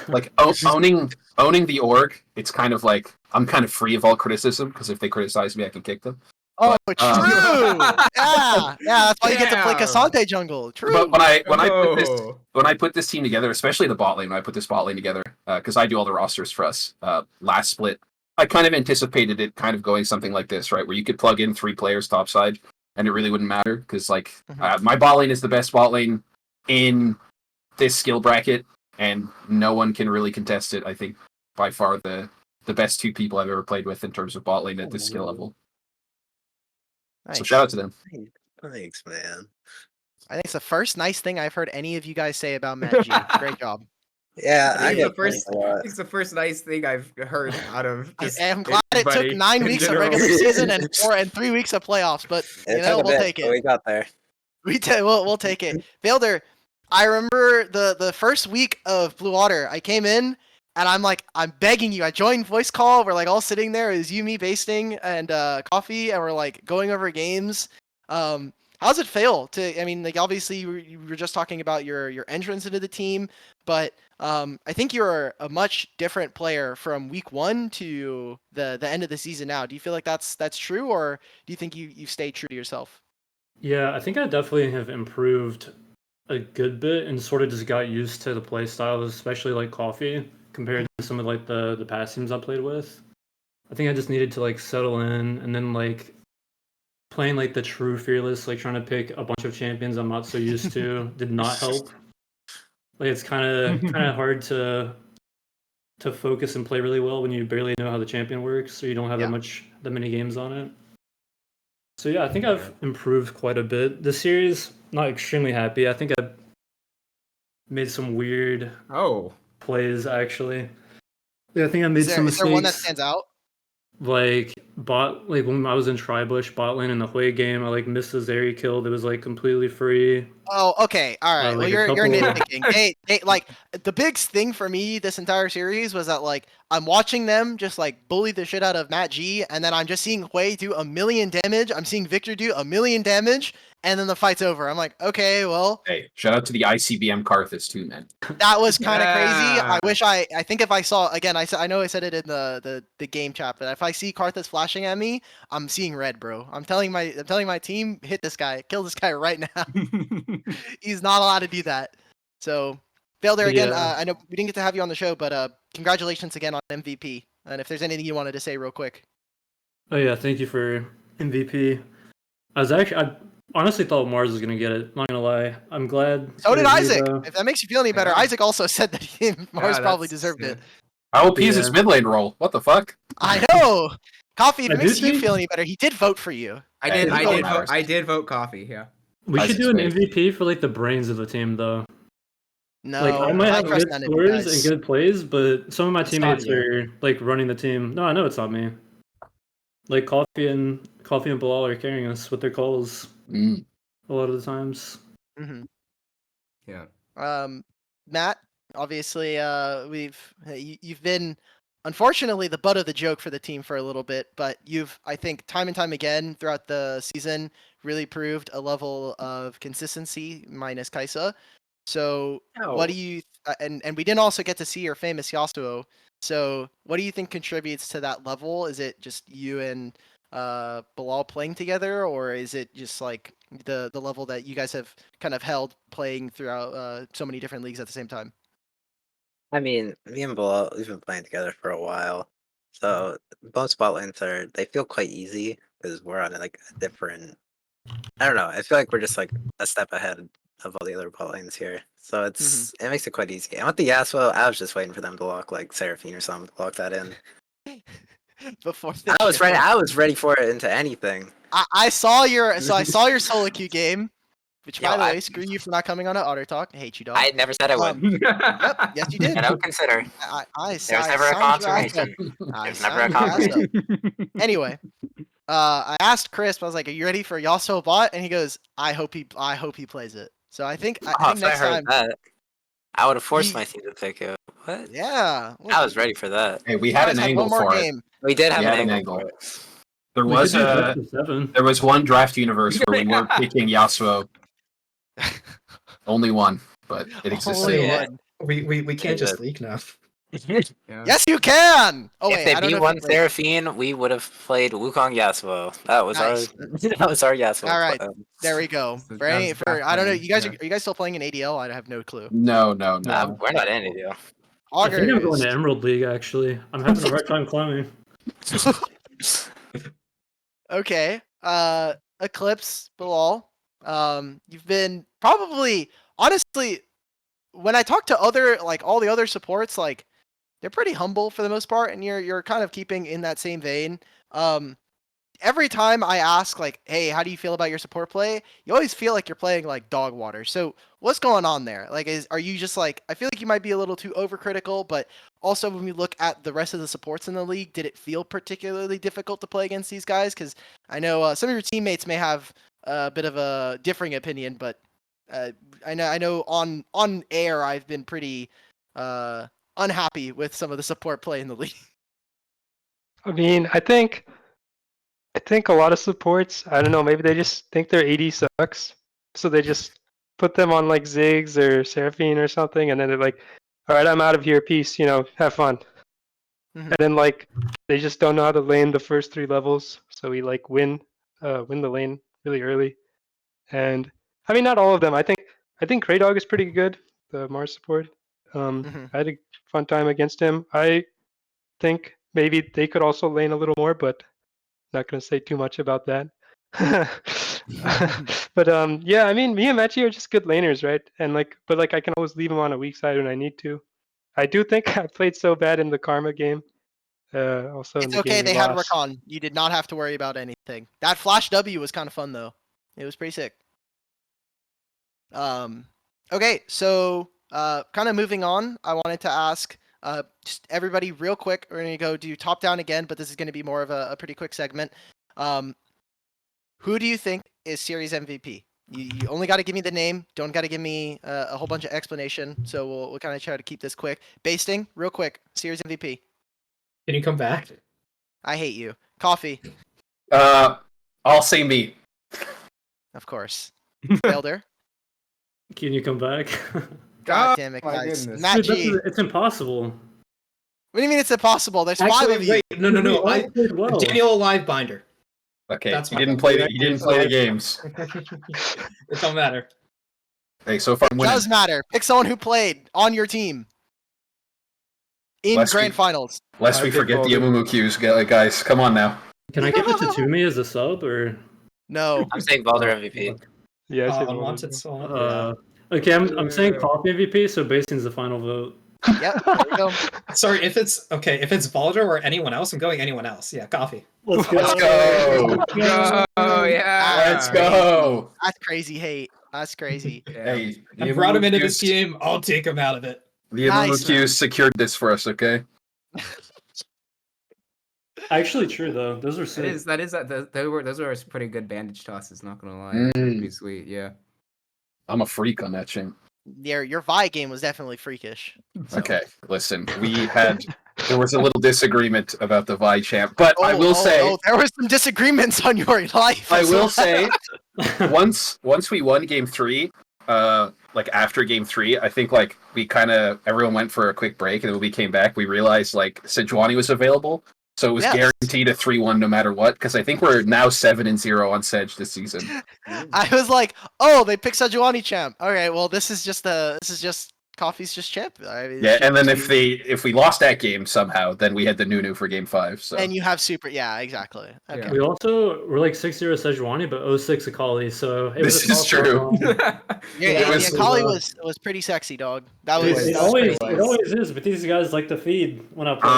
like owning the org, it's kind of like I'm kind of free of all criticism because if they criticize me, I can kick them. Oh, But, true. Yeah, that's why you get to play Damn. Cassante jungle. True. But when Oh. I put this team together, especially the bot lane, when I put this bot lane together, because I do all the rosters for us last split, I kind of anticipated it kind of going something like this, right? Where you could plug in 3 players topside, and it really wouldn't matter because like my bot lane is the best bot lane in this skill bracket, and no one can really contest it. I think by far the best 2 people I've ever played with in terms of bot lane at this skill level. So Nice. shout out to them. Thanks, man. I think it's the first nice thing I've heard any of you guys say about Matt G. Great job. Yeah, I I think get praised a lot. it's the first nice thing I've heard out of just I'm glad it took anybody 9 in weeks of general. regular season and 3 weeks of playoffs, but It took a we'll bit, take but it. we got there. We'll take it. Vailder, I remember the first week of Blue Water. I came in and I'm like, I'm begging you. I joined voice call. We're like all sitting there. It was you, me, Basting, and Coffee, and we're like going over games. How's it feel to? I mean, like obviously you were just talking about your entrance into the team, but I think you're a much different player from week 1 to the end of the season now. Do you feel like that's true, or do you think you stay true to yourself? Yeah, I think I definitely have improved a good bit and sort of just got used to the play styles, especially like Coffee, compared to some of like the past teams I played with. I think I just needed to like settle in, and then like playing like the true fearless, like trying to pick a bunch of champions I'm not so used to did not help. Like it's kind of hard to to focus and play really well when you barely know how the champion works, or you don't have Yeah. that many games on it. So yeah, I think I've improved quite a bit. This series, not extremely happy. I think I made some weird Oh. plays actually. Yeah, I think I made Is some there one that mistakes. stands out? Like when I was in Tribush bot lane in the Hui game, I like missed a Zeri kill that was like completely free. Oh, okay, all right. Well, like a you're couple- nitpicking. They like the big thing for me this entire series was that like I'm watching them just like bully the shit out of Matt G, and then I'm just seeing Hui do 1,000,000 damage. I'm seeing Victor do 1,000,000 damage, and then the fight's over. I'm like, okay, well, Hey, shout out to the ICBM Karthus too, man. that was kind of crazy. Yeah. I wish I think if I saw again, I know I said it in the game chat, but if I see Karthus flashing at me, I'm seeing red, bro. I'm telling my team, hit this guy, kill this guy right now. He's not allowed to do that. So, Bailder, again, Yeah. I know we didn't get to have you on the show, but congratulations again on MVP. And if there's anything you wanted to say real quick. Oh yeah, thank you for MVP. I honestly thought Marz was gonna get it. Not gonna lie, I'm glad. So did it was me, Isaac. though. If that makes you feel any better, Yeah. Isaac also said that Mars Yeah, probably that's- deserved it. I hope he's Yeah. his mid lane role. What the fuck? I know. Coffee, if I it do makes you think- feel any better, he did vote for you. I Yeah, did. it I really did. matters. I did vote coffee. Yeah. We should Isaac's do an great. MVP for like the brains of the team, though. No, Like I might have trust good none of you scores guys. and good plays, but some of my It's teammates not you. are like running the team. No, I know it's not me. Like Coffee and Bilal are carrying us with their calls Mm. a lot of the times. Mhm. Yeah. Matt, obviously, you've been unfortunately the butt of the joke for the team for a little bit, but you've, I think, time and time again throughout the season, really proved a level of consistency minus Kaisa. So, what do you? And we didn't also get to see your famous Yasuo. So, what do you think contributes to that level? Is it just you and Bilal playing together, or is it just like the level that you guys have kind of held playing throughout so many different leagues at the same time? I mean, me and BOL, we've been playing together for a while, so both spot lanes they feel quite easy because we're on like a different. I don't know. I feel like we're just like a step ahead of all the other bot lanes here, so it makes it quite easy. And with the Yasuo, I was just waiting for them to lock like Seraphine or something to lock that in. Before the I was show. ready. I was ready for it into anything. I saw your solo queue game, which Yo, by the I- way, screw you for not coming on an Auto Talk. I hate you, dog. I never said I would, Yep, yes you did. and I would consider. I There was never a signed your ass confirmation. up. I There's never a signed your ass up. confirmation. Anyway, I asked Chris, I was like, "Are you ready for Yasuo bot?" And he goes, "I hope he plays it." So I think Oh, I think if I next heard time, that, I would have forced Ye- my team to pick it. What? yeah, look, I was ready for that. Hey, we you had guys an have angle one more for it. game. We did have We an had an angle for angle. it. There We was could do a best of 7. there was one draft universe where we weren't picking Yasuo. Only one, but it existed. Only yeah. one. We can't just good. leak now. Yeah. Yes, you can. Oh wait, If they I don't know beat one if you played- Seraphine, we would have played Wukong Yasuo. That was Nice. our that was our Yasuo. All right. plan. There we go. So For any, that's for draft I don't know, plan, you guys yeah. are you guys still playing in ADL? I have no clue. No. We're not in it, yo. I think I'm going August. to Emerald League actually. I'm having a hard time climbing. Okay. Eclipse, Bilal. You've been probably honestly when I talk to other like all the other supports, like they're pretty humble for the most part, and you're kind of keeping in that same vein. Every time I ask like, hey, how do you feel about your support play? You always feel like you're playing like dog water. So what's going on there? Like, are you just like, I feel like you might be a little too overcritical, but also when we look at the rest of the supports in the league, did it feel particularly difficult to play against these guys? Because I know some of your teammates may have a bit of a differing opinion, but I know on air I've been pretty unhappy with some of the support play in the league. I mean, I think a lot of supports, I don't know, maybe they just think their AD sucks. So they just put them on like Ziggs or Seraphine or something, and then they're like, all right, I'm out of here, peace, have fun. Mhm. And then like they just don't know how to lane the first 3 levels. So we like win the lane really early. And I mean, not all of them. I think Kraydog is pretty good, the Marz support. Mhm. I had a fun time against him. I think maybe they could also lane a little more, but not going to say too much about that. But yeah, I mean, me and Machi are just good laners, right? And but I can always leave him on a weak side when I need to. I do think I played so bad in the Karma game. Also in It's the okay. game we They had lost. Rakan. You did not have to worry about anything. That Flash W was kind of fun though. It was pretty sick. Okay, so kind of moving on. I wanted to ask just everybody real quick. We're gonna go do top down again, but this is gonna be more of a pretty quick segment. Who do you think is series MVP? You only got to give me the name. Don't got to give me a whole bunch of explanation. So we'll kind of try to keep this quick. Basting, real quick. Series MVP. Can you come back? I hate you. Coffee, I'll say me. of course. Elder. Can you come back? God Oh, damn it, my guys. goodness. Matt Dude, G. it's impossible. What do you mean it's impossible? There's five of you. Wait, no. We all played well. Daniel Alive Binder. Okay, That's you my didn't vote. play the games. It don't matter. Hey, so far I'm It winning. does matter. Pick someone who played on your team in Lest grand we- finals. Lest I we pick forget the Boulder. Amumu queues, guys. Come on now. Can I give it to Toomey as a sub or? No. I'm saying Baldur Oh, MVP. fuck. Yeah, I said Boulder. Unwanted soul. Okay, I'm saying coffee MVP, so Basting's the final vote. Yep. There we go. Sorry, if it's Baldur or anyone else, I'm going anyone else. Yeah, coffee. Let's go. Let's go. Oh yeah. Let's go. That's crazy hate. That's crazy. Hey, I brought him into this team. I'll take him out of it. The Nice, Amumu queues secured this for us, okay? Actually, true though. Those are sick. Those were pretty good bandage tosses. Not gonna lie, Mm. pretty sweet. Yeah. I'm a freak on that chain. Your Vi game was definitely freakish. So. Okay, listen, there was a little disagreement about the Vi champ, but I will say, there was some disagreements on your life. I as will well. say, once we won game 3, like after game 3, I think like everyone went for a quick break, and then when we came back, we realized like Sejuani was available, so it was Yes. guaranteed a 3-1 no matter what. Because I think we're now 7-0 on Sedge this season. I was like, oh, they picked Sejuani champ. All right, well, this is just Coffee's just champ. I mean, Yeah, and then if we lost that game somehow, then we had the Nunu for game 5. So and you have super, yeah, exactly. Okay. Yeah. We also were like 6-0 Sejuani, but 0-6 Akali, so it This was is true. Yeah, It yeah, was- Akali was pretty sexy, dog. That It, was. it that was always pretty it nice. always is, but these guys like to feed when I play.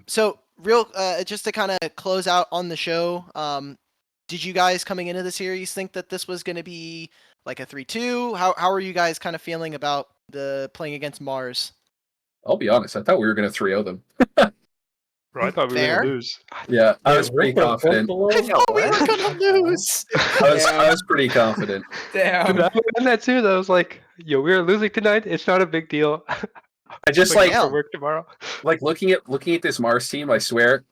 So real, just to kind of close out on the show, did you guys coming into the series think that this was going to be like a 3-2? How are you guys kind of feeling about the playing against Marz? I'll be honest, I thought we were going to 3-0 them. Bro, I thought we were Fair. gonna lose. Yeah, I Yeah, was pretty we're both confident. below. I thought we were gonna lose. I was pretty confident. Damn. Dude, I was that too. Though I was like, "Yo, we're losing tonight. It's not a big deal." I just Like, like for work tomorrow. like looking at this Mars team. I swear.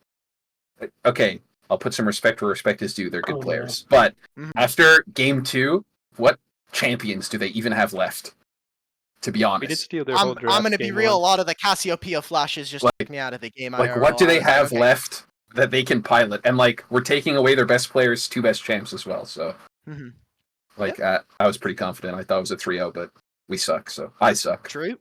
Okay, I'll put some respect where respect is due. They're good Oh, players, but Mhm. after game 2, what champions do they even have left? To be We did honest, steal their whole I'm draft. gonna be game real. A one. lot of the Cassiopeia flashes just Like- took me out of the game. like what do they IRL. have Okay. left that they can pilot? And like we're taking away their best players, 2 best champs as well. So Mhm. like I was pretty confident. I thought it was a 3-0, but we suck. So I suck. True.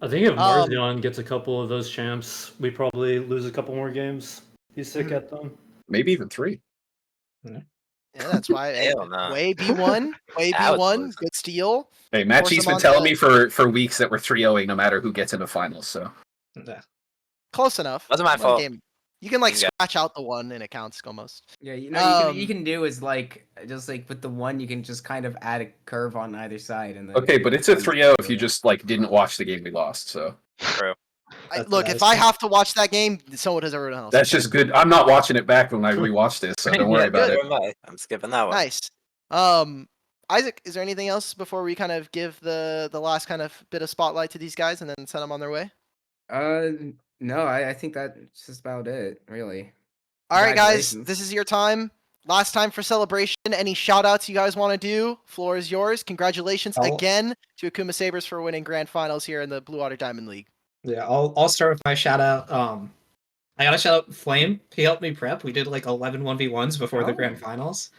I think if Um, Marzion gets a couple of those champs, we probably lose a couple more games. He's sick Mhm. at them. Maybe even 3. Yeah, that's why. Hell no. Way B1, way That was B1, close. good steal. Hey, Matt Force G's them been on telling to- me for weeks that we're 3-0ing no matter who gets into finals. So Yeah. Close enough. Wasn't my One fault. game. You can like Yeah. scratch out the one and it counts almost. Yeah, you know, you Um, can do is like just like with the one, you can just kind of add a curve on either side, and then okay, but it's a 3-0 if you just like didn't watch the game we lost. So True. That's Look, what I if was I thinking. have to watch that game, so does everyone else. that's just good. I'm not watching it back when I rewatch this, so don't worry about it. Neither am I. I'm skipping that one. Nice. Isaac, is there anything else before we kind of give the last kind of bit of spotlight to these guys and then send them on their way? No, I think that's just about it, really. All right, guys, Congratulations. this is your time. Last time for celebration. Any shout outs you guys want to do? Floor is yours. Congratulations I'll- again to Akuma Sabers for winning grand finals here in the Blue Water Diamond League. Yeah, I'll start with my shout out. I gotta shout out Flame. He helped me prep. We did like 11 1v1s before the grand finals.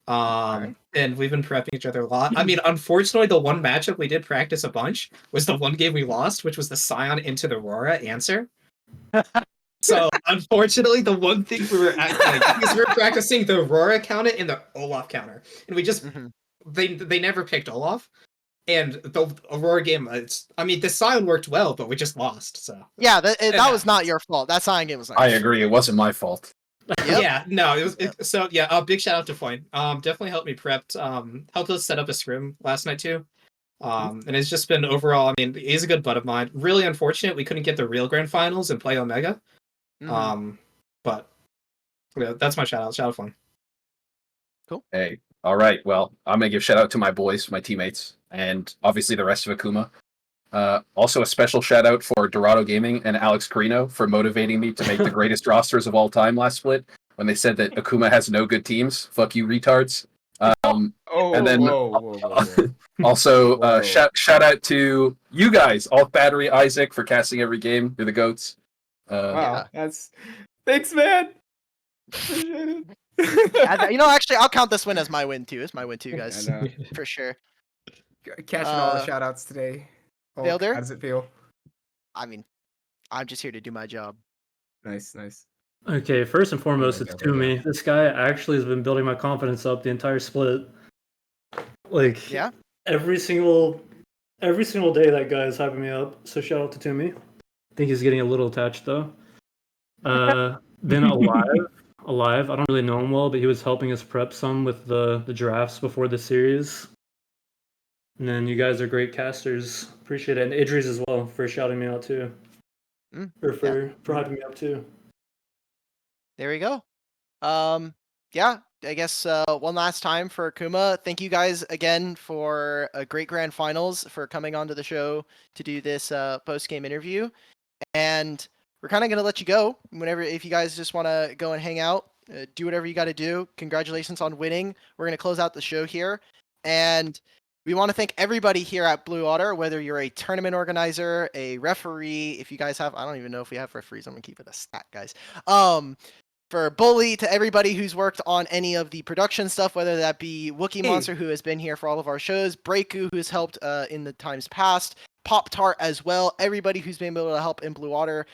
And we've been prepping each other a lot. I mean, unfortunately, the one matchup we did practice a bunch was the one game we lost, which was the Scion into the Aurora answer. So unfortunately, the one thing we were at, because we were practicing the Aurora counter and the Olaf counter, and we just Mhm. they never picked Olaf, and the Aurora game. The Sion worked well, but we just lost. So Yeah, that It was not happens. your fault. That Sion game was not. I your agree. It wasn't my fault. Yep. Yeah, no, it was so yeah. Big shout out to Foyne. Definitely helped me prepped. Helped us set up a scrim last night too. And it's just been overall. I mean, he's a good bud of mine. Really unfortunate we couldn't get the real grand finals and play Omega. Mhm. But yeah, that's my shout out. Shout out Foyne. Hey, all right. Well, I'm gonna give shout out to my boys, my teammates, and obviously the rest of Akuma. Also, a special shout out for Dorado Gaming and Alex Carino for motivating me to make the greatest rosters of all time last split when they said that Akuma has no good teams. Fuck you, retards. And then whoa. also Whoa. shout out to you guys, Alt Battery, Isaac, for casting every game. You're the goats. Wow, that's thanks, man. Appreciate it. Actually, I'll count this win as my win too. It's my win too, guys, I know. for sure. Catching all the shout outs today. Hulk, Fielder? how does it feel? I mean, I'm just here to do my job. Nice. Okay, first and foremost, Okay, it's there we Toomey. This guy actually has been building my confidence up the entire split. Like, Yeah. every single day that guy is hyping me up. So shout out to Toomey. I think he's getting a little attached though. Then alive. I don't really know him well, but he was helping us prep some with the drafts before the series. And then you guys are great casters. Appreciate it. And Idris as well for shouting me out too. Or for hyping me up too. There we go. Yeah, I guess one last time for Akuma. Thank you guys again for a great grand finals, for coming onto the show to do this post game interview. And we're kind of gonna let you go. If you guys just want to go and hang out, do whatever you got to do. Congratulations on winning. We're gonna close out the show here, and we want to thank everybody here at Blue Otter, whether you're a tournament organizer, a referee. If you guys have, I don't even know if we have referees. I'm gonna keep it a stat, guys. For Bully, to everybody who's worked on any of the production stuff, whether that be Wookie Monster, who has been here for all of our shows, Breaku, who's helped in the times past, Pop Tart as well, everybody who's been able to help in Blue Water,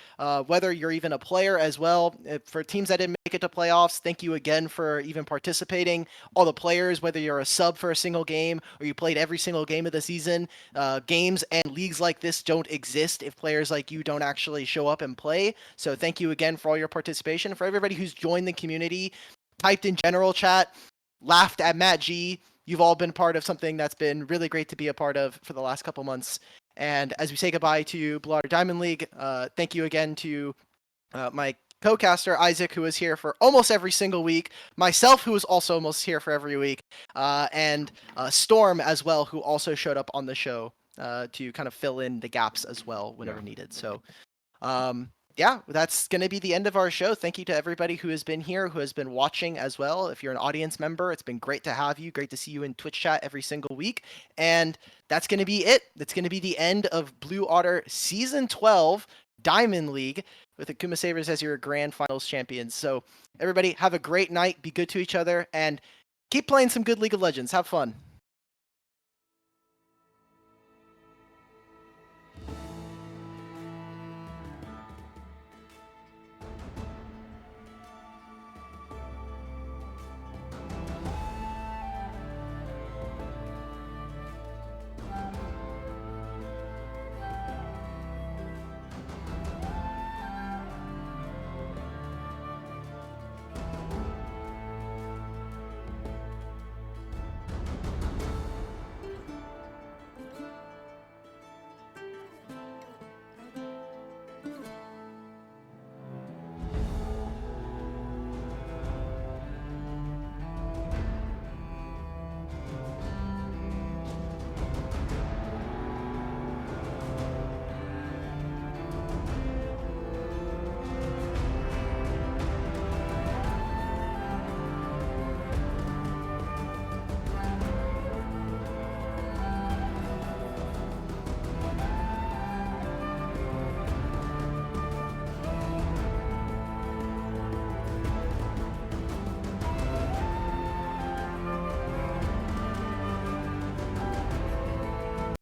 whether you're even a player as well. For teams that didn't make it to playoffs, thank you again for even participating. All the players, whether you're a sub for a single game or you played every single game of the season, games and leagues like this don't exist if players like you don't actually show up and play. So thank you again for all your participation. For everybody who's joined the community, typed in general chat, laughed at Matt G, you've all been part of something that's been really great to be a part of for the last couple months. And as we say goodbye to Blue Water Diamond League, thank you again to my co-caster Isaac, who is here for almost every single week, myself, who is also almost here for every week, and Storm as well, who also showed up on the show to kind of fill in the gaps as well whenever needed. So yeah, that's going to be the end of our show. Thank you to everybody who has been here, who has been watching as well. If you're an audience member, it's been great to have you. Great to see you in Twitch chat every single week. And that's going to be it. That's going to be the end of Blue Otter Season 12 Diamond League with Akuma Sabers as your grand finals champions. So everybody have a great night. Be good to each other and keep playing some good League of Legends. Have fun.